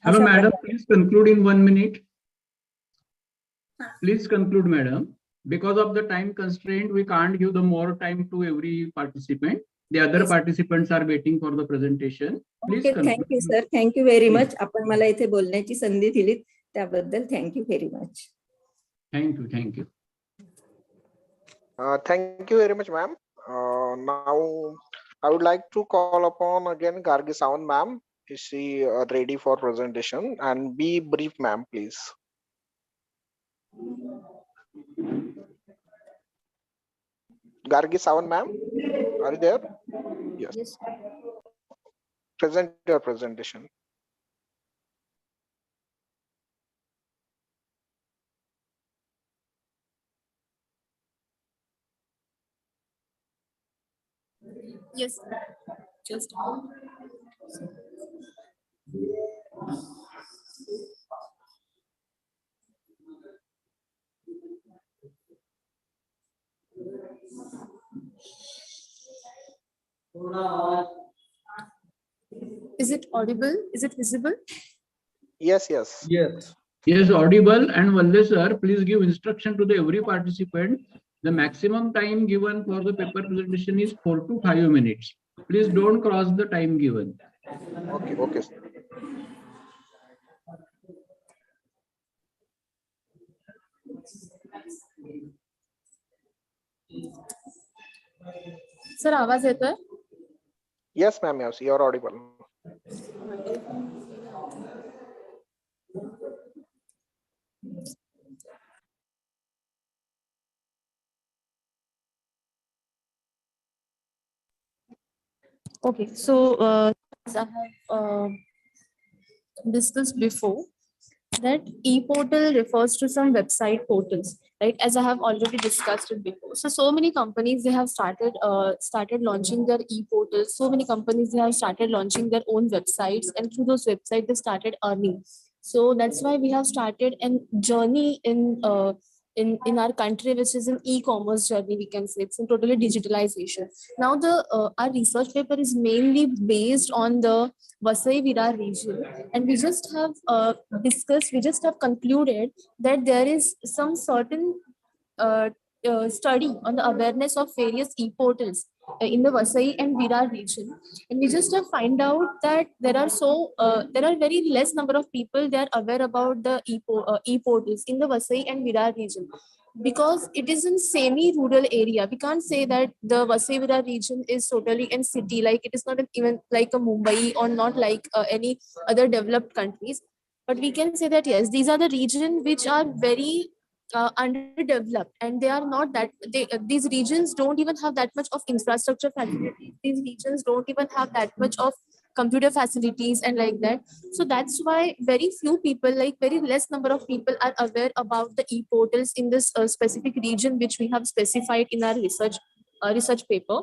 [SPEAKER 19] अशा
[SPEAKER 6] madam.
[SPEAKER 19] प्रकारे-
[SPEAKER 6] Please conclude in 1 minute. Please conclude, madam. Because of the time constraint, we can't give the more time to every participant. The other participants are waiting for the presentation. Please
[SPEAKER 19] okay,
[SPEAKER 6] conclude.
[SPEAKER 19] Thank you sir, thank you very much. आपण मला इथे बोलण्याची संधी दिलीत त्याबद्दल thank you very much.
[SPEAKER 6] Thank you. Thank you.
[SPEAKER 13] Thank you very much, ma'am. Now, I would like to call upon again Gargi Sawant, ma'am. Is she ready for presentation? And be brief, ma'am, please. Gargi Sawant, ma'am, are you there? Yes. Present your presentation.
[SPEAKER 17] Yes, just is it audible? Is it visible?
[SPEAKER 13] Yes, yes.
[SPEAKER 15] Yes.
[SPEAKER 6] Yes, audible. And Valle sir, please give instruction to the every participant. The maximum time given for the paper presentation is 4 to 5 minutes. Please don't cross the time given.
[SPEAKER 13] Okay, okay.
[SPEAKER 17] Sir, आवाज येतोय?
[SPEAKER 13] Yes, ma'am, yes, you're audible.
[SPEAKER 17] Okay, so as I have discussed before, that e-portal refers to some website portals, right? As I have already discussed it before. So many companies, they have started launching their e-portals. So many companies, they have started launching their own websites, and through those websites, they started earning. So that's why we have started a journey in our country, which is an e-commerce journey, we can say. It's in totally digitalization. Now our research paper is mainly based on the Vasai Virar region, and we just have we just have concluded that there is some certain study on the awareness of various e-portals in the Vasai and Virar region, and we just have find out that there are very less number of people that are aware about the e-portals in the Vasai and Virar region, because it is in semi-rural area. We can't say that the Vasai Virar region is totally in city, like it is not even like a Mumbai or not like any other developed countries. But we can say that yes, these are the regions which are very underdeveloped, and they are not that these regions don't even have that much of infrastructure facilities. These regions don't even have that much of computer facilities and like that. So that's why very few people, like very less number of people, are aware about the e-portals in this specific region which we have specified in our research paper.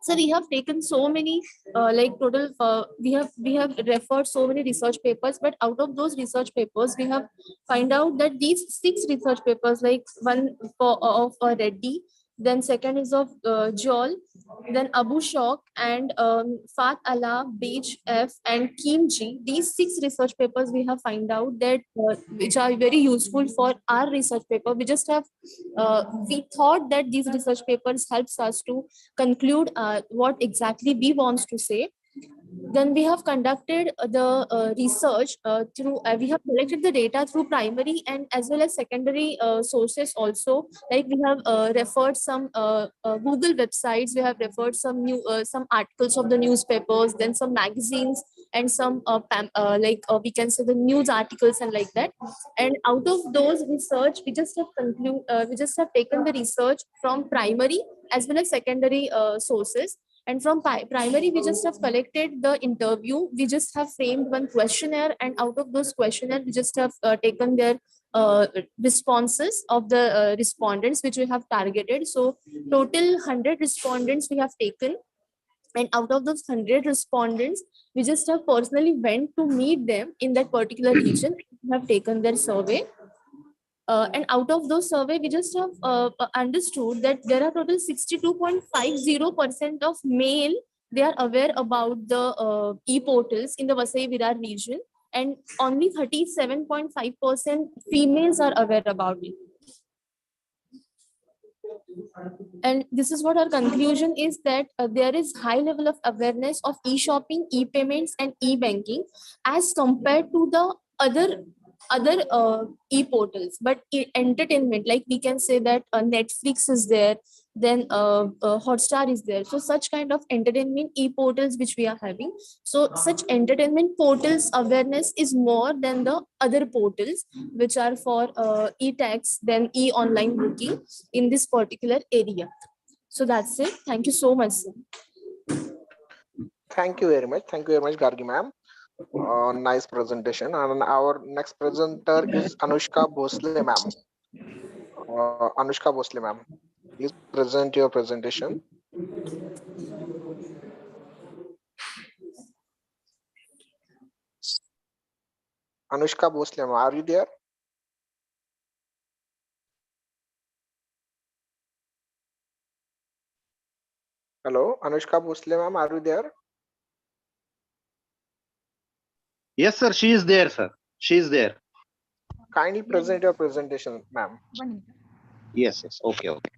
[SPEAKER 17] So we have taken so many we have referred so many research papers, but out of those research papers we have find out that these 6 research papers, like one of Reddy, then second is of Joel, then Abu Shok, and Fat Allah, Beige F, and Kim G. These 6 research papers we have find out that which are very useful for our research paper. We just have we thought that these research papers helps us to conclude what exactly we want to say. Then we have conducted the research through we have collected the data through primary and as well as secondary sources also. Like we have referred some Google websites, we have referred some articles of the newspapers, then some magazines, and some we can say the news articles and like that. And out of those research, we just have taken the research from primary as well as secondary sources. And from primary, we just have collected the interview. We just have framed one questionnaire, and out of those questionnaire, we just have taken their responses of the respondents which we have targeted. So total 100 respondents we have taken, and out of those 100 respondents, we just have personally went to meet them in that particular region. We have taken their survey. And out of those survey, we just have understood that there are total 62.50% of male, they are aware about the e-portals in the Vasai Virar region, and only 37.5% females are aware about it. And this is what our conclusion is, that there is high level of awareness of e-shopping, e-payments and e-banking as compared to the other e-portals. But entertainment, like we can say that Netflix is there, then Hotstar is there. So such kind of entertainment e-portals which we are having. So such entertainment portals awareness is more than the other portals which are for e-tax, then e-online booking in this particular area. So that's it. Thank you so much, sir.
[SPEAKER 13] Thank you very much. Thank you very much, Gargi ma'am. Nice presentation. And our next presenter is Anushka Bhosle ma'am. Anushka Bhosle ma'am, please present your presentation. Anushka Bhosle ma'am, are you there? Hello, Anushka Bhosle ma'am, are you there?
[SPEAKER 1] Yes, sir. She is there, sir. She is there.
[SPEAKER 13] Kindly present your presentation, ma'am.
[SPEAKER 1] Yes, yes. Okay, okay.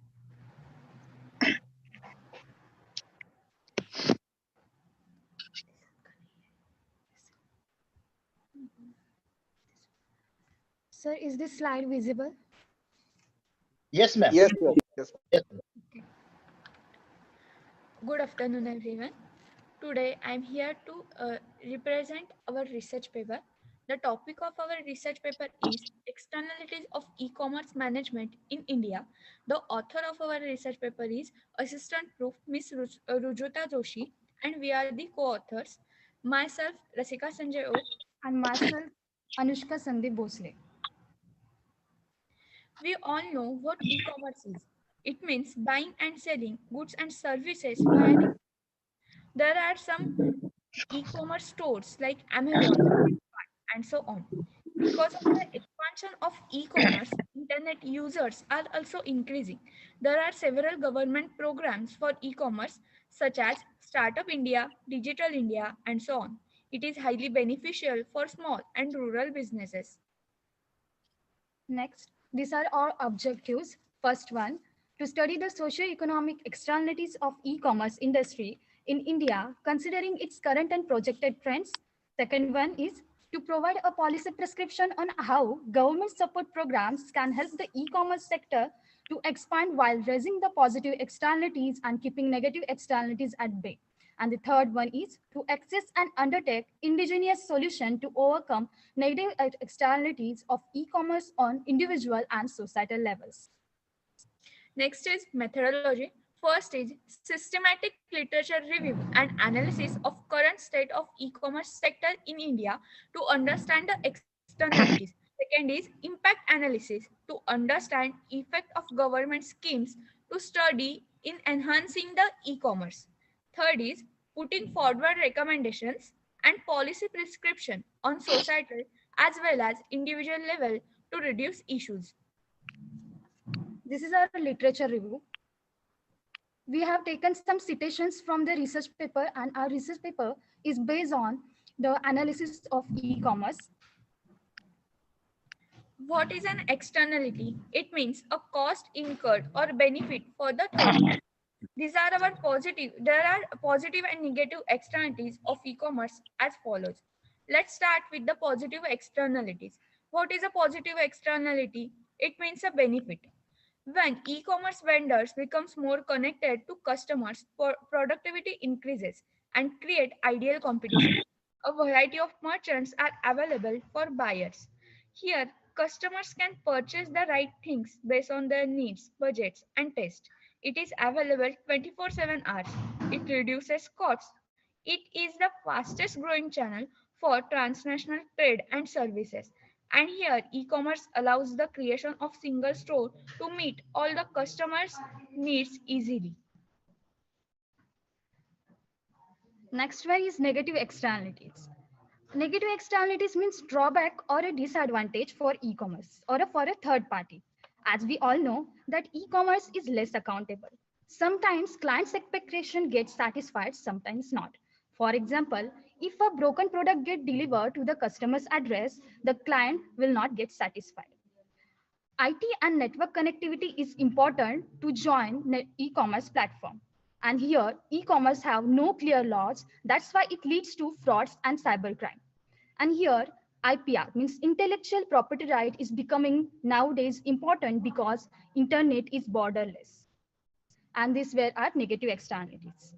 [SPEAKER 20] Sir, is this slide visible?
[SPEAKER 1] Yes, ma'am.
[SPEAKER 13] Yes, yes.
[SPEAKER 1] Yes.
[SPEAKER 20] Good afternoon, everyone. Today, I am here to represent our research paper. The topic of our research paper is Externalities of E-commerce Management in India. The author of our research paper is Assistant Prof. Ms. Rujuta Joshi, and we are the co-authors. Myself, Rasika Sanjay O, and myself, Anushka Sandeep Bhosle. We all know what e-commerce is. It means buying and selling goods and services via the. There are some e-commerce stores like Amazon, and so on. Because of the expansion of e-commerce, internet users are also increasing. There are several government programs for e-commerce such as Startup India, Digital India, and so on. It is highly beneficial for small and rural businesses.
[SPEAKER 21] Next, these are our objectives. First one, to study the socio-economic externalities of e-commerce industry in India, considering its current and projected trends. Second one is to provide a policy prescription on how government support programs can help the e-commerce sector to expand while raising the positive externalities and keeping negative externalities at bay. And the third one is to access and undertake indigenous solution to overcome negative externalities of e-commerce on individual and societal levels.
[SPEAKER 20] Next is methodology. First is systematic literature review and analysis of current state of e-commerce sector in India to understand the externalities. Second is impact analysis to understand effect of government schemes to study in enhancing the e-commerce. Third is putting forward recommendations and policy prescription on societal as well as individual level to reduce issues.
[SPEAKER 21] This is our literature review. We have taken some citations from the research paper, and our research paper is based on the analysis of e-commerce.
[SPEAKER 20] What is an externality? It means a cost incurred or benefit for the third party. These are our positive. There are positive and negative externalities of e-commerce as follows. Let's start with the positive externalities. What is a positive externality? It means a benefit. When e-commerce vendors becomes more connected to customers, productivity increases and create ideal competition. a variety of merchants are available for buyers. Here, customers can purchase the right things based on their needs, budgets, and taste. It is available 24/7 hours. It reduces costs. It is the fastest growing channel for transnational trade and services. And here, e-commerce allows the creation of single store to meet all the customers' needs easily.
[SPEAKER 21] Next one is negative externalities. Negative externalities means drawback or a disadvantage for e-commerce or for a third party. As we all know that e-commerce is less accountable. Sometimes client's expectation gets satisfied, sometimes not. For example, if a broken product gets delivered to the customer's address, the client will not get satisfied. IT and network connectivity is important to join e-commerce platform. And here, e-commerce have no clear laws. That's why it leads to frauds and cybercrime. And here, IPR means intellectual property right is becoming nowadays important because internet is borderless. And these were our negative externalities.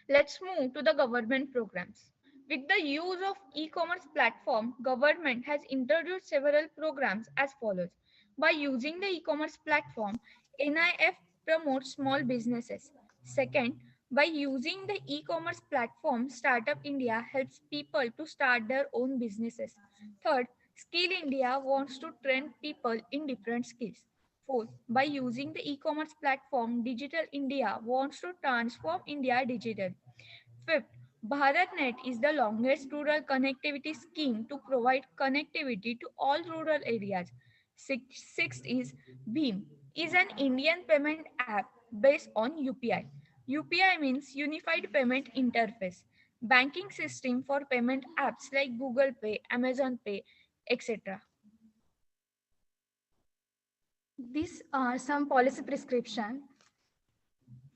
[SPEAKER 20] Let's move to the government programs. With the use of e-commerce platform, government has introduced several programs as follows. By using the e-commerce platform, NIF promotes small businesses. Second, by using the e-commerce platform, Startup India helps people to start their own businesses. Third, Skill India wants to train people in different skills. Fourth, by using the e-commerce platform, Digital India wants to transform India digital. Fifth, BharatNet is the longest rural connectivity scheme to provide connectivity to all rural areas. Sixth is BHIM, is an Indian payment app based on UPI. UPI means Unified Payment Interface, banking system for payment apps like Google Pay, Amazon Pay, etc.
[SPEAKER 21] These are some policy prescription.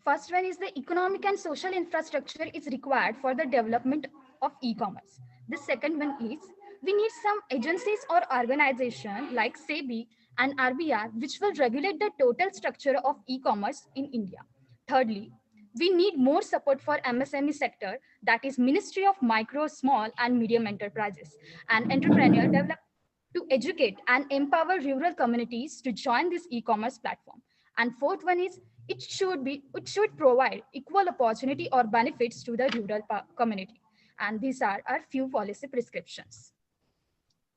[SPEAKER 21] First one is the economic and social infrastructure is required for the development of e-commerce. The second one is we need some agencies or organization like SEBI and RBI which will regulate the total structure of e-commerce in India. Thirdly, we need more support for MSME sector, that is Ministry of Micro, Small and Medium Enterprises and Entrepreneur Development, to educate and empower rural communities to join this e-commerce platform. And fourth one is it should provide equal opportunity or benefits to the rural community. And these are our few policy prescriptions.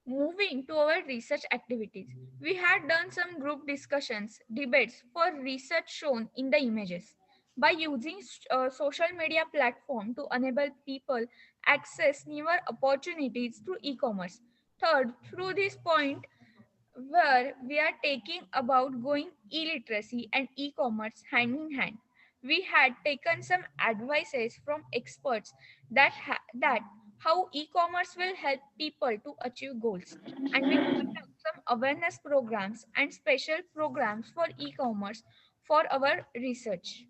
[SPEAKER 20] Moving to our research activities, we had done some group discussions, debates for research shown in the images. By using social media platform to enable people access newer opportunities through e-commerce. Third, through this point, where we are taking about going illiteracy and e-commerce hand in hand. We had taken some advices from experts that how e-commerce will help people to achieve goals, and we conduct some awareness programs and special programs for e-commerce for our research.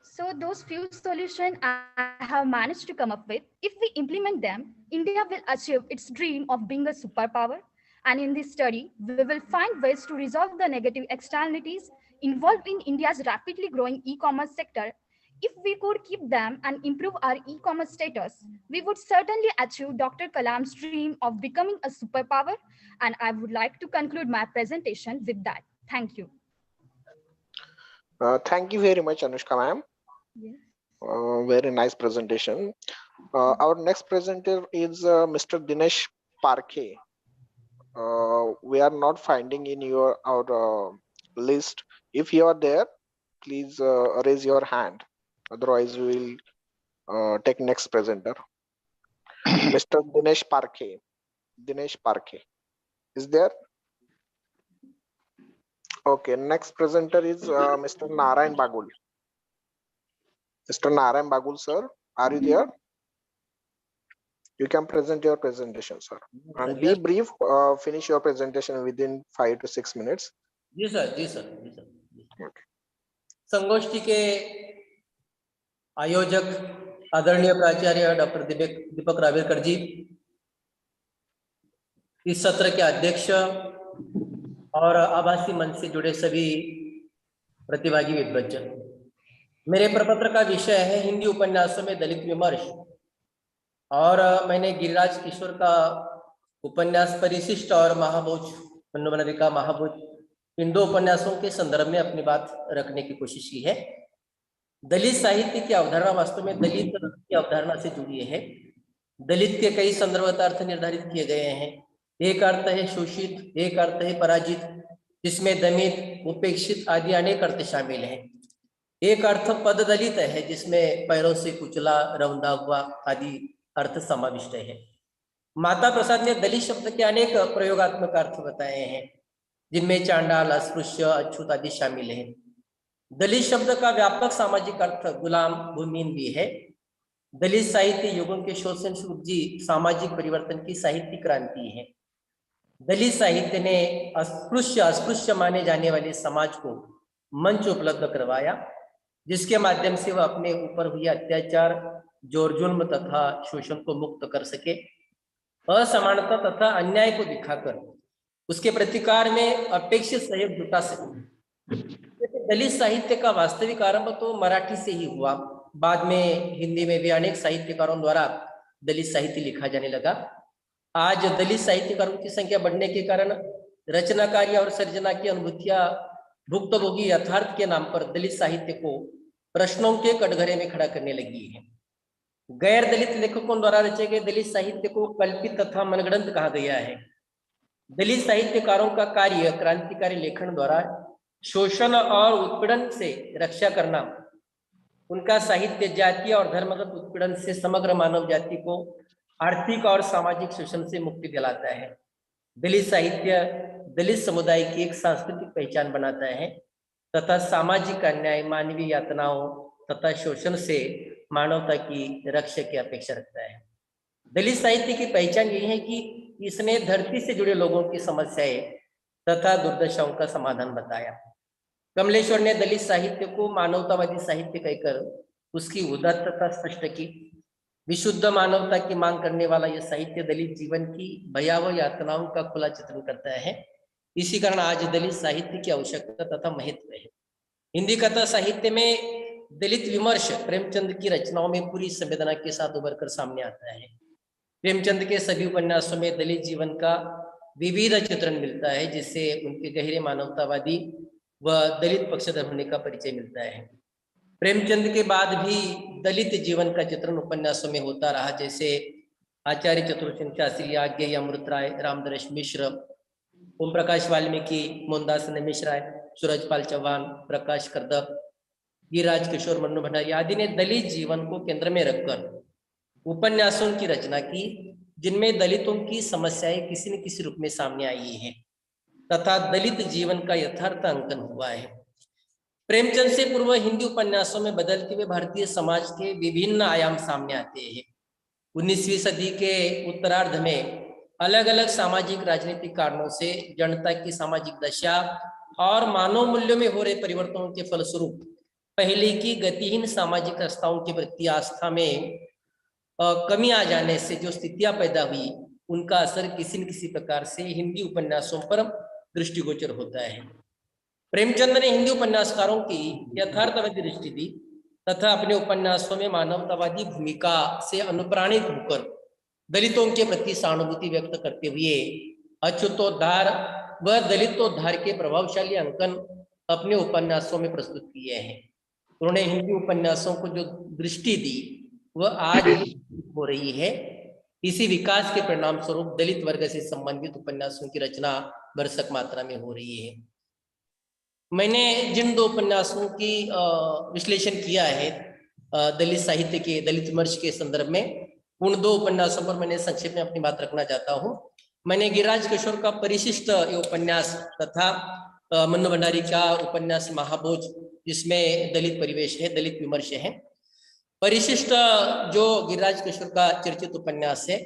[SPEAKER 21] So those few solutions I have managed to come up with, if we implement them, India will achieve its dream of being a superpower. And in this study, we will find ways to resolve the negative externalities involved in India's rapidly growing e-commerce sector. If we could keep them and improve our e-commerce status, we would certainly achieve Dr. Kalam's dream of becoming a superpower. And I would like to conclude my presentation with that. Thank you.
[SPEAKER 13] Thank you very much, Anushka ma'am.
[SPEAKER 21] Yes.
[SPEAKER 13] Very nice presentation. Our next presenter is Mr. Dinesh Parkhe. We are not finding in our list. If you are there, please raise your hand. Otherwise, we will take next presenter. Mr. Dinesh Parkhe. Dinesh Parkhe is there? Okay. Next presenter is Mr. Narayan Bagul. Mr. Narayan Bagul, sir, are you there? You can present your presentation, sir, and be brief. Finish your presentation within 5 to 6 minutes.
[SPEAKER 8] जी sir, जी sir, जी sir.
[SPEAKER 13] Okay.
[SPEAKER 8] संगोष्ठी के आयोजक आदरणीय प्राचार्य doctor दीपक रावेरकर जी, इस सत्र के अध्यक्ष और आभासी मंच से जुड़े सभी प्रतिभागी विद्वज्जन, मेरे प्रपत्र का विषय है हिंदी उपन्यासों में दलित विमर्श और मैंने गिरिराज किशोर का उपन्यास परिशिष्ट और महाभोज मनोबनरी का महाभोज, इन 2 उपन्यासों के संदर्भ में अपनी बात रखने की कोशिश की है। दलित साहित्य की अवधारणा वास्तव में दलित की अवधारणा से जुड़ी है। दलित के कई संदर्भगत अर्थ निर्धारित किए गए हैं। एक अर्थ है शोषित, एक अर्थ है पराजित, जिसमें दमित, उपेक्षित आदि अनेक अर्थ शामिल हैं। एक अर्थ पद दलित है, जिसमें पैरों से कुचला, रौंदा हुआ आदि अर्थ समाविष्ट है। माता प्रसाद ने दलित शब्द के अनेक प्रयोगात्मक अर्थ बताए हैं, जिनमें चांडाल, अस्पृश्य, अछूत आदि शामिल हैं। दलित शब्द का व्यापक सामाजिक अर्थ गुलाम, भूमिहीन भी है। दलित साहित्य युगों के शोषण से उपजी सामाजिक परिवर्तन की साहित्यिक क्रांति है। दलित साहित्य ने अस्पृश्य माने जाने वाले समाज को मंच उपलब्ध करवाया, जिसके माध्यम से वह अपने ऊपर हुए अत्याचार, जोर जुल्म तथा शोषण को मुक्त कर सके। असमानता तथा अन्याय को दिखाकर उसके प्रतिकार में अपेक्षित सहयोग जुटा सके। दलित साहित्य का वास्तविक आरंभ तो मराठी से ही हुआ। बाद में हिंदी में भी अनेक साहित्यकारों द्वारा दलित साहित्य लिखा जाने लगा। आज दलित साहित्यकारों की संख्या बढ़ने के कारण रचनाकारी और सर्जना की अनुभूतियां भुक्तभोगी यथार्थ के नाम पर दलित साहित्य को प्रश्नों के कटघरे में खड़ा करने लगी है। गैर दलित लेखकों द्वारा रचे गए दलित साहित्य को कल्पित तथा मनगढ़ंत कहा गया है। दलित साहित्यकारों का कार्य क्रांतिकारी लेखन द्वारा शोषण और उत्पीड़न से रक्षा करना, उनका साहित्य जातीय और धर्मगत उत्पीड़न से समग्र मानव जाति को आर्थिक और सामाजिक शोषण से मुक्ति दिलाता है। दलित साहित्य दलित समुदाय की एक सांस्कृतिक पहचान बनाता है तथा सामाजिक अन्याय, मानवीय यातनाओं तथा शोषण से मानवता की रक्षा की अपेक्षा रखता है। दलित साहित्य की पहचान यही है कि इसने धरती से जुड़े लोगों की समस्याएं तथा दुर्दशाओं का समाधान बताया। कमलेश्वर ने दलित साहित्य को मानवतावादी साहित्य कहकर उसकी उदात्तता स्पष्ट की। विशुद्ध मानवता की मांग करने वाला यह साहित्य दलित जीवन की भयावह यातनाओं का खुला चित्रण करता है। इसी कारण आज दलित साहित्य की आवश्यकता तथा महत्व है। हिंदी कथा साहित्य में दलित विमर्श प्रेमचंद की रचनाओं में पूरी संवेदना के साथ उभर कर सामने आता है। प्रेमचंद के सभी उपन्यासों में दलित जीवन का विविध चित्रण मिलता है, जिससे उनके गहरे मानवतावादी व दलित पक्षधर होने का परिचय मिलता है। प्रेमचंद के बाद भी दलित जीवन का चित्रण उपन्यासों में होता रहा, जैसे आचार्य चतुर्सेन शास्त्री, आज्ञेय अमृत राय, रामदरेश मिश्र, ओम प्रकाश वाल्मीकि, मोहनदास मिश्र राय, सूरजपाल चौहान, प्रकाश कर्दक, गिरिराज किशोर, मन्नू भंडारी आदि ने दलित जीवन को केंद्र में रखकर उपन्यासों की रचना की, जिनमें दलितों की समस्याएं किसी न किसी रूप में सामने आई हैं तथा दलित जीवन का यथार्थ अंकन हुआ है। प्रेमचंद से पूर्व हिंदी उपन्यासों में बदलते हुए भारतीय समाज के विभिन्न आयाम सामने आते हैं। 19वीं सदी के उत्तरार्ध में अलग अलग सामाजिक राजनीतिक कारणों से जनता की सामाजिक दशा और मानव मूल्यों में हो रहे परिवर्तनों के फलस्वरूप पहले की गतिहीन सामाजिक आस्थाओं के प्रति आस्था में कमी आ जाने से जो स्थितियां पैदा हुई, उनका असर किसी न किसी प्रकार से हिंदी उपन्यासों पर दृष्टिगोचर होता है। प्रेमचंद ने हिंदी उपन्यासकारों की यथार्थवादी दृष्टि दी तथा अपने उपन्यासों में मानवतावादी भूमिका से अनुप्राणित होकर दलितों के प्रति सहानुभूति व्यक्त करते हुए अछूतोद्धार व दलितोद्धार के प्रभावशाली अंकन अपने उपन्यासों में प्रस्तुत किए हैं। उन्होंने हिंदी उपन्यासों को जो दृष्टि दी वह आज हो रही है। इसी विकास के परिणाम स्वरूप दलित वर्ग से संबंधित उपन्यासों की रचना भरसक मात्रा में हो रही है। मैंने जिन 2 उपन्यासों की विश्लेषण किया है दलित साहित्य के, दलित विमर्श के संदर्भ में, उन 2 उपन्यासों पर मैंने संक्षेप में अपनी बात रखना चाहता हूँ। मैंने गिरिराज किशोर का परिशिष्ट उपन्यास तथा मन्नू भंडारी का उपन्यास महाभोज, जिसमें दलित परिवेश है, दलित विमर्श है। परिशिष्ट जो गिरिराज किशोर का चर्चित उपन्यास है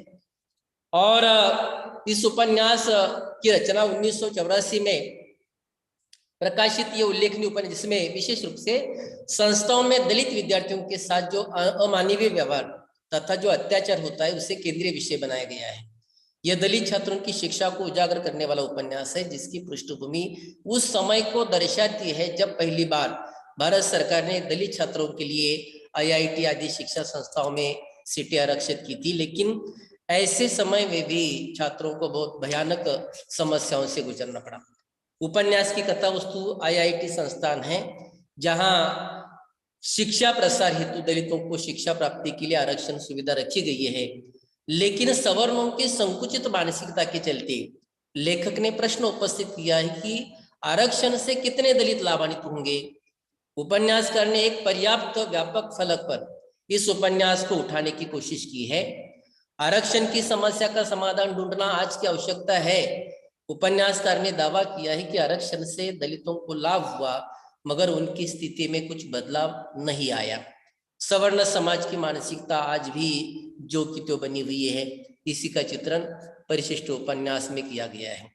[SPEAKER 8] और इस उपन्यास की रचना 1984 में प्रकाशित ये उल्लेखनीय उपन्यास, जिसमें विशेष रूप से संस्थाओं में दलित विद्यार्थियों के साथ जो अमानवीय व्यवहार तथा जो अत्याचार होता है उसे केंद्रीय विषय बनाया गया है। यह दलित छात्रों की शिक्षा को उजागर करने वाला उपन्यास है, जिसकी पृष्ठभूमि उस समय को दर्शाती है जब पहली बार भारत सरकार ने दलित छात्रों के लिए IIT आदि शिक्षा संस्थाओं में सीटें आरक्षित की थी, लेकिन ऐसे समय में भी छात्रों को बहुत भयानक समस्याओं से गुजरना पड़ा। उपन्यास की कथा वस्तु IIT संस्थान है, जहां शिक्षा प्रसार हेतु दलितों को शिक्षा प्राप्ति के लिए आरक्षण सुविधा रखी गई है, लेकिन सवर्णों की संकुचित मानसिकता के चलते लेखक ने प्रश्न उपस्थित किया है कि आरक्षण से कितने दलित लाभान्वित होंगे। उपन्यासकार ने एक पर्याप्त व्यापक फलक पर इस उपन्यास को उठाने की कोशिश की है। आरक्षण की समस्या का समाधान ढूंढना आज की आवश्यकता है। उपन्यासकार ने दावा किया है कि आरक्षण से दलितों को लाभ हुआ, मगर उनकी स्थिति में कुछ बदलाव नहीं आया। सवर्ण समाज की मानसिकता आज भी जो की त्यों बनी हुई है, इसी का चित्रण परिशिष्ट उपन्यास में किया गया है।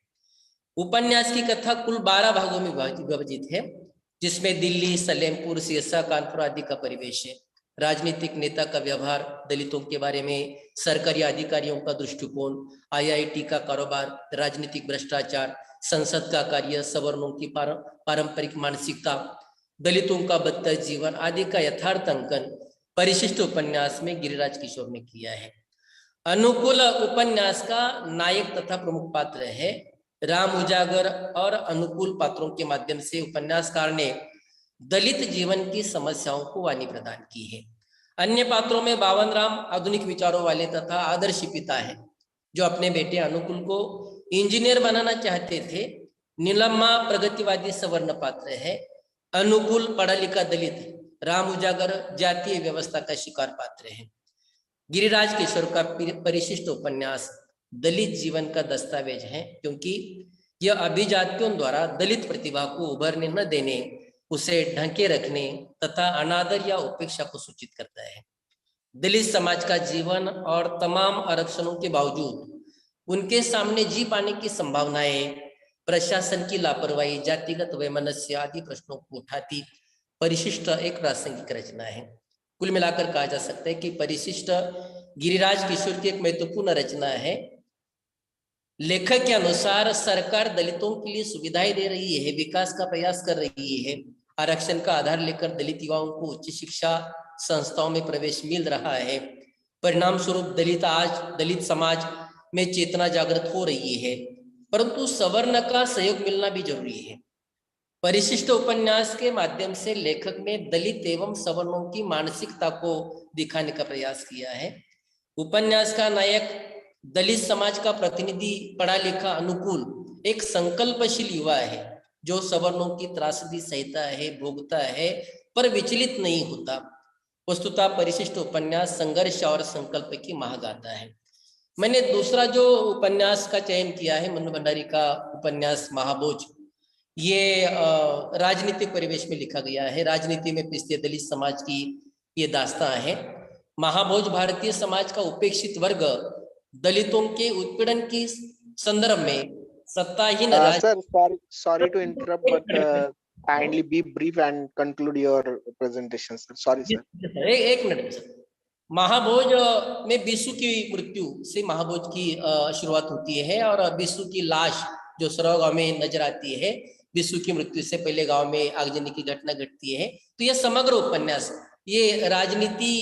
[SPEAKER 8] उपन्यास की कथा कुल 12 भागों में विभाजित है, जिसमें दिल्ली, सलेमपुर, सिरसा, कानपुर आदि का परिवेश है। राजनीतिक नेता का व्यवहार, दलितों के बारे में सरकारी अधिकारियों का दृष्टिकोण, IIT का कारोबार, राजनीतिक भ्रष्टाचार, संसद का कार्य, सवर्णों की पारंपरिक मानसिकता, दलितों का बदतर जीवन आदि का यथार्थ अंकन परिशिष्ट उपन्यास में गिरिराज किशोर ने किया है। अनुकूल उपन्यास का नायक तथा प्रमुख पात्र है। राम उजागर और अनुकूल पात्रों के माध्यम से उपन्यासकार ने दलित जीवन की समस्याओं को वाणी प्रदान की है। अन्य पात्रों में बावन राम आधुनिक विचारों वाले तथा आदर्शी पिता है, जो अपने बेटे अनुकूल को इंजीनियर बनाना चाहते थे। नीलम्मा प्रगतिवादी सवर्ण पात्र है। अनुकूल पढ़ा लिखा दलित, राम उजागर जातीय व्यवस्था का शिकार पात्र है। गिरिराज किशोर का परिशिष्ट उपन्यास दलित जीवन का दस्तावेज है, क्योंकि यह अभिजातियों द्वारा दलित प्रतिभा को उभरने न देने, उसे ढके रखने तथा अनादर या उपेक्षा को सूचित करता है। दलित समाज का जीवन और तमाम आरक्षणों के बावजूद उनके सामने जी पाने की संभावनाएं, प्रशासन की लापरवाही, जातिगत वैमनस्य आदि प्रश्नों को उठाती परिशिष्ट एक प्रासंगिक रचना है। कुल मिलाकर कहा जा सकता है कि परिशिष्ट गिरिराज किशोर की एक महत्वपूर्ण रचना है। लेखक के अनुसार सरकार दलितों के लिए सुविधाएं दे रही है, विकास का प्रयास कर रही है। आरक्षण का आधार लेकर दलित युवाओं को उच्च शिक्षा संस्थाओं में प्रवेश मिल रहा है। परिणाम स्वरूप दलित समाज में चेतना जागृत हो रही है, परंतु सवर्ण का सहयोग मिलना भी जरूरी है। परिशिष्ट उपन्यास के माध्यम से लेखक ने दलित एवं सवर्णों की मानसिकता को दिखाने का प्रयास किया है। उपन्यास का नायक दलित समाज का प्रतिनिधि पढ़ा लिखा अनुकूल एक संकल्पशील युवा है, जो सवर्णों की त्रासदी सहता है, भोगता है, पर विचलित नहीं होता। वस्तुतः परिशिष्ट उपन्यास संघर्ष और संकल्प की महागाथा है। मैंने दूसरा जो उपन्यास का चयन किया है, मनु भंडारी का उपन्यास महाभोज, ये राजनीतिक परिवेश में लिखा गया है। राजनीति में पिसते दलित समाज की ये दास्तां है। महाभोज भारतीय समाज का उपेक्षित वर्ग दलितों के उत्पीड़न की संदर्भ में सत्ताहीन
[SPEAKER 13] Sir, sorry to interrupt, but kindly be brief and conclude your presentation, sir. Sorry, sir.
[SPEAKER 8] एक मिनट सर। महाभोज में बिस्सू की मृत्यु से महाभोज की शुरुआत होती है, और बिस्सू की लाश जो सराव गांव में नजर आती है, बिस्सू की मृत्यु से पहले गांव में आगजनी की घटना घटती है। तो यह समग्र उपन्यास ये राजनीति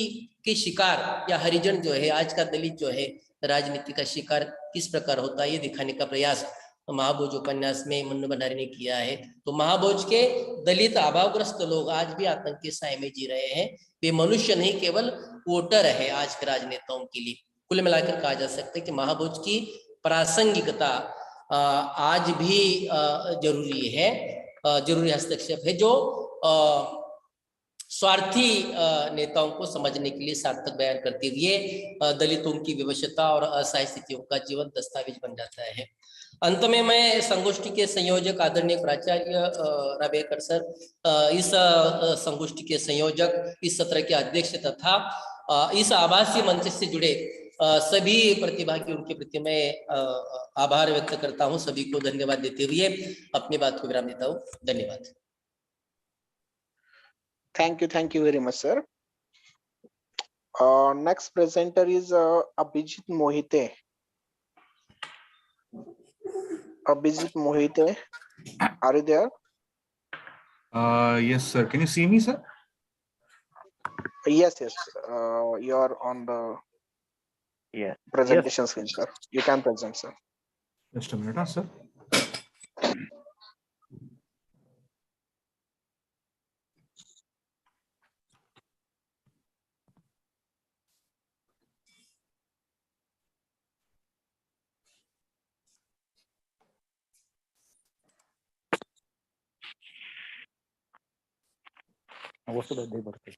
[SPEAKER 8] के शिकार या हरिजन जो है, आज का दलित जो है राजनीति का शिकार किस प्रकार होता है, ये दिखाने का प्रयास महाभोज उपन्यास में मनु भंडारी ने किया है। तो महाभोज के दलित अभावग्रस्त लोग आज भी आतंक के साए में जी रहे हैं। वे मनुष्य नहीं, केवल वोटर है आज के राजनेताओं के लिए। कुल मिलाकर कहा जा सकता है कि महाभोज की प्रासंगिकता आज भी जरूरी है, जरूरी हस्तक्षेप है, जो स्वार्थी नेताओं को समझने के लिए सार्थक बयान करते हुए दलितों की विवशता और असहाय स्थितियों का जीवन दस्तावेज बन जाता है। अंत में मैं संगोष्ठी के संयोजक आदरणीय प्राचार्य राबेकर सर, इस संगोष्ठी के संयोजक, इस सत्र के अध्यक्ष तथा इस आभासी मंच से जुड़े सभी प्रतिभागियों के प्रति मैं आभार व्यक्त करता हूं। सभी को धन्यवाद देते हुए अपनी बात को विराम देता हूं। धन्यवाद।
[SPEAKER 13] Thank you very much, sir. Next presenter is Abhijit Mohite. Abhijit Mohite, are you there?
[SPEAKER 9] Yes, sir. Can you see me, sir?
[SPEAKER 13] Yes, yes. You're on the
[SPEAKER 1] Yes.
[SPEAKER 13] presentation screen, sir. You can present, sir.
[SPEAKER 9] Just a minute, sir.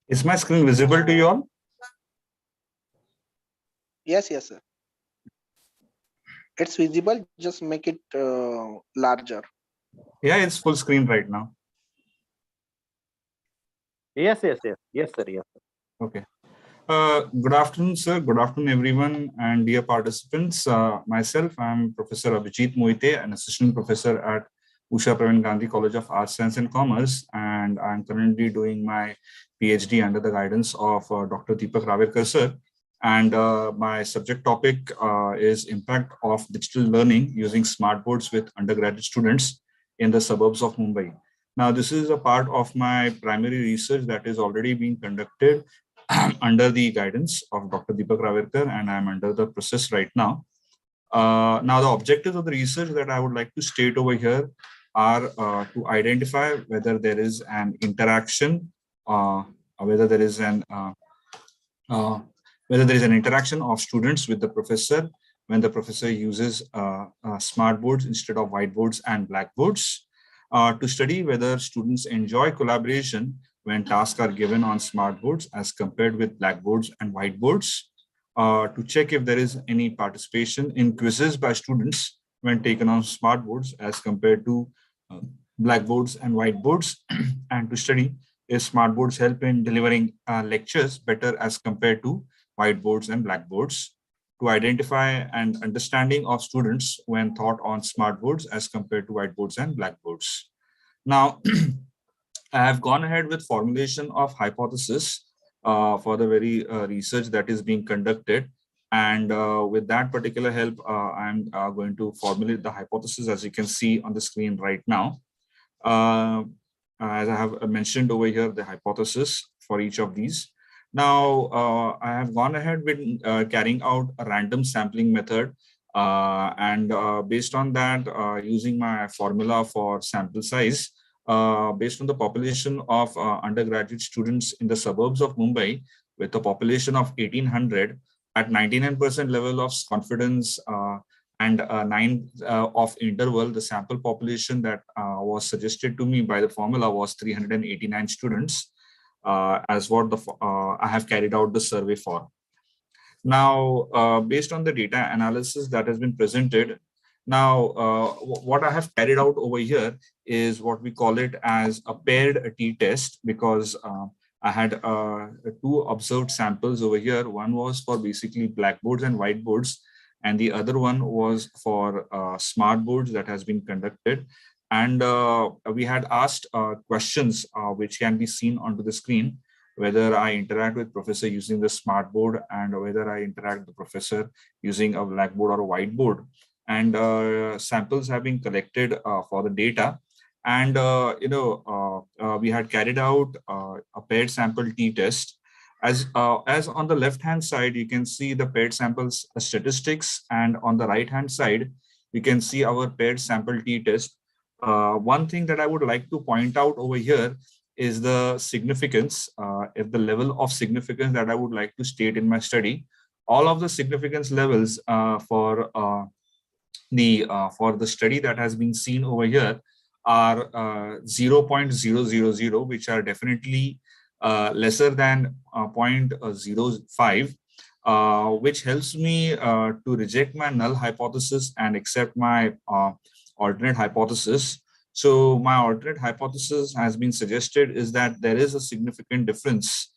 [SPEAKER 9] Is my screen visible to you all?
[SPEAKER 13] Yes, yes, sir. It's visible. Just make it larger.
[SPEAKER 9] Yeah, it's full screen right now.
[SPEAKER 1] Yes, yes, yes, yes, sir. Yes.
[SPEAKER 9] Okay. Good afternoon, sir. Good afternoon, everyone, and dear participants. Myself, I'm Professor Abhijit Moite, an assistant professor at Usha Pravin Gandhi College of Arts, Science and Commerce, and I'm currently doing my PhD under the guidance of Dr. Deepak Raverkar, sir. And my subject topic is impact of digital learning using smart boards with undergraduate students in the suburbs of Mumbai. Now, this is a part of my primary research that is already being conducted under the guidance of Dr. Deepak Raverkar, and I'm under the process right now. Now, the objectives of the research that I would like to state over here are to identify whether there is an interaction, whether there is an interaction of students with the professor when the professor uses smart boards instead of whiteboards and blackboards. To study whether students enjoy collaboration when tasks are given on smart boards as compared with blackboards and whiteboards. To check if there is any participation in quizzes by students when taken on smart boards as compared to blackboards and whiteboards, and to study if smart boards help in delivering lectures better as compared to whiteboards and blackboards. To identify an understanding of students when taught on smart boards as compared to whiteboards and blackboards. Now, I have gone ahead with formulation of hypothesis for the very research that is being conducted. And with that particular help, I'm going to formulate the hypothesis as you can see on the screen right now. As I have mentioned over here, the hypothesis for each of these. Now, I have gone ahead with carrying out a random sampling method. And based on that, using my formula for sample size, based on the population of undergraduate students in the suburbs of Mumbai, with a population of 1,800 at 99% level of confidence and 9 of interval, the sample population that was suggested to me by the formula was 389 students, as what I have carried out the survey for. Now, based on the data analysis that has been presented, now what I have carried out over here is what we call it as a paired t-test, because I had 2 observed samples over here. One was for basically blackboards and whiteboards, and the other one was for smart boards that has been conducted. And we had asked questions which can be seen onto the screen, whether I interact with professor using the smart board and whether I interact with the professor using a blackboard or a whiteboard. And samples have been collected for the data. And, we had carried out a paired sample t-test. As on the left-hand side, you can see the paired samples statistics, and on the right-hand side, you can see our paired sample t-test. One thing that I would like to point out over here is the significance, if the level of significance that I would like to state in my study. All of the significance levels for the study that has been seen over here are 0.000, which are definitely lesser than 0.05, which helps me to reject my null hypothesis and accept my alternate hypothesis. So my alternate hypothesis has been suggested is that there is a significant difference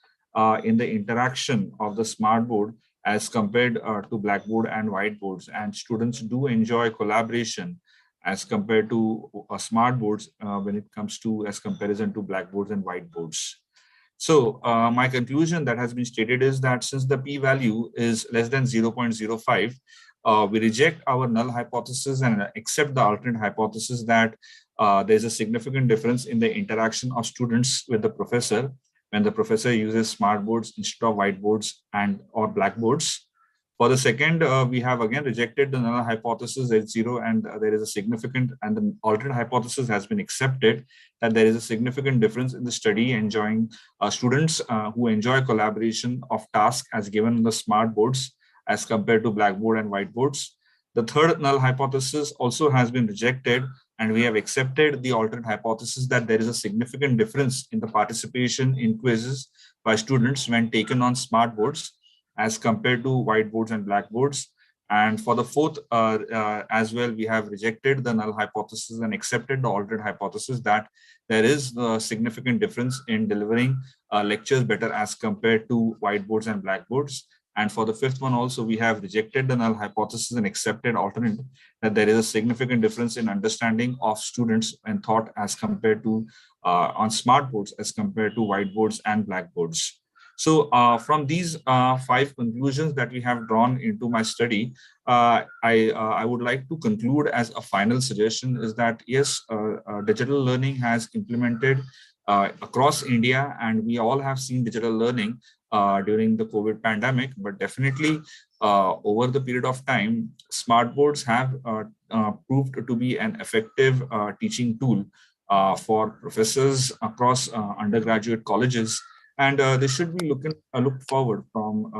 [SPEAKER 9] in the interaction of the smart board as compared to blackboard and whiteboards, and students do enjoy collaboration as compared to smart boards when it comes to as comparison to blackboards and whiteboards. So my conclusion that has been stated is that since the p-value is less than 0.05, we reject our null hypothesis and accept the alternate hypothesis that there's a significant difference in the interaction of students with the professor when the professor uses smart boards instead of whiteboards and or blackboards. For the second, we have again rejected the null hypothesis at 0, and there is a significant, and the alternate hypothesis has been accepted that there is a significant difference in the study enjoying students who enjoy collaboration of tasks as given in the smart boards as compared to blackboard and whiteboards. The third null hypothesis also has been rejected, and we have accepted the alternate hypothesis that there is a significant difference in the participation in quizzes by students when taken on smart boards as compared to whiteboards and blackboards. And for the fourth, as well, we have rejected the null hypothesis and accepted the alternate hypothesis that there is a significant difference in delivering lectures better as compared to whiteboards and blackboards. And for the fifth one also, we have rejected the null hypothesis and accepted alternate that there is a significant difference in understanding of students and thought as compared to on smart boards as compared to whiteboards and blackboards. So from these 5 conclusions that we have drawn into my study, I would like to conclude as a final suggestion is that yes, digital learning has implemented across India, and we all have seen digital learning during the COVID pandemic, but definitely over the period of time, smart boards have proved to be an effective teaching tool for professors across undergraduate colleges. And this should be looked forward from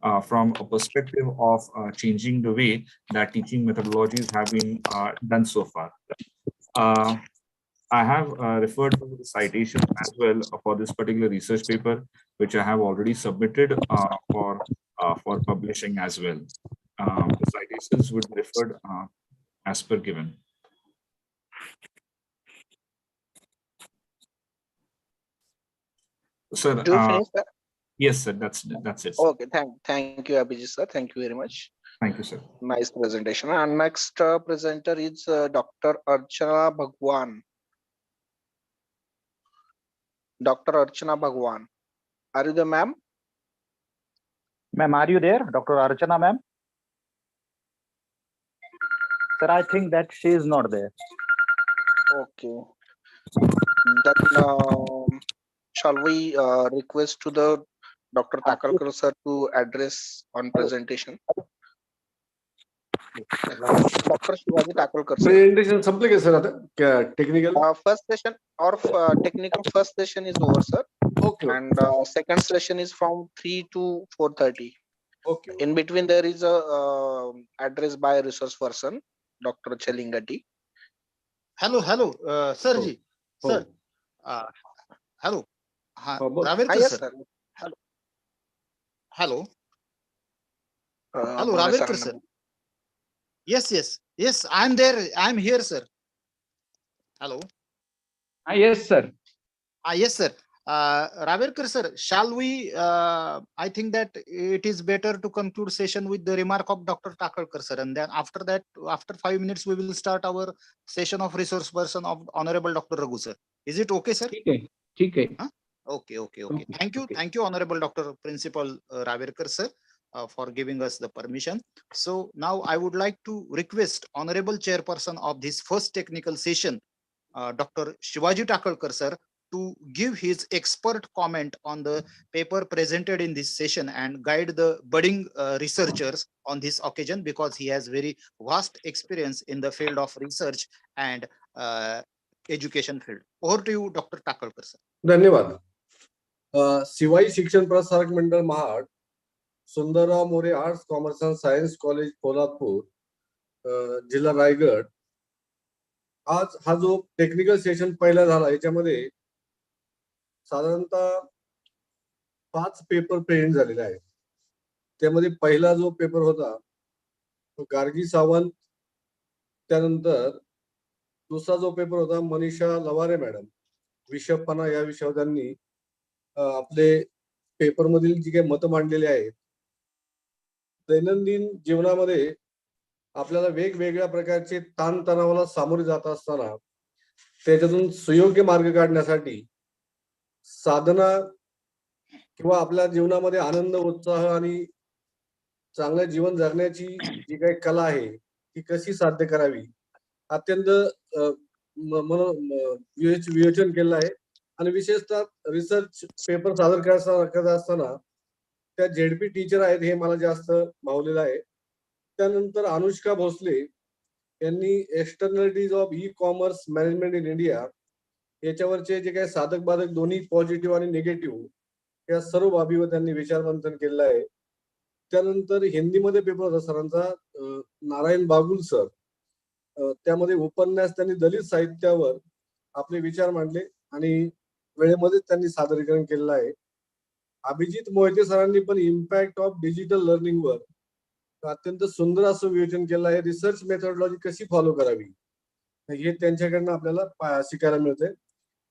[SPEAKER 9] a perspective of changing the way that teaching methodologies have been done so far. I have referred to the citations as well for this particular research paper, which I have already submitted for publishing as well. The citations would be referred as per given. Sir,
[SPEAKER 13] Do you finish that?
[SPEAKER 9] yes, sir. That's it. Sir.
[SPEAKER 13] Okay, thank you, Abhijit sir. Thank you very much.
[SPEAKER 9] Thank you, sir.
[SPEAKER 13] Nice presentation. And next presenter is Dr. Archana Bhagwan. Dr. Archana Bhagwan. Are you there, ma'am?
[SPEAKER 1] Ma'am, are you there? Dr. Archana, ma'am? Sir, I think that she is not there.
[SPEAKER 13] Okay. Then shall we request to the Dr. Takalkar sir to address on presentation? Dr. Shivaji Takalkar sir.
[SPEAKER 15] Presentation संपले का sir आता technical?
[SPEAKER 13] First session or technical first session is over, sir.
[SPEAKER 15] Okay.
[SPEAKER 13] And second session is from 3 to 4:30.
[SPEAKER 15] Okay.
[SPEAKER 13] In between there is a address by resource person, Dr. Chalingati.
[SPEAKER 3] Hello, sir ji. Sir. Hello. Ravirkar
[SPEAKER 13] Yes,
[SPEAKER 3] sir.
[SPEAKER 13] sir.
[SPEAKER 3] Hello. Hello, Ravirkar sir. Yes. I'm there. I'm here, sir. Hello.
[SPEAKER 14] Yes, sir.
[SPEAKER 3] Yes, sir. Ravirkar sir, shall we? I think that it is better to conclude session with the remark of Dr. Takalkar sir, and then after that, after 5 minutes, we will start our session of resource person of Honorable Dr. Raghu sir. Is it okay, sir?
[SPEAKER 14] Okay.
[SPEAKER 3] Okay. Thank you, Honorable Dr. Principal Ravirkar sir, for giving us the permission. So now I would like to request Honorable Chairperson of this first technical session, Dr. Shivaji Takalkar sir, to give his expert comment on the paper presented in this session and guide the budding researchers on this occasion, because he has very vast experience in the field of research and education field. Over to you, Dr. Takalkar sir.
[SPEAKER 15] धन्यवाद. शिवाई शिक्षण प्रसारक मंडळ Mahad, Sundarrao More arts commerce and science college Kolhapur, जिल्हा रायगड. आज हा जो technical session पहिला झाला, याच्यामध्ये साधारणतः 5 पेपर प्रेझेंट झालेले आहेत. त्यामध्ये पहिला जो पेपर होता तो गार्गी सावंत, त्यानंतर दुसरा जो पेपर होता मनीषा लवारे मॅडम, विषपणा या विषयावर त्यांनी आपले पेपर मधील जी काही मतं मांडलेली आहेत. दैनंदिन जीवनामध्ये आपल्याला वेगवेगळ्या प्रकारचे ताणतणावाला सामोरे जात असताना त्याच्यातून सुयोग्य मार्ग काढण्यासाठी साधना किंवा आपल्या जीवनामध्ये आनंद, उत्साह आणि चांगलं जीवन जगण्याची जी काही कला आहे ती कशी साध्य करावी, अत्यंत विवेचन केलं आहे. आणि विशेषतः रिसर्च पेपर सादर करत असताना त्या झेडपी टीचर आहेत हे मला जास्त भावलेलं आहे. त्यानंतर अनुष्का भोसले यांनी externalities of e commerce management in India याच्यावरचे जे काही साधक बाधक दोन्ही पॉझिटिव्ह आणि निगेटिव्ह या सर्व बाबीवर त्यांनी विचारमंथन केलेलं आहे. त्यानंतर हिंदीमध्ये पेपर होता सरांचा, नारायण बागुल सर, त्यामध्ये उपन्यास त्यांनी दलित साहित्यावर आपले विचार मांडले आणि वेळेमध्येच त्यांनी सादरीकरण केलेलं आहे. अभिजित मोहिते सरांनी पण इम्पॅक्ट ऑफ डिजिटल लर्निंगवर अत्यंत सुंदर असं विवेचन केलं आहे. रिसर्च मेथॉडॉलॉजी कशी फॉलो करावी हे त्यांच्याकडनं आपल्याला शिकायला मिळते.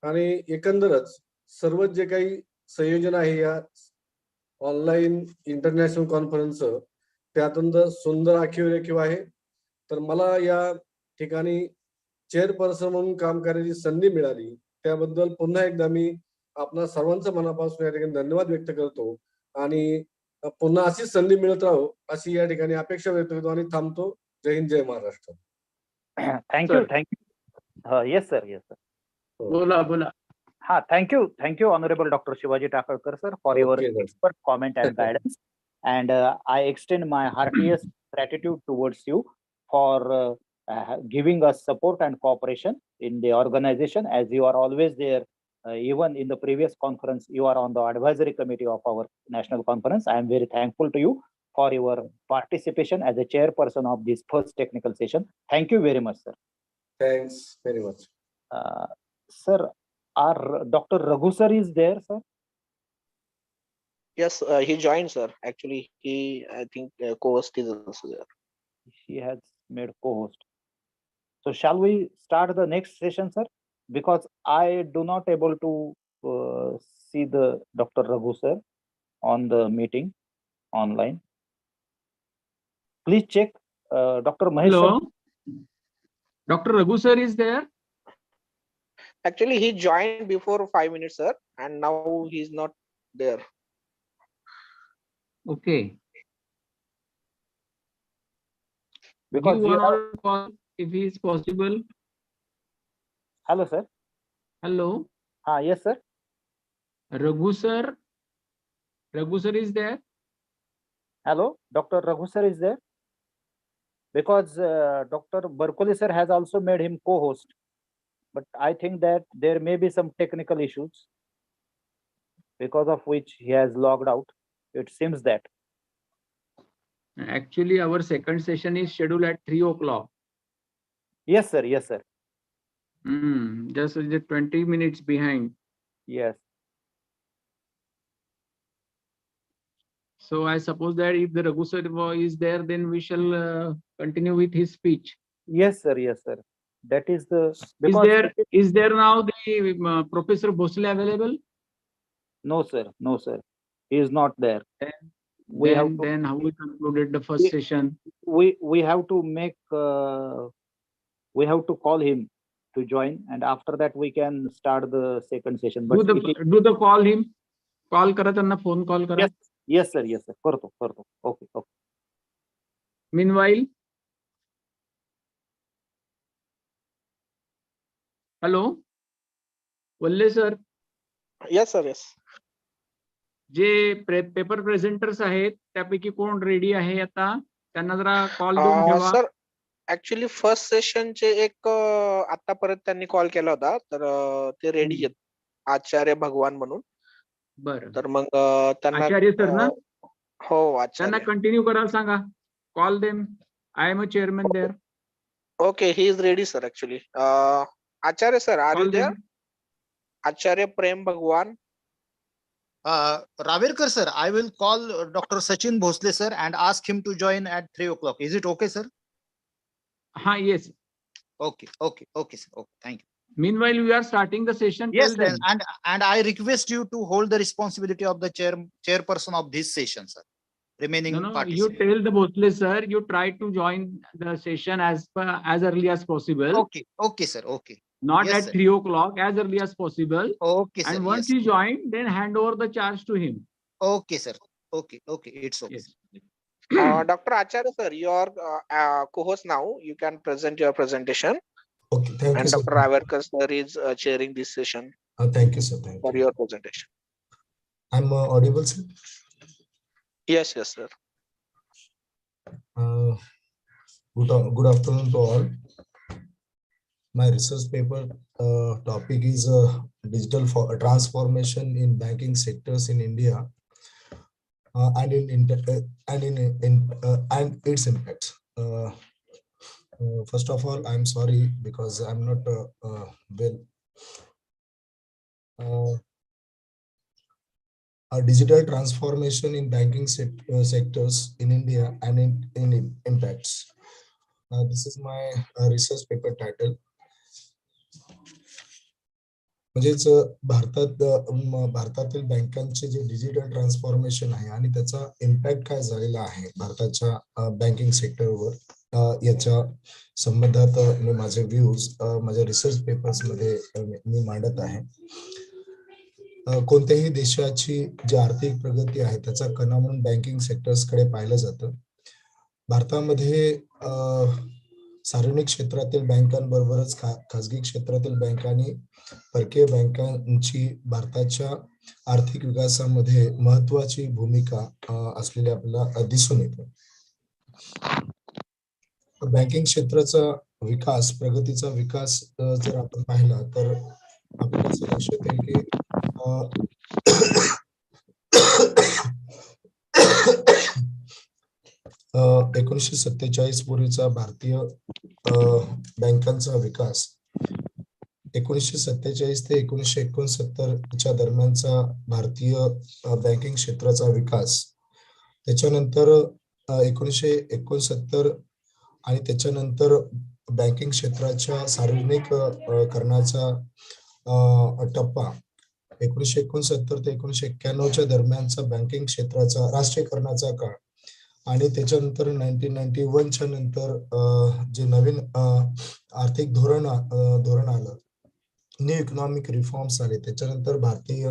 [SPEAKER 15] आणि एकंदरच सर्वच जे काही संयोजन आहे या ऑनलाईन इंटरनॅशनल कॉन्फरन्सचं ते अत्यंत सुंदर आखीव आहे. तर मला या ठिकाणी चेअरपर्सन म्हणून काम करण्याची संधी मिळाली त्याबद्दल पुन्हा एकदा मी आपणा सर्वांचं मनापासून या ठिकाणी धन्यवाद व्यक्त करतो आणि पुन्हा अशीच संधी मिळत राहो अशी या ठिकाणी अपेक्षा व्यक्त करतो आणि थांबतो. जय हिंद, जय Maharashtra.
[SPEAKER 1] Thank you. Yes sir, yes sir.
[SPEAKER 14] बोला.
[SPEAKER 1] Thank you, Honorable Dr. Shivaji Takalkar, sir, for your expert comment and guidance. And I extend my heartiest gratitude towards you for giving us support and cooperation in the organization, as you are always there. Even in the previous conference, you are on the advisory committee of our national conference. I am very thankful to you for your participation as a chairperson of this first technical session. Thank you very much, sir.
[SPEAKER 15] Thanks very much.
[SPEAKER 1] Sir, our Dr. Raghu sir is there, sir?
[SPEAKER 13] Yes, he joined, sir. Actually, I think co-host is also there.
[SPEAKER 1] He has made co-host. So shall we start the next session, sir? Because I do not able to see the Dr. Raghu sir on the meeting online. Please check. Dr. Mahesh.
[SPEAKER 14] Hello. Dr. Raghu sir is there?
[SPEAKER 13] Actually, he joined before 5 minutes, sir, and now he's not there.
[SPEAKER 14] Okay.
[SPEAKER 1] Because
[SPEAKER 14] you are call if he is possible.
[SPEAKER 1] Hello, sir.
[SPEAKER 14] Hello.
[SPEAKER 1] Yes, sir.
[SPEAKER 14] Raghu sir. Raghu sir is there?
[SPEAKER 1] Hello, Dr. Raghu sir is there? Because Dr. Barkoli sir has also made him co-host. But I think that there may be some technical issues because of which he has logged out. It seems that.
[SPEAKER 14] Actually, our second session is scheduled at 3 o'clock.
[SPEAKER 1] Yes, sir. Yes, sir.
[SPEAKER 14] Just 20 minutes behind.
[SPEAKER 1] Yes.
[SPEAKER 14] So I suppose that if the Raghu sir is there, then we shall continue with his speech.
[SPEAKER 1] Yes, sir. Yes, sir. That is the.
[SPEAKER 14] Is there now the Professor Bhosle available?
[SPEAKER 1] No, sir. No, sir. He is not there.
[SPEAKER 14] Then how we concluded the first session?
[SPEAKER 1] We have to make. We have to call him to join, and after that we can start the second session. But
[SPEAKER 14] do the call him. Call kara त्यांना phone call kara.
[SPEAKER 1] Yes, sir. Yes, sir. करतो. Okay.
[SPEAKER 14] Meanwhile. Hello. Walle sir.
[SPEAKER 13] Yes, sir. Yes.
[SPEAKER 14] जे paper प्रेझेंटर्स आहेत त्यापैकी कोण ready आहे आता त्यांना जरा call देऊन ठेवा.
[SPEAKER 13] सर ऍक्च्युली फर्स्ट सेशनचे एक आतापर्यंत त्यांनी कॉल केला होता तर ते रेडी आहेत आचार्य भगवान म्हणून.
[SPEAKER 14] बरं.
[SPEAKER 13] तर मग त्यांना
[SPEAKER 14] आचार्य सर ना.
[SPEAKER 13] हो आचार्य.
[SPEAKER 14] त्यांना कंटिन्यू करायला सांगा. Call them. I am a chairman there.
[SPEAKER 13] Okay, he is ready sir actually. Acharya sir are you there? Acharya Prem Bhagwan.
[SPEAKER 3] Ravirkar sir, I will call Dr. Sachin Bhosle sir and ask him to join at 3 o'clock. Is it okay, sir?
[SPEAKER 14] Yes.
[SPEAKER 3] Okay, sir. Okay, thank you.
[SPEAKER 14] Meanwhile, we are starting the session.
[SPEAKER 3] Yes, and I request you to hold the responsibility of the chairperson of this session, sir. Remaining participants.
[SPEAKER 14] You tell the Bhosle sir, you try to join the session as early as possible.
[SPEAKER 3] Okay, sir. Okay.
[SPEAKER 14] Not
[SPEAKER 3] yes,
[SPEAKER 14] at
[SPEAKER 3] sir.
[SPEAKER 14] 3 o'clock, as early as possible.
[SPEAKER 3] Okay, sir.
[SPEAKER 14] And once
[SPEAKER 3] yes,
[SPEAKER 14] he joins, then hand over the charge to him.
[SPEAKER 3] Okay, sir. Okay. It's okay.
[SPEAKER 14] Yes.
[SPEAKER 13] Dr. Acharya sir, your co-host now. You can present your presentation.
[SPEAKER 4] Okay, thank
[SPEAKER 13] and
[SPEAKER 4] you.
[SPEAKER 13] Dr. Ravirkar sir is chairing this session.
[SPEAKER 4] Thank you, sir. Thank
[SPEAKER 13] for
[SPEAKER 4] you.
[SPEAKER 13] your presentation.
[SPEAKER 4] I'm audible, sir.
[SPEAKER 13] Yes, sir.
[SPEAKER 4] Good afternoon to all. My research paper topic is digital transformation in banking sectors in India and its impacts. First of all, I'm sorry because I'm not well. A digital transformation in banking sectors in India and in impacts. This is my research paper title. म्हणजेच भारतातील बँकांचे जे digital transformation आहे आणि त्याचा impact काय झालेला आहे भारताच्या बँकिंग सेक्टरवर याच्या संबंधात मी माझे व्ह्यूज माझ्या रिसर्च पेपर्स मध्ये मी मांडत आहे. कोणत्याही देशाची जी आर्थिक प्रगती आहे त्याचा कणा म्हणून बँकिंग सेक्टर्स कडे पाहिलं जातं. भारतामध्ये सार्वजनिक क्षेत्रातील बँकांबरोबरच खासगी क्षेत्रातील बँकांनी परकीय बँकांची भारताच्या आर्थिक विकासामध्ये महत्वाची भूमिका असलेली आपल्याला दिसून येते. बँकिंग क्षेत्राचा विकास प्रगतीचा विकास जर आपण पाहिला तर आपल्याला असं लक्षात येईल की 1947 पूर्वीचा भारतीय बँकांचा विकास 1947 ते 1969 दरम्यानचा भारतीय बँकिंग क्षेत्राचा विकास, त्याच्यानंतर 1969 आणि त्याच्यानंतर बँकिंग क्षेत्राच्या सार्वजनिकरणाचा टप्पा 1969 ते 1991 दरम्यानचा बँकिंग क्षेत्राचा राष्ट्रीयकरणाचा काळ आणि त्याच्यानंतर 1991 नंतर जे नवीन आर्थिक धोरण आलं, न्यू इकॉनॉमिक रिफॉर्म्स आले, त्याच्यानंतर भारतीय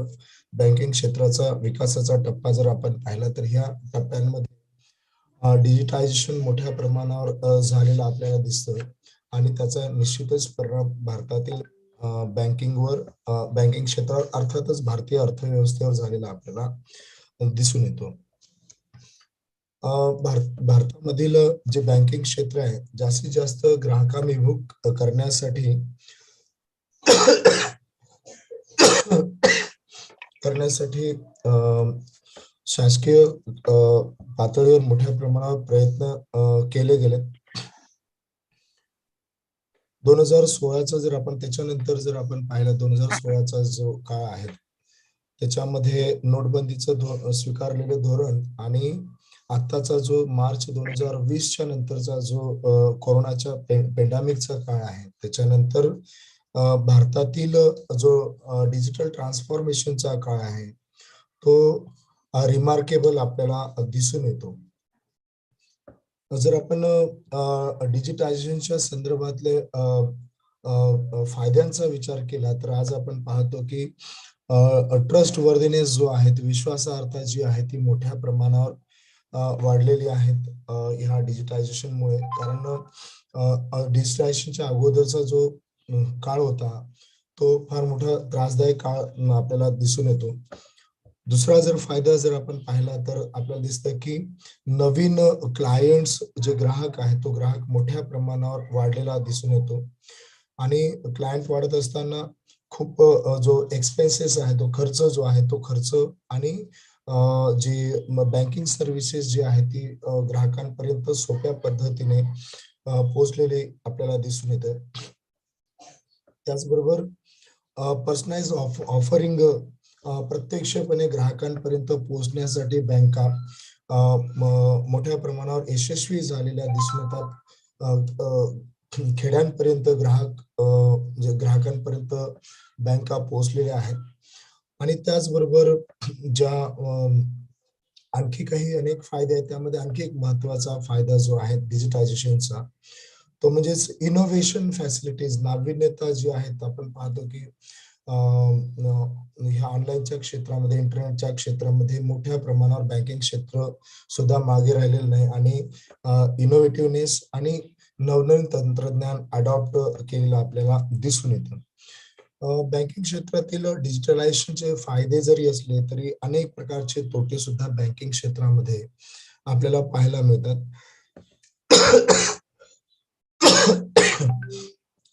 [SPEAKER 4] बँकिंग क्षेत्राचा विकासाचा टप्पा जर आपण पाहिला तर ह्या टप्प्यांमध्ये डिजिटायझेशन मोठ्या प्रमाणावर झालेलं आपल्याला दिसतं आणि त्याचा निश्चितच परिणाम भारतातील बँकिंग क्षेत्रावर अर्थातच भारतीय अर्थव्यवस्थेवर झालेला आपल्याला दिसून येतो. भारतामधील जे बँकिंग क्षेत्र आहे जास्तीत जास्त ग्राहकाभिमुख करण्यासाठी शासकीय पातळीवर मोठ्या प्रमाणावर प्रयत्न केले गेले. 2016चा जर आपण त्याच्यानंतर जर आपण पाहिलं 2016चा जो काळ आहे त्याच्यामध्ये नोटबंदीचं स्वीकारलेलं धोरण आणि आताचा जो मार्च 2020च्या नंतरचा जो कोरोनाच्या पेंडेमिकचा काळ आहे त्याच्यानंतर भारतातील जो डिजिटल ट्रान्सफॉर्मेशनचा काळ आहे तो रिमार्केबल आपल्याला दिसून येतो. जर आपण डिजिटायझेशनच्या संदर्भातले फायद्यांचा विचार केला तर आज आपण पाहतो की ट्रस्ट वर्दीनेस जो आहे विश्वासार्हता जी आहे ती मोठ्या प्रमाणावर वाढलेली आहेत ह्या डिजिटायझेशनमुळे. कारण डिजिटायझेशनच्या अगोदरचा जो काळ होता तो फार मोठा त्रासदायक काळ आपल्याला दिसून येतो. दुसरा जर फायदा जर आपण पाहिला तर आपल्याला दिसतं की नवीन क्लायंट्स जे ग्राहक आहे तो ग्राहक मोठ्या प्रमाणावर वाढलेला दिसून येतो आणि क्लायंट वाढत असताना खूप जो एक्सपेन्सेस आहे तो खर्च जो आहे तो खर्च आणि जी बँकिंग सर्व्हिसेस जी आहे ती ग्राहकांपर्यंत सोप्या पद्धतीने पोहोचलेली आपल्याला दिसून येते. त्याचबरोबर पर्सनलाइज ऑफरिंग प्रत्यक्षपणे ग्राहकांपर्यंत पोहोचण्यासाठी बँका मोठ्या प्रमाणावर यशस्वी झालेल्या दिसून येतात. खेड्यांपर्यंत ग्राहकांपर्यंत बँका पोहोचलेल्या आहेत आणि त्याचबरोबर ज्या आणखी काही अनेक फायदे आहेत त्यामध्ये आणखी एक महत्वाचा फायदा जो आहे डिजिटायझेशनचा तो म्हणजेच इनोव्हेशन फॅसिलिटीज, नाविन्यता जी आहेत. आपण पाहतो की ह्या ऑनलाईनच्या क्षेत्रामध्ये इंटरनेटच्या क्षेत्रामध्ये मोठ्या प्रमाणावर बँकिंग क्षेत्र सुद्धा मागे राहिलेलं नाही आणि इनोव्हेटिव्हनेस आणि नवनवीन तंत्रज्ञान अडॉप्ट केलेलं आपल्याला दिसून येतं. बँकिंग क्षेत्रातील डिजिटलायझेशनचे फायदे जरी असले तरी अनेक प्रकारचे तोटे सुद्धा बँकिंग क्षेत्रामध्ये आपल्याला पाहायला मिळतात.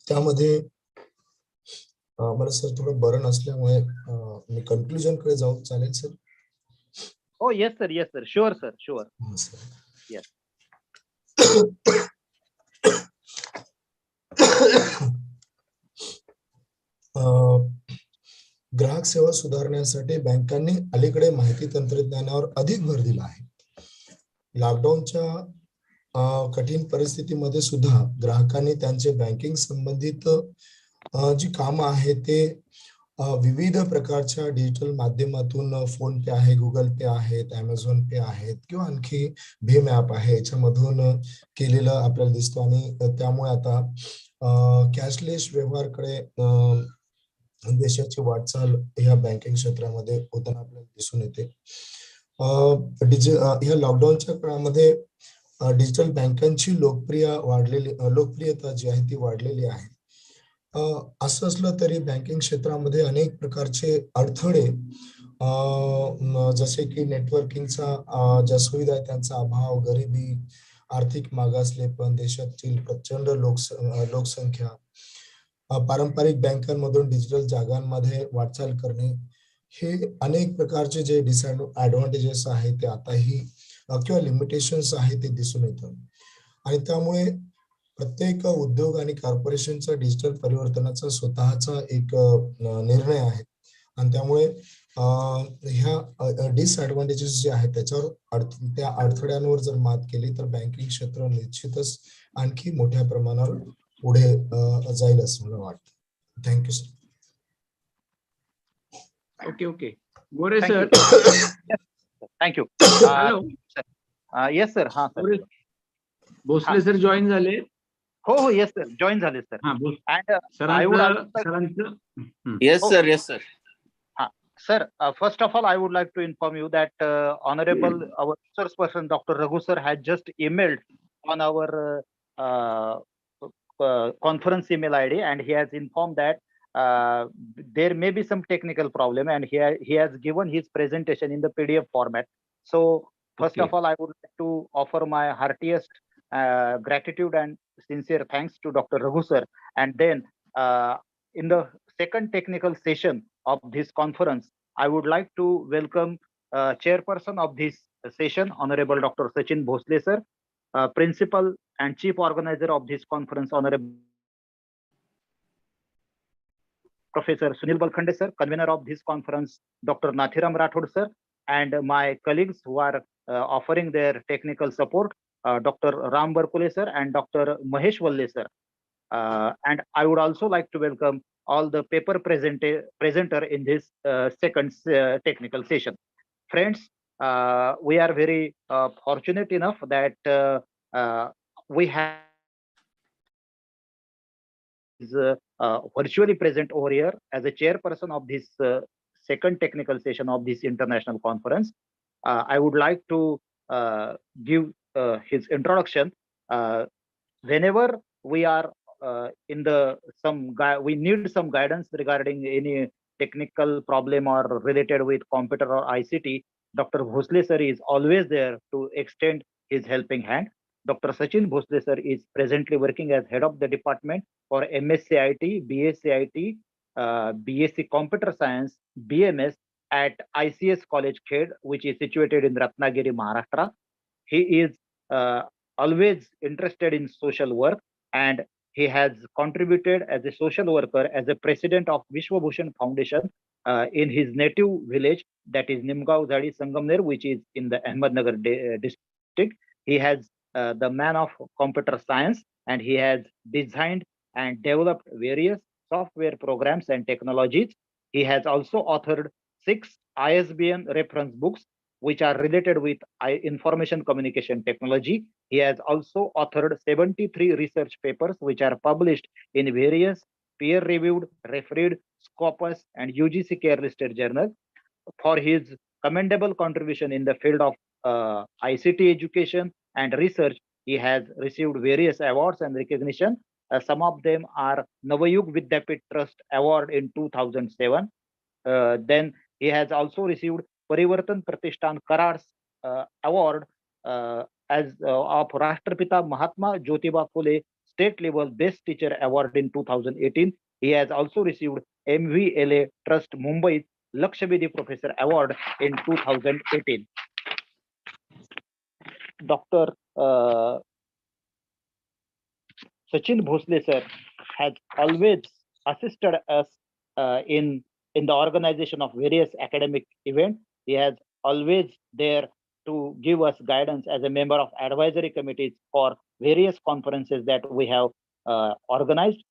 [SPEAKER 4] त्यामध्ये मला सर थोडं बरं नसल्यामुळे मी कन्क्लुजन कडे जाऊ, चालेल sir?
[SPEAKER 1] Oh, yes, sir. Yes, sir. Sure, sir. Sure. Yes.
[SPEAKER 4] ग्राहक सेवा सुधारण्यासाठी बँकांनी अलीकडे माहिती तंत्रज्ञानावर अधिक भर दिला आहे. लॉकडाऊनच्या कठीण परिस्थितीमध्ये सुद्धा ग्राहकांनी त्यांचे बँकिंग संबंधित जी कामं आहेत ते विविध प्रकारच्या डिजिटल माध्यमातून, फोन पे आहे, गुगल पे आहेत, अमेझॉन पे आहेत किंवा आणखी भीम ऍप आहे, याच्यामधून केलेलं आपल्याला दिसतो. आणि त्यामुळे आता कॅशलेस व्यवहारकडे देशाची वाटचाल ह्या बँकिंग क्षेत्रामध्ये होताना आपल्याला दिसून येते. ह्या लॉकडाऊनच्या काळामध्ये डिजिटल बँकांची लोकप्रियता जी आहे ती वाढलेली आहे. असं असलं तरी बँकिंग क्षेत्रामध्ये अनेक प्रकारचे अडथळे, जसे की नेटवर्किंगचा ज्या सुविधा आहेत त्यांचा अभाव, गरिबी, आर्थिक मागासलेपण, देशातील प्रचंड लोकसंख्या, पारंपरिक बँकांमधून डिजिटल जागांमध्ये वाटचाल करणे, हे अनेक प्रकारचे जे डिसएडव्हान्टेजेस आहेत ते आताही किंवा लिमिटेशन्स आहेत ते दिसून येतात. आणि त्यामुळे प्रत्येक उद्योग आणि कॉर्पोरेशनचा डिजिटल परिवर्तनाचा स्वतःचा एक निर्णय आहे. आणि त्यामुळे ह्या डिसएडव्हान्टेजेस जे आहेत त्याच्यावर त्या अडथळ्यांवर जर मात केली तर बँकिंग क्षेत्र निश्चितच आणखी मोठ्या प्रमाणावर पुढे जाईल असं मला वाटतं. Thank you sir.
[SPEAKER 6] Okay. Gore
[SPEAKER 1] Thank
[SPEAKER 6] sir.
[SPEAKER 1] you. Thank you.
[SPEAKER 6] Hello.
[SPEAKER 1] Yes, sir. हा सर.
[SPEAKER 6] भोसले सर जॉईन झाले.
[SPEAKER 1] हो, येस सर, जॉईन झाले sir. And I would also
[SPEAKER 2] Yes, sir. Yes, sir.
[SPEAKER 1] Sir, first of all, I would like to inform you that Honorable our resource person, Dr. Raghu sir, had just emailed on our conference email ID, and he has informed that there may be some technical problem, and he has given his presentation in the PDF format. So, first of all, I would like to offer my heartiest gratitude and sincere thanks to Dr. Raghu sir. And then in the second technical session of this conference, I would like to welcome chairperson of this session, Honorable Dr. Sachin Bhosle sir, principal and chief organizer of this conference, Honorable Professor Sunil Balkhande sir, convener of this conference, Dr. Nathiram Rathod sir, and my colleagues who are offering their technical support, Dr. Ram Barkule sir and Dr. Mahesh Valle sir. And I would also like to welcome all the paper presenter in this second technical session. Friends, we are very fortunate enough that we have is virtually present over here as a chairperson of this second technical session of this international conference. I would like to give his introduction. Whenever we are in the we need some guidance regarding any technical problem or related with computer or ICT, Dr. Bhosle sir is always there to extend his helping hand. Dr. Sachin Bhosle sir is presently working as head of the department for MSc IT, BSc IT, BSc Computer Science, BMS at ICS College Khed, which is situated in Ratnagiri, Maharashtra. He is always interested in social work, and he has contributed as a social worker as a president of Vishwa Bhushan Foundation in his native village, that is Nimgaon Zadi Sangamner, which is in the Ahmednagar district. He has the man of computer science, and he has designed and developed various software programs and technologies. He has also authored 6 ISBN reference books which are related with information communication technology. He has also authored 73 research papers which are published in various peer-reviewed, refereed, Scopus, and UGC care-listed journals. For his commendable contribution in the field of ICT education and research, he has received various awards and recognition. Some of them are Navayug Vidyapit Trust Award in 2007. Then he has also received Parivartan Pratishthan Karars Award as of Rashtrapita Mahatma Jyotiba Phule State Level Best Teacher Award in 2018. He has also received MVLA Trust Mumbai Lakshavedi Professor Award in 2018. Dr. Sachin Bhosle sir has always assisted us in the organization of various academic events. He has always there to give us guidance as a member of advisory committees for various conferences that we have organized.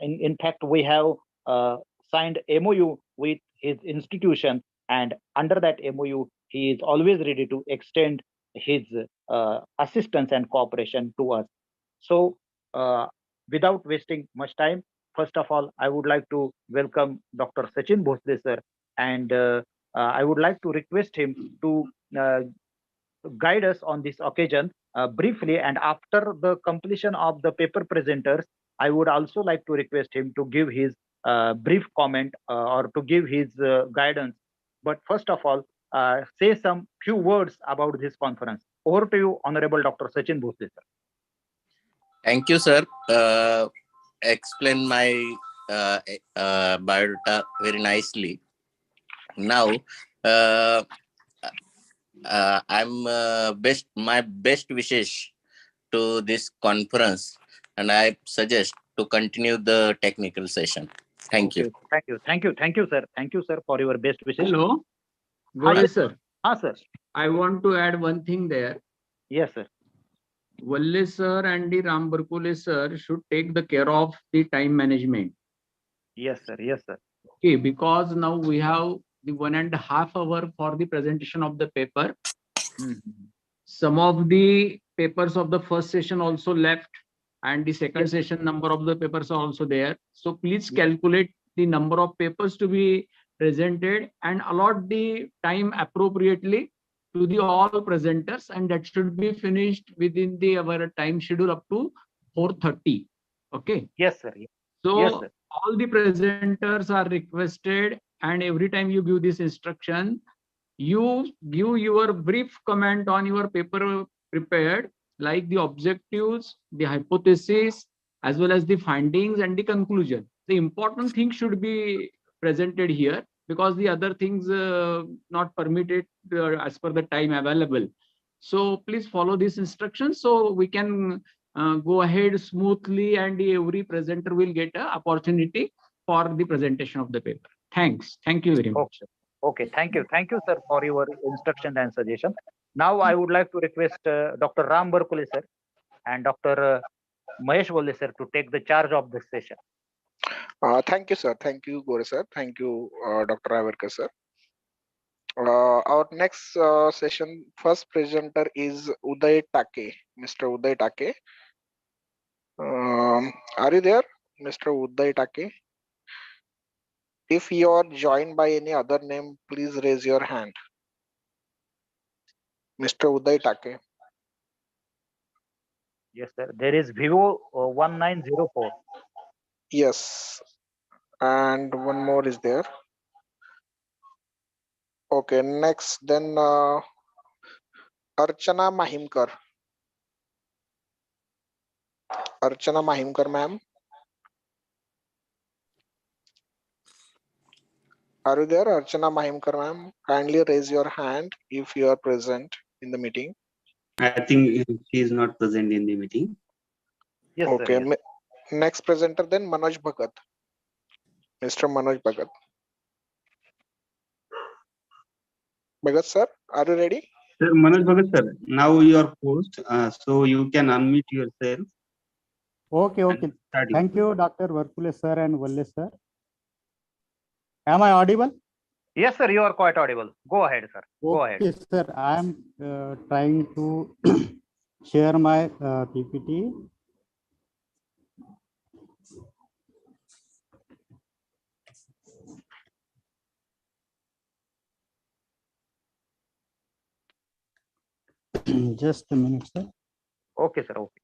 [SPEAKER 1] In fact, we have signed MOU with his institution, and under that MOU, he is always ready to extend his assistance and cooperation to us. So, without wasting much time, first of all, I would like to welcome Dr. Sachin Bhosle sir, and I would like to request him to guide us on this occasion briefly. And after the completion of the paper presenters, I would also like to request him to give his brief comment or to give his guidance. But first of all, say some few words about this conference. Over to you, Honorable Dr. Sachin Bhosle sir.
[SPEAKER 2] Thank you, sir. Explain my biodata very nicely. Now, I'm my best wishes to this conference, and I suggest to continue the technical session. Thank you.
[SPEAKER 1] Thank you, sir. Thank you, sir, for your best wishes.
[SPEAKER 14] Hello,
[SPEAKER 1] Hi,
[SPEAKER 14] Gore sir.
[SPEAKER 1] sir.
[SPEAKER 14] I want to add one thing there.
[SPEAKER 1] Yes, sir.
[SPEAKER 14] Valle sir and the Ram Barkule sir should take the care of the time management.
[SPEAKER 1] Yes, sir. Yes, sir.
[SPEAKER 14] Okay, because now we have the 1.5 hours for the presentation of the paper. Some of the papers of the first session also left, and the second session number of the papers are also there. So please calculate the number of papers to be presented and allot the time appropriately to the all presenters, and that should be finished within the our time schedule up to 4:30. Okay.
[SPEAKER 1] Yes, sir.
[SPEAKER 14] So
[SPEAKER 1] Yes, sir.
[SPEAKER 14] all the presenters are requested, and every time you give this instruction, you give your brief comment on your paper prepared, like the objectives, the hypothesis, as well as the findings and the conclusion. The important thing should be presented here, because the other things not permitted as per the time available. So please follow this instruction so we can go ahead smoothly, and every presenter will get an opportunity for the presentation of the paper. Thanks. Thank you very much.
[SPEAKER 1] Okay, thank you, sir, for your instruction and suggestion. Now I would like to request Dr. Ram Barkule sir and Dr. Mahesh Valle sir to take the charge of this session.
[SPEAKER 13] Thank you, sir. Thank you, Gore sir. Thank you, Dr. Raverkar sir. Our next session first presenter is Uday Take, Mr. Uday Take. Are you there, Mr. Uday Take? If you are joined by any other name, please raise your hand. Mr. Uday Take.
[SPEAKER 1] Yes, sir. There is Vivo 1904.
[SPEAKER 13] Yes, and one more is there. Okay, next then Archana Mahimkar. Archana Mahimkar, ma'am. Are you there, Archana Mahimkar, ma'am? Kindly raise your hand if you are present in the meeting.
[SPEAKER 16] I think she is not present in the meeting.
[SPEAKER 1] Yes,
[SPEAKER 13] okay.
[SPEAKER 1] sir. Yes.
[SPEAKER 13] Next presenter then Manoj Bhagat. Mr. Manoj Bhagat. Bhagat sir, are you ready?
[SPEAKER 16] Sir, Manoj Bhagat sir, now you are host, so you can unmute yourself.
[SPEAKER 10] Okay. Thank you, Dr. Barkule sir and Valle sir. Am I audible?
[SPEAKER 1] Yes, sir. You are quite audible. Go ahead, sir. Go ahead.
[SPEAKER 10] Okay, sir. I am trying to share my PPT. Just a minute, sir.
[SPEAKER 1] Okay, sir. Okay.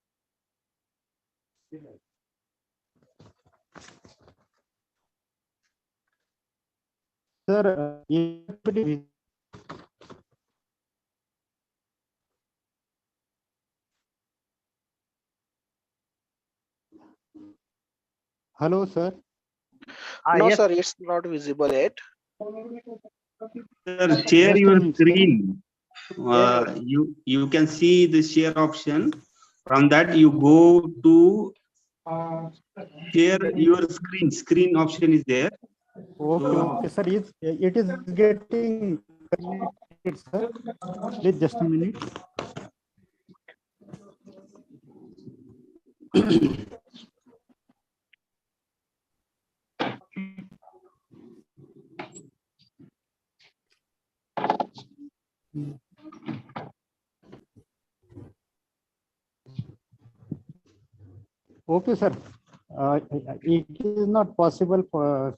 [SPEAKER 10] Sir, hello, sir.
[SPEAKER 13] No,
[SPEAKER 1] Yes.
[SPEAKER 13] sir, it's not visible yet.
[SPEAKER 16] Sir, share
[SPEAKER 10] Just a
[SPEAKER 16] your
[SPEAKER 10] minute,
[SPEAKER 16] screen. You can see the share option. From that, you go to share your screen. Screen option is there.
[SPEAKER 10] Okay,
[SPEAKER 16] So,
[SPEAKER 10] okay, sir. It is getting connected, sir. Please just a minute. Okay, sir. It is not possible for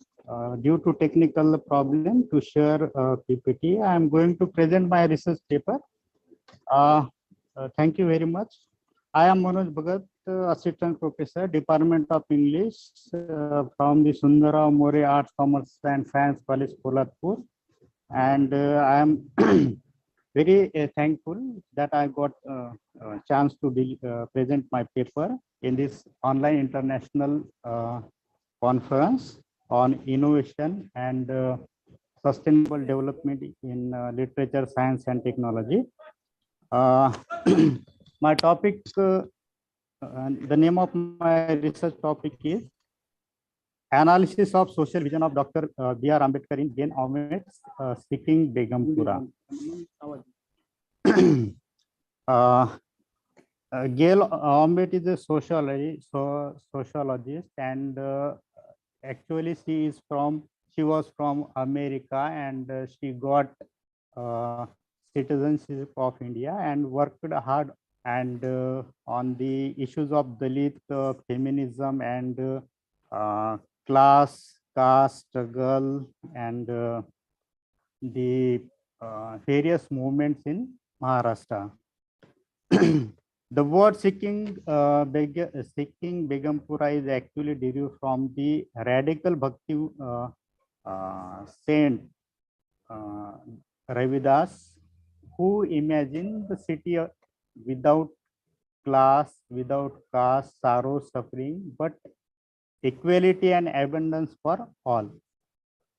[SPEAKER 10] due to technical problem to share PPT. I am going to present my research paper. Thank you very much. I am Manoj Bhagat, Assistant Professor, Department of English from the Sundarrao More Arts, Commerce and Science College, Kolatpur. And I am very thankful that I got a chance to present my paper in this online international conference on innovation and sustainable development in literature, science and technology. My topic, the name of my research topic is Analysis of Social Vision of Dr. B.R. Ambedkar in Jane Austen's Seeking Begumpura. Gail Austen is a sociologist, and actually she was from America, and she got citizenship of India and worked hard and on the issues of Dalit feminism and class, caste struggle, and the various movements in Maharashtra. The word seeking Begumpura is actually derived from the radical bhakti saint Ravidas, who imagined the city without class, without caste, sorrow, suffering, but equality and abundance for all.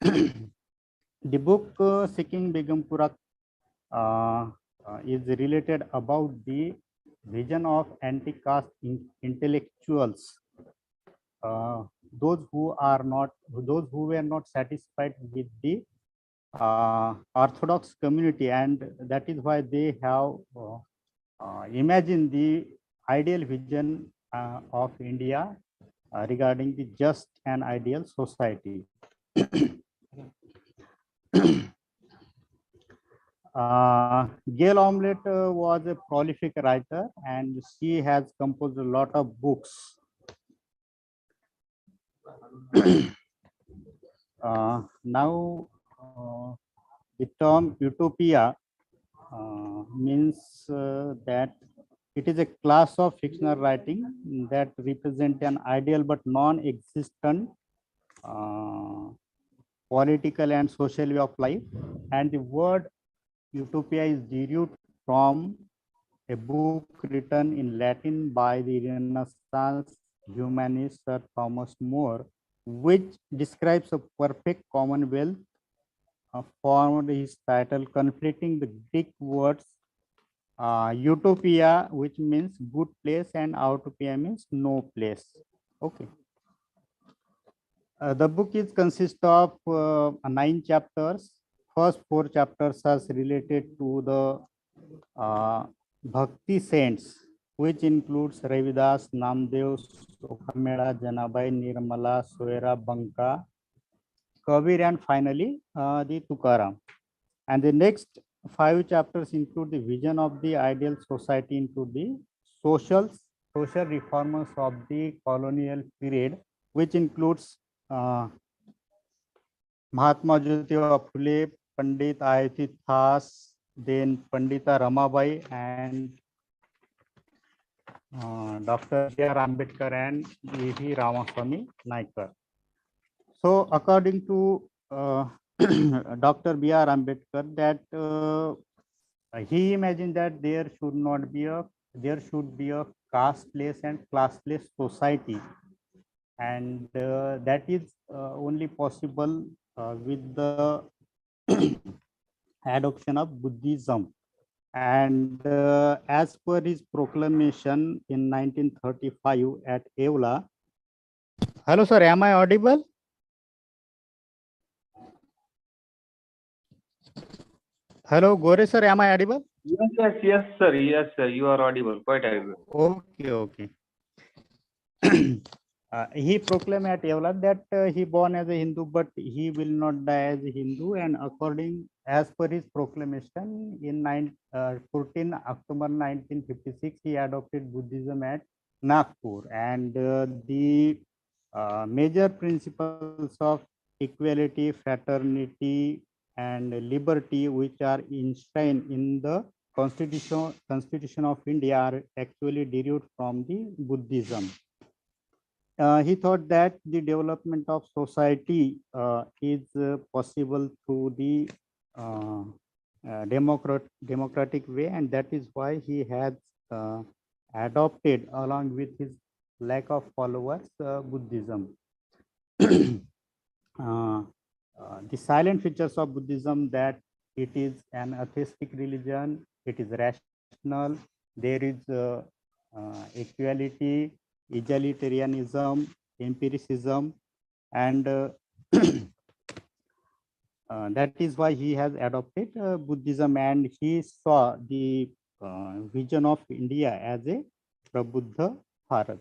[SPEAKER 10] The book Seeking Begumpura is related about the vision of anti-caste intellectuals, those who were not satisfied with the orthodox community, and that is why they have imagined the ideal vision of India regarding the just and ideal society. Gail Omelette was a prolific writer, and she has composed a lot of books. Now, the term utopia means that it is a class of fictional writing that represent an ideal but non-existent political and social way of life, and the word utopia is derived from a book written in Latin by the Renaissance humanist Sir Thomas More, which describes a perfect commonwealth, formed his title conflicting the Greek words utopia, which means good place, and utopia means no place. Okay. The book is consist of 9 chapters. First 4 chapters are related to the Bhakti saints, which includes Ravidas, Namdev, Sukhamela, Janabai, Nirmala, Soera, Banka, Kabir, and finally the Tukaram. And the next 5 chapters include the vision of the ideal society into the social reformers of the colonial period, which includes Mahatma Jyotirao Phule, Pandit Ayati Thas, then Pandita Ramabai, and Dr. B.R. Ambedkar and E.V. Ramaswamy Naikar. So according to Dr. B.R. Ambedkar, that he imagined that there should be a casteless and classless society, and that is only possible with the adoption of Buddhism. And as per his proclamation in 1935 at Evla. Hello, sir. Am I audible? Hello, Gore, sir. Am I audible?
[SPEAKER 18] Yes, sir. Yes, sir. You are audible. Quite audible.
[SPEAKER 10] Okay. He proclaimed at Evla that he born as a Hindu, but he will not die as a Hindu. And as per his proclamation in 14 October 1956, he adopted Buddhism at Nagpur. And the major principles of equality, fraternity, and liberty, which are enshrined in the Constitution of India, are actually derived from the Buddhism. He thought that the development of society is possible through the democratic way, and that is why he has adopted, along with his lack of followers, Buddhism. The silent features of Buddhism, that it is an atheistic religion, it is rational, there is equality, egalitarianism, empiricism, and that is why he has adopted Buddhism, and he saw the vision of India as a Prabuddha Bharat.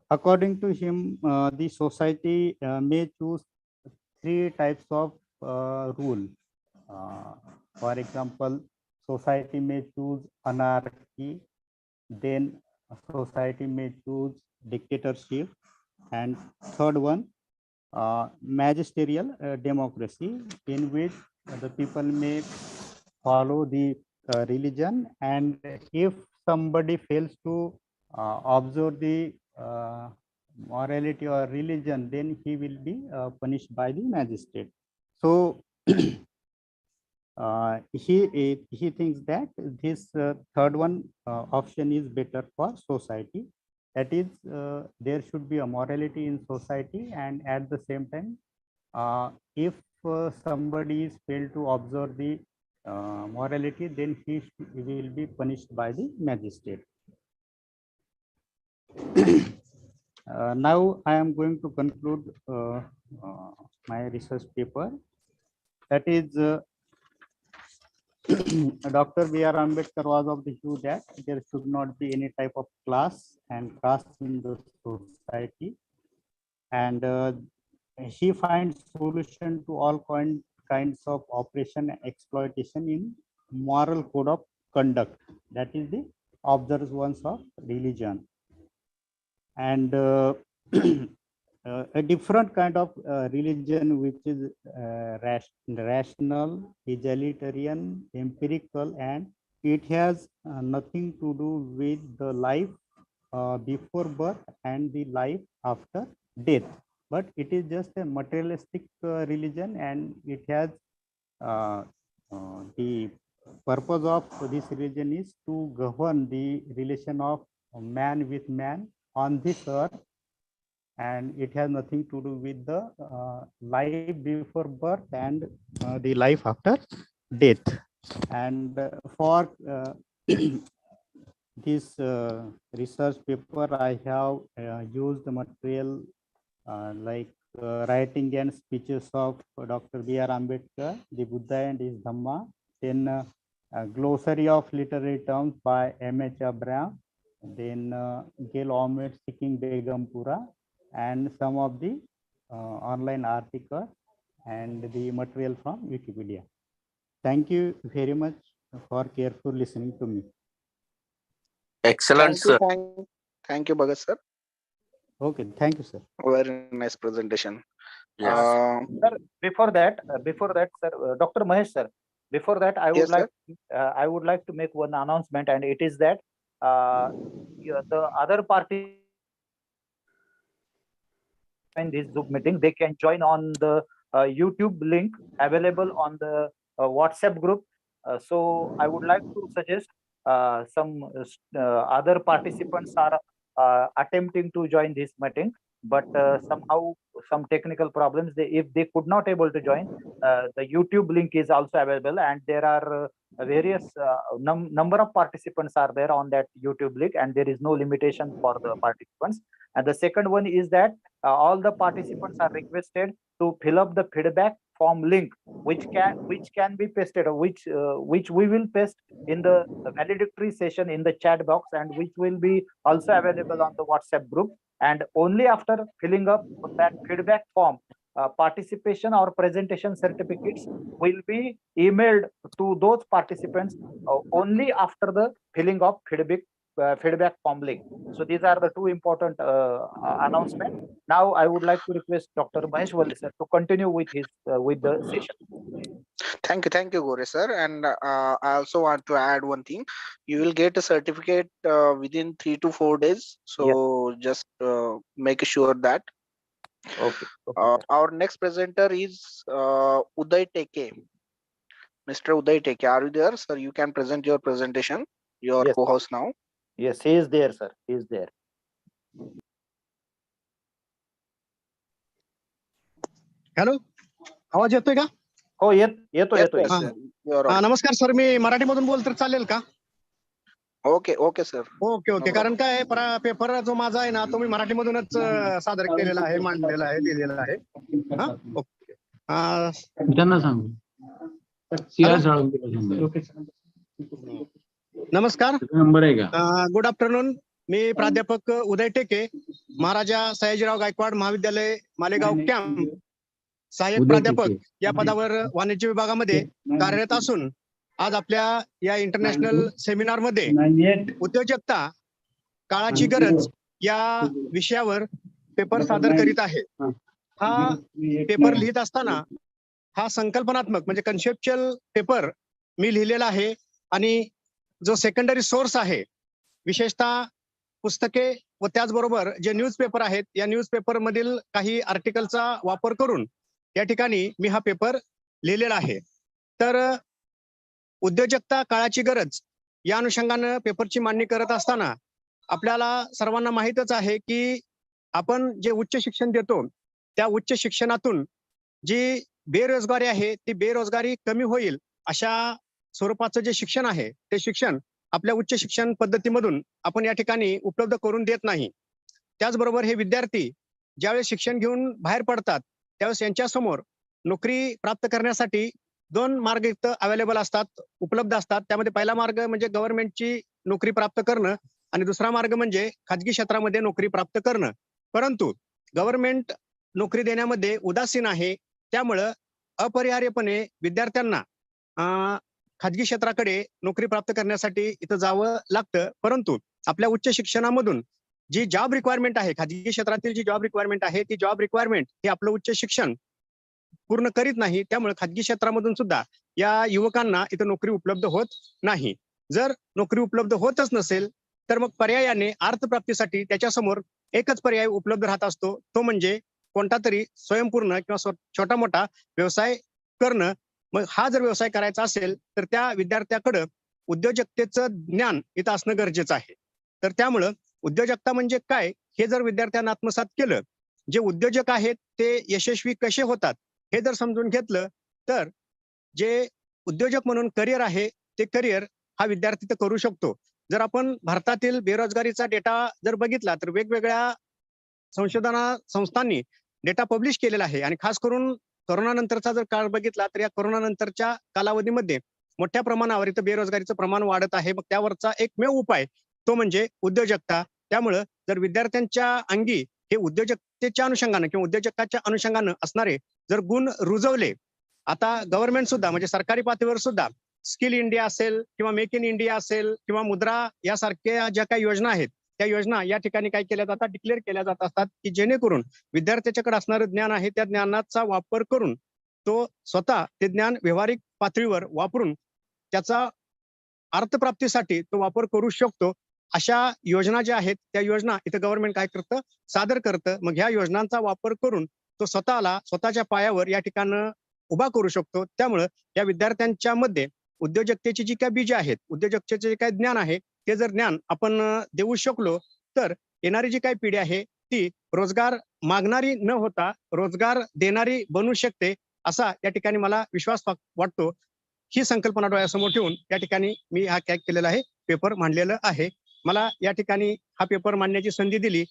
[SPEAKER 10] According to him, the society may choose 3 types of rule. For example, society may choose anarchy, then society may choose dictatorship, and third one, magisterial democracy, in which the people may follow the religion, and if somebody fails to observe the morality or religion, then he will be punished by the magistrate. So he thinks that this third one option is better for society. That is, there should be a morality in society, and at the same time, if somebody is failed to observe the morality, then he will be punished by the magistrate. Now I am going to conclude my research paper. That is, Dr. B.R. Ambedkar was of the view that there should not be any type of class and caste in the society, and he finds solution to all kinds of oppression and exploitation in moral code of conduct, that is the observance of religion. And a different kind of religion, which is rational, egalitarian, empirical, and it has nothing to do with the life before birth and the life after death, but it is just a materialistic religion, and it has the purpose of this religion is to govern the relation of man with man on this earth, and it has nothing to do with the life before birth and the life after death. And for this research paper, I have used the material like writing and speeches of Dr. B.R. Ambedkar, the Buddha and his Dhamma, then a glossary of literary terms by M.H. Abraham, then Gail Ahmed Seeking Begumpura, and some of the online articles and the material from Wikipedia. Thank you very much for careful listening to me.
[SPEAKER 2] Excellent, sir.
[SPEAKER 13] Thank you, Bhagat sir.
[SPEAKER 10] Okay, thank you, sir.
[SPEAKER 13] Very nice presentation.
[SPEAKER 2] Yes.
[SPEAKER 1] Sir, before that, sir, Dr. Mahesh, sir, before that, I would like to make one announcement, and it is that the other party in this Zoom meeting, they can join on the YouTube link available on the WhatsApp group. So I would like to suggest some other participants are attempting to join this meeting, but somehow some technical problems. If they could not able to join, the YouTube link is also available, and there are various number of participants are there on that YouTube link, and there is no limitation for the participants. And the second one is that all the participants are requested to fill up the feedback form link, which can be pasted, or which we will paste in the valedictory session in the chat box, and which will be also available on the WhatsApp group. And only after filling up that feedback form, participation or presentation certificates will be emailed to those participants only after the filling of feedback form link. So these are the two important announcements. Now I would like to request Dr. Mahesh Walli sir to continue with the session.
[SPEAKER 13] Thank you, Gore sir. And I also want to add one thing. You will get a certificate within 3 to 4 days. So just make sure that.
[SPEAKER 1] Okay.
[SPEAKER 13] Our next presenter is Uday Teke. Mr. Uday Teke, are you there, sir? You can present your presentation. Your
[SPEAKER 1] Yes.
[SPEAKER 13] co-host now.
[SPEAKER 1] Yes, he is there, sir. He is there.
[SPEAKER 11] Hello, आवाज येतोय का?
[SPEAKER 1] हो, येतोय.
[SPEAKER 11] नमस्कार sir, मी मराठीमधून बोलतो तर चालेल का?
[SPEAKER 13] Okay sir.
[SPEAKER 11] ओके. कारण काय पेपर जो माझा आहे ना, तो मी मराठीमधूनच सादर केलेला आहे, मांडलेला आहे, लिहिलेला आहे. ओके.
[SPEAKER 14] त्यांना सांगू.
[SPEAKER 11] नमस्कार.
[SPEAKER 14] नंबर आहे का?
[SPEAKER 11] Good afternoon. मी प्राध्यापक उदय टेके, महाराजा सयाजीराव गायकवाड महाविद्यालय मालेगाव कॅम्प, सहाय्यक प्राध्यापक या पदावर वाणिज्य विभागामध्ये कार्यरत असून आज आपल्या या इंटरनॅशनल सेमिनार मध्ये उद्योजकता काळाची गरज या विषयावर पेपर सादर करीत आहे. हा पेपर लिहित असताना हा संकल्पनात्मक म्हणजे कन्सेप्च्युअल पेपर मी लिहिलेला आहे, आणि जो सेकंडरी सोर्स आहे, विशेषतः पुस्तके व त्याचबरोबर जे न्यूजपेपर आहेत, या न्यूजपेपर मधील काही आर्टिकलचा वापर करून या ठिकाणी मी हा पेपर लिहिलेला आहे. तर उद्योजकता काळाची गरज या अनुषंगानं पेपरची मांडणी करत असताना आपल्याला सर्वांना माहीतच आहे की आपण जे उच्च शिक्षण देतो, त्या उच्च शिक्षणातून जी बेरोजगारी आहे, ती बेरोजगारी कमी होईल अशा स्वरूपाचं जे शिक्षण आहे, ते शिक्षण आपल्या उच्च शिक्षण पद्धतीमधून आपण या ठिकाणी उपलब्ध करून देत नाही. त्याचबरोबर हे विद्यार्थी ज्यावेळेस शिक्षण घेऊन बाहेर पडतात, त्यावेळेस यांच्यासमोर नोकरी प्राप्त करण्यासाठी 2 मार्ग इथं अवेलेबल असतात, उपलब्ध असतात. त्यामध्ये पहिला मार्ग म्हणजे गव्हर्नमेंटची नोकरी प्राप्त करणं, आणि दुसरा मार्ग म्हणजे खाजगी क्षेत्रामध्ये नोकरी प्राप्त करणं. परंतु गव्हर्नमेंट नोकरी देण्यामध्ये उदासीन आहे, त्यामुळं अपरिहार्यपणे विद्यार्थ्यांना खाजगी क्षेत्राकडे नोकरी प्राप्त करण्यासाठी इथं जावं लागतं. परंतु आपल्या उच्च शिक्षणामधून जी जॉब रिक्वायरमेंट आहे, खाजगी क्षेत्रातील जी जॉब रिक्वायरमेंट आहे, ती जॉब रिक्वायरमेंट हे आपलं उच्च शिक्षण पूर्ण करीत नाही. त्यामुळे खाजगी क्षेत्रामधून सुद्धा या युवकांना इथं नोकरी उपलब्ध होत नाही. जर नोकरी उपलब्ध होतच नसेल तर मग पर्यायाने अर्थप्राप्तीसाठी त्याच्यासमोर एकच पर्याय उपलब्ध राहत असतो, तो म्हणजे कोणता तरी स्वयंपूर्ण किंवा छोटा मोठा व्यवसाय करणं. मग हा जर व्यवसाय करायचा असेल तर त्या विद्यार्थ्याकडं उद्योजकतेचं ज्ञान इथं असणं गरजेचं आहे. तर त्यामुळं उद्योजकता म्हणजे काय हे जर विद्यार्थ्यांना आत्मसात केलं, जे उद्योजक आहेत ते यशस्वी कसे होतात हे जर समजून घेतलं, तर जे उद्योजक म्हणून करिअर आहे, ते करिअर हा विद्यार्थी तर करू शकतो. जर आपण भारतातील बेरोजगारीचा डेटा जर बघितला तर वेगवेगळ्या संस्थांनी डेटा पब्लिश केलेला आहे, आणि खास करून कोरोना नंतरचा जर काळ बघितला तर या कोरोना नंतरच्या कालावधीमध्ये मोठ्या प्रमाणावर इथं बेरोजगारीचं प्रमाण वाढत आहे. मग त्यावरचा एकमेव उपाय तो म्हणजे उद्योजकता. त्यामुळं जर विद्यार्थ्यांच्या अंगी हे उद्योजकतेच्या अनुषंगानं किंवा उद्योजकाच्या अनुषंगानं असणारे जर गुण रुजवले, आता गव्हर्नमेंट सुद्धा म्हणजे सरकारी पातळीवर सुद्धा स्किल इंडिया असेल किंवा मेक इन इंडिया असेल किंवा मुद्रा यासारख्या ज्या काही योजना आहेत, त्या योजना या ठिकाणी काय केल्या जातात, डिक्लेअर केल्या जात असतात, की जेणेकरून विद्यार्थ्याच्याकडे असणारं ज्ञान आहे त्या ज्ञानाचा वापर करून तो स्वतः ते ज्ञान व्यावहारिक पातळीवर वापरून त्याचा अर्थप्राप्तीसाठी तो वापर करू शकतो. अशा योजना ज्या आहेत त्या योजना इथं गव्हर्नमेंट काय करतं, सादर करतं. मग ह्या योजनांचा वापर करून तो स्वतःच्या पायावर या ठिकाणी उभा करू शकतो. त्यामुळं या विद्यार्थ्यांच्या मध्ये उद्योजकतेची जी काही बीज आहेत, उद्योजकतेचे जे काही ज्ञान आहे, ते जर ज्ञान आपण देऊ शकलो तर येणारी जी काही पिढी आहे ती रोजगार मागणारी न होता रोजगार देणारी बनू शकते, असा या ठिकाणी मला विश्वास वाटतो. ही संकल्पना डोळ्यासमोर ठेवून या ठिकाणी मी हा कॅक केलेला आहे, पेपर मांडलेला आहे. मला या ठिकाणी हा पेपर मांडण्याची संधी दिली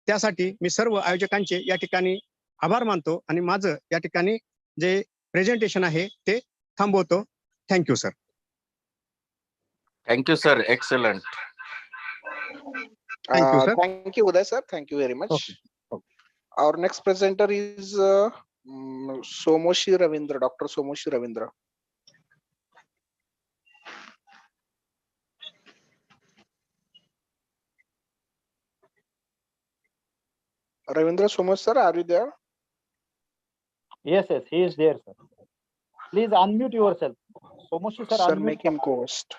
[SPEAKER 11] त्यासाठी मी सर्व आयोजकांचे या ठिकाणी आभार मानतो आणि माझं या ठिकाणी जे प्रेझेंटेशन आहे ते थांबवतो. Thank you sir.
[SPEAKER 2] Thank you, sir. Excellent.
[SPEAKER 11] Thank you, sir.
[SPEAKER 13] Thank you, Uday sir. Thank you very much. Our next presenter is Somoshi Ravindra, Dr. Somoshi Ravindra. Ravindra Somoshi sir, are you there?
[SPEAKER 1] Yes, he is there, sir. Please unmute yourself. Somoshi sir,
[SPEAKER 13] Sir,
[SPEAKER 1] unmute.
[SPEAKER 13] make him co-host.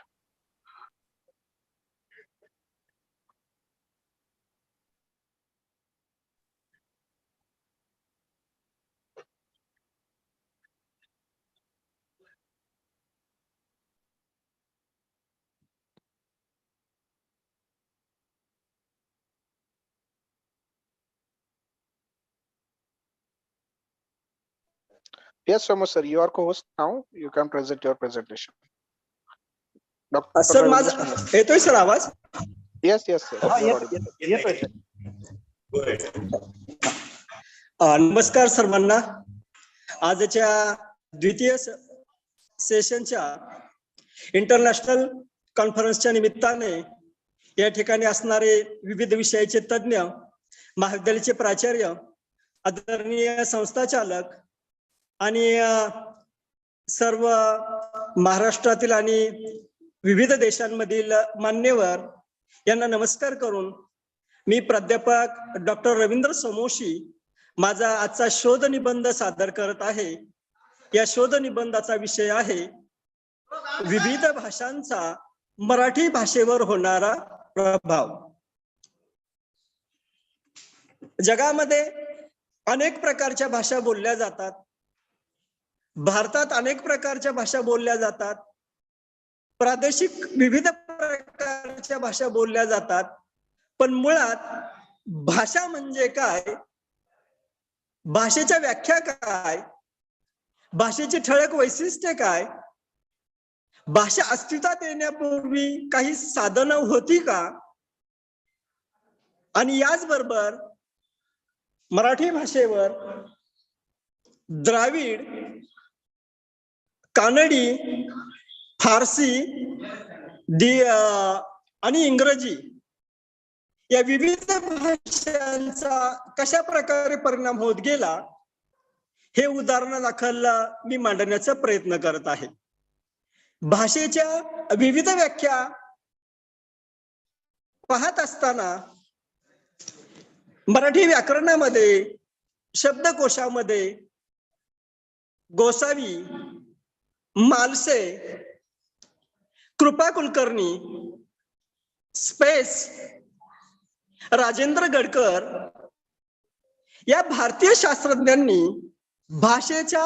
[SPEAKER 13] Yes, Somoshi sir, you are co-host now. You can present your presentation. Dr.
[SPEAKER 12] Sir
[SPEAKER 13] Ravindra
[SPEAKER 12] माझा
[SPEAKER 13] Somoshi.
[SPEAKER 12] येतोय sir आवाज?
[SPEAKER 13] Yes, yes, sir. You are audible.
[SPEAKER 12] नमस्कार सर्वांना. आजच्या द्वितीय सेशनच्या international कॉन्फरन्सच्या निमित्ताने या ठिकाणी असणारे विविध विषयाचे तज्ञ, महाविद्यालयाचे प्राचार्य, आदरणीय संस्थाचालक आणि सर्व महाराष्ट्रातील आणि विविध देशांमधील मान्यवर यांना नमस्कार करून मी प्राध्यापक डॉक्टर रवींद्र सोमोशी माझा आजचा शोध निबंध सादर करत आहे. या शोध निबंधाचा विषय आहे विविध भाषांचा मराठी भाषेवर होणारा प्रभाव. जगामध्ये अनेक प्रकारच्या भाषा बोलल्या जातात. भारतात अनेक प्रकारच्या भाषा बोलल्या जातात. प्रादेशिक विविध प्रकारच्या भाषा बोलल्या जातात. पण मुळात भाषा म्हणजे काय, भाषेच्या व्याख्या काय, भाषेची ठळक वैशिष्ट्ये काय, भाषा अस्तित्वात येण्यापूर्वी काही साधनं होती का, आणि याचबरोबर मराठी भाषेवर द्राविड, कानडी, फारसी आणि इंग्रजी या विविध भाषांचा कशा प्रकारे परिणाम होत गेला हे उदाहरणादाखल मी मांडण्याचा प्रयत्न करत आहे. भाषेच्या विविध व्याख्या पाहत असताना मराठी व्याकरणामध्ये, शब्दकोशामध्ये गोसावी, मालसे, कृपा कुलकर्णी, स्पेस, राजेंद्र गडकर या भारतीय शास्त्रज्ञांनी भाषेच्या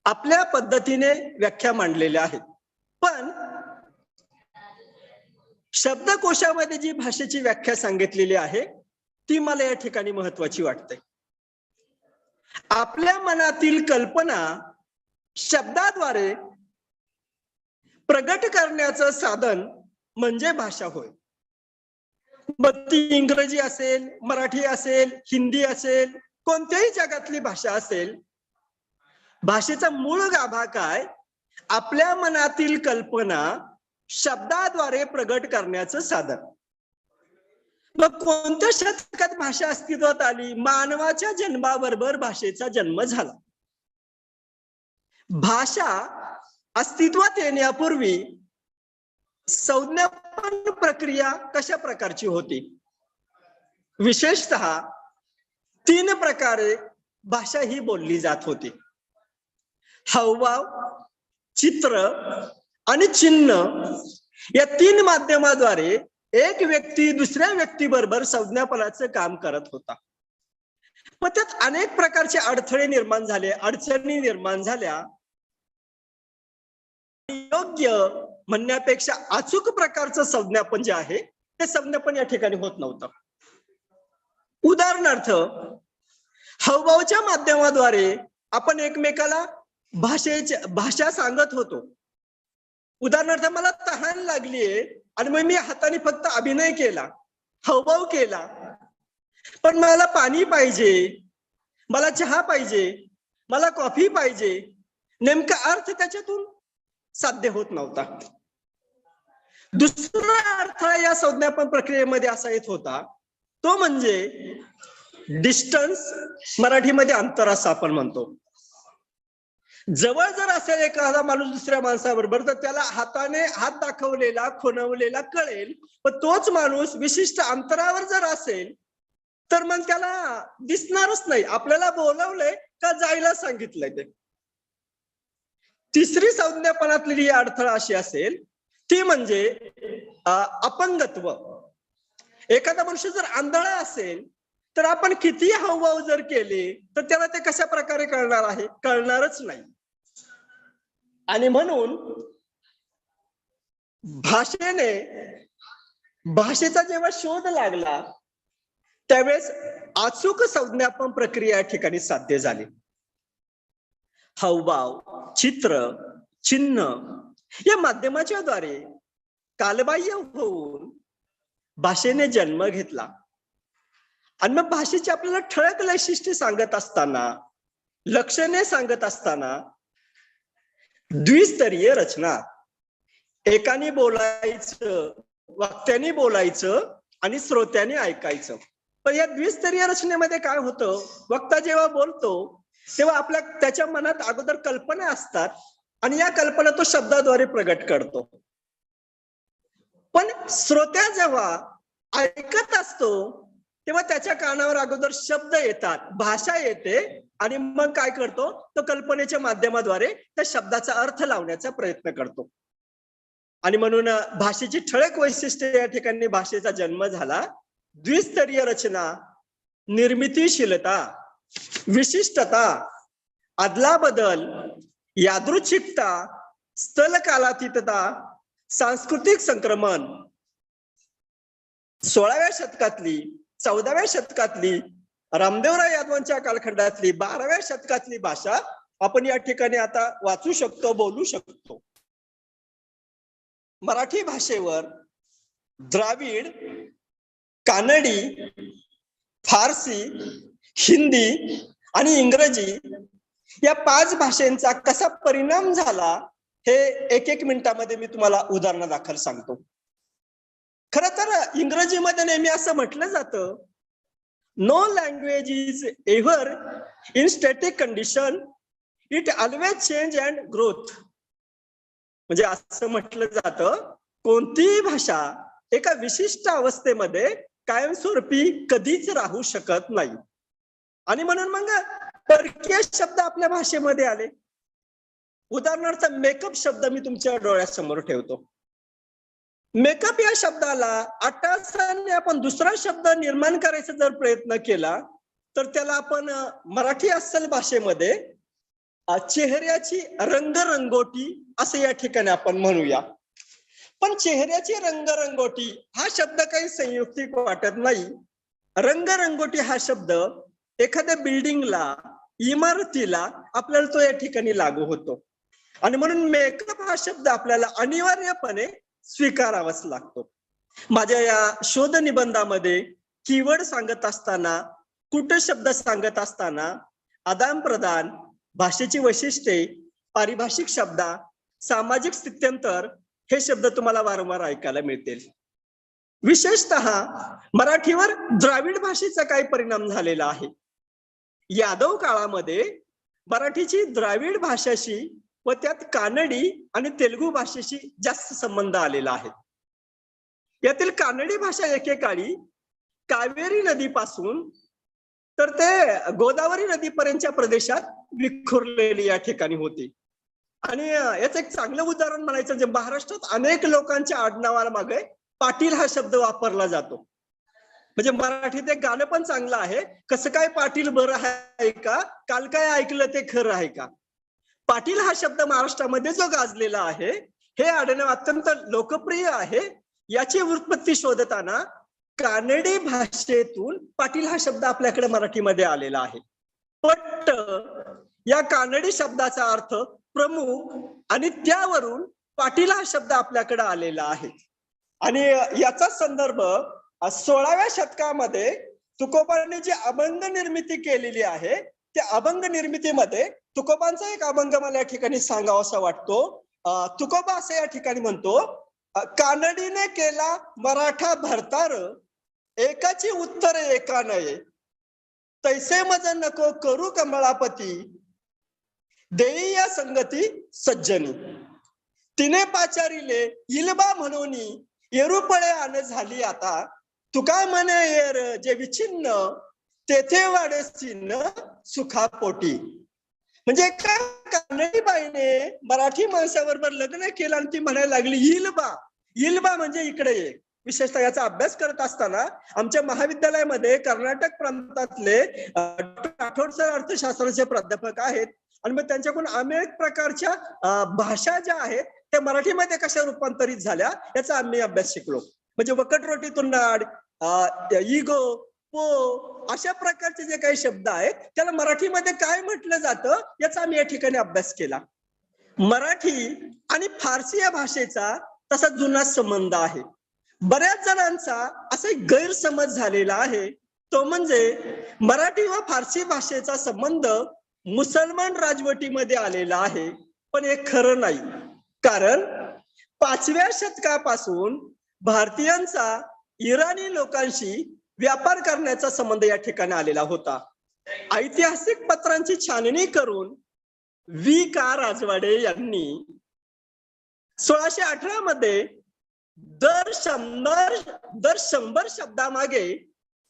[SPEAKER 12] आपल्या पद्धतीने व्याख्या मांडलेल्या आहेत. पण शब्दकोशामध्ये जी भाषेची व्याख्या सांगितलेली आहे ती मला या ठिकाणी महत्वाची वाटते. आपल्या मनातील कल्पना शब्दाद्वारे प्रगट करण्याचं साधन म्हणजे भाषा होय. मग ती इंग्रजी असेल, मराठी असेल, हिंदी असेल, कोणत्याही जगातली भाषा असेल, भाषेचा मूळ गाभा काय, आपल्या मनातील कल्पना शब्दाद्वारे प्रगट करण्याचं साधन. मग कोणत्या शतकात भाषा अस्तित्वात आली? मानवाच्या जन्माबरोबर भाषेचा जन्म झाला. भाषा अस्तित्वात येण्यापूर्वी संज्ञापन प्रक्रिया कशा प्रकारची होती? विशेषतः 3 प्रकारे भाषा ही बोलली जात होती. हावभाव, चित्र आणि चिन्ह या 3 माध्यमाद्वारे एक व्यक्ती दुसऱ्या व्यक्तीबरोबर संज्ञापनाचं काम करत होता. मग त्यात अनेक प्रकारचे अडथळे निर्माण झाले, अडचणी निर्माण झाल्या. योग्य म्हणण्यापेक्षा अचूक प्रकारचं संज्ञापन जे आहे ते संज्ञापन या ठिकाणी होत नव्हतं. उदाहरणार्थ, हावभावाच्या माध्यमाद्वारे आपण एकमेकाला भाषा सांगत होतो. उदाहरणार्थ, मला तहान लागलीये आणि मग मी हाताने फक्त अभिनय केला, हावभाव केला, पण मला पाणी पाहिजे, मला चहा पाहिजे, मला कॉफी पाहिजे, नेमका अर्थ त्याच्यातून साध्य होत नव्हता. दुसरा अडथळा या संज्ञापन प्रक्रियेमध्ये असा येत होता, तो म्हणजे डिस्टन्स, मराठीमध्ये अंतर असं आपण म्हणतो. जवळ जर असेल एखादा माणूस दुसऱ्या माणसाबरोबर तर त्याला हाताने हात दाखवलेला, खुणवलेला कळेल, पण तोच माणूस विशिष्ट अंतरावर जर असेल तर मग त्याला दिसणारच नाही. आपल्याला बोलवलंय का जायला सांगितलंय ते. तिसरी संज्ञापनातली अडथळा अशी असेल ती म्हणजे अपंगत्व. एखादा मनुष्य जर आंधळा असेल तर आपण किती हावभाव जर केले तर त्याला ते कशा प्रकारे कळणार आहे? कळणारच नाही. आणि म्हणून भाषेचा जेव्हा शोध लागला त्यावेळेस अचूक संज्ञापन प्रक्रिया या ठिकाणी साध्य झाली. हावभाव, चित्र, चिन्ह या माध्यमाच्या द्वारे कालबाह्य होऊन भाषेने जन्म घेतला. आणि मग भाषेची आपल्याला ठळक वैशिष्ट्ये सांगत असताना, लक्षणे सांगत असताना द्विस्तरीय रचना, एकाने बोलायचं, वक्त्याने बोलायचं आणि श्रोत्याने ऐकायचं. पण या द्विस्तरीय रचनेमध्ये काय होतं, वक्ता जेव्हा बोलतो तेव्हा त्याच्या मनात अगोदर कल्पना असतात आणि या कल्पना तो शब्दाद्वारे प्रगट करतो. पण श्रोत्या जेव्हा ऐकत असतो तेव्हा त्याच्या कानावर अगोदर शब्द येतात, भाषा येते आणि मग काय करतो, तो कल्पनेच्या माध्यमाद्वारे त्या शब्दाचा अर्थ लावण्याचा प्रयत्न करतो. आणि म्हणून भाषेची ठळक वैशिष्ट्ये या ठिकाणी भाषेचा जन्म झाला. द्विस्तरीय रचना, निर्मितीशीलता, विशिष्टता, अदलाबदल, यादृच्छिकता, स्थलकालातीतता, सांस्कृतिक संक्रमण. 16व्या शतकातली, 14व्या शतकातली, रामदेवराय यादवांच्या कालखंडातली, 12व्या शतकातली भाषा आपण या ठिकाणी आता वाचू शकतो, बोलू शकतो. मराठी भाषेवर द्राविड, कानडी, फारसी, हिंदी आणि इंग्रजी या 5 भाषांचा कसा परिणाम झाला हे एक मिनिटामध्ये मी तुम्हाला उदाहरणादाखल सांगतो. खर तर इंग्रजीमध्ये नेहमी असं म्हटलं जातं, no language is ever in static condition, it always change and growth. म्हणजे असं म्हटलं जातं, कोणतीही भाषा एका विशिष्ट अवस्थेमध्ये कायमस्वरूपी कधीच राहू शकत नाही. आणि म्हणून मग परकीय शब्द आपल्या भाषेमध्ये आले. उदाहरणार्थ, मेकअप शब्द मी तुमच्या डोळ्यासमोर ठेवतो. मेकअप या शब्दाला अट्टासाने आपण दुसरा शब्द निर्माण करायचा जर प्रयत्न केला तर त्याला आपण मराठी अस्सल भाषेमध्ये चेहऱ्याची रंगरंगोटी असं या ठिकाणी आपण म्हणूया. पण चेहऱ्याची रंगरंगोटी हा शब्द काही संयुक्तिक वाटत नाही. रंगरंगोटी हा शब्द एखाद्या बिल्डिंगला, इमारतीला आपल्याला तो या ठिकाणी लागू होतो. आणि म्हणून मेकअप हा शब्द आपल्याला अनिवार्यपणे स्वीकारावाच लागतो. माझ्या या शोध निबंधामध्ये कीवर्ड सांगत असताना, कुट शब्द सांगत असताना आदान प्रदान, भाषेची वैशिष्ट्ये, पारिभाषिक शब्द, सामाजिक स्थित्यंतर हे शब्द तुम्हाला वारंवार ऐकायला मिळतील. विशेषतः मराठीवर द्राविड भाषेचा काय परिणाम झालेला आहे. यादव काळामध्ये मराठीची द्राविड भाषेशी व त्यात कानडी आणि तेलुगू भाषेशी जास्त संबंध आलेला आहे. यातील कानडी भाषा एकेकाळी कावेरी नदीपासून तर ते गोदावरी नदीपर्यंतच्या प्रदेशात विखुरलेली या ठिकाणी होती. आणि याचं एक चांगलं उदाहरण म्हणायचं म्हणजे महाराष्ट्रात अनेक लोकांच्या आडनावाला मागे पाटील हा शब्द वापरला जातो. म्हणजे मराठीत एक गाणं पण चांगलं आहे, कसं काय पाटील बरं आहे का, काल काय ऐकलं ते खरं आहे का. पाटील हा शब्द महाराष्ट्रामध्ये जो गाजलेला आहे, हे आडनाव अत्यंत लोकप्रिय आहे. याची व्युत्पत्ती शोधताना कानडी भाषेतून पाटील हा शब्द आपल्याकडे मराठीमध्ये आलेला आहे. पट्ट या कानडी शब्दाचा अर्थ प्रमुख आणि त्यावरून पाटील हा शब्द आपल्याकडे आलेला आहे. आणि याचा संदर्भ 16व्या शतकामध्ये तुकोबांनी जी अभंग निर्मिती केलेली आहे, त्या अभंग निर्मितीमध्ये तुकोबांचा एक अभंग मला या ठिकाणी सांगावासा वाटतो. तुकोबा असं या ठिकाणी म्हणतो, कानडीने केला मराठा भरतार, एकाची उत्तर एका नये, तैसे मज नको करू कमळापती, देई या संगती सज्जनी, तिने पाचारिले इलबा म्हणून येरुपळे आण झाली आता, तुका म्हणे येर जे विच्छिन्न, तेथे वाडे चिन्ह सुखापोटी. म्हणजे एका कानडी बाईने मराठी माणसाबरोबर लग्न केलं आणि ती म्हणायला लागली इलबा. इलबा म्हणजे इकडे ये. विशेषतः याचा अभ्यास करत असताना आमच्या महाविद्यालयामध्ये कर्नाटक प्रांतातले राठोड सर अर्थशास्त्राचे प्राध्यापक आहेत, आणि मग त्यांच्याकडून अनेक प्रकारच्या भाषा ज्या आहेत त्या मराठीमध्ये कशा रूपांतरित झाल्या याचा आम्ही अभ्यास शिकलो. म्हणजे वकटरोटीतून नाड, इगो, पो अशा प्रकारचे जे काही शब्द आहेत त्याला मराठीमध्ये काय म्हटलं जातं याचा आम्ही या ठिकाणी अभ्यास केला. मराठी आणि फारसी या भाषेचा तसा जुना संबंध आहे. बऱ्याच जणांचा असा एक गैरसमज झालेला आहे, तो म्हणजे मराठी व फारसी भाषेचा संबंध मुसलमान राजवटीमध्ये आलेला आहे. पण हे खरं नाही, कारण 5व्या शतकापासून भारतीयांचा इराणी लोकांशी व्यापार करण्याचा संबंध या ठिकाणी आलेला होता. ऐतिहासिक पत्रांची छाननी करून V.K. राजवाडे यांनी 1618 मध्ये दर 100 शब्दामागे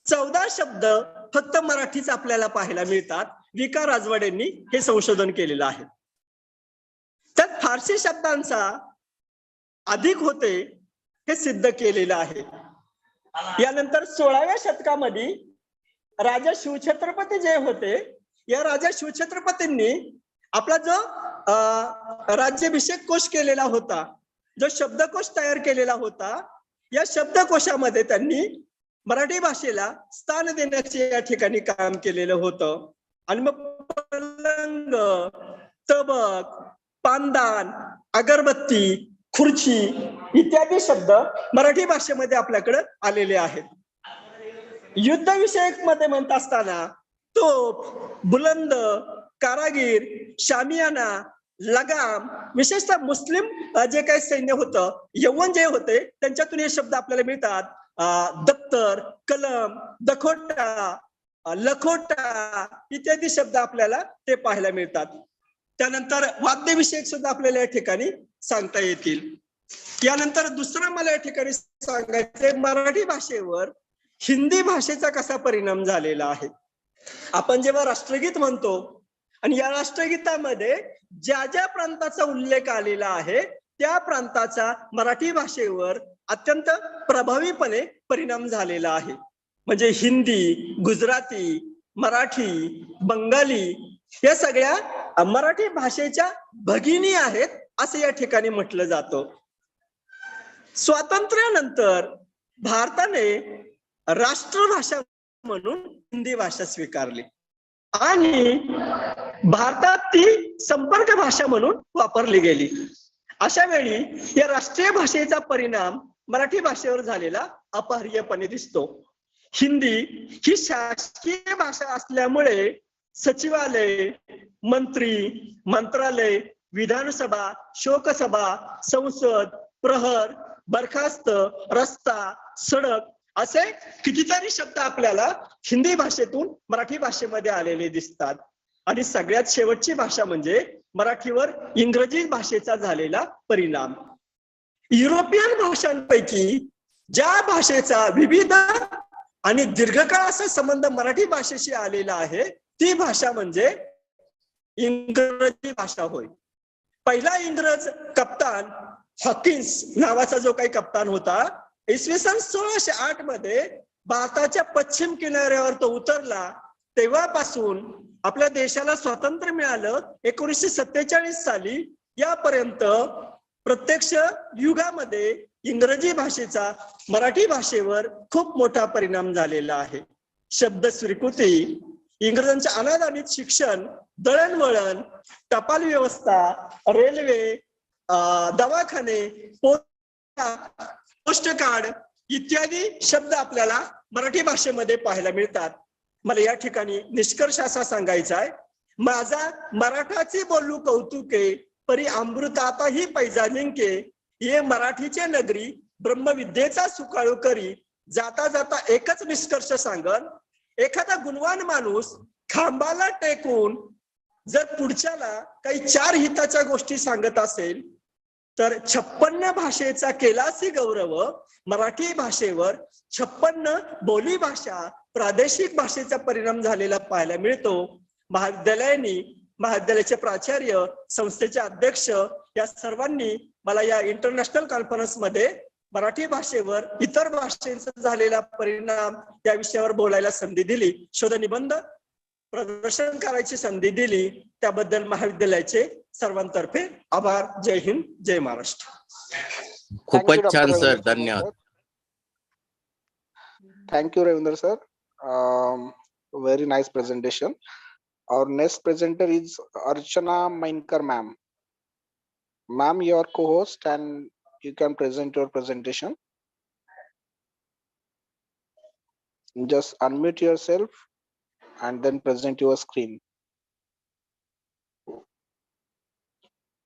[SPEAKER 12] 14 शब्द फक्त मराठीच आपल्याला पाहायला मिळतात. V.K. राजवाडेंनी हे संशोधन केलेलं आहे. त्यात फारसी शब्दांचा अधिक होते हे सिद्ध केलेलं आहे. यानंतर 16व्या शतकामध्ये राजा शिवछत्रपती जे होते, या राजा शिवछत्रपतींनी आपला जो राज्याभिषेक कोश केलेला होता, जो शब्दकोश तयार केलेला होता, या शब्दकोशामध्ये त्यांनी मराठी भाषेला स्थान देण्याचे या ठिकाणी काम केलेलं होतं. आणि मग पलंग, तबक, पानदान, अगरबत्ती, खुर्ची इत्यादी शब्द मराठी भाषेमध्ये आपल्याकडे आलेले आहेत. युद्धविषयक मध्ये म्हणत असताना तोफ, बुलंद, कारागीर, शामियाना, लगाम, विशेषतः मुस्लिम जे काही सैन्य होतं, यवन जे होते, त्यांच्यातून हे शब्द आपल्याला मिळतात. दप्तर, कलम, दखोटा, लखोटा इत्यादी शब्द आपल्याला ते पाहायला मिळतात. त्यानंतर वाद्यविषयक सुद्धा आपल्याला या ठिकाणी सांगता येतील. यानंतर दुसरं मला या ठिकाणी सांगायचंय, मराठी भाषेवर हिंदी भाषेचा कसा परिणाम झालेला आहे. आपण जेव्हा राष्ट्रगीत म्हणतो आणि या राष्ट्रगीतामध्ये ज्या ज्या प्रांताचा उल्लेख आलेला आहे त्या प्रांताचा मराठी भाषेवर अत्यंत प्रभावीपणे परिणाम झालेला आहे. म्हणजे हिंदी, गुजराती, मराठी, बंगाली या सगळ्या मराठी भाषेच्या भगिनी आहेत असं या ठिकाणी म्हटलं जातं. स्वातंत्र्यानंतर भारताने राष्ट्रभाषा म्हणून हिंदी भाषा स्वीकारली आणि भारतात ती संपर्क भाषा म्हणून वापरली गेली. अशा वेळी या राष्ट्रीय भाषेचा परिणाम मराठी भाषेवर झालेला अपरिहार्यपणे दिसतो. हिंदी ही शासकीय भाषा असल्यामुळे सचिवालय, मंत्री, मंत्रालय, विधानसभा, शोकसभा, संसद, प्रहर, बरखास्त, रस्ता, सडक असे कितीतरी शब्द आपल्याला हिंदी भाषेतून मराठी भाषेमध्ये आलेले दिसतात. आणि सगळ्यात शेवटची भाषा म्हणजे मराठीवर इंग्रजी भाषेचा झालेला परिणाम. युरोपियन भाषांपैकी ज्या भाषेचा विविध आणि दीर्घकाळ असा संबंध मराठी भाषेशी आलेला आहे ती भाषा म्हणजे इंग्रजी भाषा होय. पहिला इंग्रज कप्तान हॉकिन्स नावाचा जो काही कप्तान होता, इसवी सन 1608 मध्ये भारताच्या पश्चिम किनाऱ्यावर तो उतरला तेव्हापासून आपल्या देशाला स्वातंत्र्य मिळालं 1947 साली, यापर्यंत प्रत्यक्ष युगामध्ये इंग्रजी भाषेचा मराठी भाषेवर खूप मोठा परिणाम झालेला आहे. शब्द स्वीकृती, इंग्रजांच्या अनादानित शिक्षण, दळणवळण, टपाल व्यवस्था, रेल्वे, दवाखाने, पोस्ट कार्ड इत्यादी शब्द आपल्याला मराठी भाषेमध्ये पाहायला मिळतात. मला या ठिकाणी निष्कर्ष असा सांगायचा आहे, माझा मराठाचे बोलू कौतुके, परी अमृताताही पैजा जिंके, ये मराठीचे नगरी ब्रह्मविद्येचा सुकाळू करी. जाता जाता एकच निष्कर्ष सांगन, एखादा गुणवान माणूस खांबाला टेकून जर पुढच्याला काही 4 हिताच्या गोष्टी सांगत असेल तर 56 भाषेचा केलासी गौरव, मराठी भाषेवर 56 बोली भाषा, प्रादेशिक भाषेचा परिणाम झालेला पाहायला मिळतो. महाविद्यालयाचे प्राचार्य, संस्थेचे अध्यक्ष या सर्वांनी मला या इंटरनॅशनल कॉन्फरन्स मध्ये मराठी भाषेवर इतर भाषेचा झालेला परिणाम या विषयावर बोलायला संधी दिली, शोधनिबंध प्रदर्शन करायची संधी दिली, त्याबद्दल महाविद्यालयाचे सर्वांतर्फे आभार. जय हिंद, जय महाराष्ट्र.
[SPEAKER 2] खूपच छान सर, धन्यवाद.
[SPEAKER 13] Thank you, Ravindra sir. Very nice presentation. Our next presenter is Archana Mainkar ma'am. Ma'am, your co-host, and you can present your presentation. Just unmute yourself and then present your screen.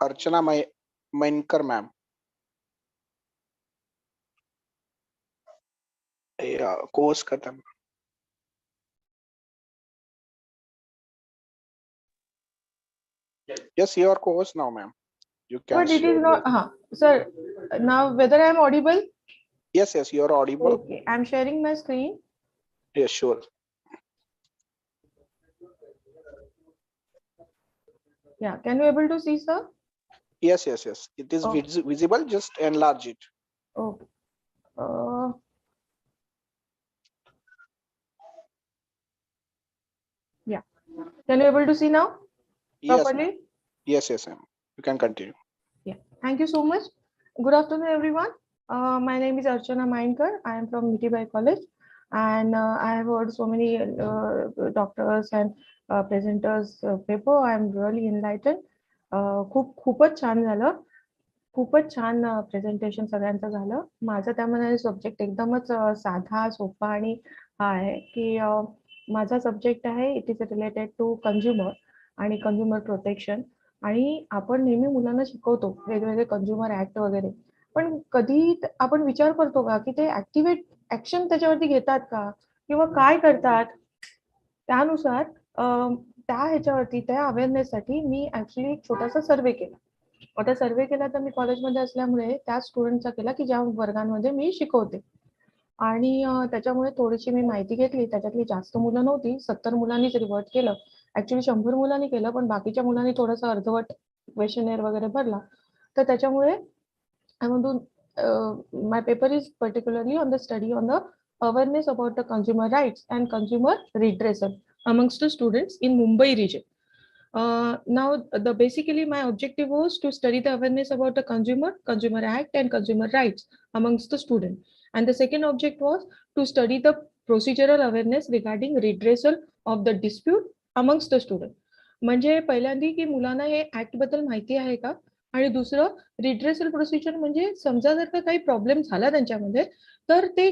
[SPEAKER 13] Archana Mainkar ma'am. Yeah, co-host करता है. Yes, you are co-host now, ma'am. You can.
[SPEAKER 7] But it is not, sir. Now, whether I am audible?
[SPEAKER 13] Yes, you are audible.
[SPEAKER 7] Okay, I am sharing my screen.
[SPEAKER 13] Yes, sure.
[SPEAKER 7] Yeah, can you able to see, sir?
[SPEAKER 13] Yes. It is visible. Just enlarge it.
[SPEAKER 7] Okay. Yeah. Can you able to see now properly?
[SPEAKER 13] Yes, ma'am. You can continue.
[SPEAKER 7] Yeah. Thank you so much. Good afternoon, everyone. My name is Archana Mainkar. I am from Mitibai College, and I have heard so many doctors and presenters paper. I am really enlightened. खूपच छान झालं, खूपच छान presentation सगळ्यांचं झालं. माझं त्यामध्ये subject एकदमच साधा, सोपा आणि हा आहे की माझा सब्जेक्ट आहे, it is related to consumer आणि कंझ्युमर प्रोटेक्शन. आणि आपण नेहमी मुलांना शिकवतो वेगवेगळे कंझ्युमर ऍक्ट वगैरे, पण कधी आपण विचार करतो का की ते ऍक्शन त्याच्यावरती घेतात का किंवा काय करतात. त्यानुसार त्या ह्याच्यावरती, त्या अवेअरनेससाठी मी ऍक्च्युली एक छोटासा सर्वे केला. आता सर्वे केला तर मी कॉलेजमध्ये असल्यामुळे त्या स्टुडंटचा केला की ज्या वर्गांमध्ये मी शिकवते, आणि त्याच्यामुळे थोडीशी मी माहिती घेतली. त्याच्यातली जास्त मुलं नव्हती, 70 मुलांनीच रिव्हर्ट केलं. ऍक्च्युली 100 मुलांनी केलं, पण बाकीच्या मुलांनी थोडंसं अर्धवट क्वेश्चनेअर वगैरे भरला. तर त्याच्यामुळे I want to my paper is particularly on the study on the awareness about the consumer rights and consumer redressal amongst the students in Mumbai region. Now, basically my objective was to study the awareness about the Consumer Act and consumer rights amongst the student. And the second object was to study the procedural awareness regarding redressal of the dispute amongst the student. म्हणजे पहिल्यांदा की मुलांना हे act बद्दल माहिती आहे का, आणि दुसरं रिड्रेसल प्रोसिजर म्हणजे समजा जर का काही प्रॉब्लेम झाला त्यांच्यामध्ये तर ते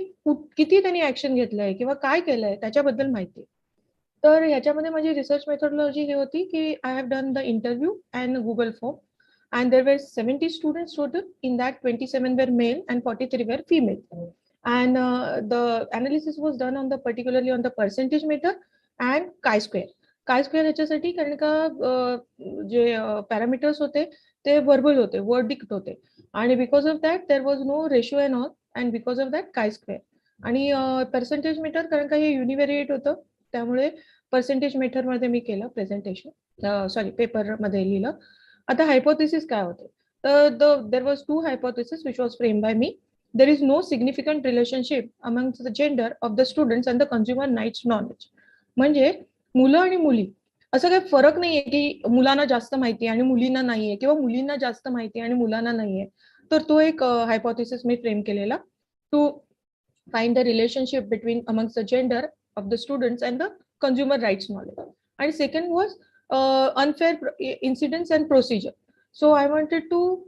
[SPEAKER 7] किती त्यांनी ऍक्शन घेतलंय किंवा काय केलंय त्याच्याबद्दल माहिती. तर ह्याच्यामध्ये माझी रिसर्च मेथोडॉलॉजी हे होती की I have done the interview and Google form, and there were 70 students total. In that 27 were male and 43 were female. And the analysis was done on the particularly on the percentage method and chi square ह्याच्यासाठी, कारण का जे parameters होते ते verbal होते, verdict होते, आणि because of that there was no ratio and all, and because of that chi square. आणि percentage method, कारण का हे युनिव्हेरिएट होतं त्यामुळे पर्सेंटेज मेथडमध्ये मी केलं प्रेझेंटेशन, पेपरमध्ये लिहिलं. आता हायपोथेसिस काय होते, तर there was 2 hypothesis which was frame by me. there is no significant relationship amongst the gender of the students and the consumer needs knowledge. म्हणजे मुलं आणि मुली असं काही फरक नाहीये की मुलांना जास्त माहिती आहे आणि मुलींना नाहीये किंवा मुलींना जास्त माहिती आहे आणि मुलांना नाहीये. तर तो एक हायपोथेसिस मी फ्रेम केलेला to find the relationship between amongst the gender of the students and the consumer rights knowledge. And second was unfair incidents and procedure. So I wanted to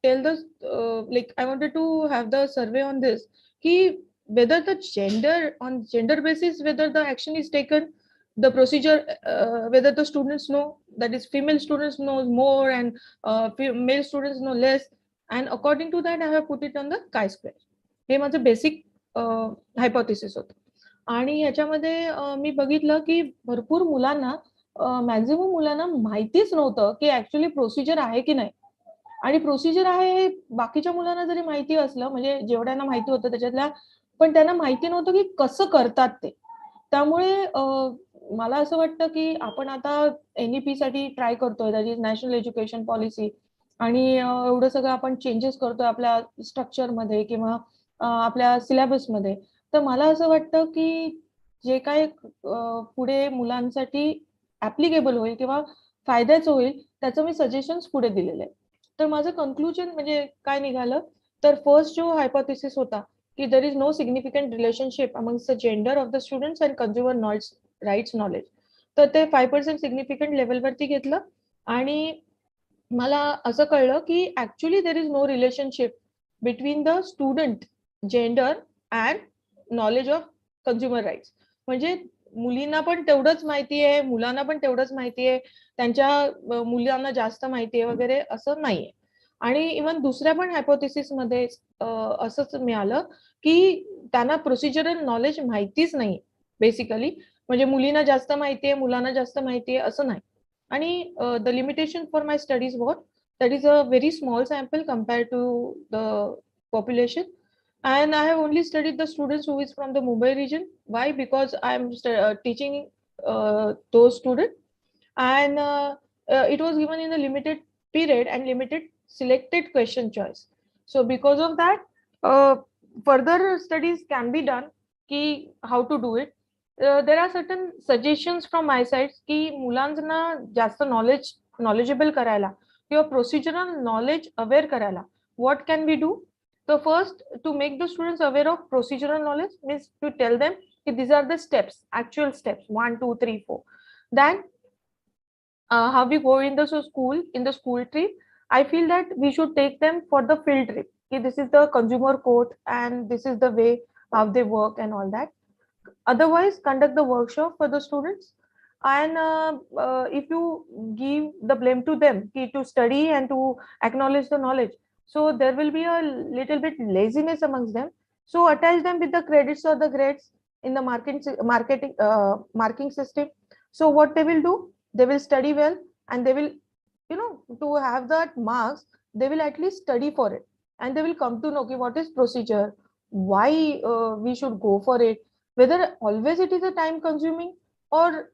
[SPEAKER 7] tell this, I wanted to have the survey on this, ki whether the gender basis, whether the action is taken, the procedure, whether the students know, that is female students know more and male students know less, and according to that I have put it on the chi-square. हे माझं basic hypothesis होतं. आणि ह्याच्यामध्ये मी बघितलं की भरपूर मुलांना, maximum मुलांना माहितीच नव्हतं की ऍक्च्युअली प्रोसिजर आहे की नाही. आणि प्रोसिजर आहे हे बाकीच्या मुलांना जरी माहिती असलं, म्हणजे जेवढ्यांना माहिती होतं त्याच्यातल्या, पण त्यांना माहिती नव्हतं की कसं करतात ते. त्यामुळे मला असं वाटतं की आपण आता NEP साठी ट्राय करतोय, that is national education policy, आणि एवढं सगळं आपण चेंजेस करतोय आपल्या स्ट्रक्चरमध्ये किंवा आपल्या सिलेबसमध्ये. तर मला असं वाटतं की जे काय पुढे मुलांसाठी ऍप्लिकेबल होईल किंवा फायद्याचं होईल त्याचं मी सजेशन्स पुढे दिलेले आहे. तर माझं कन्क्लुजन म्हणजे काय निघालं, तर फर्स्ट जो हायपोथेसिस होता की there is no significant relationship amongst the gender of the students and consumer rights knowledge, तर ते 5% सिग्निफिकंट लेवलवरती घेतलं. आणि मला असं कळलं की actually there is no relationship between the student gender and knowledge of consumer rights. म्हणजे मुलींना पण तेवढंच माहिती आहे, मुलांना पण तेवढंच माहिती आहे, त्यांच्या मुलांना जास्त माहिती आहे वगैरे असं नाहीये. आणि इव्हन दुसऱ्या पण हायपोथेसिस मध्ये असंच मिळालं की त्यांना प्रोसिजरल नॉलेज माहितीच नाही बेसिकली. म्हणजे मुलींना जास्त माहिती आहे, मुलांना जास्त माहिती आहे असं नाही. आणि the limitation for my studies what, that is a very small sample compared to the population, and I have only studied the students who is from the Mumbai region. Why? Because I am teaching those students, and it was given in a limited period and limited selected question choice. So because of that, further studies can be done ki how to do it. There are certain suggestions from my side की मुलांना जास्त knowledgeable करायला किंवा procedural knowledge aware करायला what can we do. तर first, to make the students aware of procedural knowledge means to tell them की these are the steps, actual steps 1 2 3 4. Then how we go in the school trip, I feel that we should take them for the field trip. This is the consumer court and this is the way how they work and all that. Otherwise, conduct the workshop for the students. And if you give the blame to them to study and to acknowledge the knowledge, so there will be a little bit laziness amongst them. So attach them with the credits or the grades in the marking system. So what they will do, they will study well and they will, to have that marks, they will at least study for it and they will come to know what is procedure, why we should go for it, whether always it is a time consuming or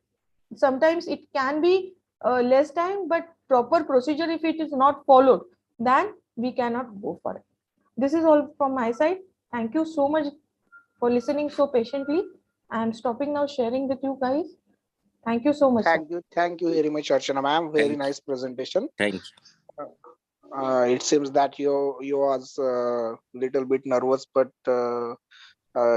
[SPEAKER 7] sometimes it can be less time, but proper procedure if it is not followed, then we cannot go for it. This is all from my side. Thank you so much for listening so patiently. I am stopping now sharing with you guys. Thank you so much.
[SPEAKER 13] Thank you very much, Archana ma'am. Very nice presentation.
[SPEAKER 2] Thank you.
[SPEAKER 13] It seems that you was little bit nervous, but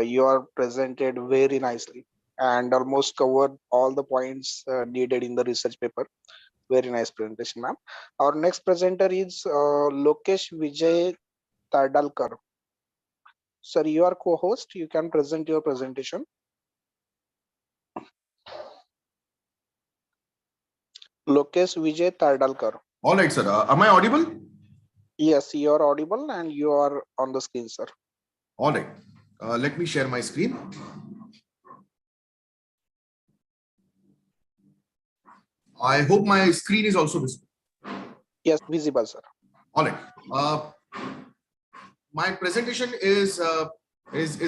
[SPEAKER 13] you are presented very nicely and almost covered all the points needed in the research paper. Very nice presentation, ma'am. Our next presenter is Lokesh Vijay Tardalkar. Sir, you are co-host. You can present your presentation. Lokesh Vijay Tardalkar.
[SPEAKER 5] All right, sir. Am I audible?
[SPEAKER 13] Yes, you are audible and you are on the screen, sir.
[SPEAKER 5] All right. Let me share my screen. I hope my screen is also visible.
[SPEAKER 13] Yes, visible, sir.
[SPEAKER 5] All right. My presentation is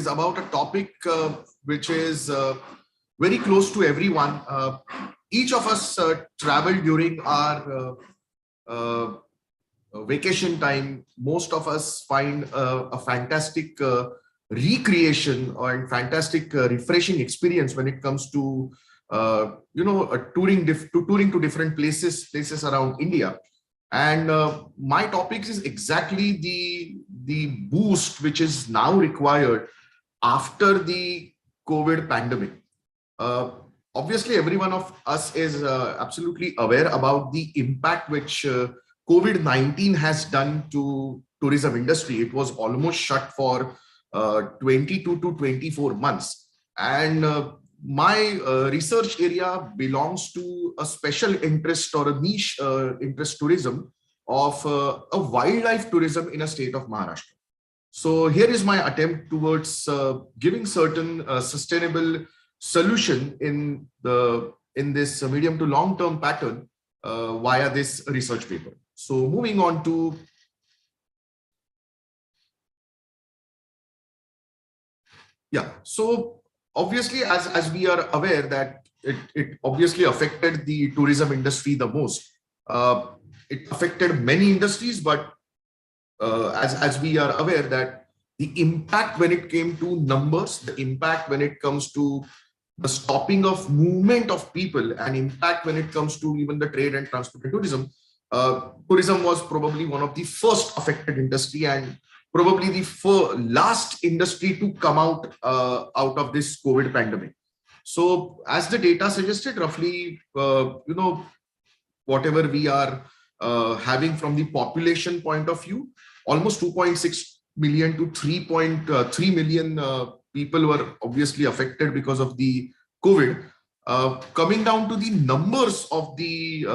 [SPEAKER 5] about a topic which is very close to everyone. Each of us traveled during our vacation time, most of us find a fantastic recreation or fantastic refreshing experience when it comes to touring to different places around India. And my topic is exactly the boost which is now required after the COVID pandemic. Obviously, every one of us is absolutely aware about the impact which COVID-19 has done to tourism industry. It was almost shut for 22 to 24 months. And my research area belongs to a special interest or a niche interest tourism of a wildlife tourism in a state of Maharashtra. So here is my attempt towards giving certain sustainable solution in this medium to long term pattern via this research paper. So moving on to so obviously as we are aware that it obviously affected the tourism industry the most. It affected many industries, but as we are aware that the impact when it came to numbers, the impact when it comes to the stopping of movement of people, and impact when it comes to even the trade and transport and tourism, tourism was probably one of the first affected industry and probably the last industry to come out of this COVID pandemic. So as the data suggested, roughly, whatever we are having from the population point of view, almost 2.6 million to 3.3 million people were obviously affected because of the COVID. Coming down to the numbers of the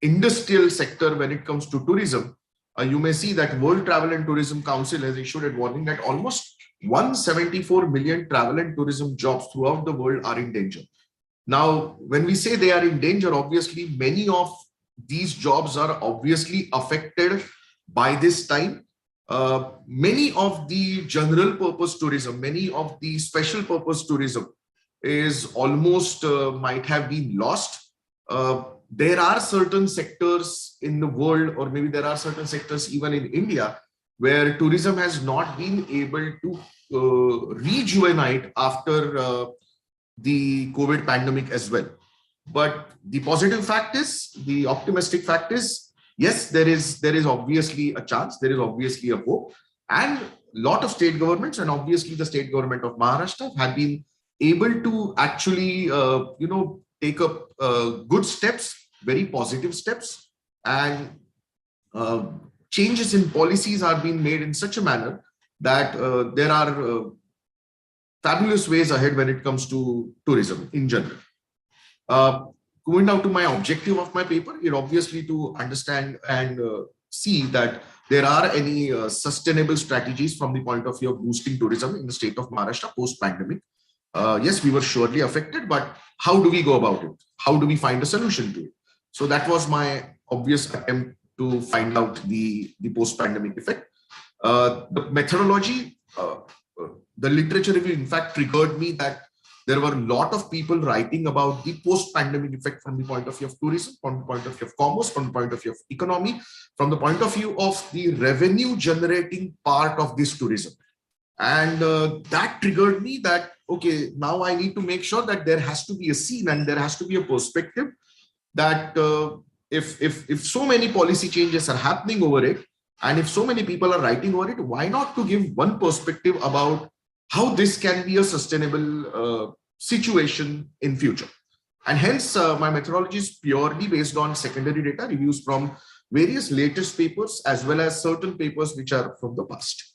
[SPEAKER 5] industrial sector when it comes to tourism, you may see that World Travel and Tourism Council has issued a warning that almost 174 million travel and tourism jobs throughout the world are in danger. Now, when we say they are in danger, obviously many of these jobs are obviously affected by this time. Many of the general purpose tourism, many of the special purpose tourism is almost might have been lost. There are certain sectors in the world, or maybe there are certain sectors even in India, where tourism has not been able to rejuvenate after the COVID pandemic as well. But the positive fact is, the optimistic fact is, yes, there is obviously a chance, there is obviously a hope, and a lot of state governments, and obviously the state government of Maharashtra, have been able to actually take up good steps, very positive steps, and changes in policies are being made in such a manner that there are fabulous ways ahead when it comes to tourism in general. Going down to my objective of my paper, it obviously to understand and see that there are any sustainable strategies from the point of view of boosting tourism in the state of Maharashtra post-pandemic. Yes, we were surely affected, but how do we go about it? How do we find a solution to it? So that was my obvious attempt to find out the post-pandemic effect. The methodology, the literature review, in fact, triggered me that there were a lot of people writing about the post-pandemic effect from the point of view of tourism, from the point of view of commerce, from the point of view of economy, from the point of view of the revenue generating part of this tourism. And that triggered me that, okay, now I need to make sure that there has to be a scene and there has to be a perspective that if so many policy changes are happening over it, and if so many people are writing over it, why not to give one perspective about how this can be a sustainable situation in future. And hence my methodology is purely based on secondary data reviews from various latest papers as well as certain papers which are from the past.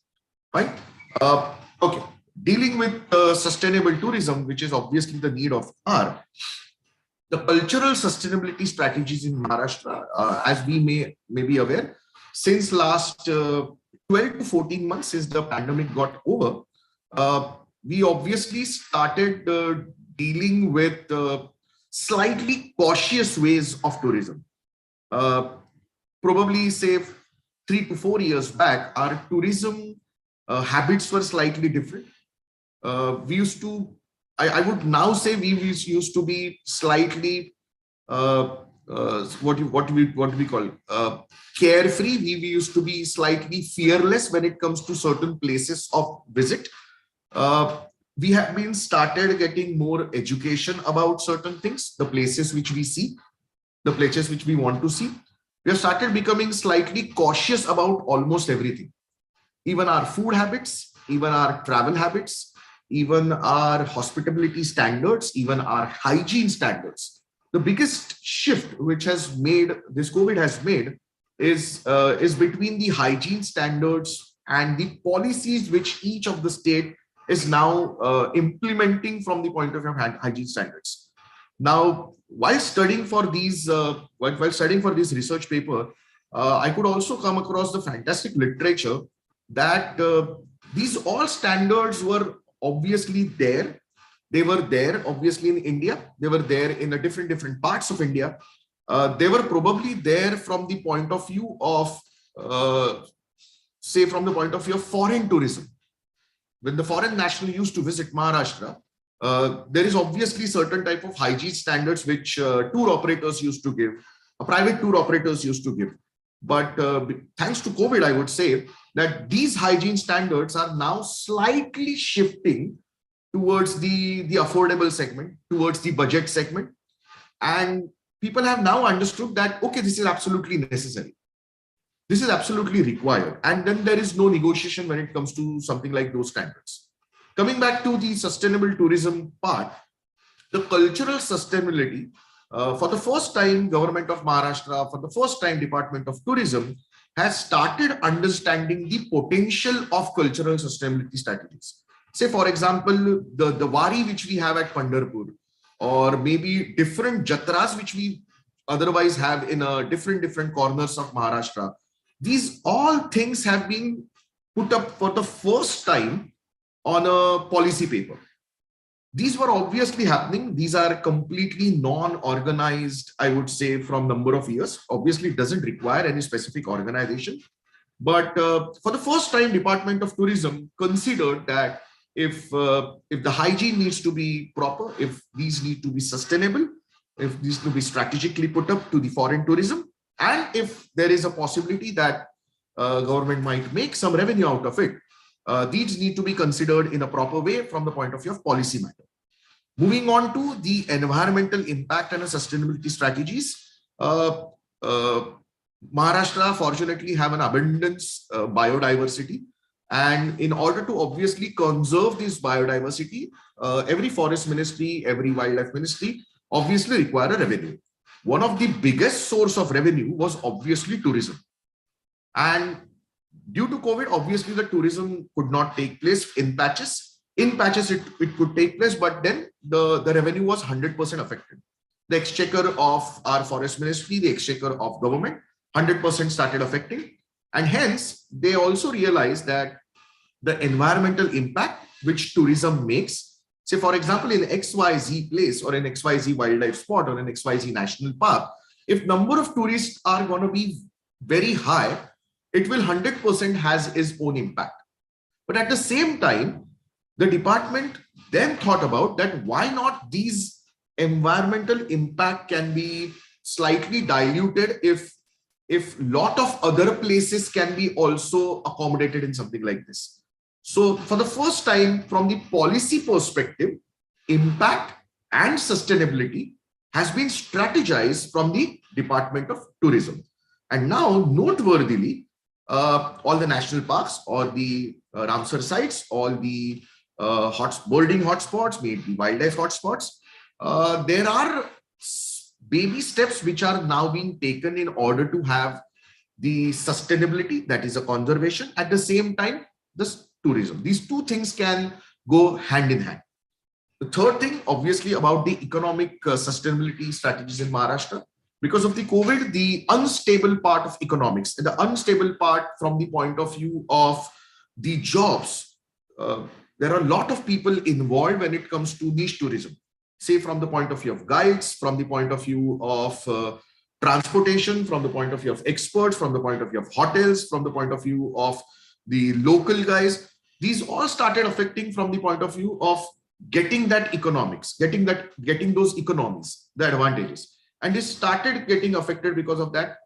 [SPEAKER 5] Right? Okay. Dealing with sustainable tourism, which is obviously the need of hour, the cultural sustainability strategies in Maharashtra, as we may be aware, since last 12 to 14 months since the pandemic got over, we obviously started dealing with slightly cautious ways of tourism. Probably say 3 to 4 years back, our tourism habits were slightly different. We used to, I would now say we used to be slightly what do we call carefree. We used to be slightly fearless when it comes to certain places of visit. We have been started getting more education about certain things, the places which we see, the places which we want to see. We have started becoming slightly cautious about almost everything, even our food habits, even our travel habits, even our hospitality standards, even our hygiene standards. The biggest shift which has made this COVID has made is between the hygiene standards and the policies which each of the state is now implementing from the point of view of hygiene standards. Now, while studying for these, while studying for this research paper, I could also come across the fantastic literature that these all standards were obviously there. They were there obviously in India. They were there in the different parts of India. They were probably there from the point of view of, say, from the point of view of foreign tourism. When the foreign national used to visit Maharashtra, there is obviously certain type of hygiene standards which tour operators used to give, private tour operators used to give. But thanks to COVID, I would say that these hygiene standards are now slightly shifting towards the affordable segment, towards the budget segment. And people have now understood that, okay, this is absolutely necessary. This is absolutely required. And then there is no negotiation when it comes to something like those standards. Coming back to the sustainable tourism part, the cultural sustainability, for the first time, Government of Maharashtra, for the first time, Department of Tourism has started understanding the potential of cultural sustainability strategies. Say, for example, the Wari which we have at Pandharpur, or maybe different jatras which we otherwise have in different corners of Maharashtra. These all things have been put up for the first time on a policy paper. These were obviously happening. These are completely non-organized, I would say, from number of years. Obviously, it doesn't require any specific organization. But for the first time, Department of Tourism considered that if the hygiene needs to be proper, if these need to be sustainable, if these to be strategically put up to the foreign tourism, and if there is a possibility that government might make some revenue out of it, these need to be considered in a proper way from the point of view of policy matter. Moving on to the environmental impact and sustainability strategies, Maharashtra fortunately have an abundance biodiversity. And in order to obviously conserve this biodiversity, every forest ministry, every wildlife ministry obviously require a revenue. One of the biggest source of revenue was obviously tourism. And due to COVID, obviously the tourism could not take place in patches. In patches, it could take place, but then the revenue was 100% affected. The exchequer of our forest ministry, the exchequer of government, 100% started affecting. And hence, they also realized that the environmental impact which tourism makes, say, for example, in XYZ place or in XYZ wildlife spot or in XYZ national park, if number of tourists are going to be very high, it will 100% has its own impact. But at the same time, the department then thought about that why not these environmental impact can be slightly diluted if lot of other places can be also accommodated in something like this. So for the first time, from the policy perspective, impact and sustainability has been strategized from the Department of Tourism. And now, noteworthily, all the national parks, all the Ramsar sites, all the birding hotspots, maybe wildlife hotspots, there are baby steps which are now being taken in order to have the sustainability, that is a conservation, at the same time, this tourism. These two things can go hand in hand. The third thing, obviously, about the economic sustainability strategies in Maharashtra, because of the COVID, the unstable part of economics, the unstable part from the point of view of the jobs, there are a lot of people involved when it comes to niche tourism. Say from the point of view of guides, from the point of view of transportation, from the point of view of experts, from the point of view of hotels, from the point of view of the local guys. These all started affecting from the point of view of getting that economics, getting those economies, the advantages. And this started getting affected because of that.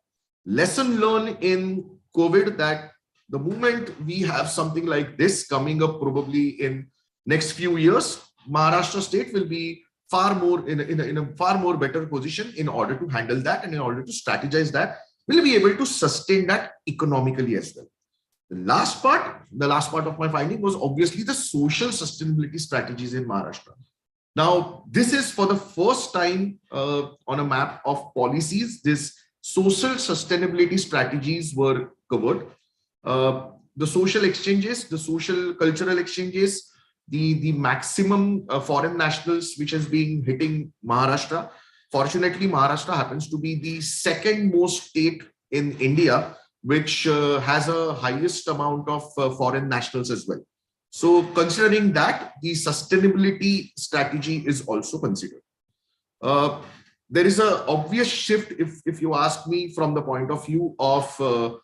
[SPEAKER 5] lesson learned in COVID that the moment we have something like this coming up probably in next few years, Maharashtra state will be far more in a far more better position in order to handle that, and in order to strategize that, will be able to sustain that economically as well. The last part of my finding was obviously the social sustainability strategies in Maharashtra. Now, this is for the first time on a map of policies. This social sustainability strategies were covered. The social exchanges, the social cultural exchanges, the maximum foreign nationals which has been hitting Maharashtra. Fortunately, Maharashtra happens to be the second most state in India which has a highest amount of foreign nationals as well. So considering that, the sustainability strategy is also considered. There is an obvious shift, if you ask me, from the point of view of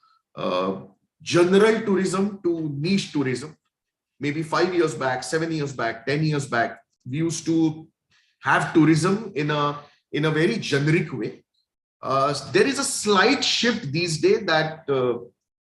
[SPEAKER 5] general tourism to niche tourism. Maybe 5 years back, 7 years back, 10 years back, we used to have tourism in a very generic way. There is a slight shift these days that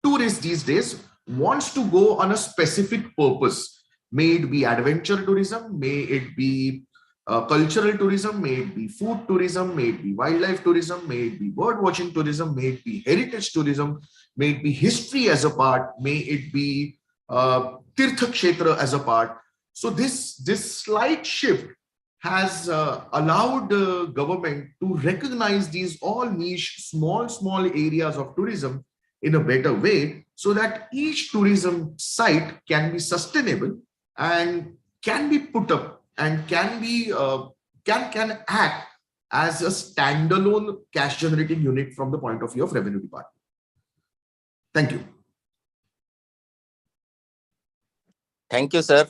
[SPEAKER 5] tourists these days wants to go on a specific purpose. May it be adventure tourism, may it be cultural tourism, may it be food tourism, may it be wildlife tourism, may it be bird watching tourism, may it be heritage tourism, may it be history as a part, may it be Tirtha Kshetra as a part. So this slight shift has allowed the government to recognize these all niche, small areas of tourism in a better way, so that each tourism site can be sustainable and can be put up and can be can act as a standalone cash generating unit from the point of view of revenue department. Thank you.
[SPEAKER 2] Thank you, sir.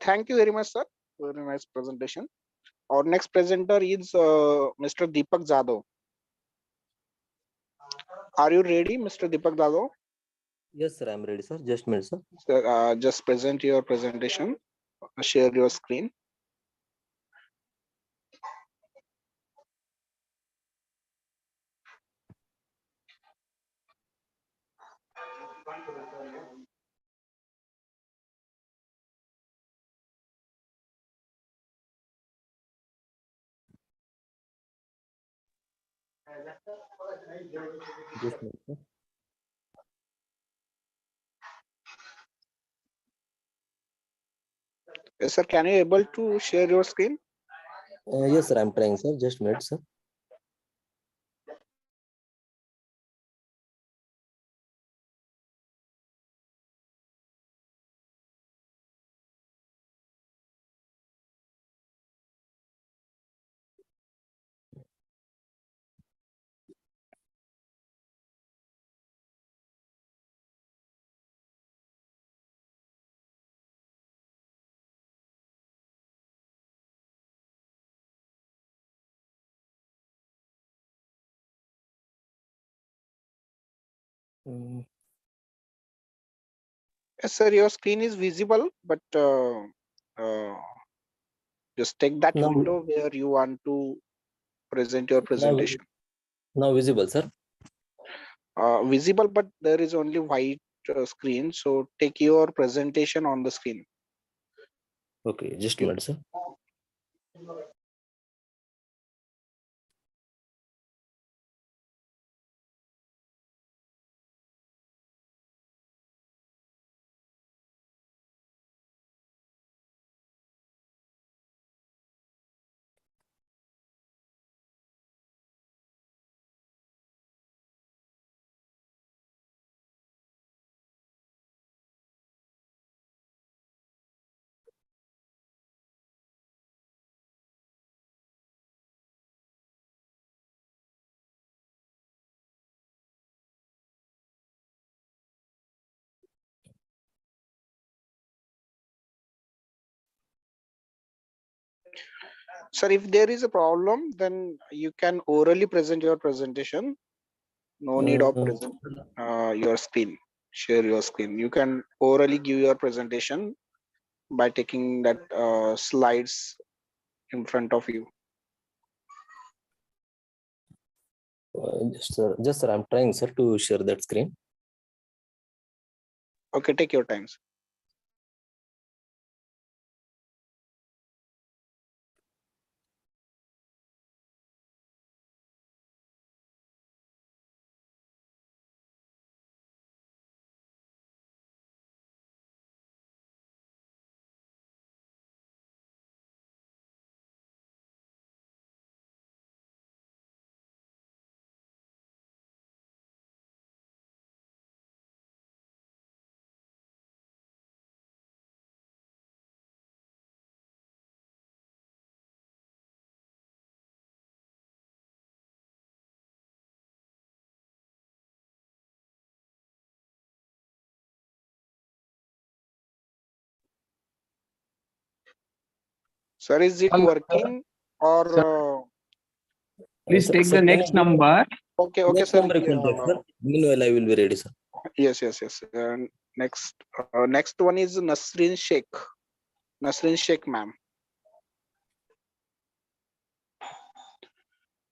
[SPEAKER 13] Thank you very much, sir. Very nice presentation. Our next presenter is Mr. Deepak Jadhav. Are you ready, Mr. Deepak Jadhav?
[SPEAKER 19] Yes, sir. I'm ready, sir. Just a minute, sir.
[SPEAKER 13] Sir, just present your presentation. Share your screen.
[SPEAKER 19] Just a minute, sir.
[SPEAKER 13] Yes, sir. Can you able to share your screen?
[SPEAKER 19] Yes, sir. I'm trying, sir. Just a minute, sir.
[SPEAKER 13] Yes, sir. Your screen is visible, but just take that
[SPEAKER 19] Now,
[SPEAKER 13] window where you want to present your presentation.
[SPEAKER 19] now visible, sir.
[SPEAKER 13] Visible, but there is only white screen. So take your presentation on the screen.
[SPEAKER 19] Okay, just a minute, sir.
[SPEAKER 13] Sir, if there is a problem, then you can orally present your presentation. No need of present your screen. Share your screen. You can orally give your presentation by taking that slides in front of you.
[SPEAKER 19] Just sir, I'm trying, sir, to share that screen.
[SPEAKER 13] Okay, take your time. Sir, is it working or?
[SPEAKER 14] Please
[SPEAKER 19] Sir,
[SPEAKER 14] take
[SPEAKER 19] sir,
[SPEAKER 14] the
[SPEAKER 19] can
[SPEAKER 14] next
[SPEAKER 19] you give
[SPEAKER 14] number.
[SPEAKER 13] Okay, okay,
[SPEAKER 19] next
[SPEAKER 13] sir.
[SPEAKER 19] number you can take, sir. Meanwhile, I will be ready, sir.
[SPEAKER 13] Yes, yes, yes. Next one is Nasreen Sheikh. Nasreen Sheikh, ma'am.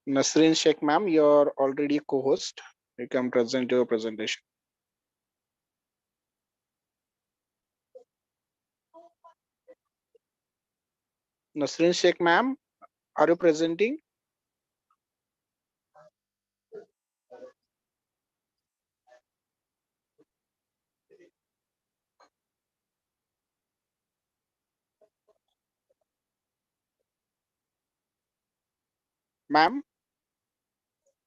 [SPEAKER 13] Nasreen Sheikh, ma'am, you're already a co-host. You can present your presentation. Nasreen Sheikh, ma'am, are you presenting? Ma'am,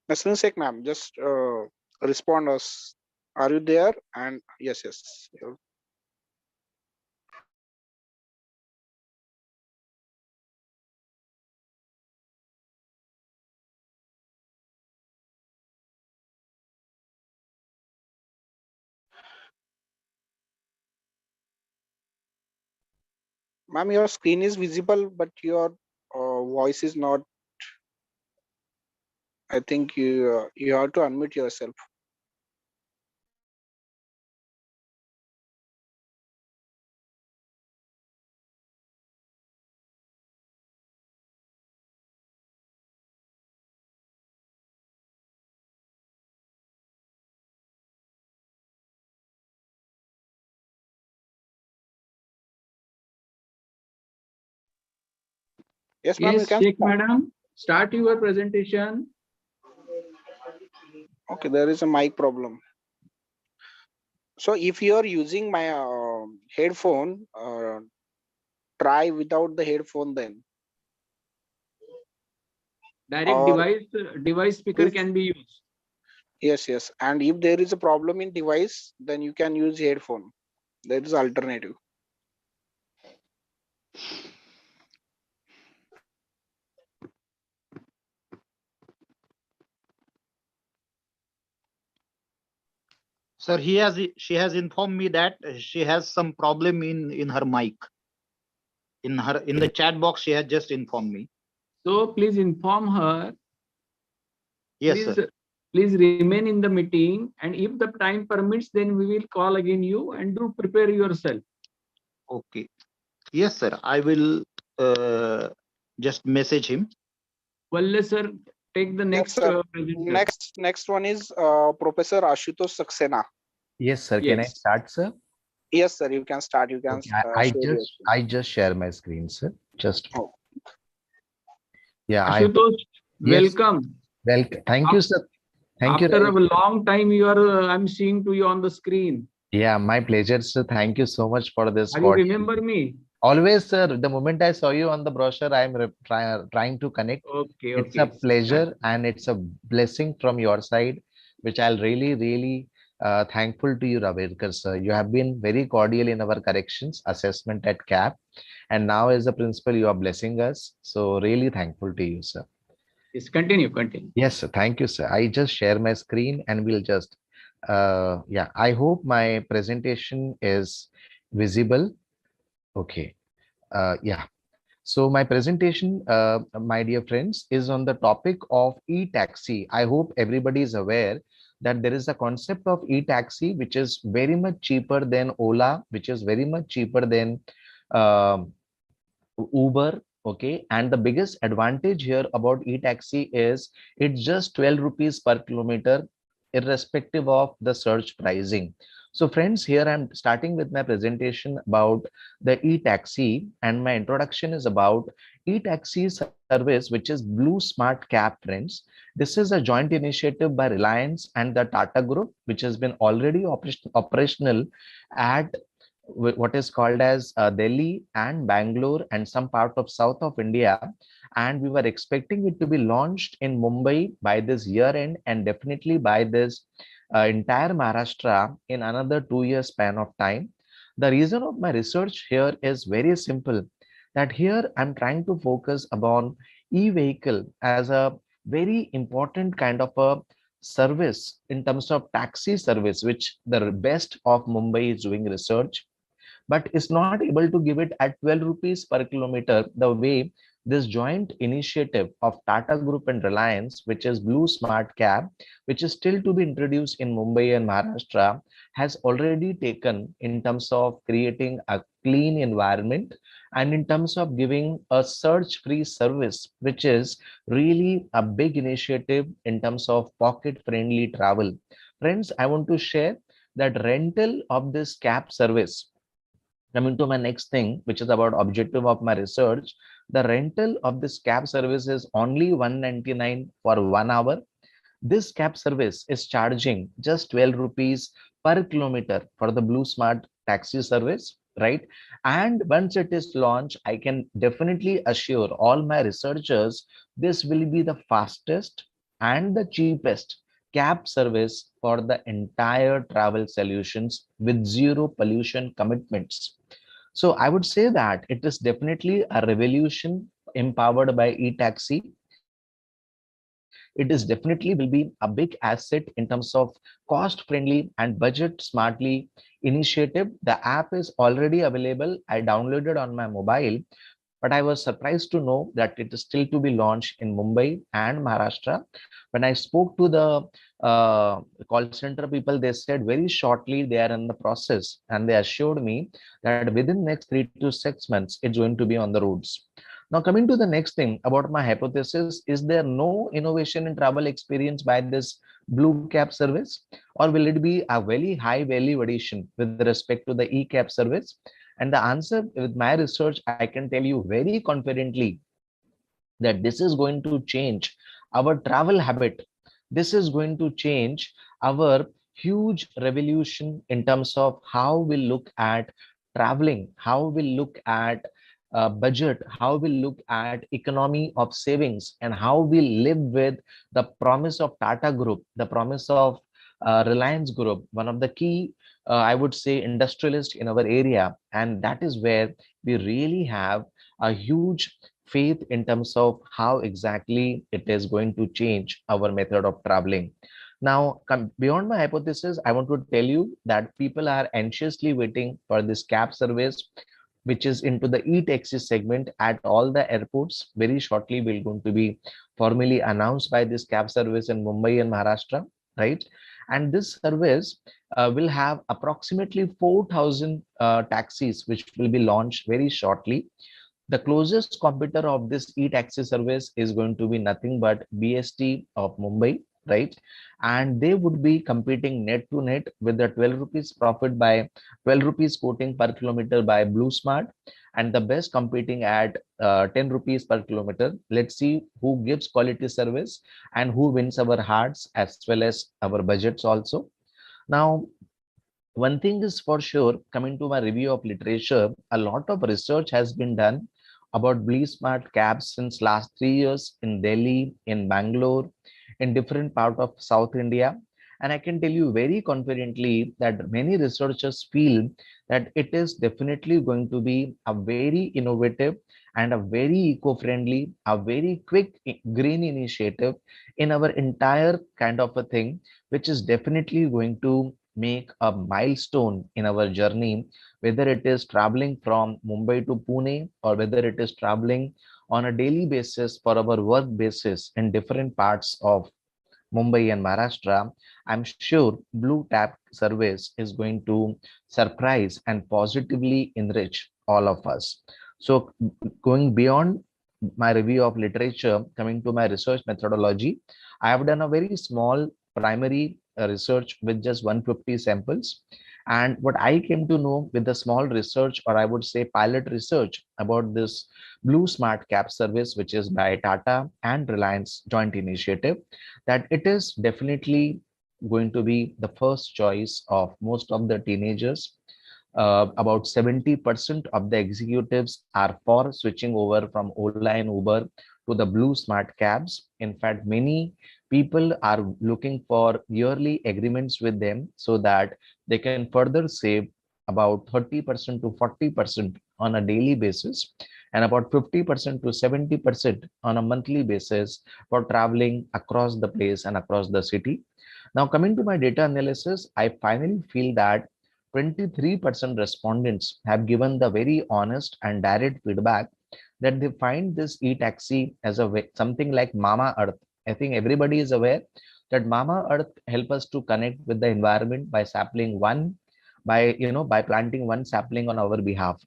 [SPEAKER 13] Nasreen Sheikh, ma'am, just respond us. Are you there? And yes, yes. Ma'am, your screen is visible, but your voice is not. I think you have to unmute yourself. Yes, ma'am, you
[SPEAKER 14] Yes,
[SPEAKER 13] can
[SPEAKER 14] Sheikh
[SPEAKER 13] start.
[SPEAKER 14] Madam, start your presentation.
[SPEAKER 13] Okay, there is a mic problem. So if you are using my headphone, try without the headphone then.
[SPEAKER 14] Direct
[SPEAKER 13] Or
[SPEAKER 14] device speaker
[SPEAKER 13] if,
[SPEAKER 14] can be used.
[SPEAKER 13] yes, yes. And if there is a problem in device, then you can use headphone. That is alternative.
[SPEAKER 1] Sir, she has informed me that she has some problem in her mic. In the chat box, she has just informed me.
[SPEAKER 14] So please inform her.
[SPEAKER 1] Yes,
[SPEAKER 14] Please,
[SPEAKER 1] sir.
[SPEAKER 14] please remain in the meeting, and if the time permits, then we will call again you and do prepare yourself.
[SPEAKER 1] Okay. Yes, sir. I will just message him.
[SPEAKER 14] Well, sir, take the
[SPEAKER 13] Yes,
[SPEAKER 14] next
[SPEAKER 13] sir.
[SPEAKER 14] presenter.
[SPEAKER 13] Next one is Professor Ashutosh Saxena.
[SPEAKER 17] Yes, sir. Can I
[SPEAKER 14] Yes.
[SPEAKER 17] start, sir?
[SPEAKER 13] Yes, sir. You can start. You can
[SPEAKER 17] Okay. I
[SPEAKER 13] share your screen.
[SPEAKER 17] I just share my screen, sir. Just
[SPEAKER 13] Oh.
[SPEAKER 17] yeah.
[SPEAKER 14] Ashutosh,
[SPEAKER 17] Yes.
[SPEAKER 14] welcome.
[SPEAKER 17] Welcome. Thank you, sir. Thank you.
[SPEAKER 14] After a
[SPEAKER 17] Ravi.
[SPEAKER 14] long time, you are. I'm seeing to you on the screen.
[SPEAKER 17] Yeah, my pleasure, sir. Thank you so much for this.
[SPEAKER 14] Are you remember me?
[SPEAKER 17] Always, sir. The moment I saw you on the brochure, I'm trying to connect.
[SPEAKER 14] Okay,
[SPEAKER 17] It's a
[SPEAKER 14] okay.
[SPEAKER 17] pleasure and it's a blessing from your side, which I'll really thankful to you, Ravekar, sir. You have been very cordial in our corrections assessment at CAP, and now as a principal, you are blessing us. So really thankful to you, sir.
[SPEAKER 14] Yes, continue.
[SPEAKER 17] Yes, sir. Thank you, sir. I just share my screen and we'll just, yeah, I hope my presentation is visible. Okay. Yeah. So my presentation, my dear friends, is on the topic of e-taxi. I hope everybody is aware that there is a concept of e-taxi, which is very much cheaper than Ola, which is very much cheaper than um Uber, Okay, and the biggest advantage here about e-taxi is it's just 12 rupees per kilometer, irrespective of the search pricing. So friends, here I'm starting with my presentation about the e-taxi, and my introduction is about e-taxi service, which is Blue Smart Cab, friends. This is a joint initiative by Reliance and the Tata Group, which has been already operational at what is called as Delhi and Bangalore and some part of south of India. And we were expecting it to be launched in Mumbai by this year end, and definitely by this entire Maharashtra in another 2 years span of time. The reason of my research here is very simple, that here I'm trying to focus upon e-vehicle as a very important kind of a service in terms of taxi service, which the best of Mumbai is doing research, but is not able to give it at 12 rupees per kilometer the way this joint initiative of Tata Group and Reliance, which is Blue Smart Cab, which is still to be introduced in Mumbai and Maharashtra, has already taken in terms of creating a clean environment and in terms of giving a search-free service, which is really a big initiative in terms of pocket-friendly travel. Friends, I want to share that rental of this cab service, coming to my next thing, which is about objective of my research, the rental of this cab service is only 199 for 1 hour. This cab service is charging just 12 rupees per kilometer for the Blue Smart taxi service, right? And once it is launched, I can definitely assure all my researchers this will be the fastest and the cheapest cab service for the entire travel solutions with zero pollution commitments. So I would say that it is definitely a revolution empowered by e-taxi. It is definitely will be a big asset in terms of cost friendly and budget smartly initiative. The app is already available. I downloaded on my mobile, but I was surprised to know that it is still to be launched in Mumbai and Maharashtra. When I spoke to the call center people, they said very shortly they are in the process, and they assured me that within next 3 to 6 months it's going to be on the roads. Now, coming to the next thing about my hypothesis, is there no innovation in travel experience by this blue cab service, or will it be a very high value addition with respect to the e-cab service? And the answer with my research, I can tell you very confidently that this is going to change our travel habit. This is going to change our huge revolution in terms of how we look at traveling, how we look at budget, how we look at economy of savings, and how we live with the promise of Tata Group, the promise of Reliance Group, one of the key, I would say, industrialists in our area. And that is where we really have a huge faith in terms of how exactly it is going to change our method of traveling. Now, beyond my hypothesis, I want to tell you that people are anxiously waiting for this cab service, which is into the e-taxi segment at all the airports. Very shortly, we're going to be formally announced by this cab service in Mumbai and Maharashtra, right? And this service will have approximately 4,000 taxis, which will be launched very shortly. The closest competitor of this e-taxi service is going to be nothing but BST of Mumbai, right? And they would be competing net to net with the 12 rupees profit by 12 rupees quoting per kilometer by Blue Smart, and the best competing at 10 rupees per kilometer. Let's see who gives quality service and who wins our hearts as well as our budgets also. Now, one thing is for sure, coming to my review of literature, a lot of research has been done about Blue Smart cabs since last 3 years in Delhi, in Bangalore, in different part of South India. And I can tell you very confidently that many researchers feel that it is definitely going to be a very innovative and a very eco-friendly, a very quick green initiative in our entire kind of a thing, which is definitely going to make a milestone in our journey, whether it is traveling from Mumbai to Pune or whether it is traveling on a daily basis for our work basis in different parts of Mumbai and Maharashtra. I'm sure Blue Tap service is going to surprise and positively enrich all of us. So going beyond my review of literature, coming to my research methodology, I have done a very small primary research with just 150 samples. And what I came to know with the small research, or I would say pilot research about this Blue Smart Cab service, which is by Tata and Reliance joint initiative, that it is definitely going to be the first choice of most of the teenagers. About 70% of the executives are for switching over from Ola and Uber to the Blue Smart Cabs. In fact, many people are looking for yearly agreements with them so that they can further save about 30% to 40% on a daily basis and about 50% to 70% on a monthly basis for traveling across the place and across the city. Now, coming to my data analysis, I finally feel that 23% respondents have given the very honest and direct feedback that they find this e-taxi as something like Mama Earth. I think everybody is aware that Mama Earth help us to connect with the environment by sapling one, by planting one sapling on our behalf.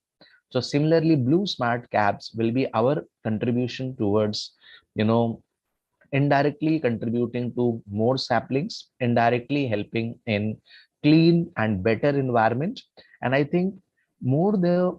[SPEAKER 17] So similarly, Blue Smart Cabs will be our contribution towards, you know, indirectly contributing to more saplings, indirectly helping in clean and better environment. And I think more the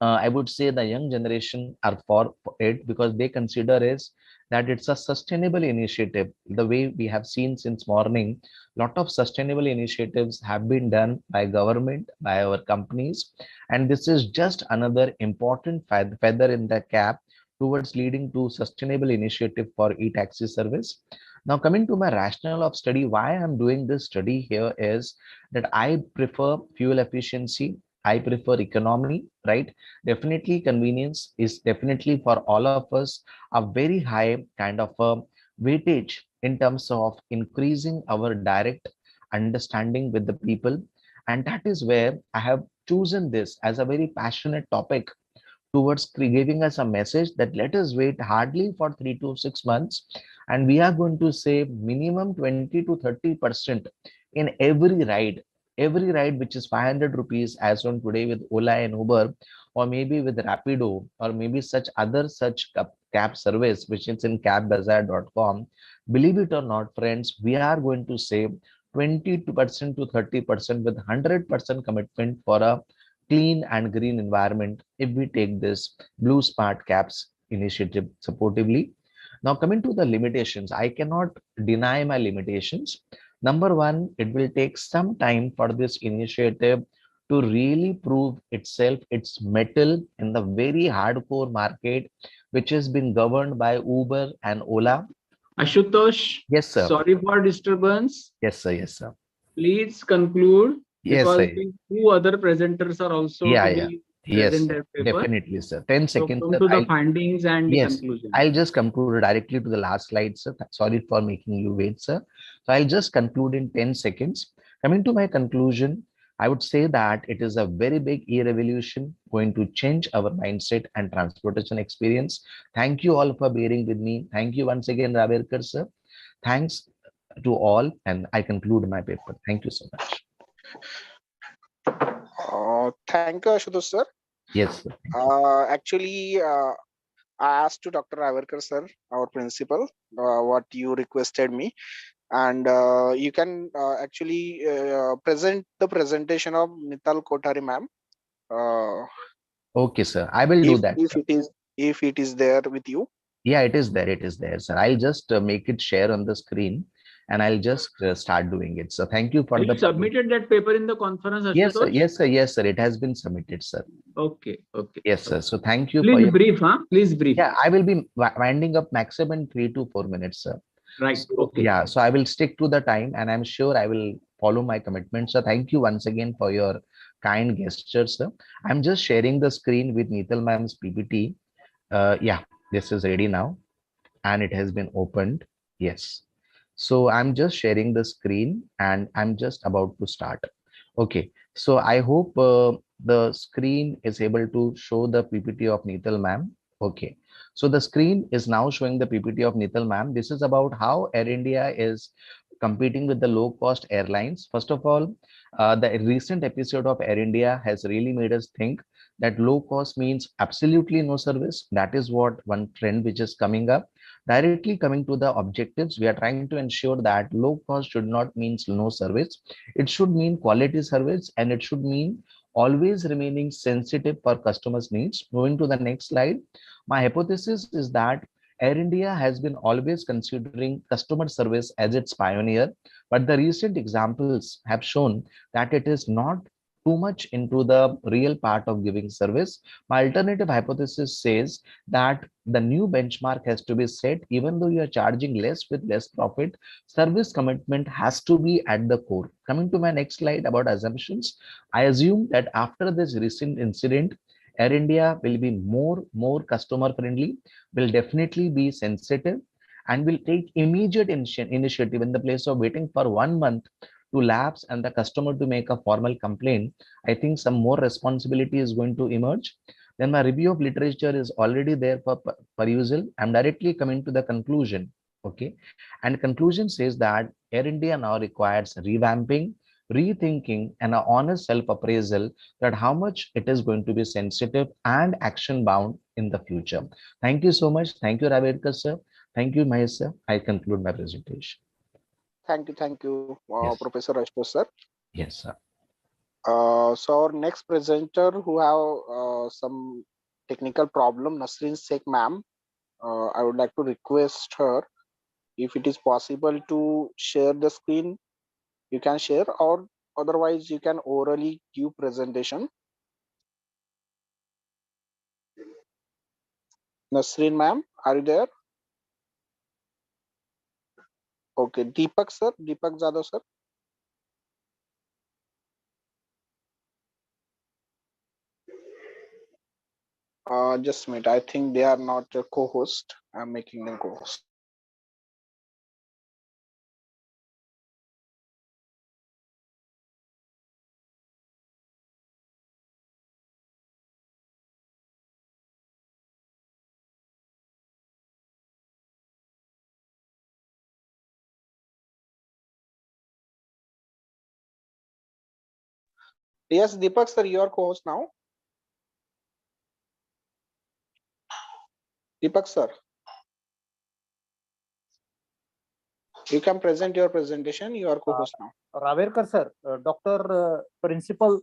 [SPEAKER 17] I would say the young generation are for it because they consider is that it's a sustainable initiative. The way we have seen since morning, lot of sustainable initiatives have been done by government, by our companies, and this is just another important feather in the cap towards leading to sustainable initiative for e-taxi service. Now, coming to my rationale of study, why I'm doing this study here is that I prefer fuel efficiency. I prefer economy, right? Definitely convenience is definitely for all of us a very high kind of a weightage in terms of increasing our direct understanding with the people. And that is where I have chosen this as a very passionate topic towards giving us a message that let us wait hardly for 3 to 6 months and we are going to save minimum 20 to 30% in every ride which is 500 rupees as on today with Ola and Uber, or maybe with Rapido, or maybe such cab service which is in cabbazaar.com. Believe it or not, friends, we are going to save 20% to 30% with 100% commitment for a clean and green environment if we take this Blue Smart Caps initiative supportively. Now, coming to the limitations, I cannot deny my limitations. Number one, it will take some time for this initiative to really prove itself, its mettle in the very hardcore market, which has been governed by Uber and Ola.
[SPEAKER 14] Ashutosh,
[SPEAKER 17] yes, sir.
[SPEAKER 14] Sorry for disturbance.
[SPEAKER 17] Yes, sir. Yes, sir.
[SPEAKER 14] Please conclude.
[SPEAKER 17] Yes,
[SPEAKER 14] because
[SPEAKER 17] sir.
[SPEAKER 14] two other presenters are also
[SPEAKER 17] Yes,
[SPEAKER 14] present their paper.
[SPEAKER 17] definitely, sir. 10 seconds.
[SPEAKER 14] So come
[SPEAKER 17] sir.
[SPEAKER 14] to the findings and the
[SPEAKER 17] Yes,
[SPEAKER 14] conclusion.
[SPEAKER 17] I'll just conclude directly to the last slide, sir. Sorry for making you wait, sir. So I'll just conclude in 10 seconds. Coming to my conclusion, I would say that it is a very big e-revolution going to change our mindset and transportation experience. Thank you all for bearing with me. Thank you once again, Raverkar, sir. Thanks to all, and I conclude my paper. Thank you so much.
[SPEAKER 13] Thank you, Ashutosh sir.
[SPEAKER 17] Yes, sir.
[SPEAKER 13] Actually, I asked to Dr. Raverkar sir, our principal, what you requested me, and you can actually present the presentation of Nital Kothari ma'am.
[SPEAKER 17] Okay, sir. I will do that.
[SPEAKER 13] If it is there with you.
[SPEAKER 17] Yeah, it is there. It is there, sir. I'll just make it share on the screen, and I'll just start doing it. So thank you for
[SPEAKER 14] Have you submitted that paper in the conference, Ashutosh?
[SPEAKER 17] Yes, sir. Yes, sir. Yes, sir. It has been submitted, sir.
[SPEAKER 14] Okay. Okay.
[SPEAKER 17] Yes, sir. So thank you.
[SPEAKER 14] Please brief, huh? Please brief.
[SPEAKER 17] Yeah, I will be winding up maximum 3 to 4 minutes, sir.
[SPEAKER 14] Right. Okay.
[SPEAKER 17] Yeah. So I will stick to the time, and I'm sure I will follow my commitment. So thank you once again for your kind gestures, sir. I'm just sharing the screen with Nital ma'am's PPT. Yeah, this is ready now, and it has been opened. Yes. So I'm just sharing the screen, and I'm just about to start. Okay. So I hope the screen is able to show the PPT of Nital ma'am. Okay. So the screen is now showing the PPT of Nital ma'am. This is about how Air India is competing with the low cost airlines. First of all, the recent episode of Air India has really made us think that low cost means absolutely no service. That is what one trend which is coming up. Directly coming to the objectives, we are trying to ensure that low cost should not mean no service. It should mean quality service, and it should mean always remaining sensitive for customers' needs. Moving to the next slide, my hypothesis is that Air India has been always considering customer service as its pioneer, but the recent examples have shown that it is not too much into the real part of giving service. My alternative hypothesis says that the new benchmark has to be set. Even though you are charging less with less profit, service commitment has to be at the core. Coming to my next slide about assumptions, I assume that after this recent incident, Air India will be more customer friendly, will definitely be sensitive, and will take immediate initiative in the place of waiting for 1 month to lapse and the customer to make a formal complaint. I think some more responsibility is going to emerge. Then my review of literature is already there for perusal. I'm directly coming to the conclusion. Okay. And conclusion says that Air India now requires revamping, rethinking, and an honest self-appraisal that how much it is going to be sensitive and action bound in the future. Thank you so much. Thank you, Ravedkar sir. Thank you, Mahesh sir. I conclude my presentation.
[SPEAKER 13] Thank you,
[SPEAKER 17] Yes.
[SPEAKER 13] Professor Rashto sir.
[SPEAKER 17] Yes, sir.
[SPEAKER 13] So our next presenter who have some technical problem, Nasreen Sheikh ma'am. I would like to request her if it is possible to share the screen. You can share, or otherwise you can orally give presentation. Nasreen ma'am, are you there? Okay, Deepak sir, Deepak Jadhav sir. Just a minute. I think they are not a co-host. I'm making them co-host. Yes, Deepak sir, you are co-host now. Deepak sir, you can present your presentation. You are co-host now.
[SPEAKER 1] Raverkar sir, Dr. Principal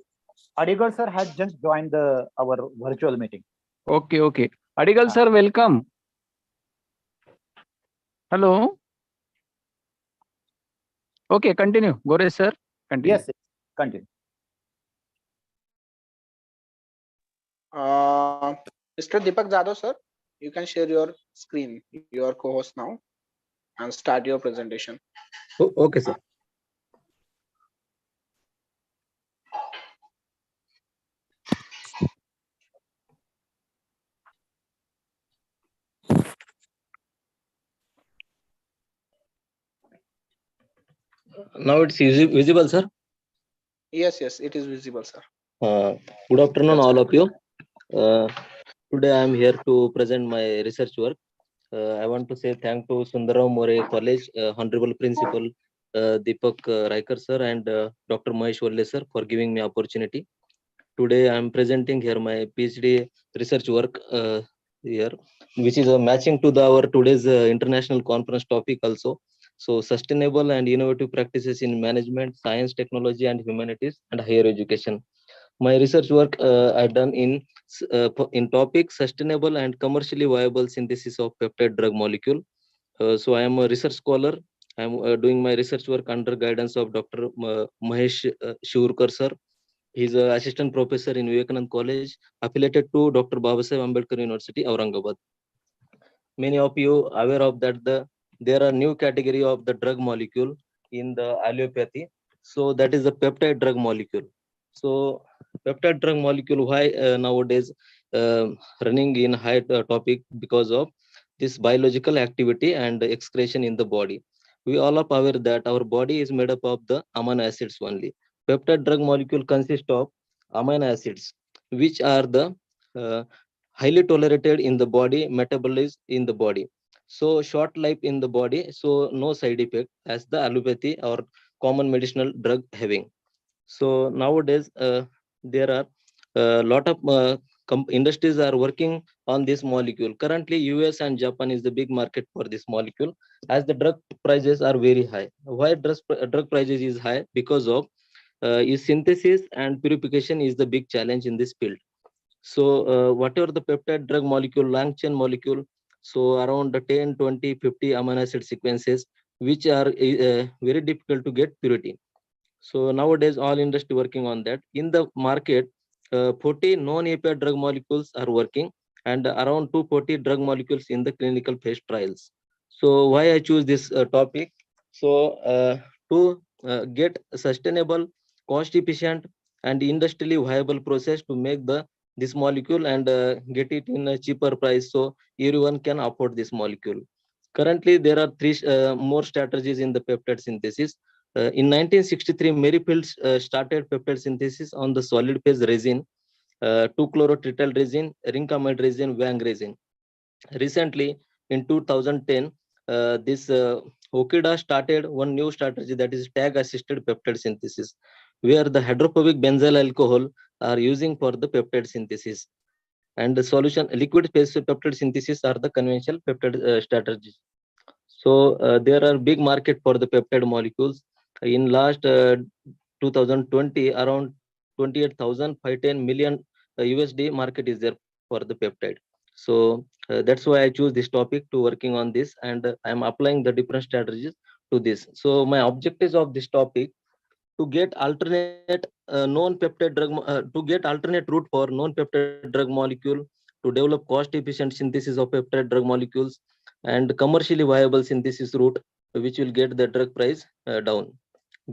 [SPEAKER 1] Adigal sir has just joined our virtual meeting.
[SPEAKER 14] Okay. Adigal sir, welcome. Hello. Okay, continue. Gore sir, continue.
[SPEAKER 1] Yes, continue.
[SPEAKER 13] Mr. Deepak Jadhav sir, you can share your screen. You are co-host now and start your presentation.
[SPEAKER 19] Okay, sir. Now it's visible, sir.
[SPEAKER 13] Yes, it is visible, sir.
[SPEAKER 19] Good afternoon, all of you. Today I am here to present my research work. I want to say thank to Sundarao More College, Honorable Principal Deepak Raikar sir and Dr. Mahesh Walle sir for giving me opportunity. Today I am presenting here my PhD research work here, which is matching to our today's international conference topic also. So sustainable and innovative practices in management, science, technology, and humanities and higher education. My research work I done in topic sustainable and commercially viable synthesis of peptide drug molecule. So I am a research scholar. I am doing my research work under guidance of Dr. Mahesh Shurkar sir. He's an assistant professor in Vivekanand College, affiliated to Dr. Babasaheb Ambedkar University, Aurangabad. Many of you are aware of that there are new category of the drug molecule in the allopathy. So that is the peptide drug molecule. So peptide drug molecule, why nowadays running in high topic because of this biological activity and excretion in the body. We all are aware that our body is made up of the amino acids only. Peptide drug molecule consists of amino acids, which are the highly tolerated in the body, metabolized in the body. So short life in the body, so no side effect as the allopathy or common medicinal drug having. So nowadays there are A lot of industries are working on this molecule. Currently, US and Japan is the big market for this molecule, as the drug prices are very high. Why drug prices is high? Because of is synthesis and purification is the big challenge in this field. So whatever the peptide drug molecule, long chain molecule, so around 10, 20, 50 amino acid sequences, which are very difficult to get purity. So nowadays, all industry working on that. In the market, 40 non-API drug molecules are working, and around 240 drug molecules in the clinical phase trials. So why I choose this topic? So to get sustainable, cost efficient, and industrially viable process to make this molecule and get it in a cheaper price, so everyone can afford this molecule. Currently, there are three more strategies in the peptide synthesis. In 1963, Merrifield started peptide synthesis on the solid phase resin, 2-chlorotrityl resin, ring amide resin, Wang resin. Recently, in 2010, this Okida started one new strategy, that is tag-assisted peptide synthesis, where the hydrophobic benzyl alcohol are using for the peptide synthesis. And the solution, liquid phase peptide synthesis are the conventional peptide strategies. So there are big market for the peptide molecules. In last 2020, around 28,510 million USD market is there for the peptide. So that's why I choose this topic to working on this, and I'm applying the different strategies to this. So my objectives of this topic, to get alternate non-peptide drug, to get alternate route for non-peptide drug molecule, to develop cost-efficient synthesis of peptide drug molecules, and commercially viable synthesis route, which will get the drug price down.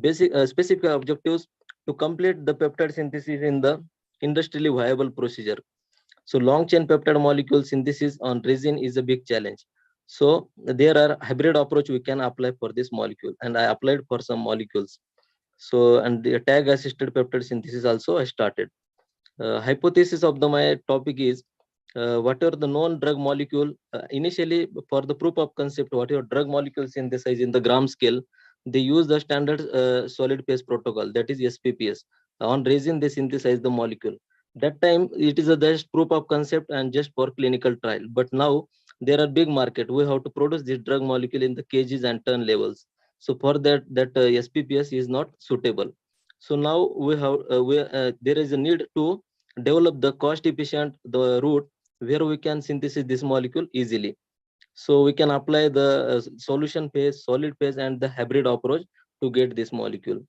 [SPEAKER 19] Basic specific objectives, to complete the peptide synthesis in the industrially viable procedure. So long chain peptide molecule synthesis on resin is a big challenge. So there are hybrid approach we can apply for this molecule, and I applied for some molecules. So, and the tag assisted peptide synthesis also I started. Hypothesis of my topic is, whatever the known drug molecule, initially for the proof of concept, whatever drug molecule synthesized in the gram scale, they use the standard solid phase protocol, that is SPPS. On resin, they synthesize the molecule. That time it is a just proof of concept and just for clinical trial. But now there are big market. We have to produce this drug molecule in the kgs and ton levels. So for that, SPPS is not suitable. So now we have there is a need to develop the cost efficient the route where we can synthesize this molecule easily. So we can apply the solution phase, solid phase, and the hybrid approach to get this molecule.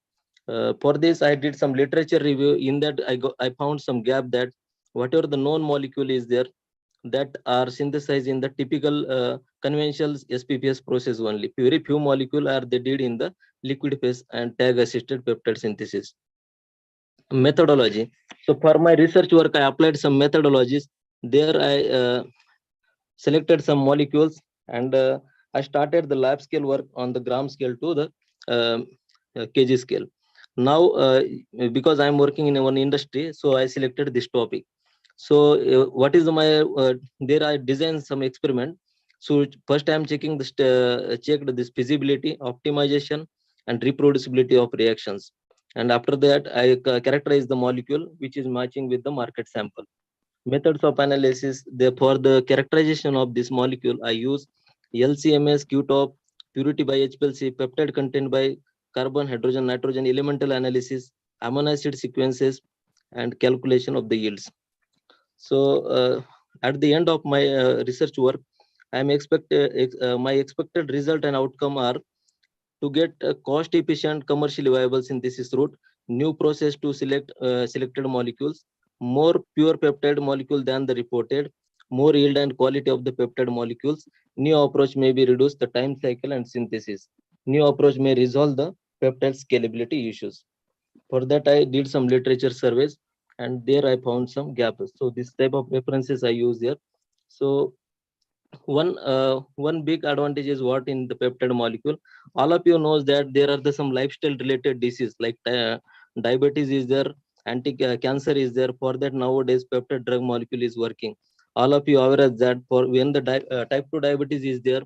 [SPEAKER 19] For this, I did some literature review. In that, I found some gap, that whatever the known molecule is there, that are synthesized in the typical conventional SPPS process only. Very few molecule are they did in the liquid phase and tag assisted peptide synthesis. Methodology. So for my research work, I applied some methodologies. There I selected some molecules, and I started the lab scale work on the gram scale to the kg scale. Now, because I'm working in one industry, so I selected this topic. So what is my there I designed some experiment. So first I'm checking this checked this feasibility, optimization, and reproducibility of reactions. And after that, I characterize the molecule which is matching with the market sample. Methods of analysis, for the characterization of this molecule, I use LCMS, QTOP, purity by HPLC, peptide content by carbon, hydrogen, nitrogen, elemental analysis, amino acid sequences, and calculation of the yields. So at the end of my research work, I'm my expected result and outcome are to get a cost efficient, commercially viable synthesis route, new process to select selected molecules, more pure peptide molecule than the reported, more yield and quality of the peptide molecules. New approach may be reduce the time cycle and synthesis. New approach may resolve the peptide scalability issues. For that, I did some literature surveys, and there I found some gaps. So this type of references I use here. So one big advantage is what in the peptide molecule, all of you knows that there are some lifestyle related disease like diabetes is there, cancer is there. For that, nowadays peptide drug molecule is working. All of you are aware that for when the type 2 diabetes is there,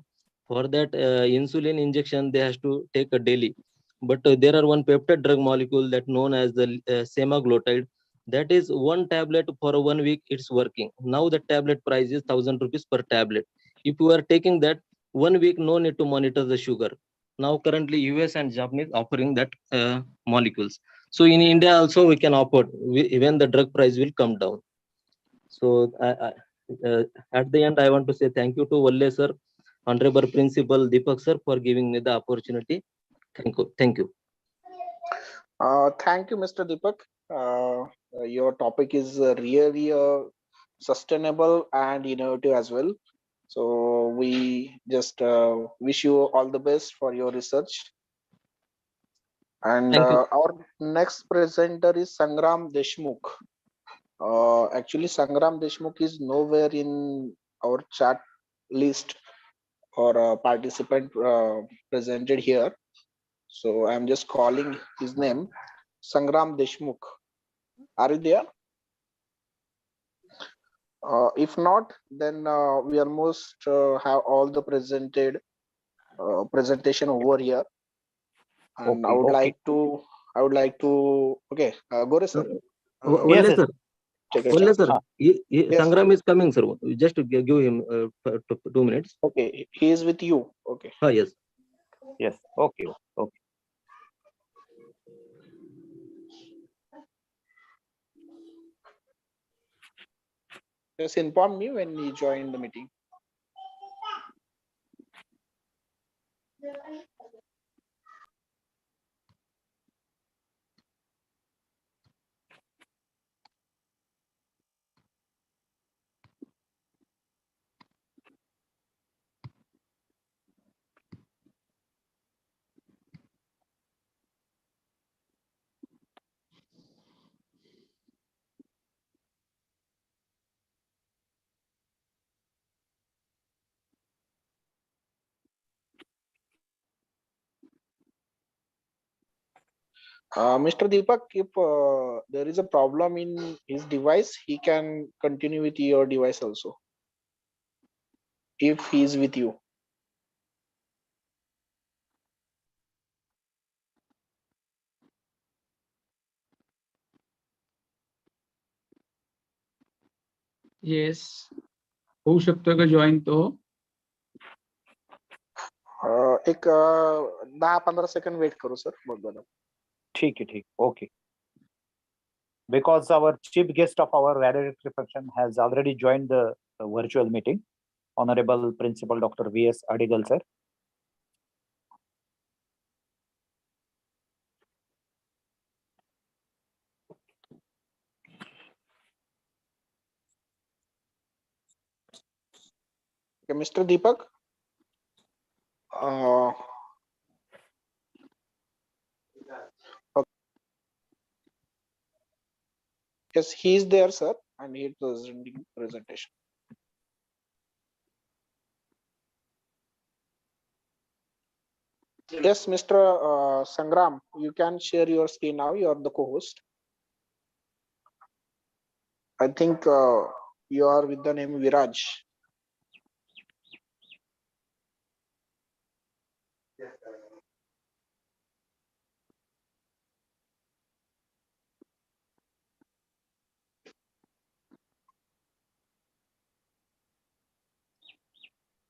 [SPEAKER 19] for that insulin injection they has to take a daily. But there are one peptide drug molecule that known as the semaglutide, That is one tablet for 1 week, it's working. Now the tablet price is 1,000 rupees per tablet. If you are taking that 1 week, no need to monitor the sugar. Now currently US and Japanese offering that molecules. So in India also we can offer, even the drug price will come down. So at the end, I want to say thank you to Valle sir, Honorable Principal Deepak sir for giving me the opportunity. Thank you. Thank you.
[SPEAKER 13] Thank you, Mr. Deepak. Your topic is really sustainable and innovative as well. So we just wish you all the best for your research. And
[SPEAKER 19] Thank you.
[SPEAKER 13] our next presenter is Sangram Deshmukh. Actually, Sangram Deshmukh is nowhere in our chat list or participant presented here. So I'm just calling his name, Sangram Deshmukh. Are you there? If not, then we almost have all the presented presentation over here. And
[SPEAKER 1] Okay,
[SPEAKER 13] I would like to, okay, go sir.
[SPEAKER 19] Valle
[SPEAKER 1] yes,
[SPEAKER 19] sir.
[SPEAKER 13] Take a
[SPEAKER 19] Valle
[SPEAKER 13] chance.
[SPEAKER 19] sir.
[SPEAKER 13] Yes.
[SPEAKER 19] Sangram is coming, sir. Just to give him 2 minutes.
[SPEAKER 13] Okay, he is with you. Okay.
[SPEAKER 19] Yes.
[SPEAKER 1] Yes. Okay. Okay.
[SPEAKER 13] Just inform me when he joined the meeting. Mr. Deepak, if there is a problem in his device, he can continue with your device also. If he is with you.
[SPEAKER 14] Yes, होऊ शकतो का join तो?
[SPEAKER 13] एक 10-15 second wait करू sir, बहुत बड़ा.
[SPEAKER 1] ठीक है. Okay. Because our chief guest of our valedictory function has already joined the virtual meeting, Honorable Principal Dr. V.S. Adigal sir.
[SPEAKER 13] Okay, Mr. Deepak. Okay. Yes, he is there, sir, and he is presenting presentation. Yes, Mr. Sangram, you can share your screen now. You are the co-host. I think you are with the name Viraj.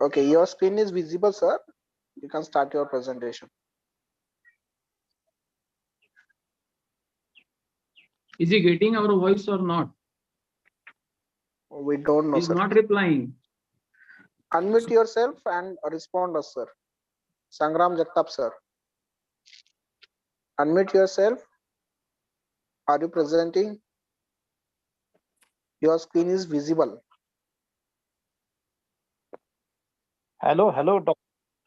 [SPEAKER 13] Okay, your screen is visible, sir. You can start your presentation.
[SPEAKER 14] Is he getting our voice or not?
[SPEAKER 13] We don't know,
[SPEAKER 14] He's
[SPEAKER 13] sir.
[SPEAKER 14] not replying.
[SPEAKER 13] Unmute yourself and respond us, sir. Sangram Jagtap, sir. Unmute yourself. Are you presenting? Your screen is visible.
[SPEAKER 1] Hello, Dr.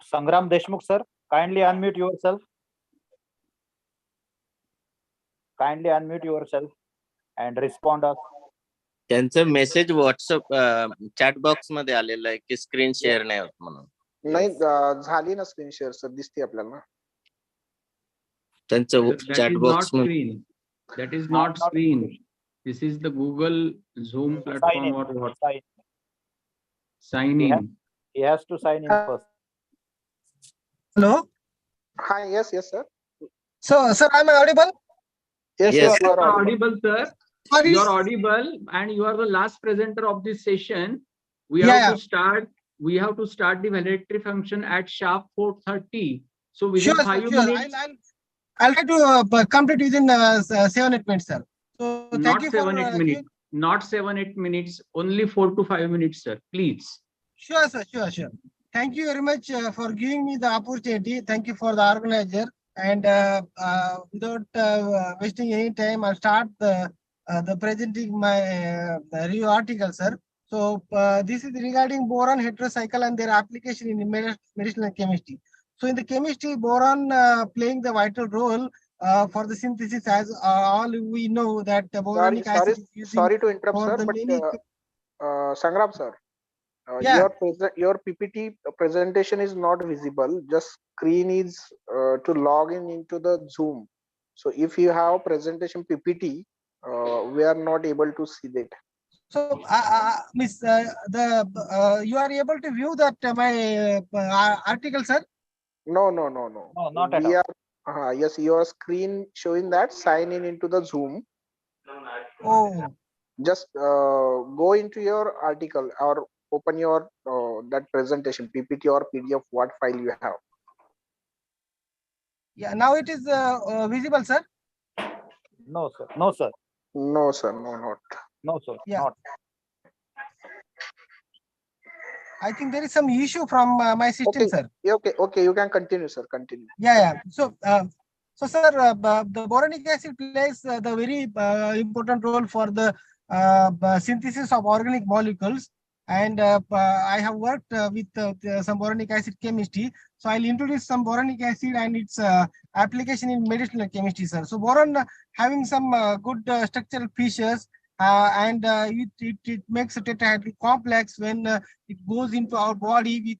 [SPEAKER 1] Sangram Deshmukh sir. Kindly unmute yourself. Kindly unmute yourself and respond us.
[SPEAKER 2] त्यांचं message WhatsApp chat box मध्ये आलेलं आहे की screen share नाही होत म्हणून.
[SPEAKER 13] नाही झाली ना स्क्रीन शेअर, सर दिसते आपल्याला.
[SPEAKER 2] त्यांचं चॅट बॉक्स मध्ये.
[SPEAKER 14] That is not screen. This is the Google Zoom platform or what? Sign in.
[SPEAKER 1] He has to sign in first.
[SPEAKER 20] Hello.
[SPEAKER 13] Hi, yes, sir.
[SPEAKER 20] So, sir, am I audible?
[SPEAKER 13] Yes,
[SPEAKER 2] Yes.
[SPEAKER 13] you are audible.
[SPEAKER 14] Audible, sir.
[SPEAKER 20] Sorry.
[SPEAKER 14] You are audible and you are the last presenter of this session. We
[SPEAKER 20] Yeah,
[SPEAKER 14] have to start. We have to start the validatory function at sharp 4:30. So within
[SPEAKER 20] Sure,
[SPEAKER 14] 5
[SPEAKER 20] sir, sure.
[SPEAKER 14] minutes.
[SPEAKER 20] I'll try to complete within 7-8 minutes, sir. So thank
[SPEAKER 14] Not
[SPEAKER 20] you for
[SPEAKER 14] 7-8 minutes. Not 7-8 minutes. Only 4 to 5 minutes, sir. Please.
[SPEAKER 20] Sure, sir. Sure. Thank you very much for giving me the opportunity. Thank you for the organizer. And without wasting any time, I'll start the presenting my review article, sir. So this is regarding boron heterocycle and their application in medicinal chemistry. So in the chemistry, boron playing the vital role for the synthesis, as all we know that boronic acid is using
[SPEAKER 13] Sorry to interrupt,
[SPEAKER 20] for
[SPEAKER 13] sir,
[SPEAKER 20] the
[SPEAKER 13] but
[SPEAKER 20] many.
[SPEAKER 13] Sangram sir,
[SPEAKER 20] Yeah.
[SPEAKER 13] your PPT presentation is not visible. Just screen is to log in into the Zoom. So if you have presentation PPT, we are not able to see that.
[SPEAKER 20] So, Miss, you are able to view that my article, sir?
[SPEAKER 13] No.
[SPEAKER 1] No, not at
[SPEAKER 13] We
[SPEAKER 1] all.
[SPEAKER 13] are yes, your screen showing that sign in into the Zoom.
[SPEAKER 20] Oh.
[SPEAKER 13] Just go into your article or open your that presentation PPT or PDF, what file you have.
[SPEAKER 20] Yeah, now it is visible, sir.
[SPEAKER 1] No, sir.
[SPEAKER 13] No, sir. No, not.
[SPEAKER 1] No, sir.
[SPEAKER 20] Yeah.
[SPEAKER 1] Not.
[SPEAKER 20] I think there is some issue from my system,
[SPEAKER 13] Okay.
[SPEAKER 20] sir.
[SPEAKER 13] Yeah, okay. You can continue, sir. Continue.
[SPEAKER 20] Yeah. So, sir, the boronic acid plays the very important role for the synthesis of organic molecules. And I have worked with some boronic acid chemistry. So I'll introduce some boronic acid and its application in medicinal chemistry, sir. So boron having some good structural features, and it makes a tetrahedral complex when it goes into our body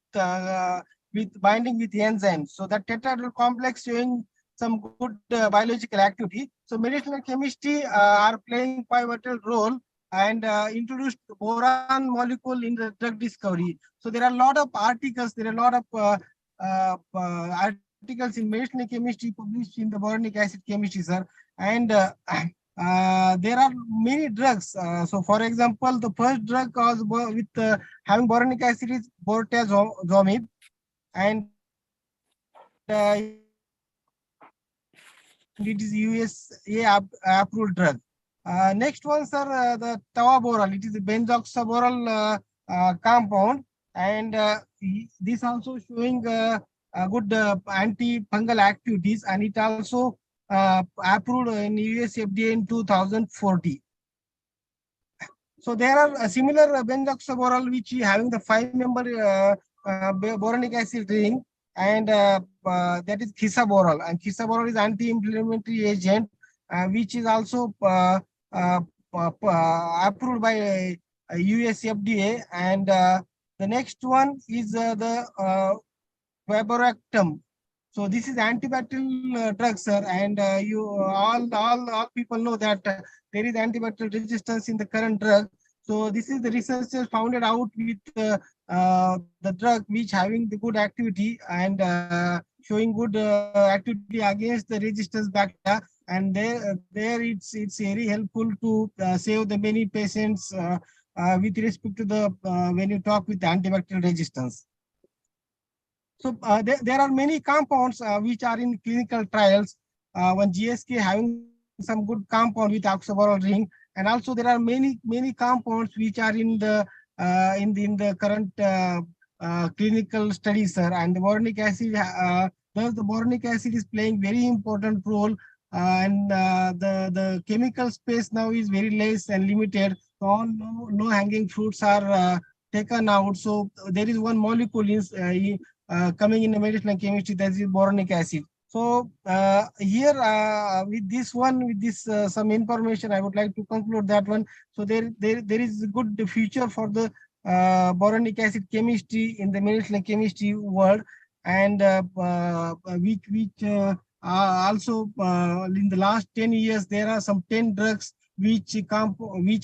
[SPEAKER 20] with binding with enzymes. So that tetrahedral complex showing some good biological activity. So medicinal chemistry are playing pivotal role and introduced boron molecule in the drug discovery. So there are a lot of articles, there are a lot of articles in medicinal chemistry published in the boronic acid chemistry, sir. And there are many drugs. So for example, the first drug was with having boronic acid is bortezomib, and it is USA approved drug. Next one, sir, the tavaborol. It is a benzoxaborol compound, and this also showing good antifungal activities, and it also approved in US FDA in 2040. So there are similar benzoxaborol which having the 5-member boronic acid ring, and that is thisaborol, and thisaborol is anti-inflammatory agent, which is also approved by US FDA. And the next one is the vaboractam. So this is antibacterial drug, sir, and you all people know that there is antibacterial resistance in the current drug. So this is the researchers found it out with the drug which having the good activity and showing good activity against the resistance bacteria, and there it's very helpful to save the many patients with respect to the when you talk with antibacterial resistance. So there are many compounds which are in clinical trials. When GSK having some good compound with oxaborol ring, and also there are many compounds which are in the current clinical studies, sir. And the boronic acid, thus the boronic acid is playing very important role, and the chemical space now is very less and limited. So all no hanging fruits are taken out. So there is one molecule is coming in the medicinal chemistry, that is boronic acid. So here with this some information, I would like to conclude that one. So there is a good future for the boronic acid chemistry in the medicinal chemistry world, and which also in the last 10 years there are some 10 drugs which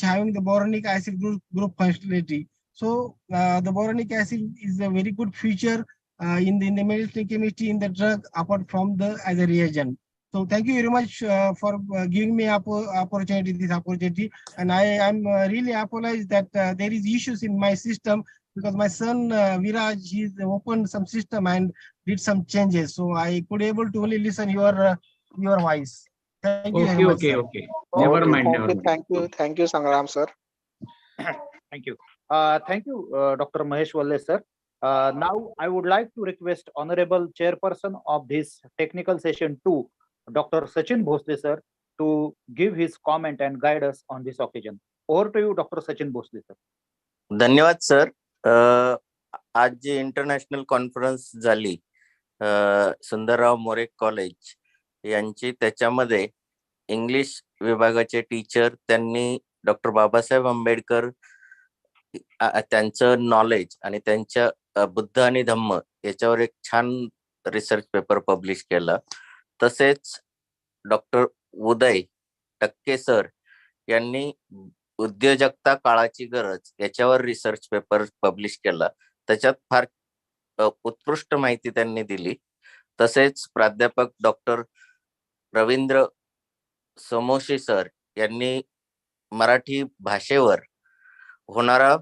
[SPEAKER 20] having the boronic acid group functionality. So the boronic acid is a very good feature in the medicinal chemistry in the drug, apart from as a reagent. So thank you very much for giving me this opportunity. And I am really apologize that there is issues in my system because my son Viraj, he's opened some system and did some changes. So I could able to only listen your voice. Thank you very much, sir.
[SPEAKER 14] Okay. Never
[SPEAKER 13] Okay,
[SPEAKER 14] mind.
[SPEAKER 13] okay. Thank you, Sangram sir.
[SPEAKER 1] Thank you. Thank you, Dr. Mahesh Walle, sir. Now, I would like to request Honorable Chairperson of this technical session 2, Dr. Sachin Bhosle, sir, to give his comment and guide us on this occasion. Over to you, Dr. Sachin Bhosle, sir.
[SPEAKER 2] धन्यवाद sir. आज जी international conference झाली सुंदरराव मोरे college यांची, त्याच्यामध्ये English विभागाचे teacher त्यांनी doctor Babasaheb Ambedkar त्यांचं knowledge आणि त्यांच्या बुद्ध आणि धम्म याच्यावर एक छान रिसर्च पेपर पब्लिश केला. तसेच डॉक्टर उदय टक्के सर यांनी उद्योजकता काळाची गरज याच्यावर रिसर्च पेपर पब्लिश केला. त्याच्यात फार उत्कृष्ट माहिती त्यांनी दिली. तसेच प्राध्यापक डॉक्टर रवींद्र समोशी सर यांनी मराठी भाषेवर होणारा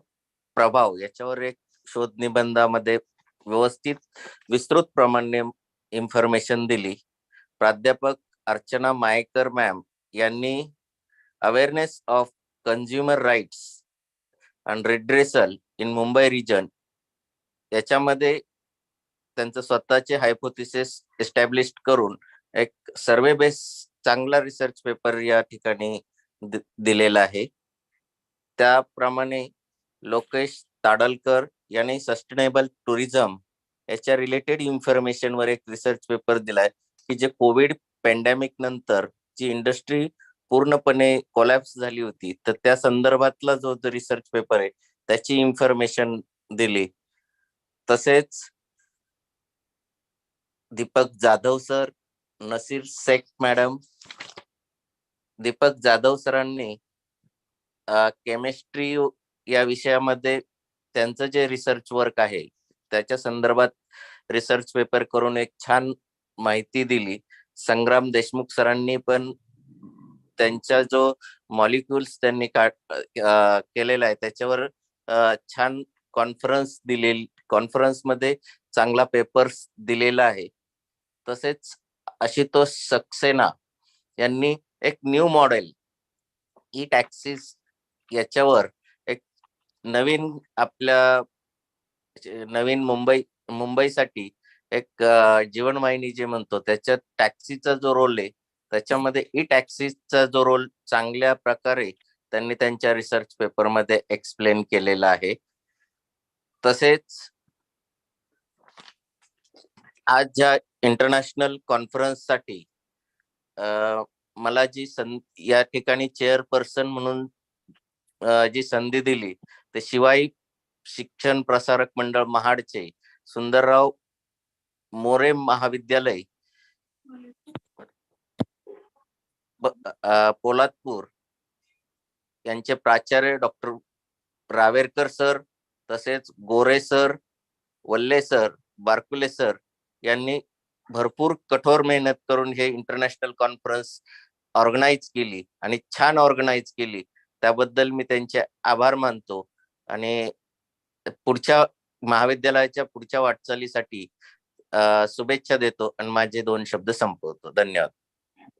[SPEAKER 2] प्रभाव याच्यावर एक शोध निबंधामध्ये व्यवस्थित विस्तृत प्रमाणे इन्फॉर्मेशन दिली. प्राध्यापक अर्चना मायेकर मॅम यांनी awareness of consumer rights and redressal in Mumbai region याच्यामध्ये त्यांचं स्वतःचे हायपोथिसिस एस्टॅब्लिश करून एक सर्वे बेस चांगला रिसर्च पेपर या ठिकाणी दिलेला आहे. त्याप्रमाणे लोकेश ताडलकर यांनी सस्टेनेबल टुरिझम याच्या रिलेटेड इन्फॉर्मेशनवर एक रिसर्च पेपर दिलाय की जे कोविड पॅन्डेमिक नंतर जी इंडस्ट्री पूर्णपणे कोलॅप्स झाली होती, तर त्या संदर्भातला जो रिसर्च पेपर आहे त्याची इन्फॉर्मेशन दिली. तसेच दीपक जाधव सर, नसीर शेख मॅडम, दीपक जाधव सरांनी केमिस्ट्री या विषयामध्ये त्यांचं जे रिसर्च वर्क आहे त्याच्या संदर्भात रिसर्च पेपर करून एक छान माहिती दिली. संग्राम देशमुख सरांनी पण त्यांचा जो मॉलिक्युल्स त्यांनी केलेला आहे त्याच्यावर छान कॉन्फरन्स मध्ये चांगला पेपर्स दिलेला आहे. तसेच आशुतोष सक्सेना यांनी एक न्यू मॉडेल ई टॅक्सीस याच्यावर एक नवीन मुंबईसाठी एक जीवनवाहिनी जे म्हणतो त्याच्यात टॅक्सीचा जो रोल आहे त्याच्यामध्ये ई टॅक्सीचा जो रोल चांगल्या प्रकारे त्यांनी त्यांच्या रिसर्च पेपर मध्ये एक्सप्लेन केलेला आहे. तसेच आज ज्या इंटरनॅशनल कॉन्फरन्ससाठी मला जी या ठिकाणी चेअरपर्सन म्हणून जी संधी दिली ते शिवाई शिक्षण प्रसारक मंडळ महाडचे सुंदरराव मोरे महाविद्यालय पोलादपूर यांचे प्राचार्य डॉक्टर रावेरकर सर, तसेच गोरे सर, वल्ले सर, बारकुले सर यांनी भरपूर कठोर मेहनत करून हे इंटरनॅशनल कॉन्फरन्स ऑर्गनाईज केली आणि छान ऑर्गनाईज केली. त्याबद्दल मी त्यांचे आभार मानतो आणि पुढच्या महाविद्यालयाच्या पुढच्या वाटचालीसाठी शुभेच्छा देतो आणि माझे 2 शब्द संपवतो. धन्यवाद.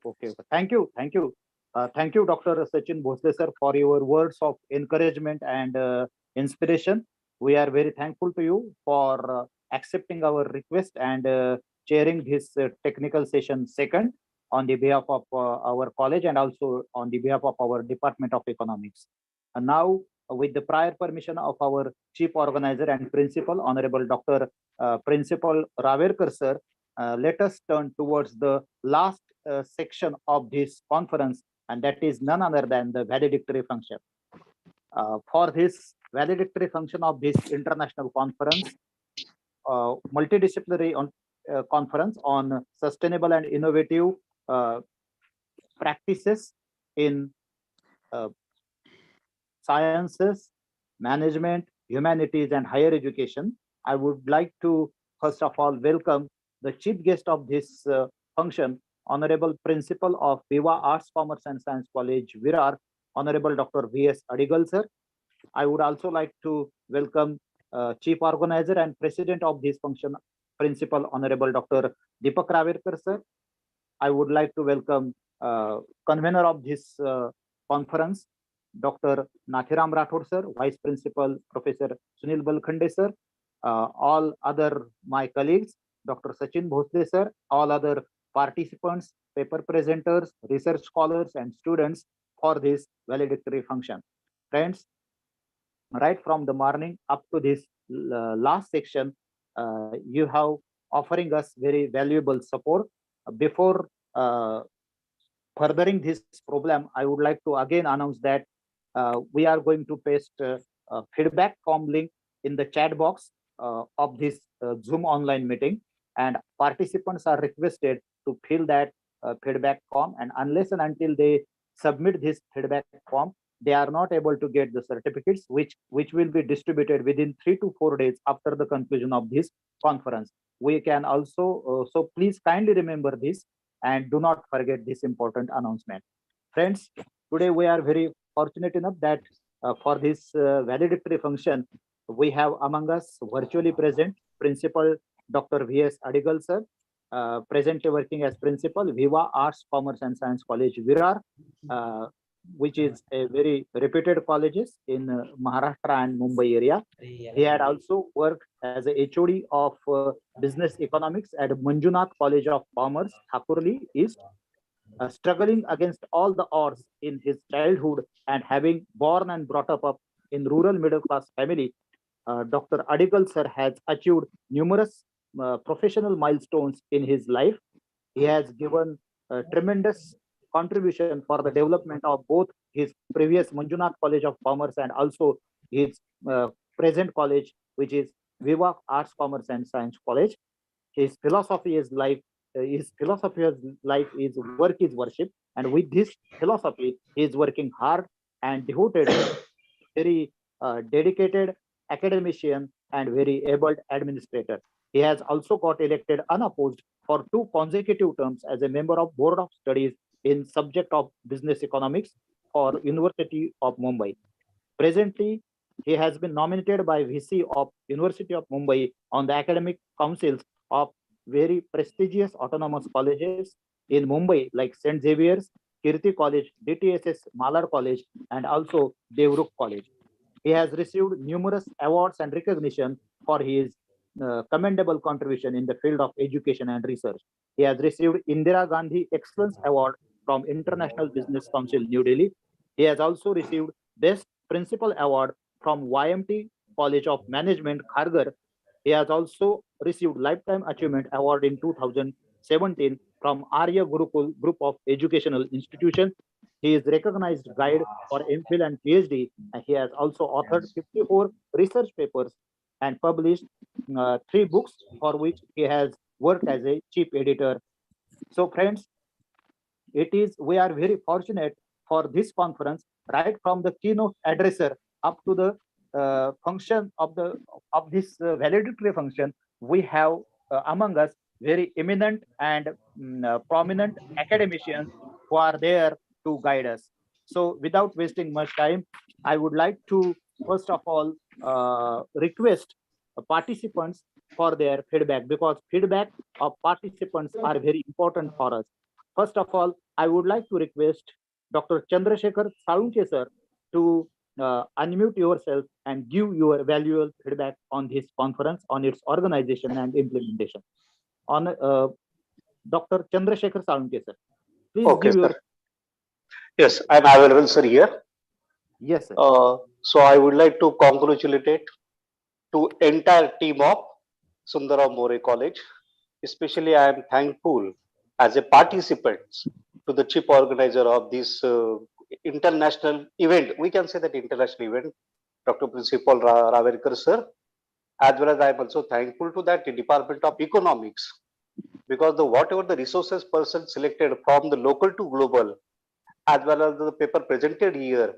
[SPEAKER 1] Okay, thank you, Dr. Sachin Bhosle, sir, for your words of encouragement and inspiration. We are very thankful to you for accepting our request and chairing this technical session second on the behalf of our college and also on the behalf of our Department of Economics. And now, with the prior permission of our Chief Organizer and Principal, Honorable Dr. Principal Raverkar, sir, let us turn towards the last section of this conference, and that is none other than the valedictory function. For this valedictory function of this international conference, multidisciplinary conference on sustainable and innovative practices in sciences, management, humanities, and higher education, I would like to first of all welcome the chief guest of this function, Honorable Principal of Viva Arts, Commerce and Science College, Virar, Honorable Dr. V.S. Adigal, sir. I would also like to welcome Chief Organizer and President of this function, Principal Honorable Dr. Deepak Raverkar, sir. I would like to welcome convener of this conference, Dr. Nathiram Rathod, sir, Vice Principal Professor Sunil Balkhande, sir, all other my colleagues, Dr. Sachin Bhosle, sir, all other participants, paper presenters, research scholars, and students for this valedictory function. Friends, right from the morning up to this last section, you have offering us very valuable support. Before furthering this problem, I would like to again announce that we are going to paste a feedback form link in the chat box of this Zoom online meeting, and participants are requested to fill that feedback form, and unless and until they submit this feedback form, they are not able to get the certificates, which will be distributed within 3 to 4 days after the conclusion of this conference. We can also, so please kindly remember this and do not forget this important announcement. Friends, today we are very fortunate enough that for this valedictory function, we have among us virtually present Principal Dr. V.S. Adigal, sir, presently working as Principal, Viva Arts, Commerce and Science College, Virar, which is a very reputed colleges in Maharashtra and Mumbai area. He had also worked as a HOD of Business Economics at Manjunath College of Commerce, Thakurli East. Struggling against all the odds in his childhood and having born and brought up in rural middle class family, Dr. Adigal sir has achieved numerous professional milestones in his life. He has given tremendous contribution for the development of both his previous Manjunath College of Commerce and also his present college, which is Viva Arts, Commerce and Science College. His philosophy is life. His philosophy of life is work is worship, and with this philosophy, he is working hard and devoted, very dedicated academician and very able administrator. He has also got elected unopposed for 2 consecutive terms as a member of Board of Studies in subject of Business Economics for University of Mumbai. Presently, he has been nominated by VC of University of Mumbai on the academic councils of very prestigious autonomous colleges in Mumbai like St. Xavier's, Kirti College, DTSS Malar College, and also Devruk College. He has received numerous awards and recognition for his commendable contribution in the field of education and research. He has received Indira Gandhi Excellence Award from International Business Council, New Delhi. He has also received Best Principal Award from YMT College of Management, Kharghar. He has also received Lifetime Achievement Award in 2017 from Arya Gurukul Group of Educational Institutions. He is recognized guide for MPhil and PhD, and he has also authored 54 research papers and published 3 books for which he has worked as a chief editor. So friends, we are very fortunate for this conference, right from the keynote addresser up to the function of this valedictory function. We have among us very eminent and prominent academicians who are there to guide us. So without wasting much time, I would like to first of all request participants for their feedback, because feedback of participants are very important for us. First of all, I would like to request Dr. Chandrasekhar Salunke sir to unmute yourself and give your valuable feedback on this conference, on its organization and implementation. On Dr. Chandrasekhar Salunke sir, please
[SPEAKER 21] Okay,
[SPEAKER 1] give your.
[SPEAKER 21] sir. Yes, I'm available, sir, here.
[SPEAKER 1] Yes, sir.
[SPEAKER 21] So I would like to congratulate to entire team of Sundaram More College. Especially, I am thankful as a participant to the chief organizer of this international event. We can say that international event, Dr. Principal Raverkar sir, as well as I am also thankful to that Department of Economics, because whatever the resources person selected from the local to global, as well as the paper presented here,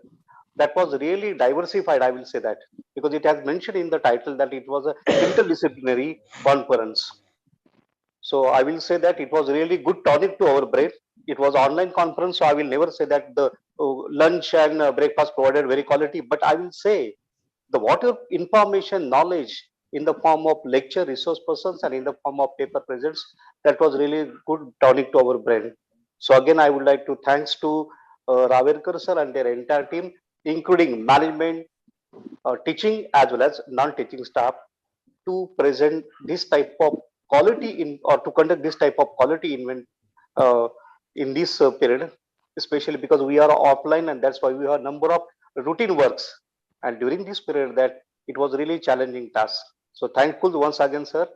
[SPEAKER 21] that was really diversified, I will say that, because it has mentioned in the title that it was a interdisciplinary conference. So I will say that it was really good tonic to our brain. It was online conference, so I will never say that the lunch and breakfast provided very quality, but I will say the water information knowledge in the form of lecture resource persons and in the form of paper presents, that was really good tonic to our brain. So again, I would like to thanks to Raverkar sir and their entire team, including management, teaching as well as non-teaching staff, to present this type of quality in, or to conduct this type of quality event uh, in this period, especially because we are offline, and that's why we have number of routine works, and during this period that it was really challenging task. So thankful once again, sir,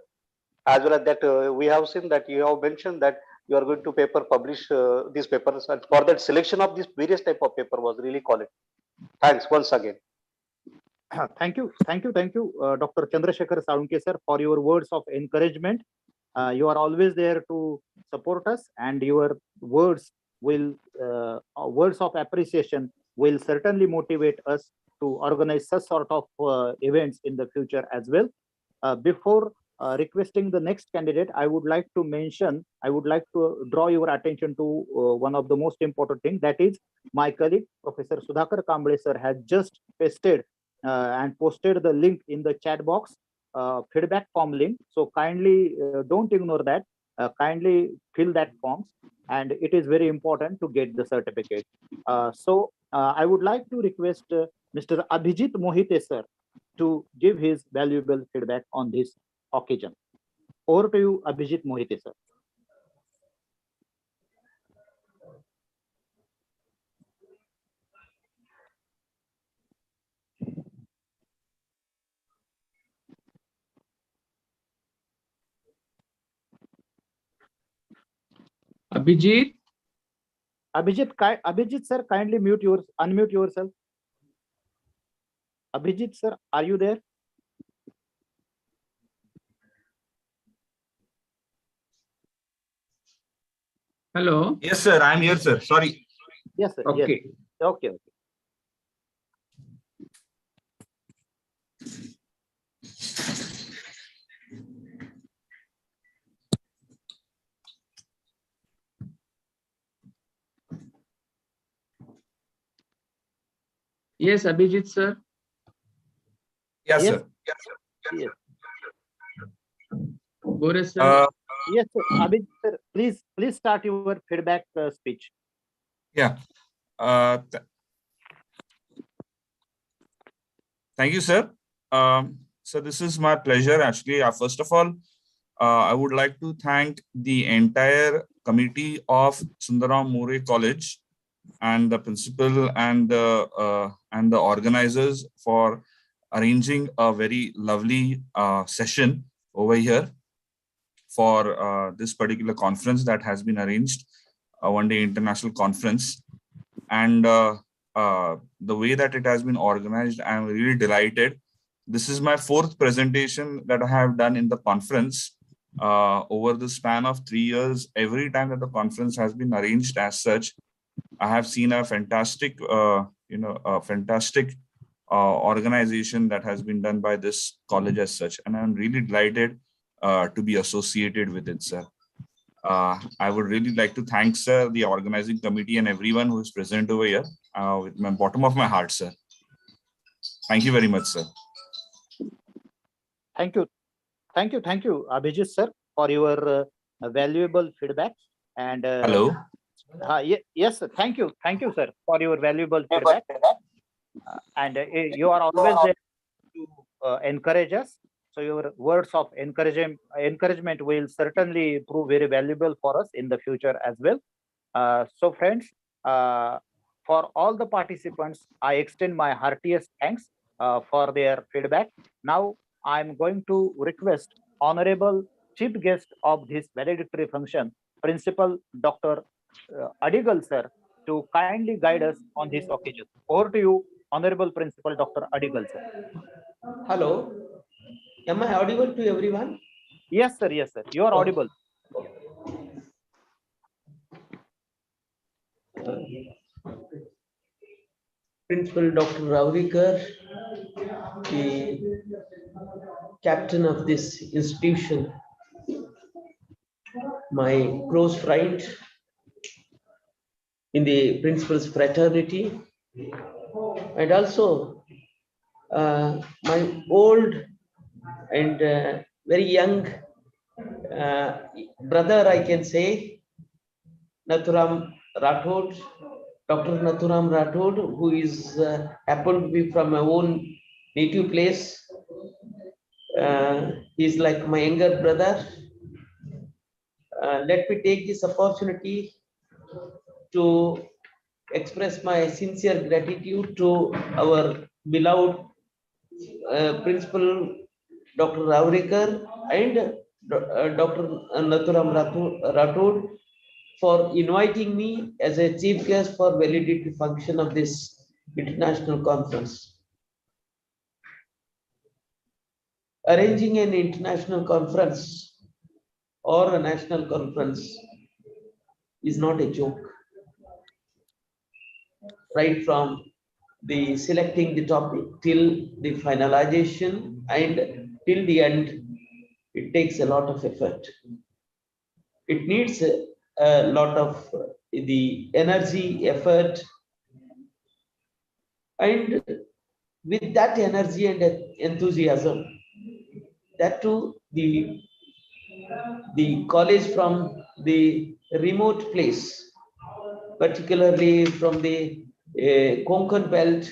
[SPEAKER 21] as well as that we have seen that you have mentioned that you are going to paper publish these papers, and for that selection of this various type of paper was really quality. Thanks once again.
[SPEAKER 1] Thank you, Dr. Chandrasekhar Saunke sir, for your words of encouragement. You are always there to support us, and your words will words of appreciation will certainly motivate us to organize such sort of events in the future as well. Before requesting the next candidate, I would like to draw your attention to one of the most important things, that is my colleague Professor Sudhakar Kamble sir has just pasted and posted the link in the chat box, feedback form link. So kindly don't ignore that. Kindly fill that forms, and it is very important to get the certificate. I would like to request Mr. Abhijit Mohite sir to give his valuable feedback on this occasion. Over to you, Abhijit Mohite sir.
[SPEAKER 14] Abhijit,
[SPEAKER 1] Abhijit sir, kindly unmute yourself. Abhijit sir, are you there?
[SPEAKER 14] hello.
[SPEAKER 9] Yes, sir. I'm here, sir. Sorry.
[SPEAKER 1] Yes, sir.
[SPEAKER 14] Okay.
[SPEAKER 1] Yes. Okay.
[SPEAKER 14] Yes, Abhijit sir.
[SPEAKER 9] Yes,
[SPEAKER 1] Yes.
[SPEAKER 9] sir.
[SPEAKER 1] Yes.
[SPEAKER 14] Boris sir.
[SPEAKER 1] Yes, sir. Abhijit sir, please start your feedback speech.
[SPEAKER 9] Yeah. Thank you, sir. So this is my pleasure, actually. First of all, I would like to thank the entire committee of Sundaram More College and the principal and the organizers for arranging a very lovely session over here for this particular conference that has been arranged, a one-day international conference. And the way that it has been organized, I'm really delighted. This is my fourth presentation that I have done in the conference over the span of 3 years. Every time that the conference has been arranged as such, I have seen a fantastic, organization that has been done by this college as such, and I'm really delighted to be associated with it, sir. I would really like to thank, sir, the organizing committee and everyone who is present over here with my bottom of my heart, sir. Thank you very much, sir.
[SPEAKER 1] Thank you, Abhijit sir, for your valuable feedback. And
[SPEAKER 9] hello.
[SPEAKER 1] Yes, sir. Thank you, sir, for your valuable feedback. And you are always there to encourage us. So your words of encouragement will certainly prove very valuable for us in the future as well. So friends, for all the participants, I extend my heartiest thanks for their feedback. Now I'm going to request Honorable Chief Guest of this valedictory function, Principal Dr. Adigal sir, to kindly guide us on this occasion. Over to you, Honorable Principal Dr. Adigal sir.
[SPEAKER 8] Hello, am I audible to everyone?
[SPEAKER 1] Yes, sir. Yes, sir. You are audible.
[SPEAKER 8] Principal Dr. Raurikar, the captain of this institution, my close friend in the principal's fraternity, and also my old and very young brother, I can say, Nathuram Rathod, Dr. Nathuram Rathod, who is happened to be from my own native place. He's like my younger brother. Let me take this opportunity to express my sincere gratitude to our beloved Principal Dr. Ravrekar and Dr. Nathuram Rathod for inviting me as a chief guest for validity function of this international conference. Arranging an international conference or a national conference is not a joke. Right from the selecting the topic till the finalization and till the end, it takes a lot of effort. It needs a lot of the energy, effort, and with that energy and enthusiasm, that too the college from the remote place, particularly from the Konkan belt,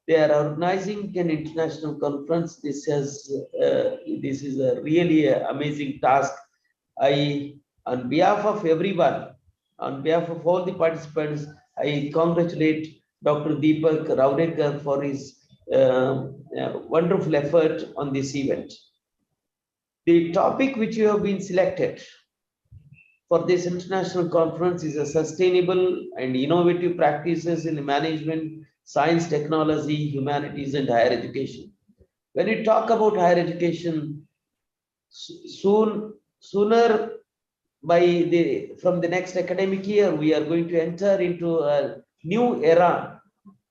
[SPEAKER 8] they are organizing an international conference. This is a really amazing task. I, on behalf of everyone, on behalf of all the participants, I congratulate Dr. Deepak Ravrekar for his wonderful effort on this event. The topic which you have been selected for this international conference is a sustainable and innovative practices in management, science, technology, humanities, and higher education. When we talk about higher education, sooner from the next academic year, we are going to enter into a new era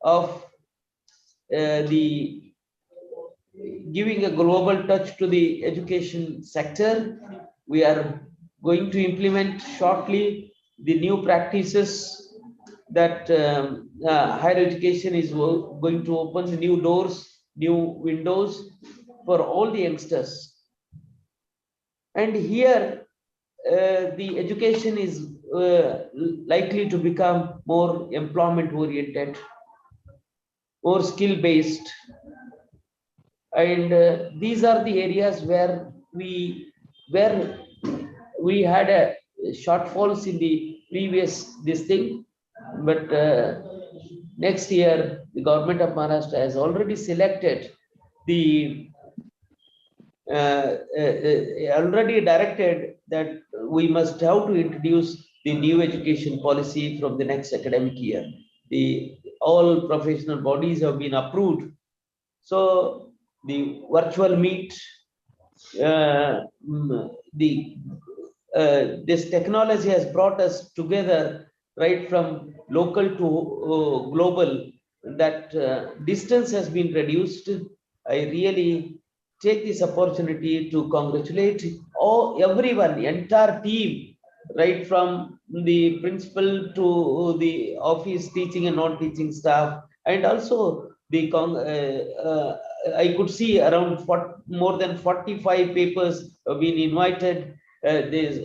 [SPEAKER 8] of the giving a global touch to the education sector. We are going to implement shortly the new practices that higher education is going to open new doors, new windows for all the youngsters. And here the education is likely to become more employment oriented, more skill based, and these are the areas where we had a shortfalls in the previous this thing, but next year the government of Maharashtra has already selected the already directed that we must have to introduce the new education policy from the next academic year. All professional bodies have been approved. So the virtual meet, this technology has brought us together right from local to global. That distance has been reduced. I really take this opportunity to congratulate everyone, the entire team, right from the principal to the office teaching and non-teaching staff, and also the I could see around more than 45 papers have been invited. These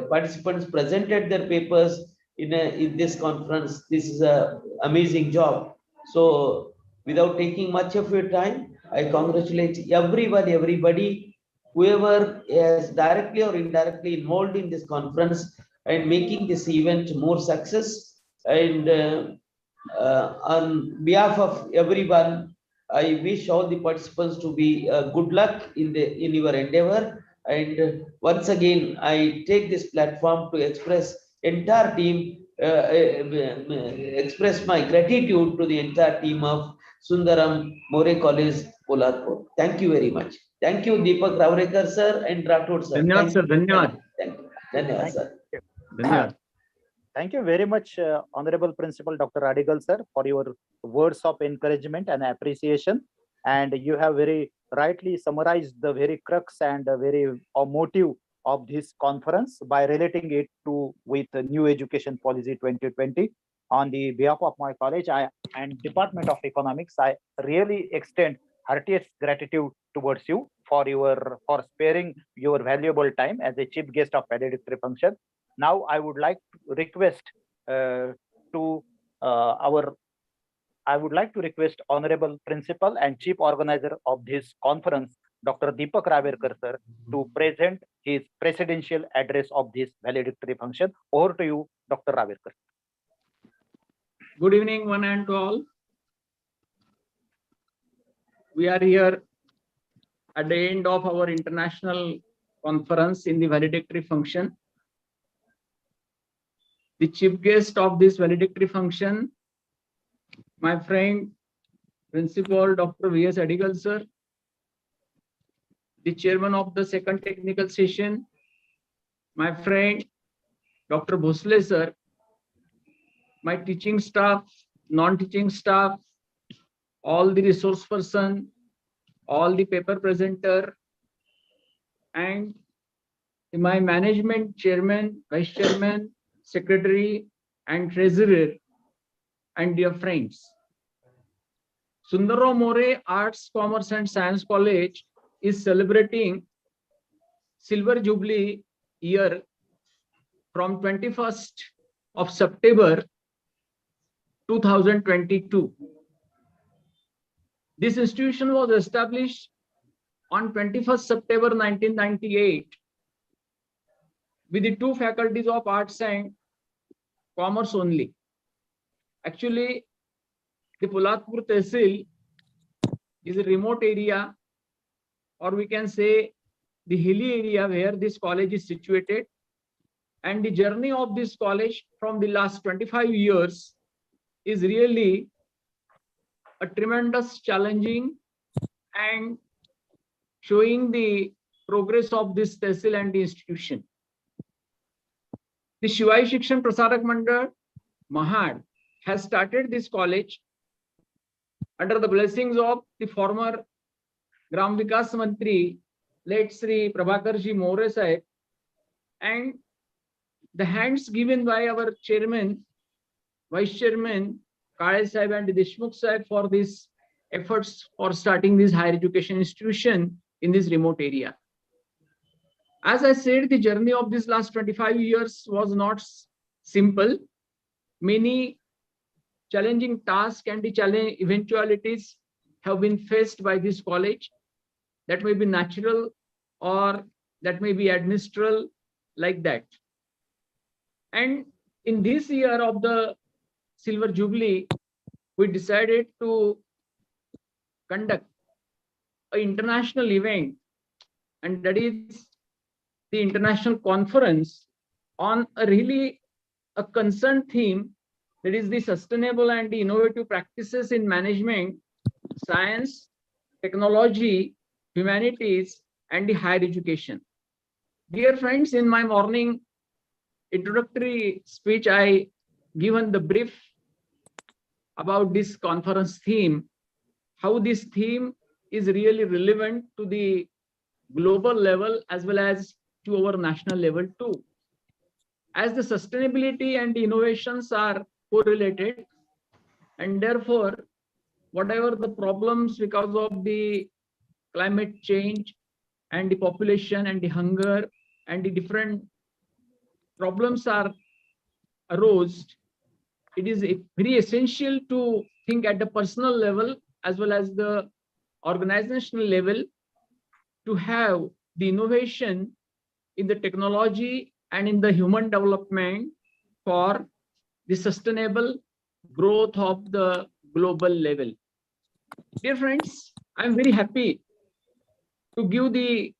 [SPEAKER 8] participants presented their papers in this conference. This is an amazing job. So without taking much of your time, I congratulate everybody, whoever is directly or indirectly involved in this conference and making this event more success. And on behalf of everyone, I wish all the participants to be good luck in your endeavor. And once again, I take this platform to express entire team, express my gratitude to the entire team of Sundaram More College, Polarpur. Thank you very much. Thank you, Deepak Ravrekar sir and Rathod sir.
[SPEAKER 14] Dhanyawad sir, dhanyawad.
[SPEAKER 8] Thank you. Dhanyawad sir.
[SPEAKER 14] Dhanyawad.
[SPEAKER 1] Thank you very much, Honorable Principal Dr. Radigal sir, for your words of encouragement and appreciation. And you have very rightly summarized the very crux and the very motive of this conference by relating it to with the new education policy 2020. On the behalf of my college and Department of Economics, I really extend heartiest gratitude towards you for sparing your valuable time as a chief guest of valedictory function. Now I would like to request to our I would like to request Honorable Principal and Chief Organizer of this conference, Dr. Deepak Raverkar sir, to present his presidential address of this valedictory function. Over to you, Dr. Raverkar.
[SPEAKER 14] Good evening, one and all. We are here at the end of our international conference in the valedictory function. The chief guest of this valedictory function, my friend, Principal Dr. V.S. Adigal sir, the chairman of the second technical session, my friend, Dr. Bhosle sir, my teaching staff, non-teaching staff, all the resource person, all the paper presenter, and my management chairman, vice chairman, secretary, and treasurer, and dear friends. Sundarrao More Arts, Commerce and Science College is celebrating Silver Jubilee year from 21st of September 2022. This institution was established on 21st September 1998 with the two faculties of arts and commerce only. Actually, the Polatpur Tehsil is a remote area, or we can say the hilly area where this college is situated. And the journey of this college from the last 25 years is really a tremendous challenging and showing the progress of this tehsil and the institution. The Shivai Shikshan Prasarak Mandal, Mahad, has started this college under the blessings of the former Gram Vikas Mantri, late Sri Prabhakarji More Sahib, and the hands given by our chairman, vice chairman, Kale Sahib and Deshmukh Sahib for these efforts for starting this higher education institution in this remote area. As I said, the journey of this last 25 years was not simple. Many challenging tasks and the challenge eventualities have been faced by this college. That may be natural or that may be administral, like that. And in this year of the Silver Jubilee, we decided to conduct an international event, and that is the international conference on a really a concerned theme, that is the sustainable and the innovative practices in management, science, technology, humanities, and the higher education. Dear friends, in my morning introductory speech, I given the brief about this conference theme, how this theme is really relevant to the global level as well as to our national level too. As the sustainability and the innovations are correlated, and therefore whatever the problems because of the climate change and the population and the hunger and the different problems are arose, it is very essential to think at the personal level as well as the organizational level to have the innovation in the technology and in the human development for the sustainable growth of the global level. Dear friends, I'm very happy to give the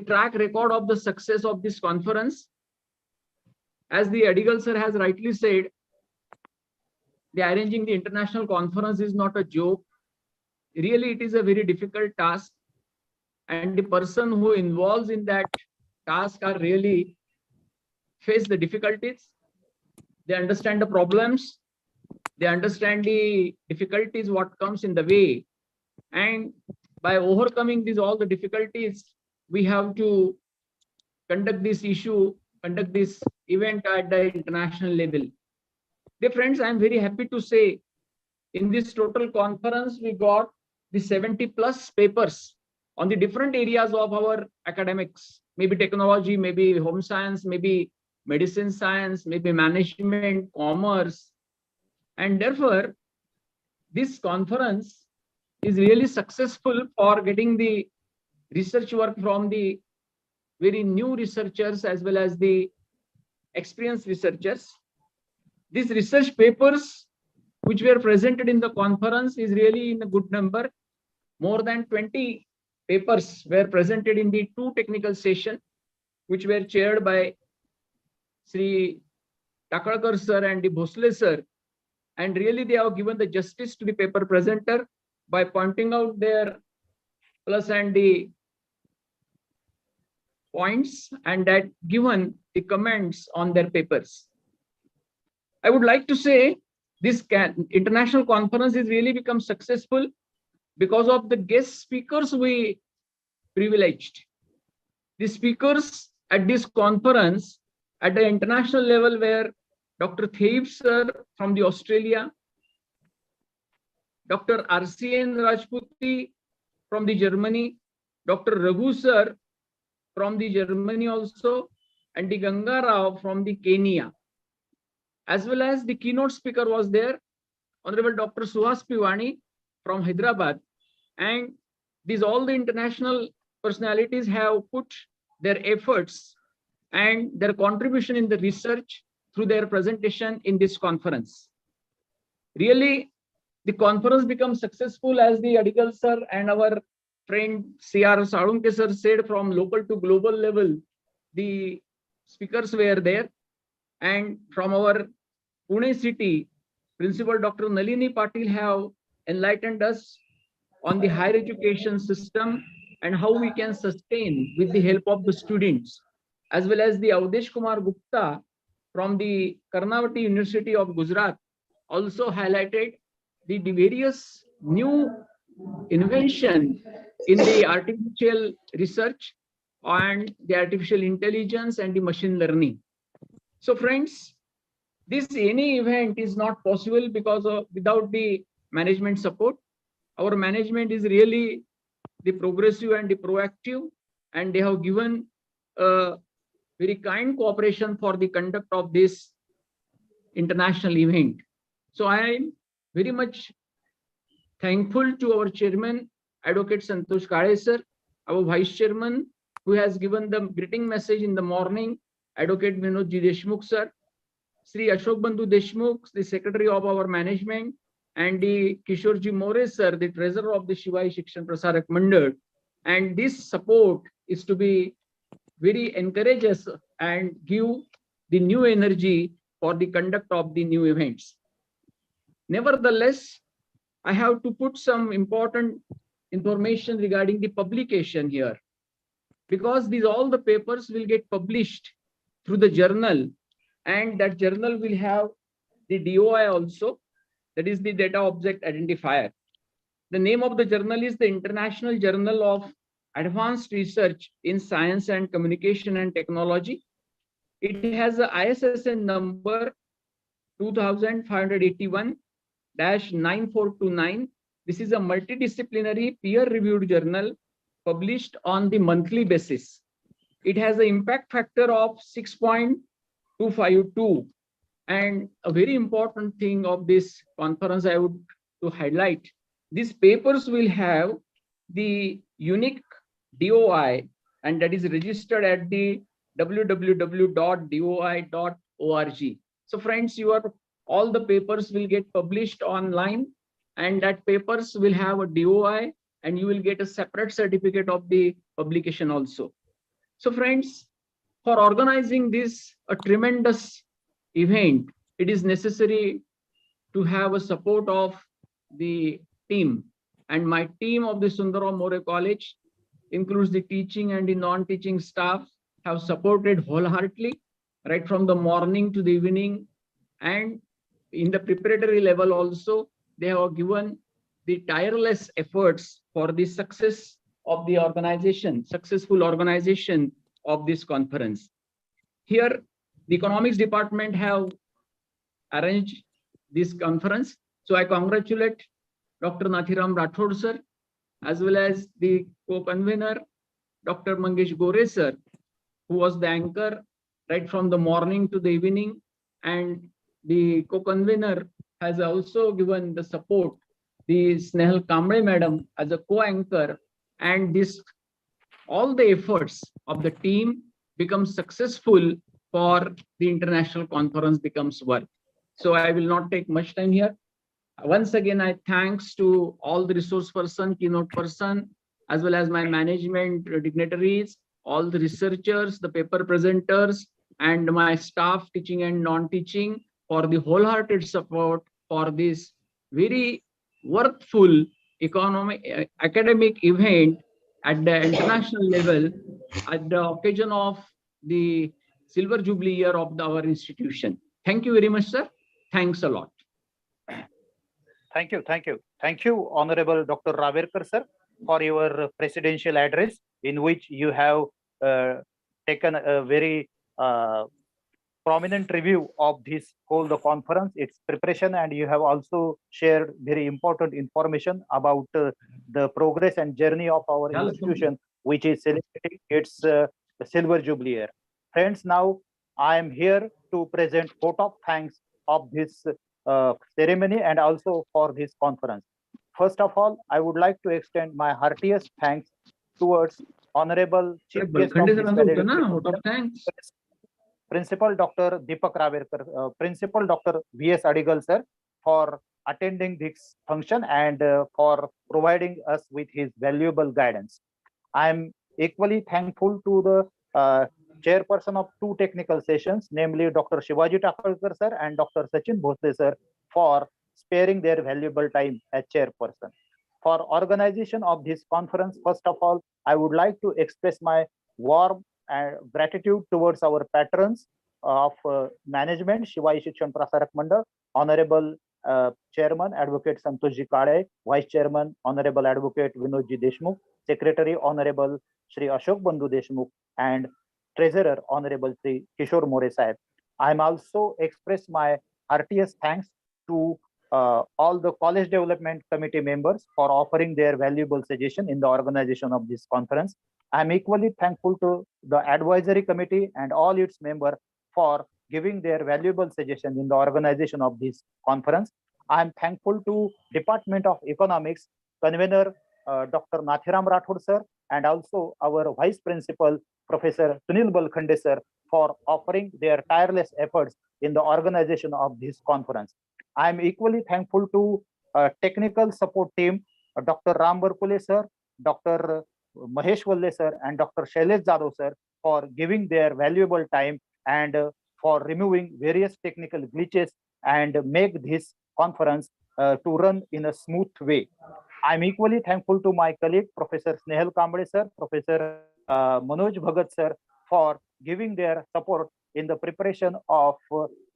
[SPEAKER 14] track record of the success of this conference. As the Adigal sir has rightly said, the arranging the international conference is not a joke. Really, it is a very difficult task, and the person who involves in that task are really face the difficulties. They understand the problems, they understand the difficulties what comes in the way, and by overcoming these all the difficulties, we have to conduct this event at the international level. Dear friends, I am very happy to say in this total conference, we got the 70+ papers on the different areas of our academics, maybe technology, maybe home science, maybe medicine science, maybe management, commerce. And therefore, this conference is really successful for getting the research work from the very new researchers as well as the experienced researchers. These research papers which were presented in the conference is really in a good number. More than 20 papers were presented in the 2 technical sessions, which were chaired by Sri Takalkar sir and the Bhosle sir. And really they have given the justice to the paper presenter by pointing out their plus and the points and that given the comments on their papers. I would like to say this international conference is really become successful because of the guest speakers we privileged. The speakers at this conference at the international level were Dr. Theib sir from the Australia, Dr. RCN Rajputi from the Germany, Dr. Raghu sir from the Germany also, and the Ganga Rao from the Kenya. As well as the keynote speaker was there, Honorable Dr. Suhas Piwani from Hyderabad. And these all the international personalities have put their efforts and their contribution in the research through their presentation in this conference. Really, the conference becomes successful as the Adigal sir and our friend C.R. Salunke sir said, from local to global level, the speakers were there. And from our Pune city, Principal Dr. Nalini Patil have enlightened us on the higher education system and how we can sustain with the help of the students, as well as the Avdesh Kumar Gupta from the Karnavati University of Gujarat also highlighted the various new invention in the artificial research and the artificial intelligence and the machine learning. So friends, this any event is not possible because of without the management support. Our management is really the progressive and the proactive, and they have given a very kind cooperation for the conduct of this international event. So I am very much thankful to our chairman, Advocate Santosh Kale sir, our vice chairman, who has given the greeting message in the morning, Advocate Vinod Ji Deshmukh sir, Sri Ashok Bandhu Deshmukh, the secretary of our management, and the Kishore Ji More sir, the treasurer of the Shivai Shikshan Prasarak Mandal. And this support is to be very encourageous and give the new energy for the conduct of the new events. Nevertheless, I have to put some important information regarding the publication here, because these all the papers will get published through the journal, and that journal will have the DOI also, that is the data object identifier. The name of the journal is the International Journal of Advanced Research in Science and Communication and Technology. It has a ISSN number 2581-9429. This is a multidisciplinary peer-reviewed journal published on the monthly basis. It has an impact factor of 6.252. And a very important thing of this conference I would to highlight, these papers will have the unique DOI, and that is registered at the www.doi.org. So friends, all the papers will get published online, and that papers will have a DOI, and you will get a separate certificate of the publication also. So friends, for organizing this a tremendous event, it is necessary to have a support of the team, and my team of the Sundaram More College includes the teaching and the non-teaching staff have supported wholeheartedly right from the morning to the evening, and in the preparatory level also they have given the tireless efforts for the success of the organization, successful organization of this conference. Here, the economics department have arranged this conference. So I congratulate Dr. Nathiram Rathod sir, as well as the co-convener, Dr. Mangesh Gore sir, who was the anchor right from the morning to the evening. And the co-convener has also given the support, the Snehal Kamble madam as a co-anchor, and this all the efforts of the team become successful for the international conference becomes work. So I will not take much time here. Once again, I thanks to all the resource person, keynote person, as well as my management dignitaries, all the researchers, the paper presenters, and my staff teaching and non-teaching for the wholehearted support for this very worthful economic academic event at the international level at the occasion of the silver jubilee year of our institution. Thank you very much, sir. Thanks a lot.
[SPEAKER 1] Thank you, thank you. Thank you, Honorable Dr. Raverkar, sir, for your presidential address, in which you have taken a very prominent review of this whole the conference, its preparation, and you have also shared very important information about the progress and journey of our institution, which is celebrating its silver jubilee year. Friends, now I am here to present vote of thanks of this ceremony and also for this conference. First of all, I would like to extend my heartiest thanks towards Honorable Chief Guest of this valedictorian, Principal Dr. Deepak Raverkar, Principal Dr. V.S. Adigal sir, for attending this function and for providing us with his valuable guidance. I am equally thankful to the chairperson of two technical sessions, namely Dr. Shivaji Takalkar sir and Dr. Sachin Bhosle sir, for sparing their valuable time as chairperson. For organization of this conference, first of all, I would like to express my warm gratitude towards our patrons of management, Shivai Shikshan Prasarak Mandal, Honorable Chairman Advocate Santoshji Kade, Vice Chairman Honorable Advocate Vinodji Deshmukh, Secretary Honorable Shri Ashok Bandhu Deshmukh, and Treasurer Honorable Shri Kishore More Sahib. I am also express my heartiest thanks to all the College Development Committee members for offering their valuable suggestion in the organization of this conference. I am equally thankful to the advisory committee and all its members for giving their valuable suggestion in the organization of this conference. I am thankful to Department of Economics, convener Dr. Nathiram Rathod sir, and also our Vice Principal, Professor Sunil Balkhande sir, for offering their tireless efforts in the organization of this conference. I am equally thankful to technical support team, Dr. Ram Barkule sir, Dr. Mahesh Valle sir, and Dr. Shailesh Jadhav sir, for giving their valuable time and for removing various technical glitches and make this conference to run in a smooth way. I'm equally thankful to my colleague, Professor Snehal Kamble sir, Professor Manoj Bhagat sir, for giving their support in the preparation of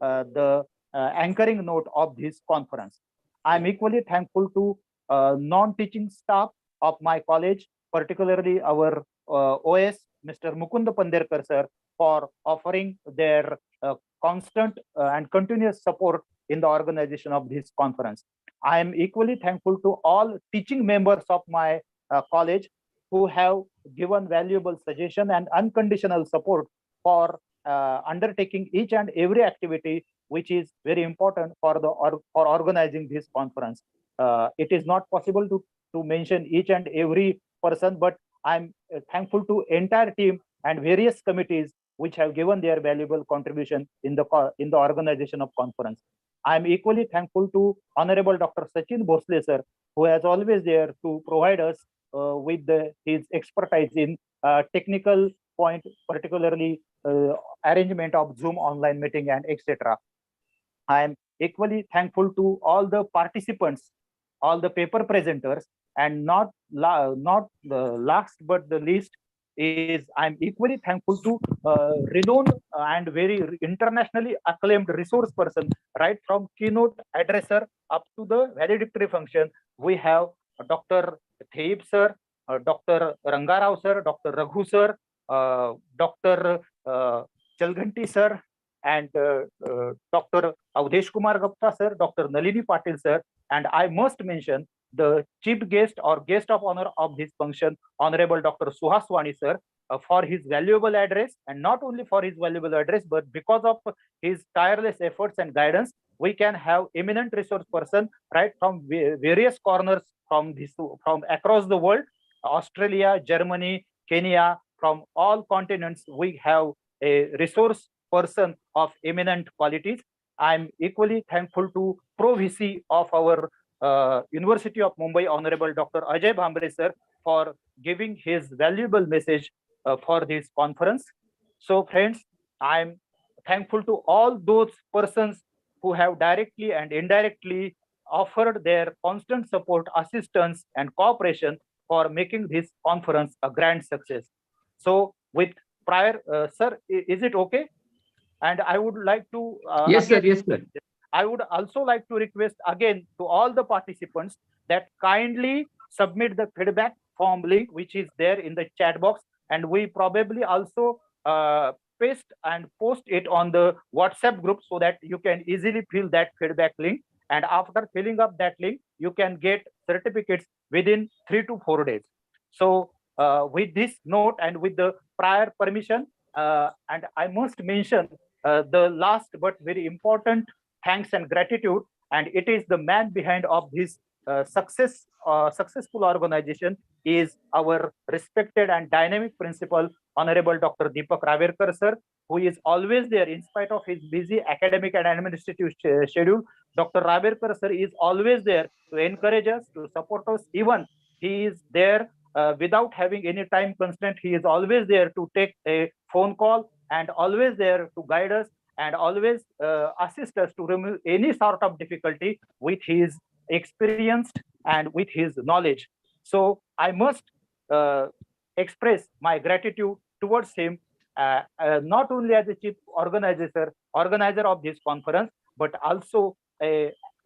[SPEAKER 1] the anchoring note of this conference. I'm equally thankful to non-teaching staff of my college, particularly our OS, Mr. Mukund Panderkar sir, for offering their constant and continuous support in the organization of this conference. I am equally thankful to all teaching members of my college who have given valuable suggestion and unconditional support for undertaking each and every activity which is very important for the for organizing this conference. It is not possible to mention each and every person, but I'm thankful to entire team and various committees which have given their valuable contribution in the organization of conference. I am equally thankful to Honorable Dr. Sachin Bhosle sir, who has always there to provide us with his expertise in technical point, particularly arrangement of Zoom online meeting and etc. I am equally thankful to all the participants, all the paper presenters, and not the last but the least is I'm equally thankful to renowned and very internationally acclaimed resource person, right from keynote addresser up to the valedictory function. We have Dr. Theib sir, Dr. Rangarao sir, Dr. Raghu sir, Dr. Chalganti sir, and Dr. Avdesh Kumar Gupta sir, Dr. Nalini Patil sir, and I must mention the chief guest or guest of honor of this function, Honorable Dr. Suhaswani sir, for his valuable address, and not only for his valuable address, but because of his tireless efforts and guidance, we can have eminent resource person right from various corners from across the world, Australia, Germany, Kenya, from all continents. We have a resource person of eminent qualities. I'm equally thankful to Pro VC of our University of Mumbai, Honorable Dr. Ajay Bhambre sir, for giving his valuable message for this conference. So friends, I'm thankful to all those persons who have directly and indirectly offered their constant support, assistance, and cooperation for making this conference a grand success. So with prior, sir, is it okay? And I would like to
[SPEAKER 14] Yes, sir.
[SPEAKER 1] again,
[SPEAKER 14] Yes, sir.
[SPEAKER 1] I would also like to request again to all the participants that kindly submit the feedback form link which is there in the chat box, and we probably also paste and post it on the WhatsApp group so that you can easily fill that feedback link. And after filling up that link, you can get certificates within 3 to 4 days. So with this note and with the prior permission, and I must mention the last but very important thanks and gratitude, and it is the man behind of this successful organization is our respected and dynamic principal, Honorable Dr. Deepak Raverkar sir, who is always there in spite of his busy academic and administrative schedule. Dr. Raverkar sir is always there to encourage us, to support us. Even he is there without having any time constraint. He is always there to take a phone call and always there to guide us and always assist us to remove any sort of difficulty with his experience and with his knowledge. So I must express my gratitude towards him, not only as a chief organizer of this conference, but also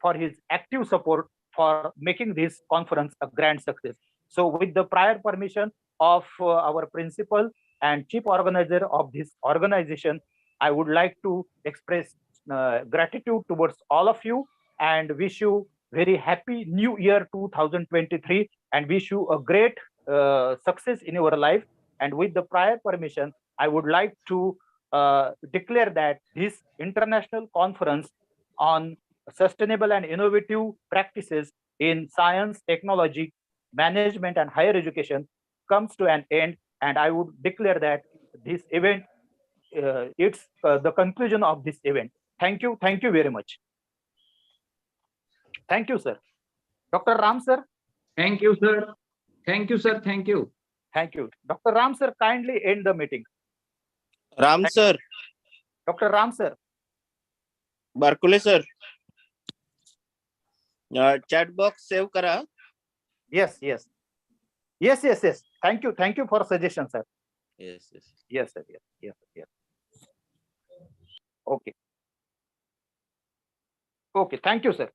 [SPEAKER 1] for his active support for making this conference a grand success. So with the prior permission of our principal and chief organizer of this organization, I would like to express gratitude towards all of you and wish you very happy new year 2023 and wish you a great success in your life. And with the prior permission, I would like to declare that this international conference on sustainable and innovative practices in science, technology, management, and higher education comes to an end. And I would declare that this event, it's the conclusion of this event. Thank you very much. Thank you, sir. Dr. Ram sir.
[SPEAKER 14] Thank you, sir. Thank you, sir. Thank you.
[SPEAKER 1] Thank you. Dr. Ram sir, kindly end the meeting.
[SPEAKER 15] Ram sir.
[SPEAKER 1] Dr. Ram sir.
[SPEAKER 15] Barkule sir. Chat box save kara.
[SPEAKER 1] Yes. Thank you for suggestion, sir.
[SPEAKER 15] Yes.
[SPEAKER 1] Yes, sir. Yes. Okay. Thank you, sir.